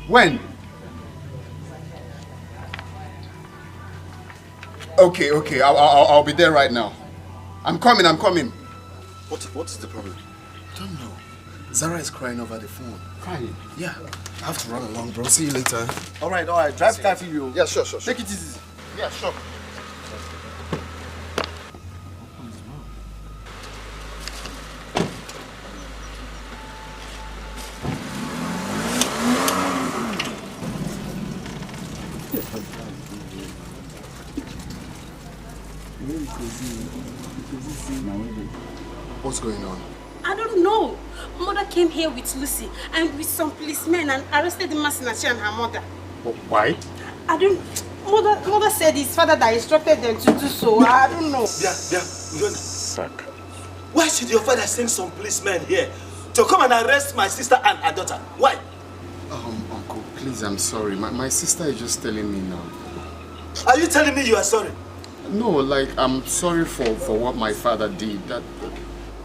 [SPEAKER 5] When? Okay. I'll be there right now. I'm coming.
[SPEAKER 21] What is the problem?
[SPEAKER 5] I don't know. Zara is crying over the phone.
[SPEAKER 21] Crying?
[SPEAKER 5] Yeah. I have to run along, bro. See you later.
[SPEAKER 21] Alright. Drive carefully, you.
[SPEAKER 5] Yeah, sure.
[SPEAKER 21] Take it easy.
[SPEAKER 5] Yeah, sure.
[SPEAKER 11] What's going on?
[SPEAKER 9] I don't know. Mother came here with Lucy and with some policemen and arrested Masinachi and her mother.
[SPEAKER 11] Why?
[SPEAKER 9] I don't... Mother said his father that instructed them to do so. I don't know.
[SPEAKER 6] Why should your father send some policemen here to come and arrest my sister and her daughter? Why?
[SPEAKER 11] Uncle, please, I'm sorry. My sister is just telling me now.
[SPEAKER 6] Are you telling me you are sorry?
[SPEAKER 11] No, like, I'm sorry for what my father did.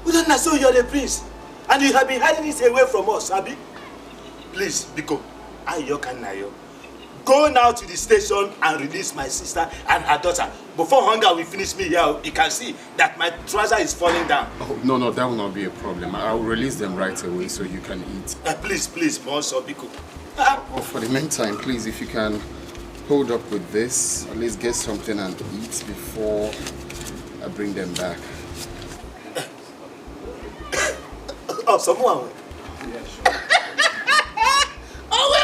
[SPEAKER 6] Well, so you're the prince. And you have been hiding it away from us, Abi? Please, Biko, Ayo. Go now to the station and release my sister and her daughter. Before hunger will finish me here, you can see that my trouser is falling down.
[SPEAKER 11] Oh, no, that will not be a problem. I'll release them right away so you can eat.
[SPEAKER 6] Please, Monso, Biko.
[SPEAKER 11] For the meantime, please, if you can hold up with this, at least get something and eat before I bring them back.
[SPEAKER 6] Oh, someone.
[SPEAKER 11] Yeah, sure.
[SPEAKER 6] Oh,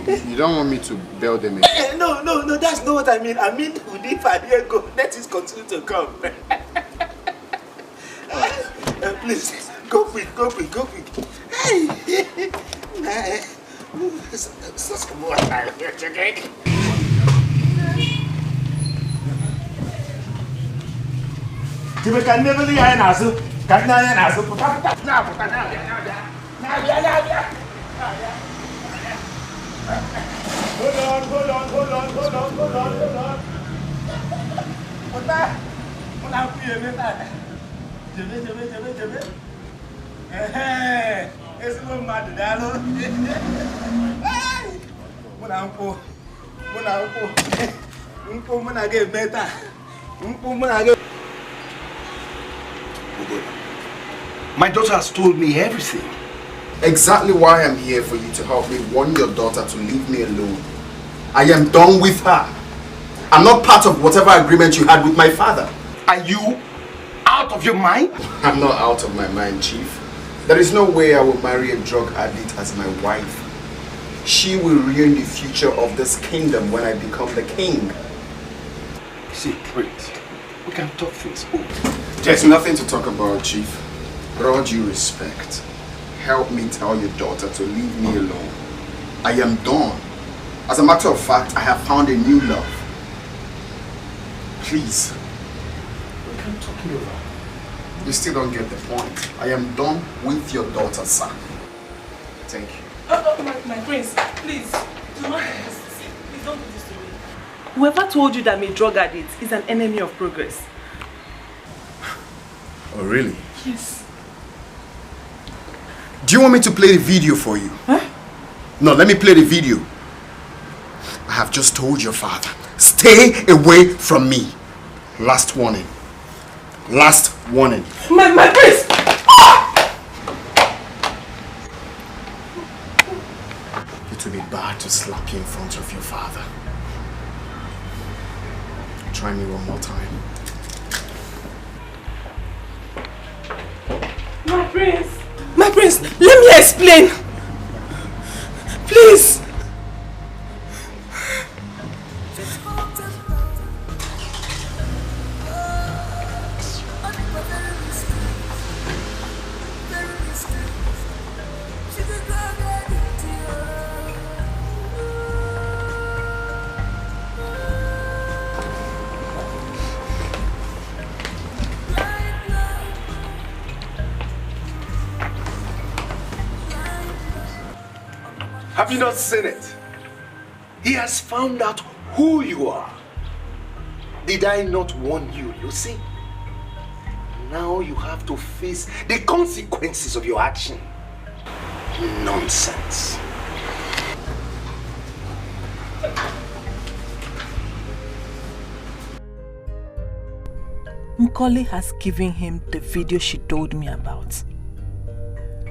[SPEAKER 11] you don't want me to bail them in?
[SPEAKER 6] No, that's not what I mean. I mean, Udifa, here go. Let us continue to come. Please, go quick. Hey! So more time here, okay? You can never leave an answer. Can I answer? Hold on. What that? What happened here? Jebe. It's no matter, Dalo. What uncle? Uncle, when I get better.
[SPEAKER 19] My daughter has told me everything.
[SPEAKER 11] Exactly why I'm here, for you to help me warn your daughter to leave me alone. I am done with her. I'm not part of whatever agreement you had with my father.
[SPEAKER 19] Are you out of your mind?
[SPEAKER 11] I'm not out of my mind, Chief. There is no way I will marry a drug addict as my wife. She will ruin the future of this kingdom when I become the king.
[SPEAKER 19] See, Prince, we can talk things over.
[SPEAKER 11] There's nothing to talk about, Chief. With all due respect, help me tell your daughter to leave me alone. I am done. As a matter of fact, I have found a new love. Please.
[SPEAKER 19] We can talk it over.
[SPEAKER 11] You still don't get the point. I am done with your daughter, sir. Thank you.
[SPEAKER 1] My prince, please, do not please don't do this to me. Whoever told you that I'm a drug addict is an enemy of progress.
[SPEAKER 11] Oh, really?
[SPEAKER 1] Yes.
[SPEAKER 11] Do you want me to play the video for you?
[SPEAKER 1] Huh?
[SPEAKER 11] No, let me play the video. I have just told your father, stay away from me. Last warning. Last warning.
[SPEAKER 1] My prince!
[SPEAKER 11] It will be bad to slap you in front of your father. Try me one more time.
[SPEAKER 1] My prince, let me explain. Please.
[SPEAKER 19] Have you not seen it? He has found out who you are. Did I not warn you, Lucy? Now you have to face the consequences of your action. Nonsense.
[SPEAKER 1] Nkoli has given him the video she told me about.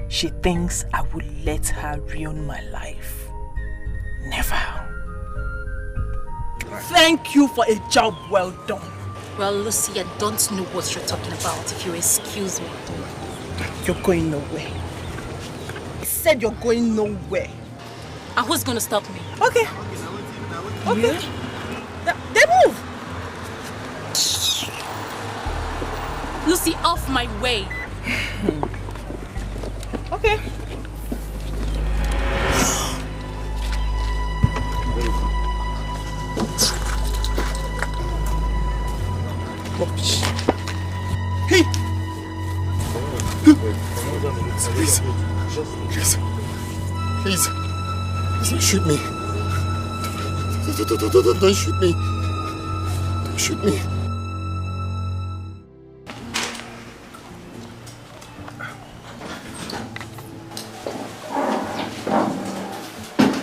[SPEAKER 1] She thinks I will let her ruin my life. Never. Thank you for a job well done.
[SPEAKER 12] Well, Lucy, I don't know what you're talking about, if you excuse me.
[SPEAKER 1] You're going nowhere. I said you're going nowhere.
[SPEAKER 12] And who's going to stop me?
[SPEAKER 1] Okay.
[SPEAKER 12] Yeah?
[SPEAKER 7] They move!
[SPEAKER 12] Lucy, off my way.
[SPEAKER 7] Okay.
[SPEAKER 6] Hey! Please. Please. Please. Don't shoot me. Don't shoot me. Don't shoot me.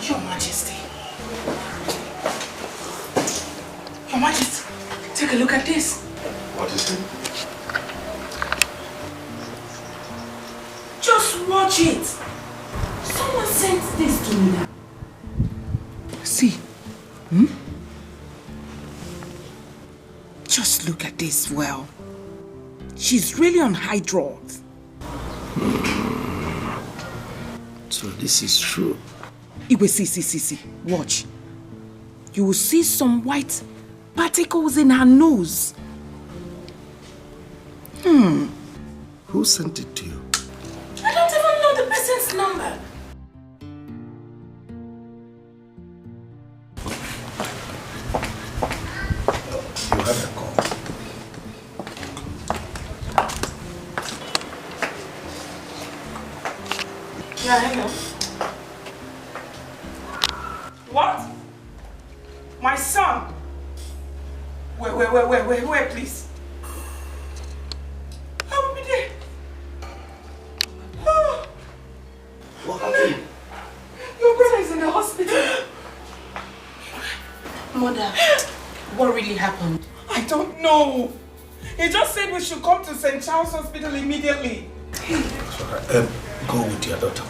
[SPEAKER 4] Your Majesty. Your Majesty, take a look at this.
[SPEAKER 17] What is it?
[SPEAKER 4] Just watch it. Someone sent this to me. See. Just look at this well. She's really on high drugs.
[SPEAKER 17] So this is true.
[SPEAKER 4] Iwe, see. Watch. You will see some white particles in her nose.
[SPEAKER 17] Who sent it to you?
[SPEAKER 4] I don't even know the person's number.
[SPEAKER 17] You had a call.
[SPEAKER 4] Yeah, hello. What? My son? Where, please? I will be there.
[SPEAKER 17] What happened?
[SPEAKER 4] Your brother is in the hospital.
[SPEAKER 7] Mother, what really happened?
[SPEAKER 4] I don't know. He just said we should come to St. Charles Hospital immediately.
[SPEAKER 17] Go with your daughter.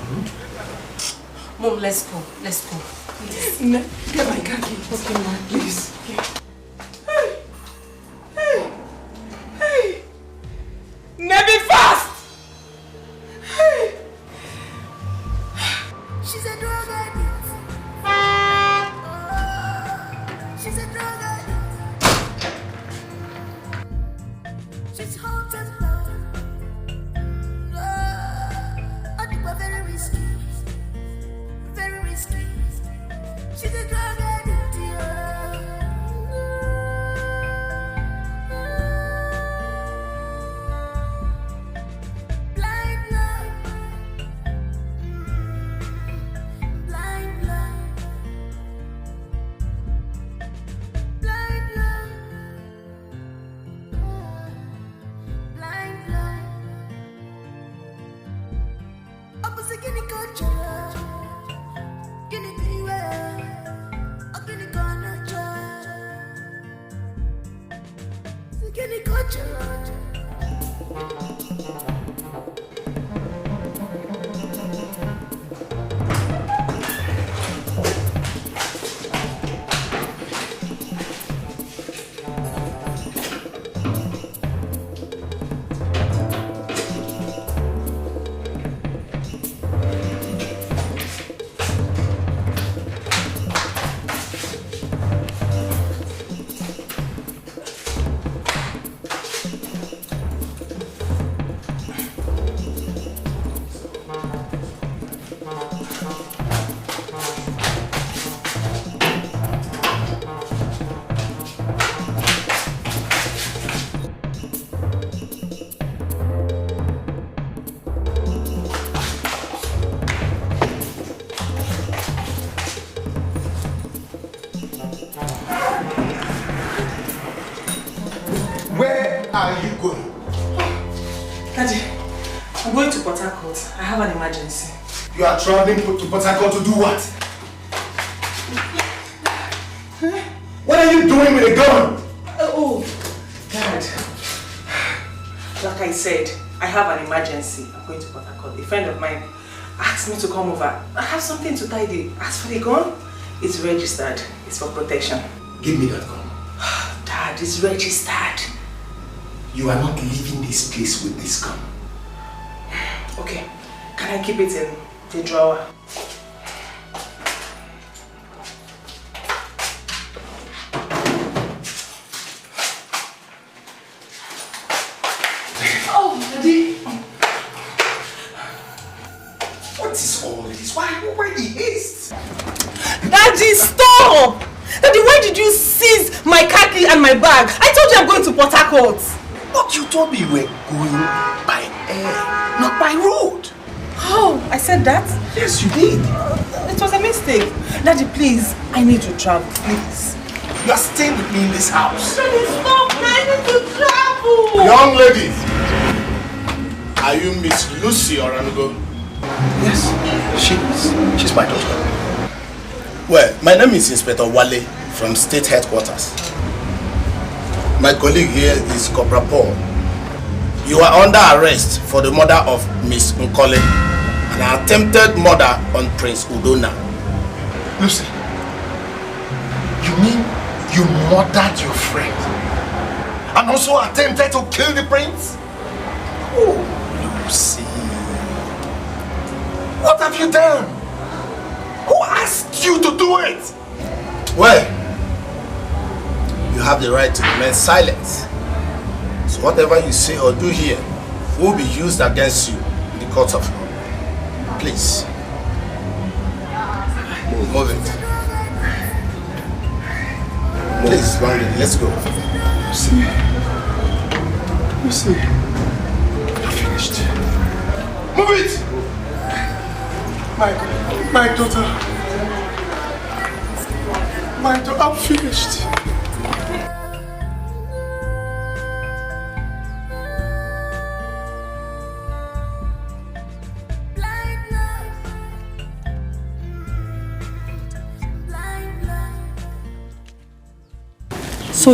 [SPEAKER 7] Mom, let's go. Let's go. Please.
[SPEAKER 4] No, get my car key. Okay, Mom, please. Hey! Never fast! Hey!
[SPEAKER 3] She's a drug addict. She's a drug addict. She's hot and low. I think we're very risky. Very risky. She's a drug addict. Blind love. Blind love. Blind love. Blind love. Opposite guinea culture. Guinea beware. A guinea corner child. Guinea culture.
[SPEAKER 5] Where are you going?
[SPEAKER 1] Daddy, I'm going to Port Harcourt. I have an emergency.
[SPEAKER 5] You are traveling to Port Harcourt to do what? What are you doing with a gun?
[SPEAKER 1] Oh, Dad. Like I said, I have an emergency. I'm going to Port Harcourt. A friend of mine asked me to come over. I have something to tidy. As for the gun, it's registered. It's for protection.
[SPEAKER 5] Give me that gun.
[SPEAKER 1] Dad, it's registered.
[SPEAKER 5] You are not leaving this place with this gun.
[SPEAKER 1] Okay. Can I keep it in the drawer? Daddy, stop! Daddy, why did you seize my car key and my bag? I told you I'm going to Port Harcourt.
[SPEAKER 19] But you told me you were going by air, not by road.
[SPEAKER 1] Oh, I said that?
[SPEAKER 19] Yes, you did.
[SPEAKER 1] It was a mistake. Daddy, please, I need to travel, please.
[SPEAKER 19] You are staying with me in this house.
[SPEAKER 1] Daddy, stop! I need to travel!
[SPEAKER 11] Young lady, are you Miss Lucy Orango?
[SPEAKER 19] Yes, she's my daughter.
[SPEAKER 11] Well, my name is Inspector Wale from State Headquarters. My colleague here is Corporal Paul. You are under arrest for the murder of Miss Nkole and an attempted murder on Prince Udona.
[SPEAKER 19] Lucy, you mean you murdered your friend and also attempted to kill the prince? Oh, Lucy. What have you done? Who asked you to do it?
[SPEAKER 11] Well, you have the right to remain silent. So whatever you say or do here will be used against you in the court of law. Please. Move it. Please, young lady, let's go.
[SPEAKER 19] Lucy. I'm finished.
[SPEAKER 11] Move it!
[SPEAKER 19] My daughter. My daughter, I'm finished.
[SPEAKER 10] So,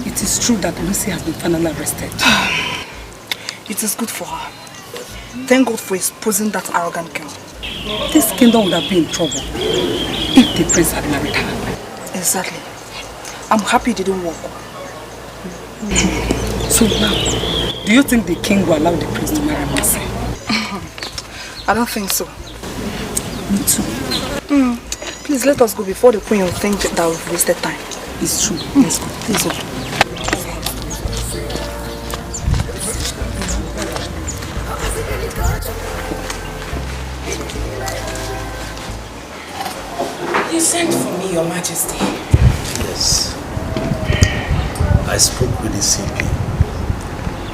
[SPEAKER 10] it is true that Lucy has been finally arrested.
[SPEAKER 1] It is good for her. Thank God for exposing that arrogant girl.
[SPEAKER 10] This kingdom would have been in trouble if the prince had married her.
[SPEAKER 1] Exactly. I'm happy it didn't work.
[SPEAKER 10] So now, do you think the king will allow the prince to marry Mercy?
[SPEAKER 1] I don't think so.
[SPEAKER 10] Me too.
[SPEAKER 1] Please let us go before the queen will think that we've wasted time.
[SPEAKER 10] It's true. Let's go. Let's go.
[SPEAKER 4] You sent for me, Your Majesty.
[SPEAKER 19] Yes. I spoke with the CP.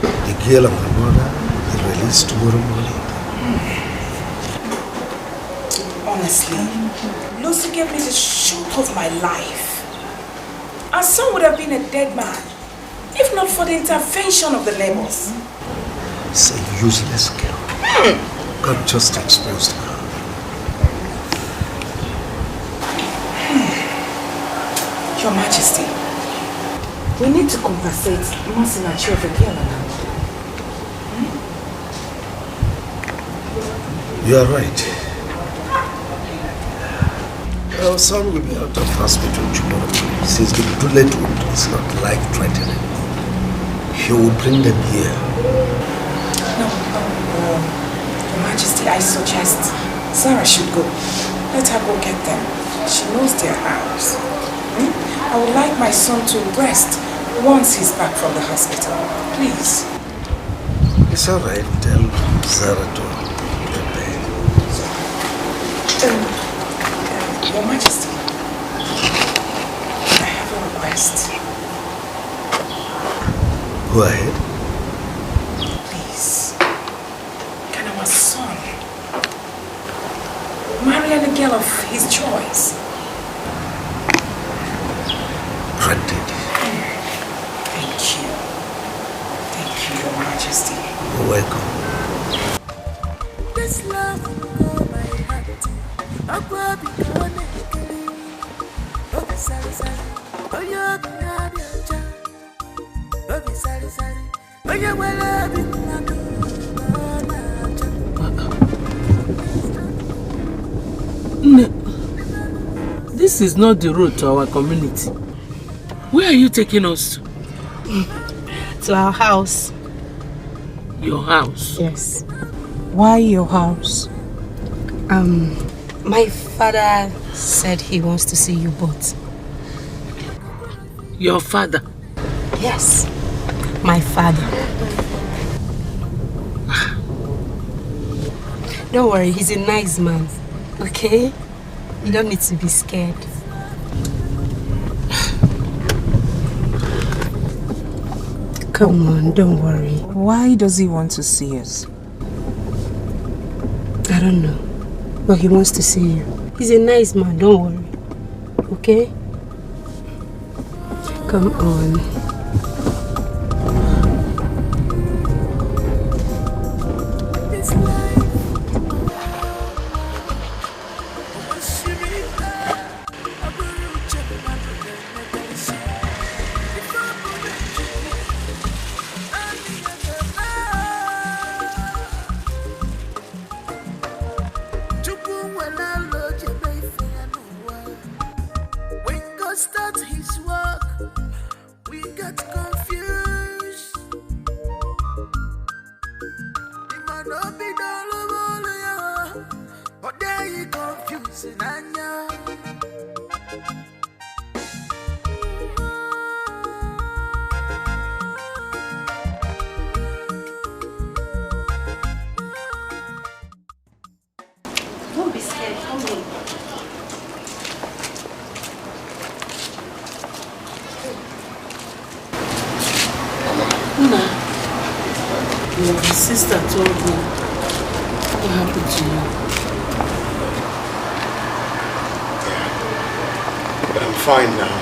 [SPEAKER 19] The girl and her mother will be released tomorrow morning.
[SPEAKER 4] Honestly, Lucy gave me the shock of my life. Our son would have been a dead man, if not for the intervention of the neighbors.
[SPEAKER 19] It's a useless girl. God just exposed her.
[SPEAKER 4] Your Majesty, we need to compensate Masinachi of a girl and her mother.
[SPEAKER 19] You are right. Our son will be out of hospital tomorrow since the bullet wound is not life-threatening. He will bring them here.
[SPEAKER 4] No. Your Majesty, I suggest Sarah should go. Let her go get them. She knows their house. I would like my son to rest once he's back from the hospital. Please.
[SPEAKER 19] It's all right. Tell Sarah to prepare.
[SPEAKER 4] Your Majesty, I have a request.
[SPEAKER 19] Go ahead.
[SPEAKER 4] Please, can our son marry a girl of his choice?
[SPEAKER 19] Granted.
[SPEAKER 4] Thank you. Thank you, Your Majesty.
[SPEAKER 19] You're welcome.
[SPEAKER 3] This love will go by heart. Agua bikone kiri. Obi sari sari. Oyo biya cha. Obi sari sari. Oyo wala binadu.
[SPEAKER 7] This is not the road to our community. Where are you taking us to?
[SPEAKER 9] To our house.
[SPEAKER 7] Your house?
[SPEAKER 9] Yes. Why your house? My father said he wants to see you both.
[SPEAKER 7] Your father?
[SPEAKER 9] Yes. My father. Don't worry, he's a nice man. Okay? You don't need to be scared. Come on, don't worry.
[SPEAKER 4] Why does he want to see us?
[SPEAKER 9] I don't know. But he wants to see you. He's a nice man, don't worry. Okay? Come on. Don't be scared, come in.
[SPEAKER 7] Una, your sister told me what happened to you.
[SPEAKER 6] But I'm fine now.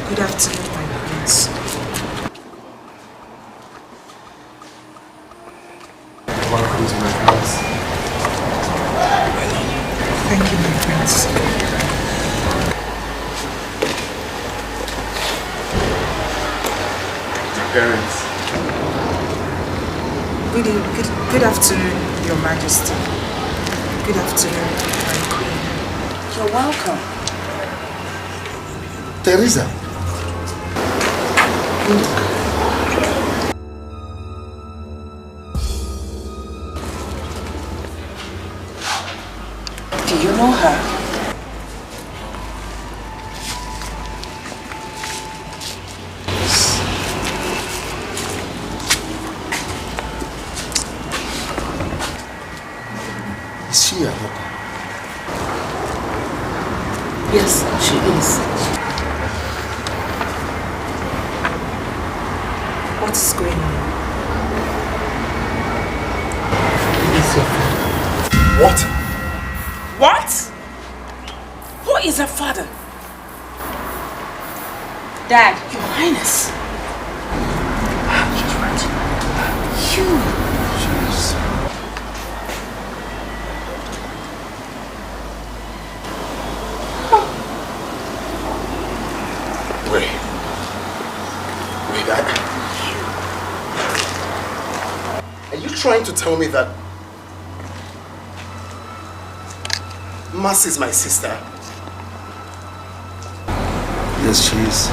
[SPEAKER 8] Good afternoon, my prince.
[SPEAKER 6] Welcome to my house.
[SPEAKER 8] Thank you, my prince.
[SPEAKER 6] My parents.
[SPEAKER 8] Good afternoon, Your Majesty. Good afternoon, my queen. You're welcome.
[SPEAKER 19] Teresa.
[SPEAKER 8] Do you know her?
[SPEAKER 19] Is she your daughter?
[SPEAKER 7] Yes, she is.
[SPEAKER 8] What is going on?
[SPEAKER 19] What?
[SPEAKER 4] What? Who is her father?
[SPEAKER 8] Dad.
[SPEAKER 4] Your Highness.
[SPEAKER 19] She's right.
[SPEAKER 4] You.
[SPEAKER 19] She's... Wait, are you trying to tell me that Mas is my sister?
[SPEAKER 21] Yes, she is.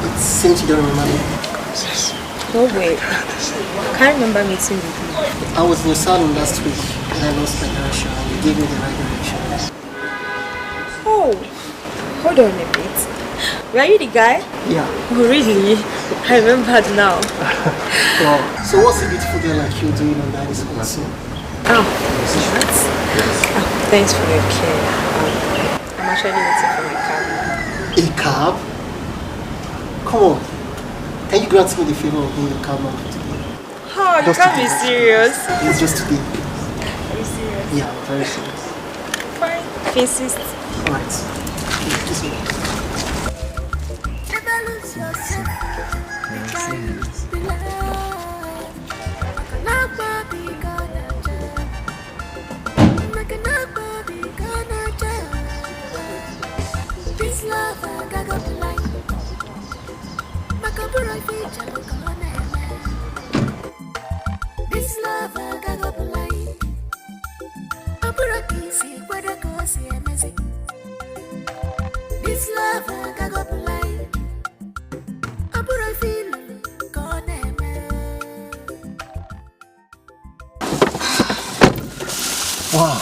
[SPEAKER 9] It seems you don't remember me.
[SPEAKER 18] No way. I can't remember meeting with you.
[SPEAKER 9] I was in your salon last week and I lost my direction and you gave me the right direction.
[SPEAKER 18] Oh, hold on a bit. Were you the guy?
[SPEAKER 9] Yeah.
[SPEAKER 18] Oh, really? I remembered now.
[SPEAKER 9] Wow. So what's a beautiful girl like you doing on that is console?
[SPEAKER 18] Oh, what? Oh, thanks for your care. I'm actually waiting for my cab.
[SPEAKER 9] A cab? Come on. Can you grant me the favor of being a cab man for today?
[SPEAKER 18] Oh, you can't be serious.
[SPEAKER 9] It's just today.
[SPEAKER 18] Are you serious?
[SPEAKER 9] Yeah, I'm very serious.
[SPEAKER 18] Fine, if you insist.
[SPEAKER 9] Alright. This way.
[SPEAKER 3] This love, I got blind. Makabura feature, This love I got blind. Abura kisi kwada kosi emezi. This love I got blind. Abura feel gone me.
[SPEAKER 13] Wow.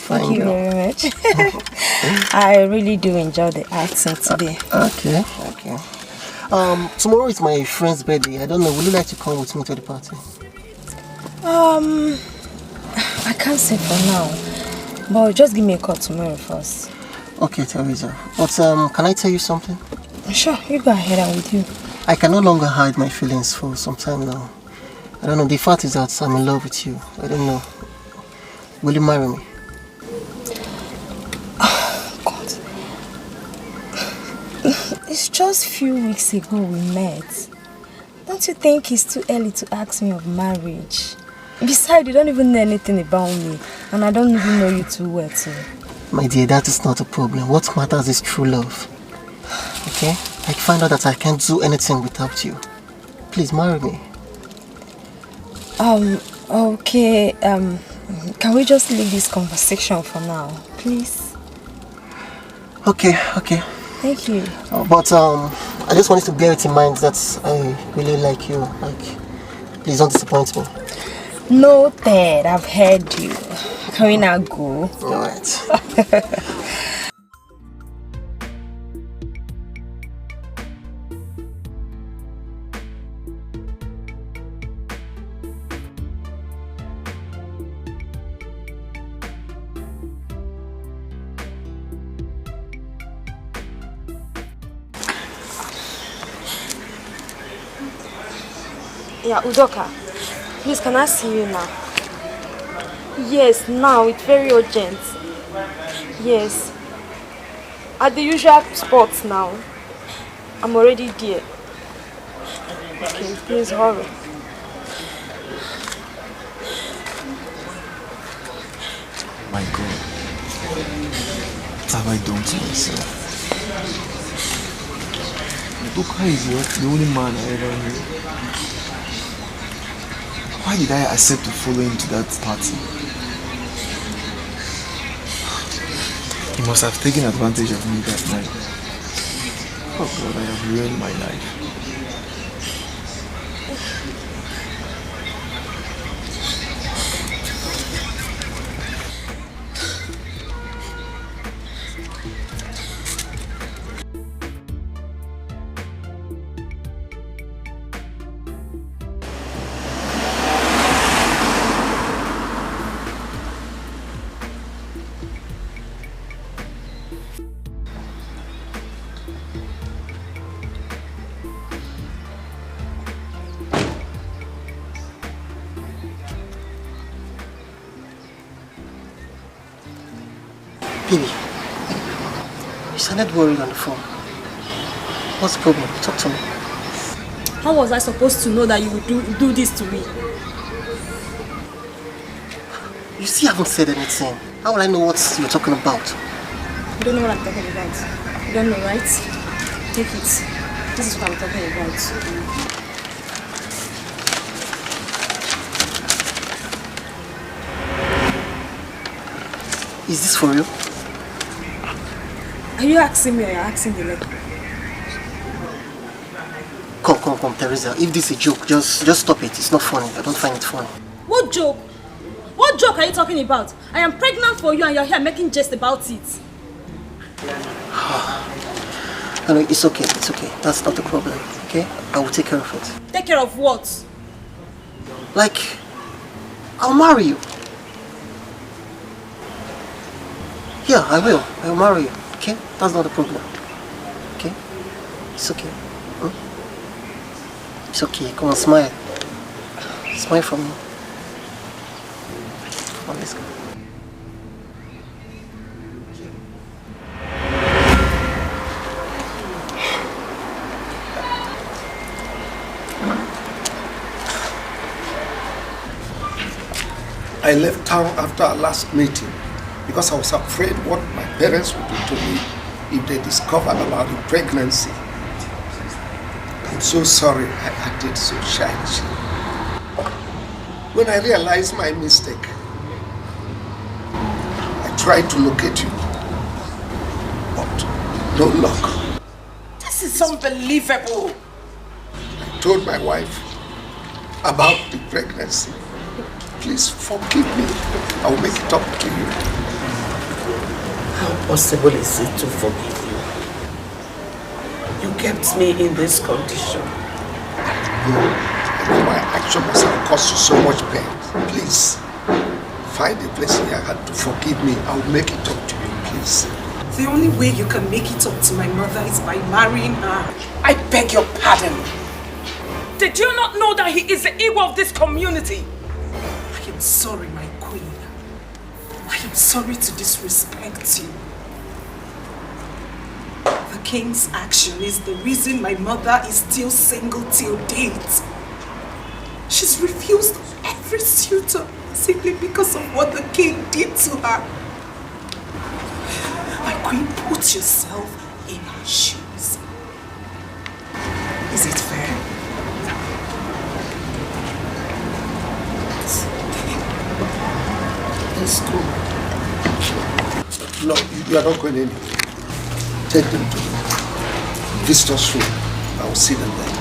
[SPEAKER 22] Thank you very much. I really do enjoy the accent today.
[SPEAKER 13] Okay. Tomorrow is my friend's birthday. I don't know, would you like to come with me to the party?
[SPEAKER 22] I can't say for now, but just give me a call tomorrow first.
[SPEAKER 13] Okay, Teresa. But can I tell you something?
[SPEAKER 22] Sure, you go ahead, I'm with you.
[SPEAKER 13] I can no longer hide my feelings for some time now. I don't know, the fact is that I'm in love with you. I don't know. Will you marry me?
[SPEAKER 22] It's just a few weeks ago we met. Don't you think it's too early to ask me of marriage? Besides, you don't even know anything about me, and I don't even know you too well too.
[SPEAKER 13] My dear, that is not a problem. What matters is true love. Okay? I find out that I can't do anything without you. Please marry me.
[SPEAKER 22] Okay, can we just leave this conversation for now, please?
[SPEAKER 13] Okay.
[SPEAKER 22] Thank you.
[SPEAKER 13] But I just wanted to bear it in mind that I really like you. Please don't disappoint me.
[SPEAKER 22] Noted, I've heard you. Can we now go?
[SPEAKER 13] Alright.
[SPEAKER 18] Yeah, Udoka, please can I see you now? Yes, now, it's very urgent. Yes. At the usual spots now. I'm already there. Okay, please hurry.
[SPEAKER 14] My God, what have I done to myself? Udoka is the only man I ever knew. Why did I accept to follow him to that party? He must have taken advantage of me that night. Oh God, I have ruined my life.
[SPEAKER 13] Baby, you sounded worried on the phone. What's the problem? Talk to me.
[SPEAKER 18] How was I supposed to know that you would do this to me?
[SPEAKER 13] You still haven't said anything. How will I know what you're talking about?
[SPEAKER 18] You don't know what I'm talking about. You don't know, right? Take it. This is what I'm talking about.
[SPEAKER 13] Is this for real?
[SPEAKER 18] Are you asking me or you're asking the letter?
[SPEAKER 13] Come, Teresa. If this is a joke, just stop it. It's not funny. I don't find it funny.
[SPEAKER 18] What joke? What joke are you talking about? I am pregnant for you and you're here making jest about it.
[SPEAKER 13] No, it's okay. It's okay. That's not the problem. Okay? I will take care of it.
[SPEAKER 18] Take care of what?
[SPEAKER 13] Like, I'll marry you. Yeah, I will. I'll marry you. Okay? That's not the problem. Okay? It's okay. It's okay. Come on, smile. Smile for me. Come on, let's go.
[SPEAKER 19] I left town after our last meeting because I was afraid what my parents would do to me if they discovered about the pregnancy. I'm so sorry I acted so childish. When I realized my mistake, I tried to locate you, but no luck.
[SPEAKER 4] This is unbelievable.
[SPEAKER 19] I told my wife about the pregnancy. Please forgive me. I will make it up to you.
[SPEAKER 7] How possible is it to forgive you? You kept me in this condition.
[SPEAKER 19] I know my action must have caused you so much pain. Please, find a place in your heart to forgive me. I will make it up to you, please.
[SPEAKER 4] The only way you can make it up to my mother is by marrying her. I beg your pardon. Did you not know that he is the ego of this community?
[SPEAKER 20] I am sorry, my queen. I am sorry to disrespect you. The king's action is the reason my mother is still single till date. She's refused every suitor simply because of what the king did to her. My queen, put yourself in her shoes. Is it fair?
[SPEAKER 19] Let's go. No, you are not going anywhere. Take them to the visitor's room. I will see them there.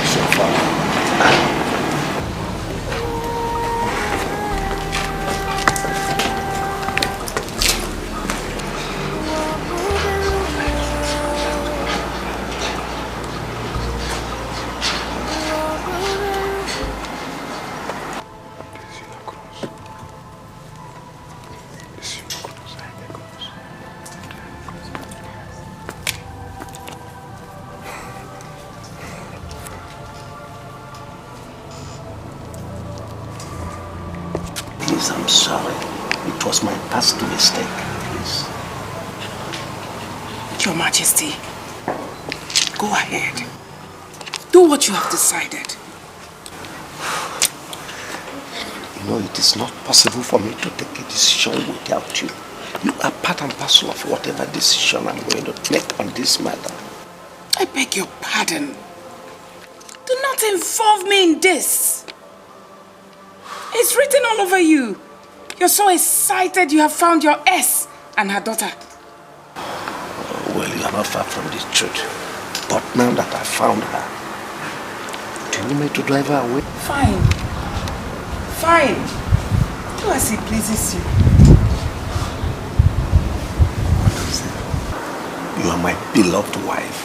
[SPEAKER 19] So far. Please, I'm sorry. It was my past mistake. Please.
[SPEAKER 4] Your Majesty, go ahead. Do what you have decided.
[SPEAKER 19] You know, it is not possible for me to take a decision without you. You are part and parcel of whatever decision I'm going to make on this matter.
[SPEAKER 4] I beg your pardon. Do not involve me in this. It's written all over you. You're so excited you have found your S and her daughter.
[SPEAKER 19] Well, you are not far from the truth. But now that I found her, do you want me to drive her away?
[SPEAKER 4] Fine. Fine. Do as it pleases you.
[SPEAKER 19] You are my beloved wife.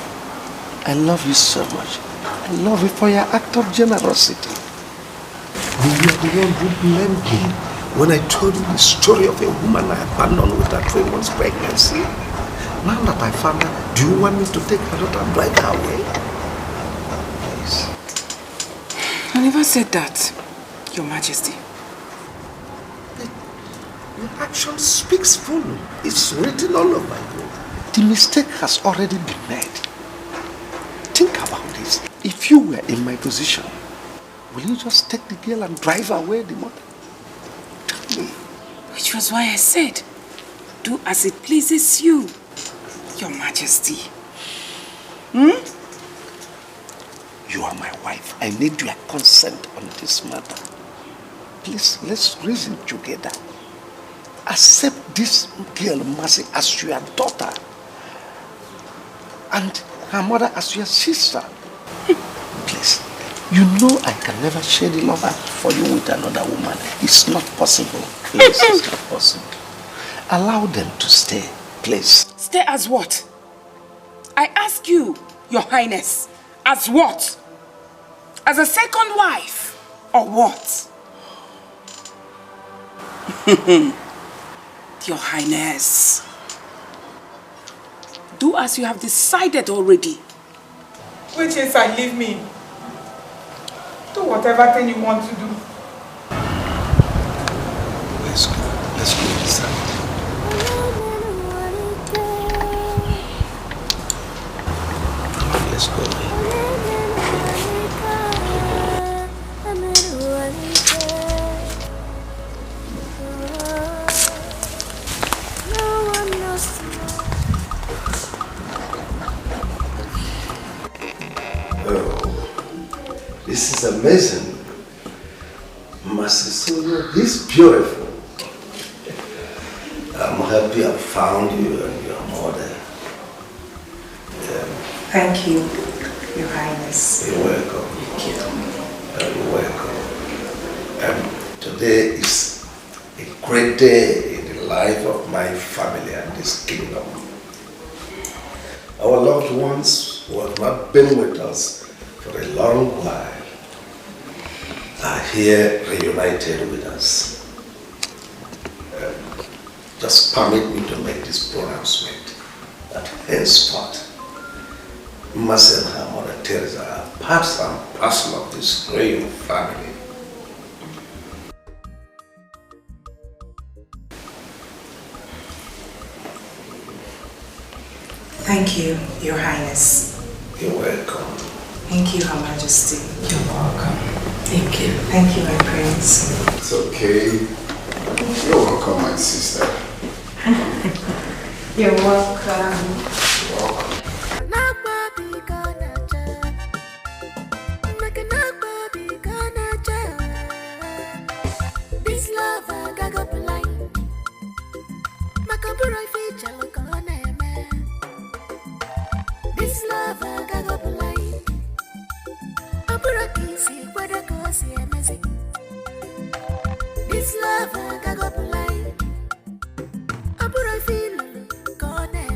[SPEAKER 19] I love you so much. I love you for your act of generosity. You are the one who blamed me when I told you the story of a woman I abandoned with her 3 months pregnancy. Now that I found her, do you want me to take her daughter and drive her away? Please.
[SPEAKER 4] I never said that, Your Majesty.
[SPEAKER 19] Your action speaks full. It's written all over you. The mistake has already been made. Think about this. If you were in my position, will you just take the girl and drive away the mother? Tell me.
[SPEAKER 4] Which was why I said, do as it pleases you, Your Majesty.
[SPEAKER 19] You are my wife. I need your consent on this matter. Please, let's reason together. Accept this girl, Mercy, as your daughter. And her mother as your sister. Please. You know I can never share the love for you with another woman. It's not possible. Please, it's not possible. Allow them to stay, please.
[SPEAKER 4] Stay as what? I ask you, Your Highness, as what? As a second wife, or what? Your Highness, do as you have decided already.
[SPEAKER 1] Which is I leave me. Do whatever thing you want to do.
[SPEAKER 19] Let's go. Let's go inside. Let's go. Oh, this is amazing. Masisoyo, this is beautiful. I'm happy I found you and your mother.
[SPEAKER 15] Thank you, Your Highness.
[SPEAKER 19] You're welcome. You're welcome. Today is a great day in the life of my family and this kingdom. Our loved ones who have not been with us for a long while are here reunited with us. Just permit me to make this pronouncement that henceforth, Mercy and her mother Teresa are part and parcel of this great family.
[SPEAKER 15] Thank you, Your Highness.
[SPEAKER 19] You're welcome.
[SPEAKER 15] Thank you, Her Majesty.
[SPEAKER 4] You're welcome. Thank you.
[SPEAKER 15] Thank you, my prince.
[SPEAKER 11] It's okay. You're welcome, my sister.
[SPEAKER 15] You're welcome.
[SPEAKER 11] You're welcome.
[SPEAKER 3] This love I got blind. Makabura feature look on this love I got blind. Abura kisi kwada kosi amazing. This love I got blind. Abura feel gone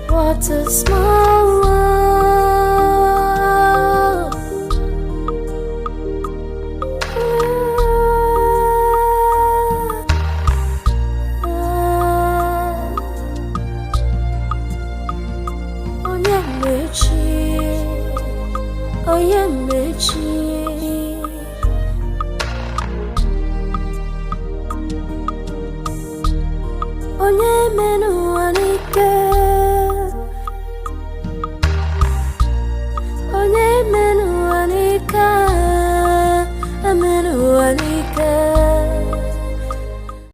[SPEAKER 3] What a small world. Onye menu